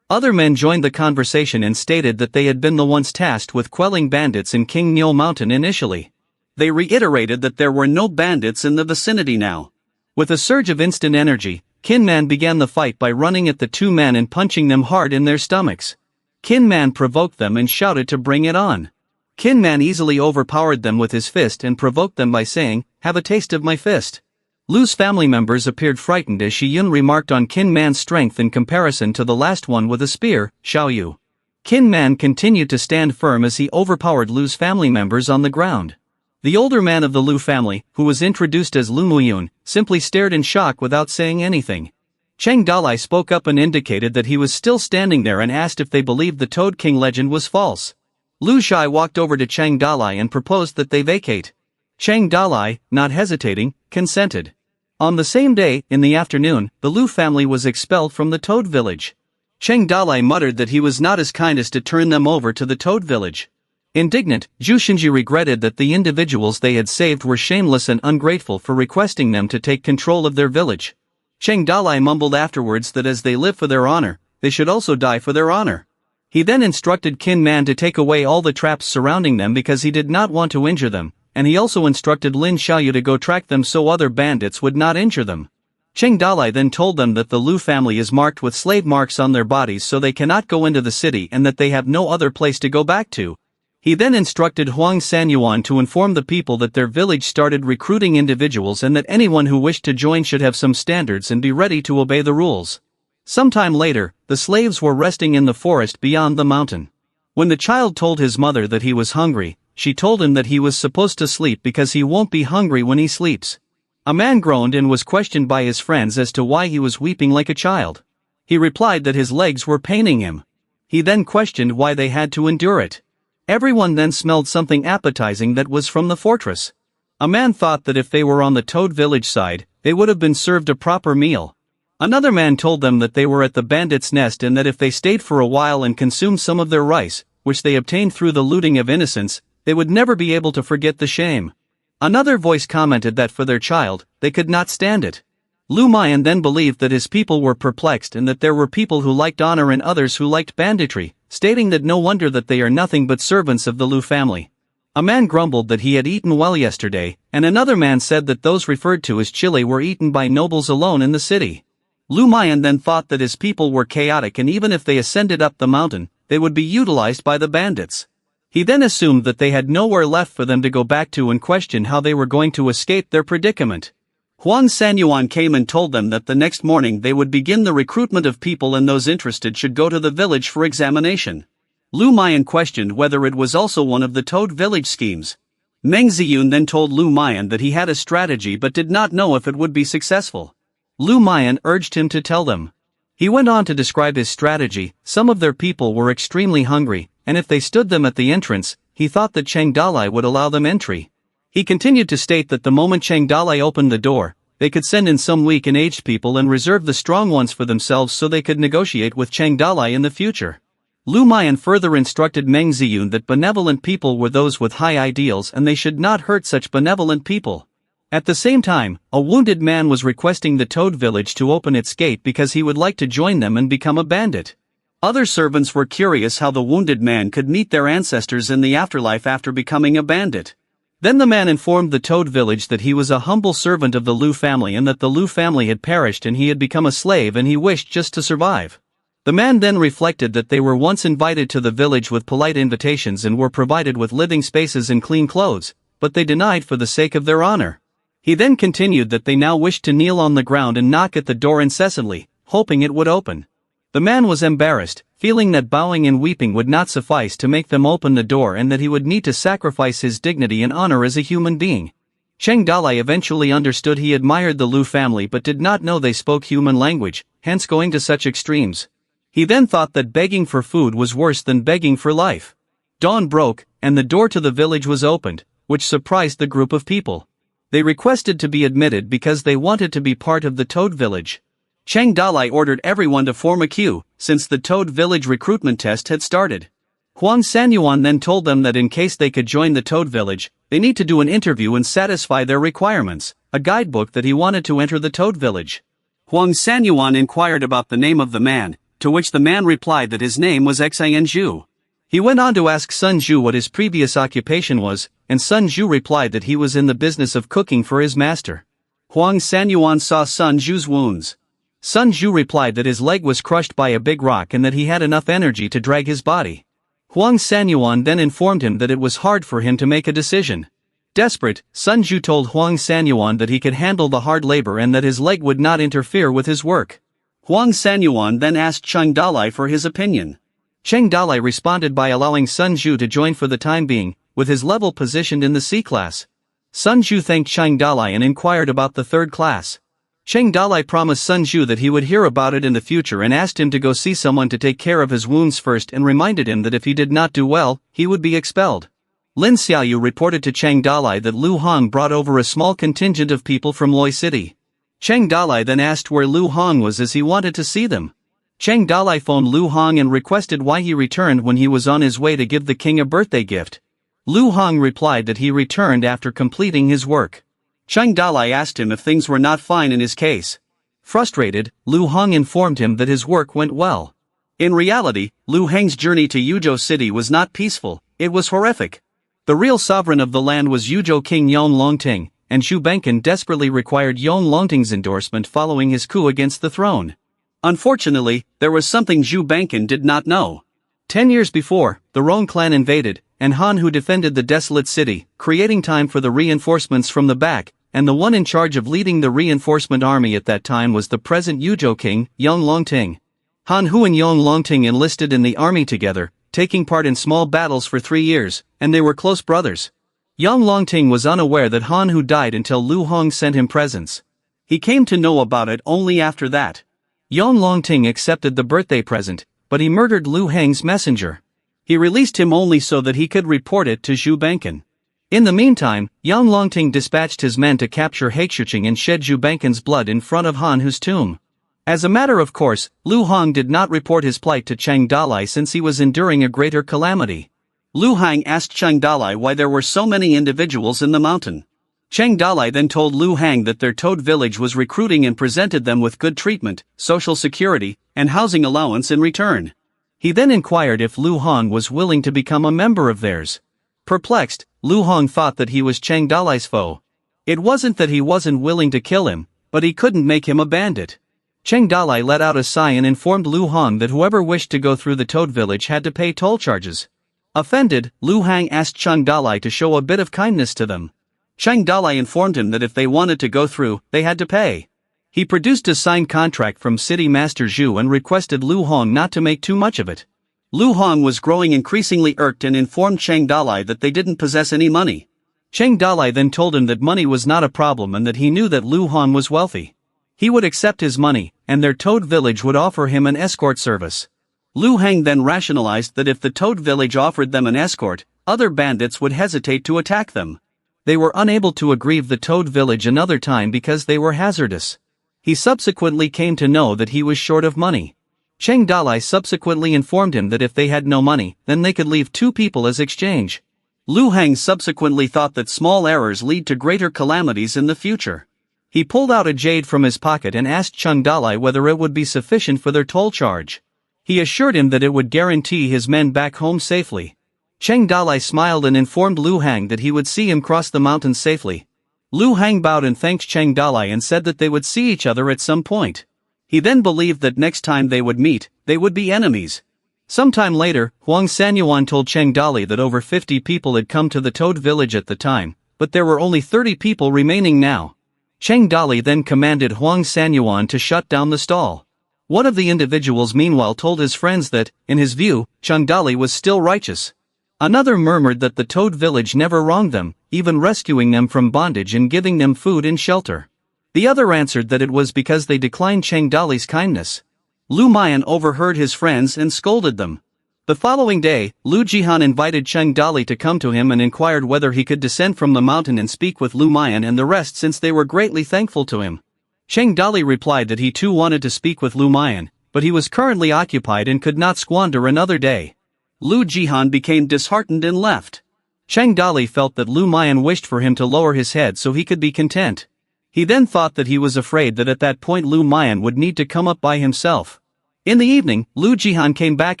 Other men joined the conversation and stated that they had been the ones tasked with quelling bandits in King Nyo Mountain initially. They reiterated that there were no bandits in the vicinity now. With a surge of instant energy, Kinman began the fight by running at the two men and punching them hard in their stomachs. Kinman provoked them and shouted to bring it on. Kinman easily overpowered them with his fist and provoked them by saying, "Have a taste of my fist." Lu's family members appeared frightened as Shiyun remarked on Kinman's strength in comparison to the last one with a spear, Xiaoyu. Kinman continued to stand firm as he overpowered Lu's family members on the ground. The older man of the Lu family, who was introduced as Lu Muyun, simply stared in shock without saying anything. Cheng Dalai spoke up and indicated that he was still standing there and asked if they believed the Toad King legend was false. Lu Shai walked over to Cheng Dalai and proposed that they vacate. Cheng Dalai, not hesitating, consented. On the same day, in the afternoon, the Lu family was expelled from the Toad village. Cheng Dalai muttered that he was not as kind as to turn them over to the Toad village. Indignant, Zhu Xinji regretted that the individuals they had saved were shameless and ungrateful for requesting them to take control of their village. Cheng Dalai mumbled afterwards that as they live for their honor, they should also die for their honor. He then instructed Qin Man to take away all the traps surrounding them because he did not want to injure them, and he also instructed Lin Xiaoyu to go track them so other bandits would not injure them. Cheng Dalai then told them that the Lu family is marked with slave marks on their bodies so they cannot go into the city and that they have no other place to go back to. He then instructed Huang Sanyuan to inform the people that their village started recruiting individuals and that anyone who wished to join should have some standards and be ready to obey the rules. Sometime later, the slaves were resting in the forest beyond the mountain. When the child told his mother that he was hungry, she told him that he was supposed to sleep because he won't be hungry when he sleeps. A man groaned and was questioned by his friends as to why he was weeping like a child. He replied that his legs were paining him. He then questioned why they had to endure it. Everyone then smelled something appetizing that was from the fortress. A man thought that if they were on the Toad village side, they would have been served a proper meal. Another man told them that they were at the bandit's nest and that if they stayed for a while and consumed some of their rice, which they obtained through the looting of innocents, they would never be able to forget the shame. Another voice commented that for their child, they could not stand it. Lu Mayan then believed that his people were perplexed and that there were people who liked honor and others who liked banditry, stating that no wonder that they are nothing but servants of the Lu family. A man grumbled that he had eaten well yesterday, and another man said that those referred to as chili were eaten by nobles alone in the city. Lu Mayan then thought that his people were chaotic and even if they ascended up the mountain, they would be utilized by the bandits. He then assumed that they had nowhere left for them to go back to and questioned how they were going to escape their predicament. Huang Sanyuan came and told them that the next morning they would begin the recruitment of people and those interested should go to the village for examination. Lu Mayan questioned whether it was also one of the Toad village schemes. Meng Ziyun then told Lu Mayan that he had a strategy but did not know if it would be successful. Lu Mayan urged him to tell them. He went on to describe his strategy. Some of their people were extremely hungry, and if they stood them at the entrance, he thought that Cheng Dalai would allow them entry. He continued to state that the moment Cheng Dalai opened the door, they could send in some weak and aged people and reserve the strong ones for themselves so they could negotiate with Cheng Dalai in the future. Lu Mayan further instructed Meng Ziyun that benevolent people were those with high ideals and they should not hurt such benevolent people. At the same time, a wounded man was requesting the Toad village to open its gate because he would like to join them and become a bandit. Other servants were curious how the wounded man could meet their ancestors in the afterlife after becoming a bandit. Then the man informed the Toad village that he was a humble servant of the Lu family and that the Lu family had perished and he had become a slave and he wished just to survive. The man then reflected that they were once invited to the village with polite invitations and were provided with living spaces and clean clothes, but they denied for the sake of their honor. He then continued that they now wished to kneel on the ground and knock at the door incessantly, hoping it would open. The man was embarrassed, feeling that bowing and weeping would not suffice to make them open the door and that he would need to sacrifice his dignity and honor as a human being. Cheng Dalai eventually understood he admired the Lu family but did not know they spoke human language, hence going to such extremes. He then thought that begging for food was worse than begging for life. Dawn broke, and the door to the village was opened, which surprised the group of people. They requested to be admitted because they wanted to be part of the Toad village. Cheng Dalai ordered everyone to form a queue, since the Toad village recruitment test had started. Huang Sanyuan then told them that in case they could join the Toad village, they need to do an interview and satisfy their requirements, a guidebook that he wanted to enter the Toad village. Huang Sanyuan inquired about the name of the man, to which the man replied that his name was Xian Zhu. He went on to ask Sun Zhu what his previous occupation was, and Sun Zhu replied that he was in the business of cooking for his master. Huang Sanyuan saw Sun Zhu's wounds. Sun Zhu replied that his leg was crushed by a big rock and that he had enough energy to drag his body. Huang Sanyuan then informed him that it was hard for him to make a decision. Desperate, Sun Zhu told Huang Sanyuan that he could handle the hard labor and that his leg would not interfere with his work. Huang Sanyuan then asked Cheng Dalai for his opinion. Cheng Dalai responded by allowing Sun Zhu to join for the time being, with his level positioned in the C class. Sun Zhu thanked Cheng Dalai and inquired about the third class. Cheng Dalai promised Sun Zhu that he would hear about it in the future and asked him to go see someone to take care of his wounds first and reminded him that if he did not do well, he would be expelled. Lin Xiaoyu reported to Cheng Dalai that Lu Hong brought over a small contingent of people from Loi City. Cheng Dalai then asked where Lu Hong was as he wanted to see them. Cheng Dalai phoned Lu Hong and requested why he returned when he was on his way to give the king a birthday gift. Lu Hong replied that he returned after completing his work. Cheng Dalai asked him if things were not fine in his case. Frustrated, Lu Hong informed him that his work went well. In reality, Lu Heng's journey to Yuzhou City was not peaceful, it was horrific. The real sovereign of the land was Yuzhou King Yon Longting, and Zhu Benken desperately required Yon Longting's endorsement following his coup against the throne. Unfortunately, there was something Zhu Benken did not know. 10 years before, the Rong clan invaded, and Han who defended the desolate city, creating time for the reinforcements from the back, and the one in charge of leading the reinforcement army at that time was the present Yuzhou king, Yon Longting. Han Hu and Yon Longting enlisted in the army together, taking part in small battles for 3 years, and they were close brothers. Yon Longting was unaware that Han Hu died until Lu Hong sent him presents. He came to know about it only after that. Yon Longting accepted the birthday present, but he murdered Lu Heng's messenger. He released him only so that he could report it to Zhu Benken. In the meantime, Yon Longting dispatched his men to capture Heixuqing and shed Zhu Benken's blood in front of Han Hu's tomb. As a matter of course, Lu Hong did not report his plight to Cheng Dalai since he was enduring a greater calamity. Lu Hang asked Cheng Dalai why there were so many individuals in the mountain. Cheng Dalai then told Lu Hang that their Toad village was recruiting and presented them with good treatment, social security, and housing allowance in return. He then inquired if Lu Hong was willing to become a member of theirs. Perplexed, Lu Hong thought that he was Cheng Dalai's foe. It wasn't that he wasn't willing to kill him, but he couldn't make him a bandit. Cheng Dalai let out a sigh and informed Lu Hong that whoever wished to go through the Toad village had to pay toll charges. Offended, Lu Hang asked Cheng Dalai to show a bit of kindness to them. Cheng Dalai informed him that if they wanted to go through, they had to pay. He produced a signed contract from City Master Zhu and requested Lu Hong not to make too much of it. Lu Hong was growing increasingly irked and informed Cheng Dalai that they didn't possess any money. Cheng Dalai then told him that money was not a problem and that he knew that Lu Hong was wealthy. He would accept his money, and their Toad village would offer him an escort service. Lu Hang then rationalized that if the Toad village offered them an escort, other bandits would hesitate to attack them. They were unable to aggrieve the Toad village another time because they were hazardous. He subsequently came to know that he was short of money. Cheng Dalai subsequently informed him that if they had no money, then they could leave 2 people as exchange. Lu Hang subsequently thought that small errors lead to greater calamities in the future. He pulled out a jade from his pocket and asked Cheng Dalai whether it would be sufficient for their toll charge. He assured him that it would guarantee his men back home safely. Cheng Dalai smiled and informed Lu Hang that he would see him cross the mountains safely. Lu Hang bowed and thanked Cheng Dalai and said that they would see each other at some point. He then believed that next time they would meet, they would be enemies. Sometime later, Huang Sanyuan told Cheng Dalai that over 50 people had come to the Toad village at the time, but there were only 30 people remaining now. Cheng Dalai then commanded Huang Sanyuan to shut down the stall. One of the individuals meanwhile told his friends that, in his view, Cheng Dalai was still righteous. Another murmured that the Toad village never wronged them, even rescuing them from bondage and giving them food and shelter. The other answered that it was because they declined Cheng Dalai's kindness. Lu Mayan overheard his friends and scolded them. The following day, Lu Jihan invited Cheng Dalai to come to him and inquired whether he could descend from the mountain and speak with Lu Mayan and the rest since they were greatly thankful to him. Cheng Dalai replied that he too wanted to speak with Lu Mayan, but he was currently occupied and could not squander another day. Lu Jihan became disheartened and left. Cheng Dalai felt that Lu Mayan wished for him to lower his head so he could be content. He then thought that he was afraid that at that point Lu Mayan would need to come up by himself. In the evening, Lu Jihan came back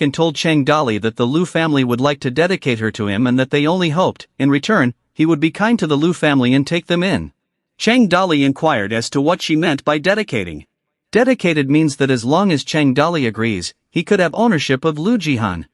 and told Chang Dali that the Lu family would like to dedicate her to him and that they only hoped, in return, he would be kind to the Lu family and take them in. Chang Dali inquired as to what she meant by dedicating. Dedicated means that as long as Chang Dali agrees, he could have ownership of Lu Jihan.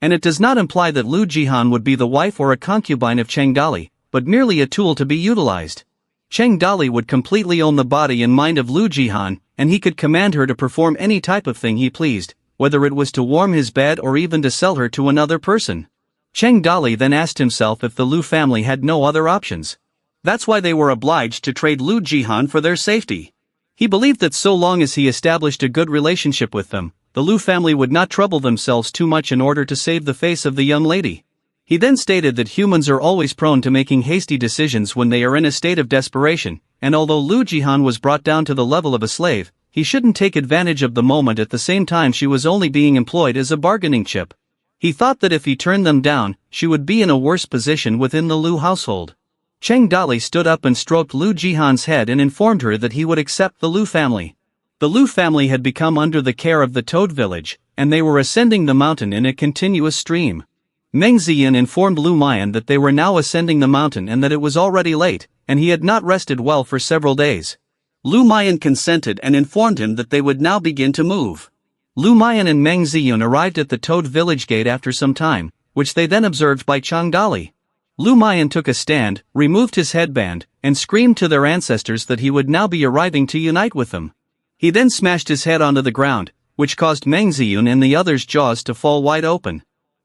And it does not imply that Lu Jihan would be the wife or a concubine of Chang Dali, but merely a tool to be utilized. Chang Dali would completely own the body and mind of Lu Jihan, and he could command her to perform any type of thing he pleased, whether it was to warm his bed or even to sell her to another person. Chang Dali then asked himself if the Lu family had no other options. That's why they were obliged to trade Lu Jihan for their safety. He believed that so long as he established a good relationship with them, the Lu family would not trouble themselves too much in order to save the face of the young lady. He then stated that humans are always prone to making hasty decisions when they are in a state of desperation, and although Lu Jihan was brought down to the level of a slave, he shouldn't take advantage of the moment. At the same time, she was only being employed as a bargaining chip. He thought that if he turned them down, she would be in a worse position within the Lu household. Chang Dali stood up and stroked Lu Jihan's head and informed her that he would accept the Lu family. The Lu family had become under the care of the Toad village, and they were ascending the mountain in a continuous stream. Meng Ziyan informed Lu Mayan that they were now ascending the mountain and that it was already late, and he had not rested well for several days. Lu Mayan consented and informed him that they would now begin to move. Lu Mayan and Meng Ziyun arrived at the Toad village gate after some time, which they then observed by Chang Dali. Lu Mayan took a stand, removed his headband, and screamed to their ancestors that he would now be arriving to unite with them. He then smashed his head onto the ground, which caused Meng Ziyun and the others' jaws to fall wide open.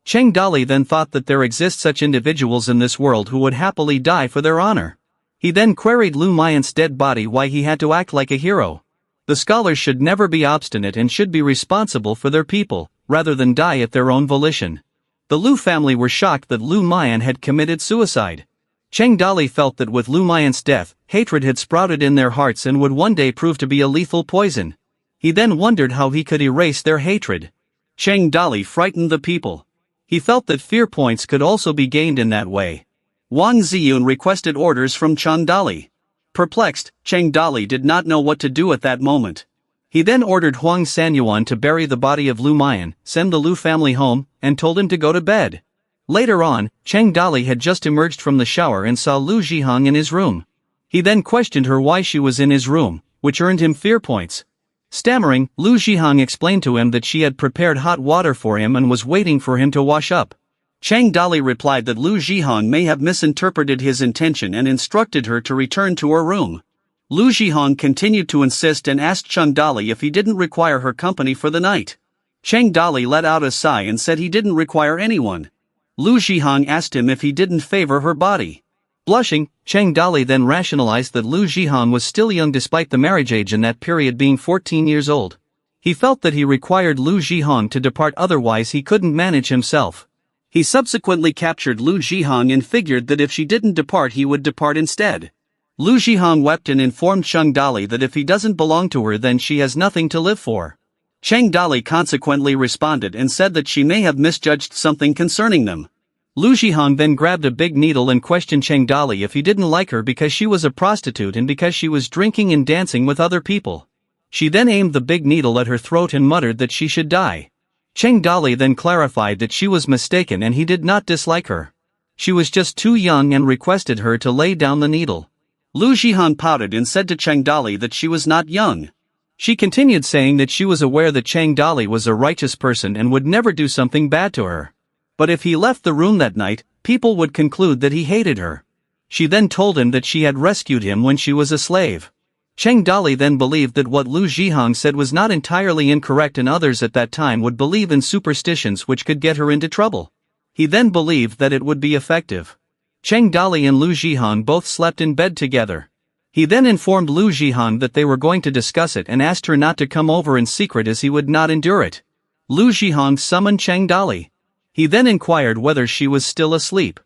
Chang Dali then thought that there exist such individuals in this world who would happily die for their honor. He then queried Lu Mayan's dead body why he had to act like a hero. The scholars should never be obstinate and should be responsible for their people, rather than die at their own volition. The Lu family were shocked that Lu Mayan had committed suicide. Chang Dali felt that with Lu Mayan's death, hatred had sprouted in their hearts and would one day prove to be a lethal poison. He then wondered how he could erase their hatred. Chang Dali frightened the people. He felt that fear points could also be gained in that way. Wang Ziyun requested orders from Chang Dali. Perplexed, Chang Dali did not know what to do at that moment. He then ordered Huang Sanyuan to bury the body of Lu Mayan, send the Lu family home, and told him to go to bed. Later on, Chang Dali had just emerged from the shower and saw Lu Zihang in his room. He then questioned her why she was in his room, which earned him fear points. Stammering, Lu Zihang explained to him that she had prepared hot water for him and was waiting for him to wash up. Chang Dali replied that Lu Zihang may have misinterpreted his intention and instructed her to return to her room. Lu Zihang continued to insist and asked Chang Dali if he didn't require her company for the night. Chang Dali let out a sigh and said he didn't require anyone. Lu Zihang asked him if he didn't favor her body. Blushing, Chang Dali then rationalized that Lu Zihang was still young despite the marriage age in that period being 14 years old. He felt that he required Lu Zihang to depart, otherwise he couldn't manage himself. He subsequently captured Lu Zihang and figured that if she didn't depart he would depart instead. Lu Zihang wept and informed Chang Dali that if he doesn't belong to her then she has nothing to live for. Chang Dali consequently responded and said that she may have misjudged something concerning them. Lu Zihang then grabbed a big needle and questioned Chang Dali if he didn't like her because she was a prostitute and because she was drinking and dancing with other people. She then aimed the big needle at her throat and muttered that she should die. Chang Dali then clarified that she was mistaken and he did not dislike her. She was just too young and requested her to lay down the needle. Lu Zihang pouted and said to Chang Dali that she was not young. She continued saying that she was aware that Chang Dali was a righteous person and would never do something bad to her. But if he left the room that night, people would conclude that he hated her. She then told him that she had rescued him when she was a slave. Chang Dali then believed that what Lu Zihang said was not entirely incorrect and others at that time would believe in superstitions which could get her into trouble. He then believed that it would be effective. Chang Dali and Lu Zihang both slept in bed together. He then informed Lu Zihang that they were going to discuss it and asked her not to come over in secret as he would not endure it. Lu Zihang summoned Chang Dali. He then inquired whether she was still asleep.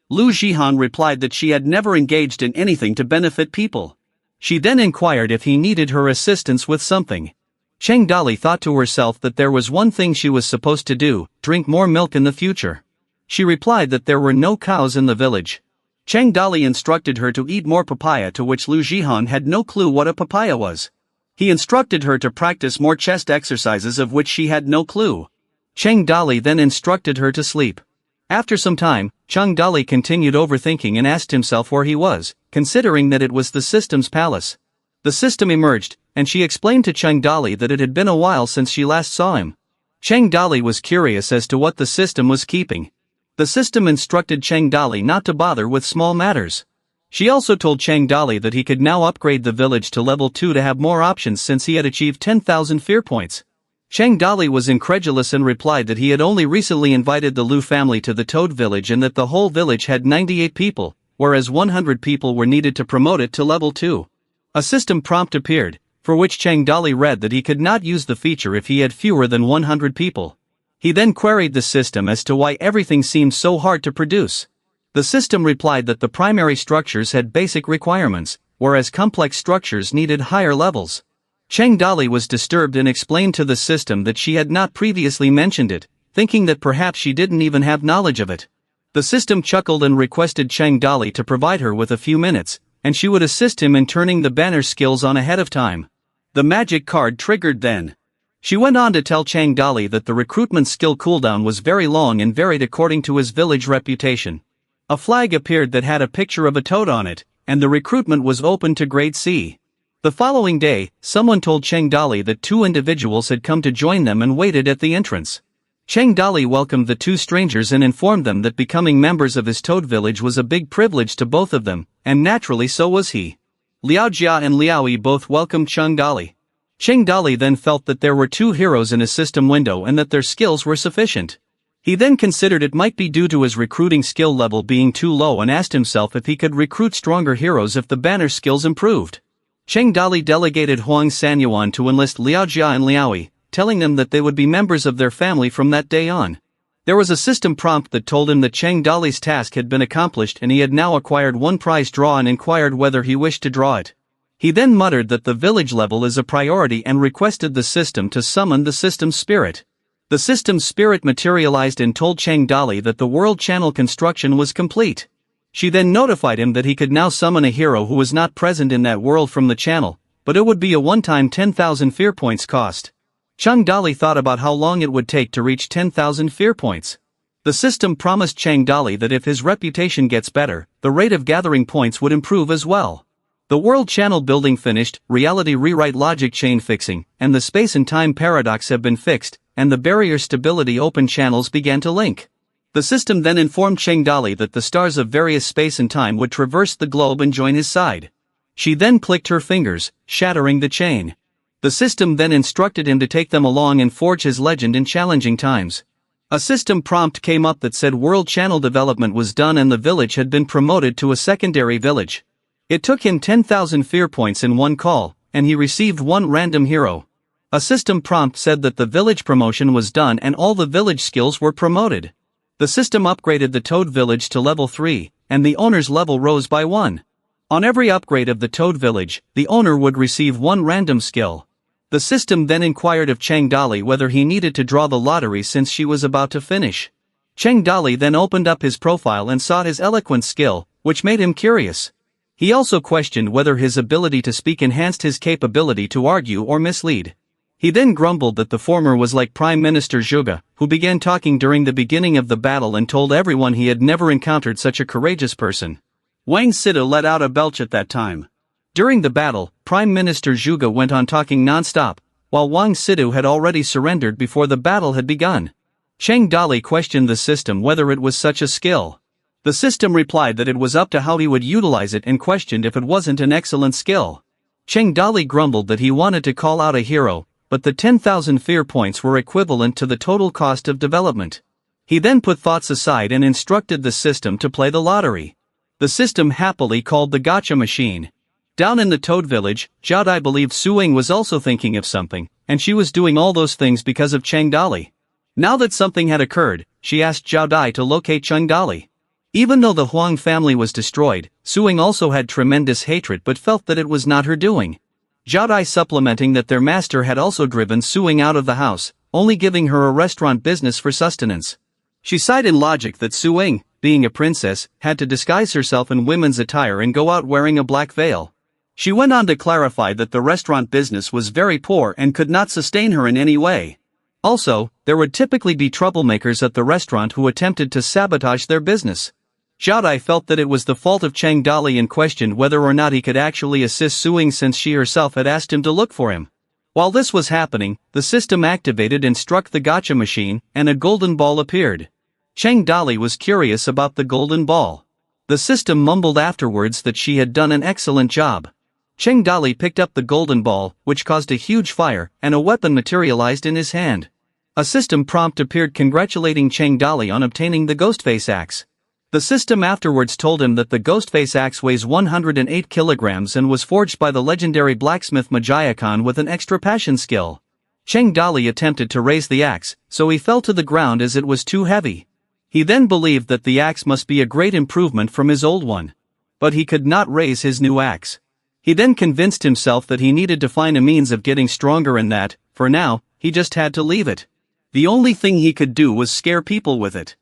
Lu Zihang replied that she had never engaged in anything to benefit people. She then inquired if he needed her assistance with something. Chang Dali thought to herself that there was one thing she was supposed to do: drink more milk in the future. She replied that there were no cows in the village. Chang Dali instructed her to eat more papaya, to which Lu Zihang had no clue what a papaya was. He instructed her to practice more chest exercises of which she had no clue. Cheng Dali then instructed her to sleep. After some time, Cheng Dali continued overthinking and asked himself where he was, considering that it was the system's palace. The system emerged, and she explained to Cheng Dali that it had been a while since she last saw him. Cheng Dali was curious as to what the system was keeping. The system instructed Cheng Dali not to bother with small matters. She also told Cheng Dali that he could now upgrade the village to level 2 to have more options since he had achieved 10,000 fear points. Cheng Dali was incredulous and replied that he had only recently invited the Lu family to the Toad village and that the whole village had 98 people, whereas 100 people were needed to promote it to level 2. A system prompt appeared, for which Cheng Dali read that he could not use the feature if he had fewer than 100 people. He then queried the system as to why everything seemed so hard to produce. The system replied that the primary structures had basic requirements, whereas complex structures needed higher levels. Cheng Dali was disturbed and explained to the system that she had not previously mentioned it, thinking that perhaps she didn't even have knowledge of it. The system chuckled and requested Cheng Dali to provide her with a few minutes, and she would assist him in turning the banner skills on ahead of time. The magic card triggered then. She went on to tell Cheng Dali that the recruitment skill cooldown was very long and varied according to his village reputation. A flag appeared that had a picture of a toad on it, and the recruitment was open to grade C. The following day, someone told Cheng Dali that 2 individuals had come to join them and waited at the entrance. Cheng Dali welcomed the 2 strangers and informed them that becoming members of his Toad village was a big privilege to both of them, and naturally so was he. Liao Jia and Liao Yi both welcomed Cheng Dali. Cheng Dali then felt that there were 2 heroes in his system window and that their skills were sufficient. He then considered it might be due to his recruiting skill level being too low and asked himself if he could recruit stronger heroes if the banner skills improved. Cheng Dali delegated Huang Sanyuan to enlist Liao Jia and Liao Yi, telling them that they would be members of their family from that day on. There was a system prompt that told him that Cheng Dali's task had been accomplished and he had now acquired 1 prize draw and inquired whether he wished to draw it. He then muttered that the village level is a priority and requested the system to summon the system's spirit. The system's spirit materialized and told Cheng Dali that the world channel construction was complete. She then notified him that he could now summon a hero who was not present in that world from the channel, but it would be a one-time 10,000 fear points cost. Cheng Dali thought about how long it would take to reach 10,000 fear points. The system promised Cheng Dali that if his reputation gets better, the rate of gathering points would improve as well. The world channel building finished, reality rewrite logic chain fixing, and the space and time paradox have been fixed, and the barrier stability open channels began to link. The system then informed Cheng Dali that the stars of various space and time would traverse the globe and join his side. She then clicked her fingers, shattering the chain. The system then instructed him to take them along and forge his legend in challenging times. A system prompt came up that said world channel development was done and the village had been promoted to a secondary village. It took him 10,000 fear points in 1 call, and he received 1 random hero. A system prompt said that the village promotion was done and all the village skills were promoted. The system upgraded the Toad village to level 3, and the owner's level rose by 1. On every upgrade of the Toad village, the owner would receive 1 random skill. The system then inquired of Cheng Dali whether he needed to draw the lottery since she was about to finish. Cheng Dali then opened up his profile and saw his eloquence skill, which made him curious. He also questioned whether his ability to speak enhanced his capability to argue or mislead. He then grumbled that the former was like Prime Minister Zhuge, who began talking during the beginning of the battle and told everyone he had never encountered such a courageous person. Wang Sida let out a belch at that time. During the battle, Prime Minister Zhuge went on talking non-stop, while Wang Sidu had already surrendered before the battle had begun. Cheng Dali questioned the system whether it was such a skill. The system replied that it was up to how he would utilize it and questioned if it wasn't an excellent skill. Cheng Dali grumbled that he wanted to call out a hero, but the 10,000 fear points were equivalent to the total cost of development. He then put thoughts aside and instructed the system to play the lottery. The system happily called the gotcha machine. Down in the Toad village, Zhao Dai believed Su Ying was also thinking of something, and she was doing all those things because of Cheng Dali. Now that something had occurred, she asked Zhao Dai to locate Cheng Dali. Even though the Huang family was destroyed, Su Ying also had tremendous hatred but felt that it was not her doing. Zhao Dai supplementing that their master had also driven Su Ying out of the house, only giving her a restaurant business for sustenance. She cited logic that Su Ying, being a princess, had to disguise herself in women's attire and go out wearing a black veil. She went on to clarify that the restaurant business was very poor and could not sustain her in any way. Also, there would typically be troublemakers at the restaurant who attempted to sabotage their business. Zhao Dai felt that it was the fault of Chang Dali and questioned whether or not he could actually assist Suing since she herself had asked him to look for him. While this was happening, the system activated and struck the gacha machine, and a golden ball appeared. Chang Dali was curious about the golden ball. The system mumbled afterwards that she had done an excellent job. Chang Dali picked up the golden ball, which caused a huge fire, and a weapon materialized in his hand. A system prompt appeared congratulating Chang Dali on obtaining the Ghostface axe. The system afterwards told him that the Ghostface axe weighs 108 kilograms and was forged by the legendary blacksmith Majiakan with an extra passion skill. Chang Dali attempted to raise the axe, so he fell to the ground as it was too heavy. He then believed that the axe must be a great improvement from his old one. But he could not raise his new axe. He then convinced himself that he needed to find a means of getting stronger and that, for now, he just had to leave it. The only thing he could do was scare people with it.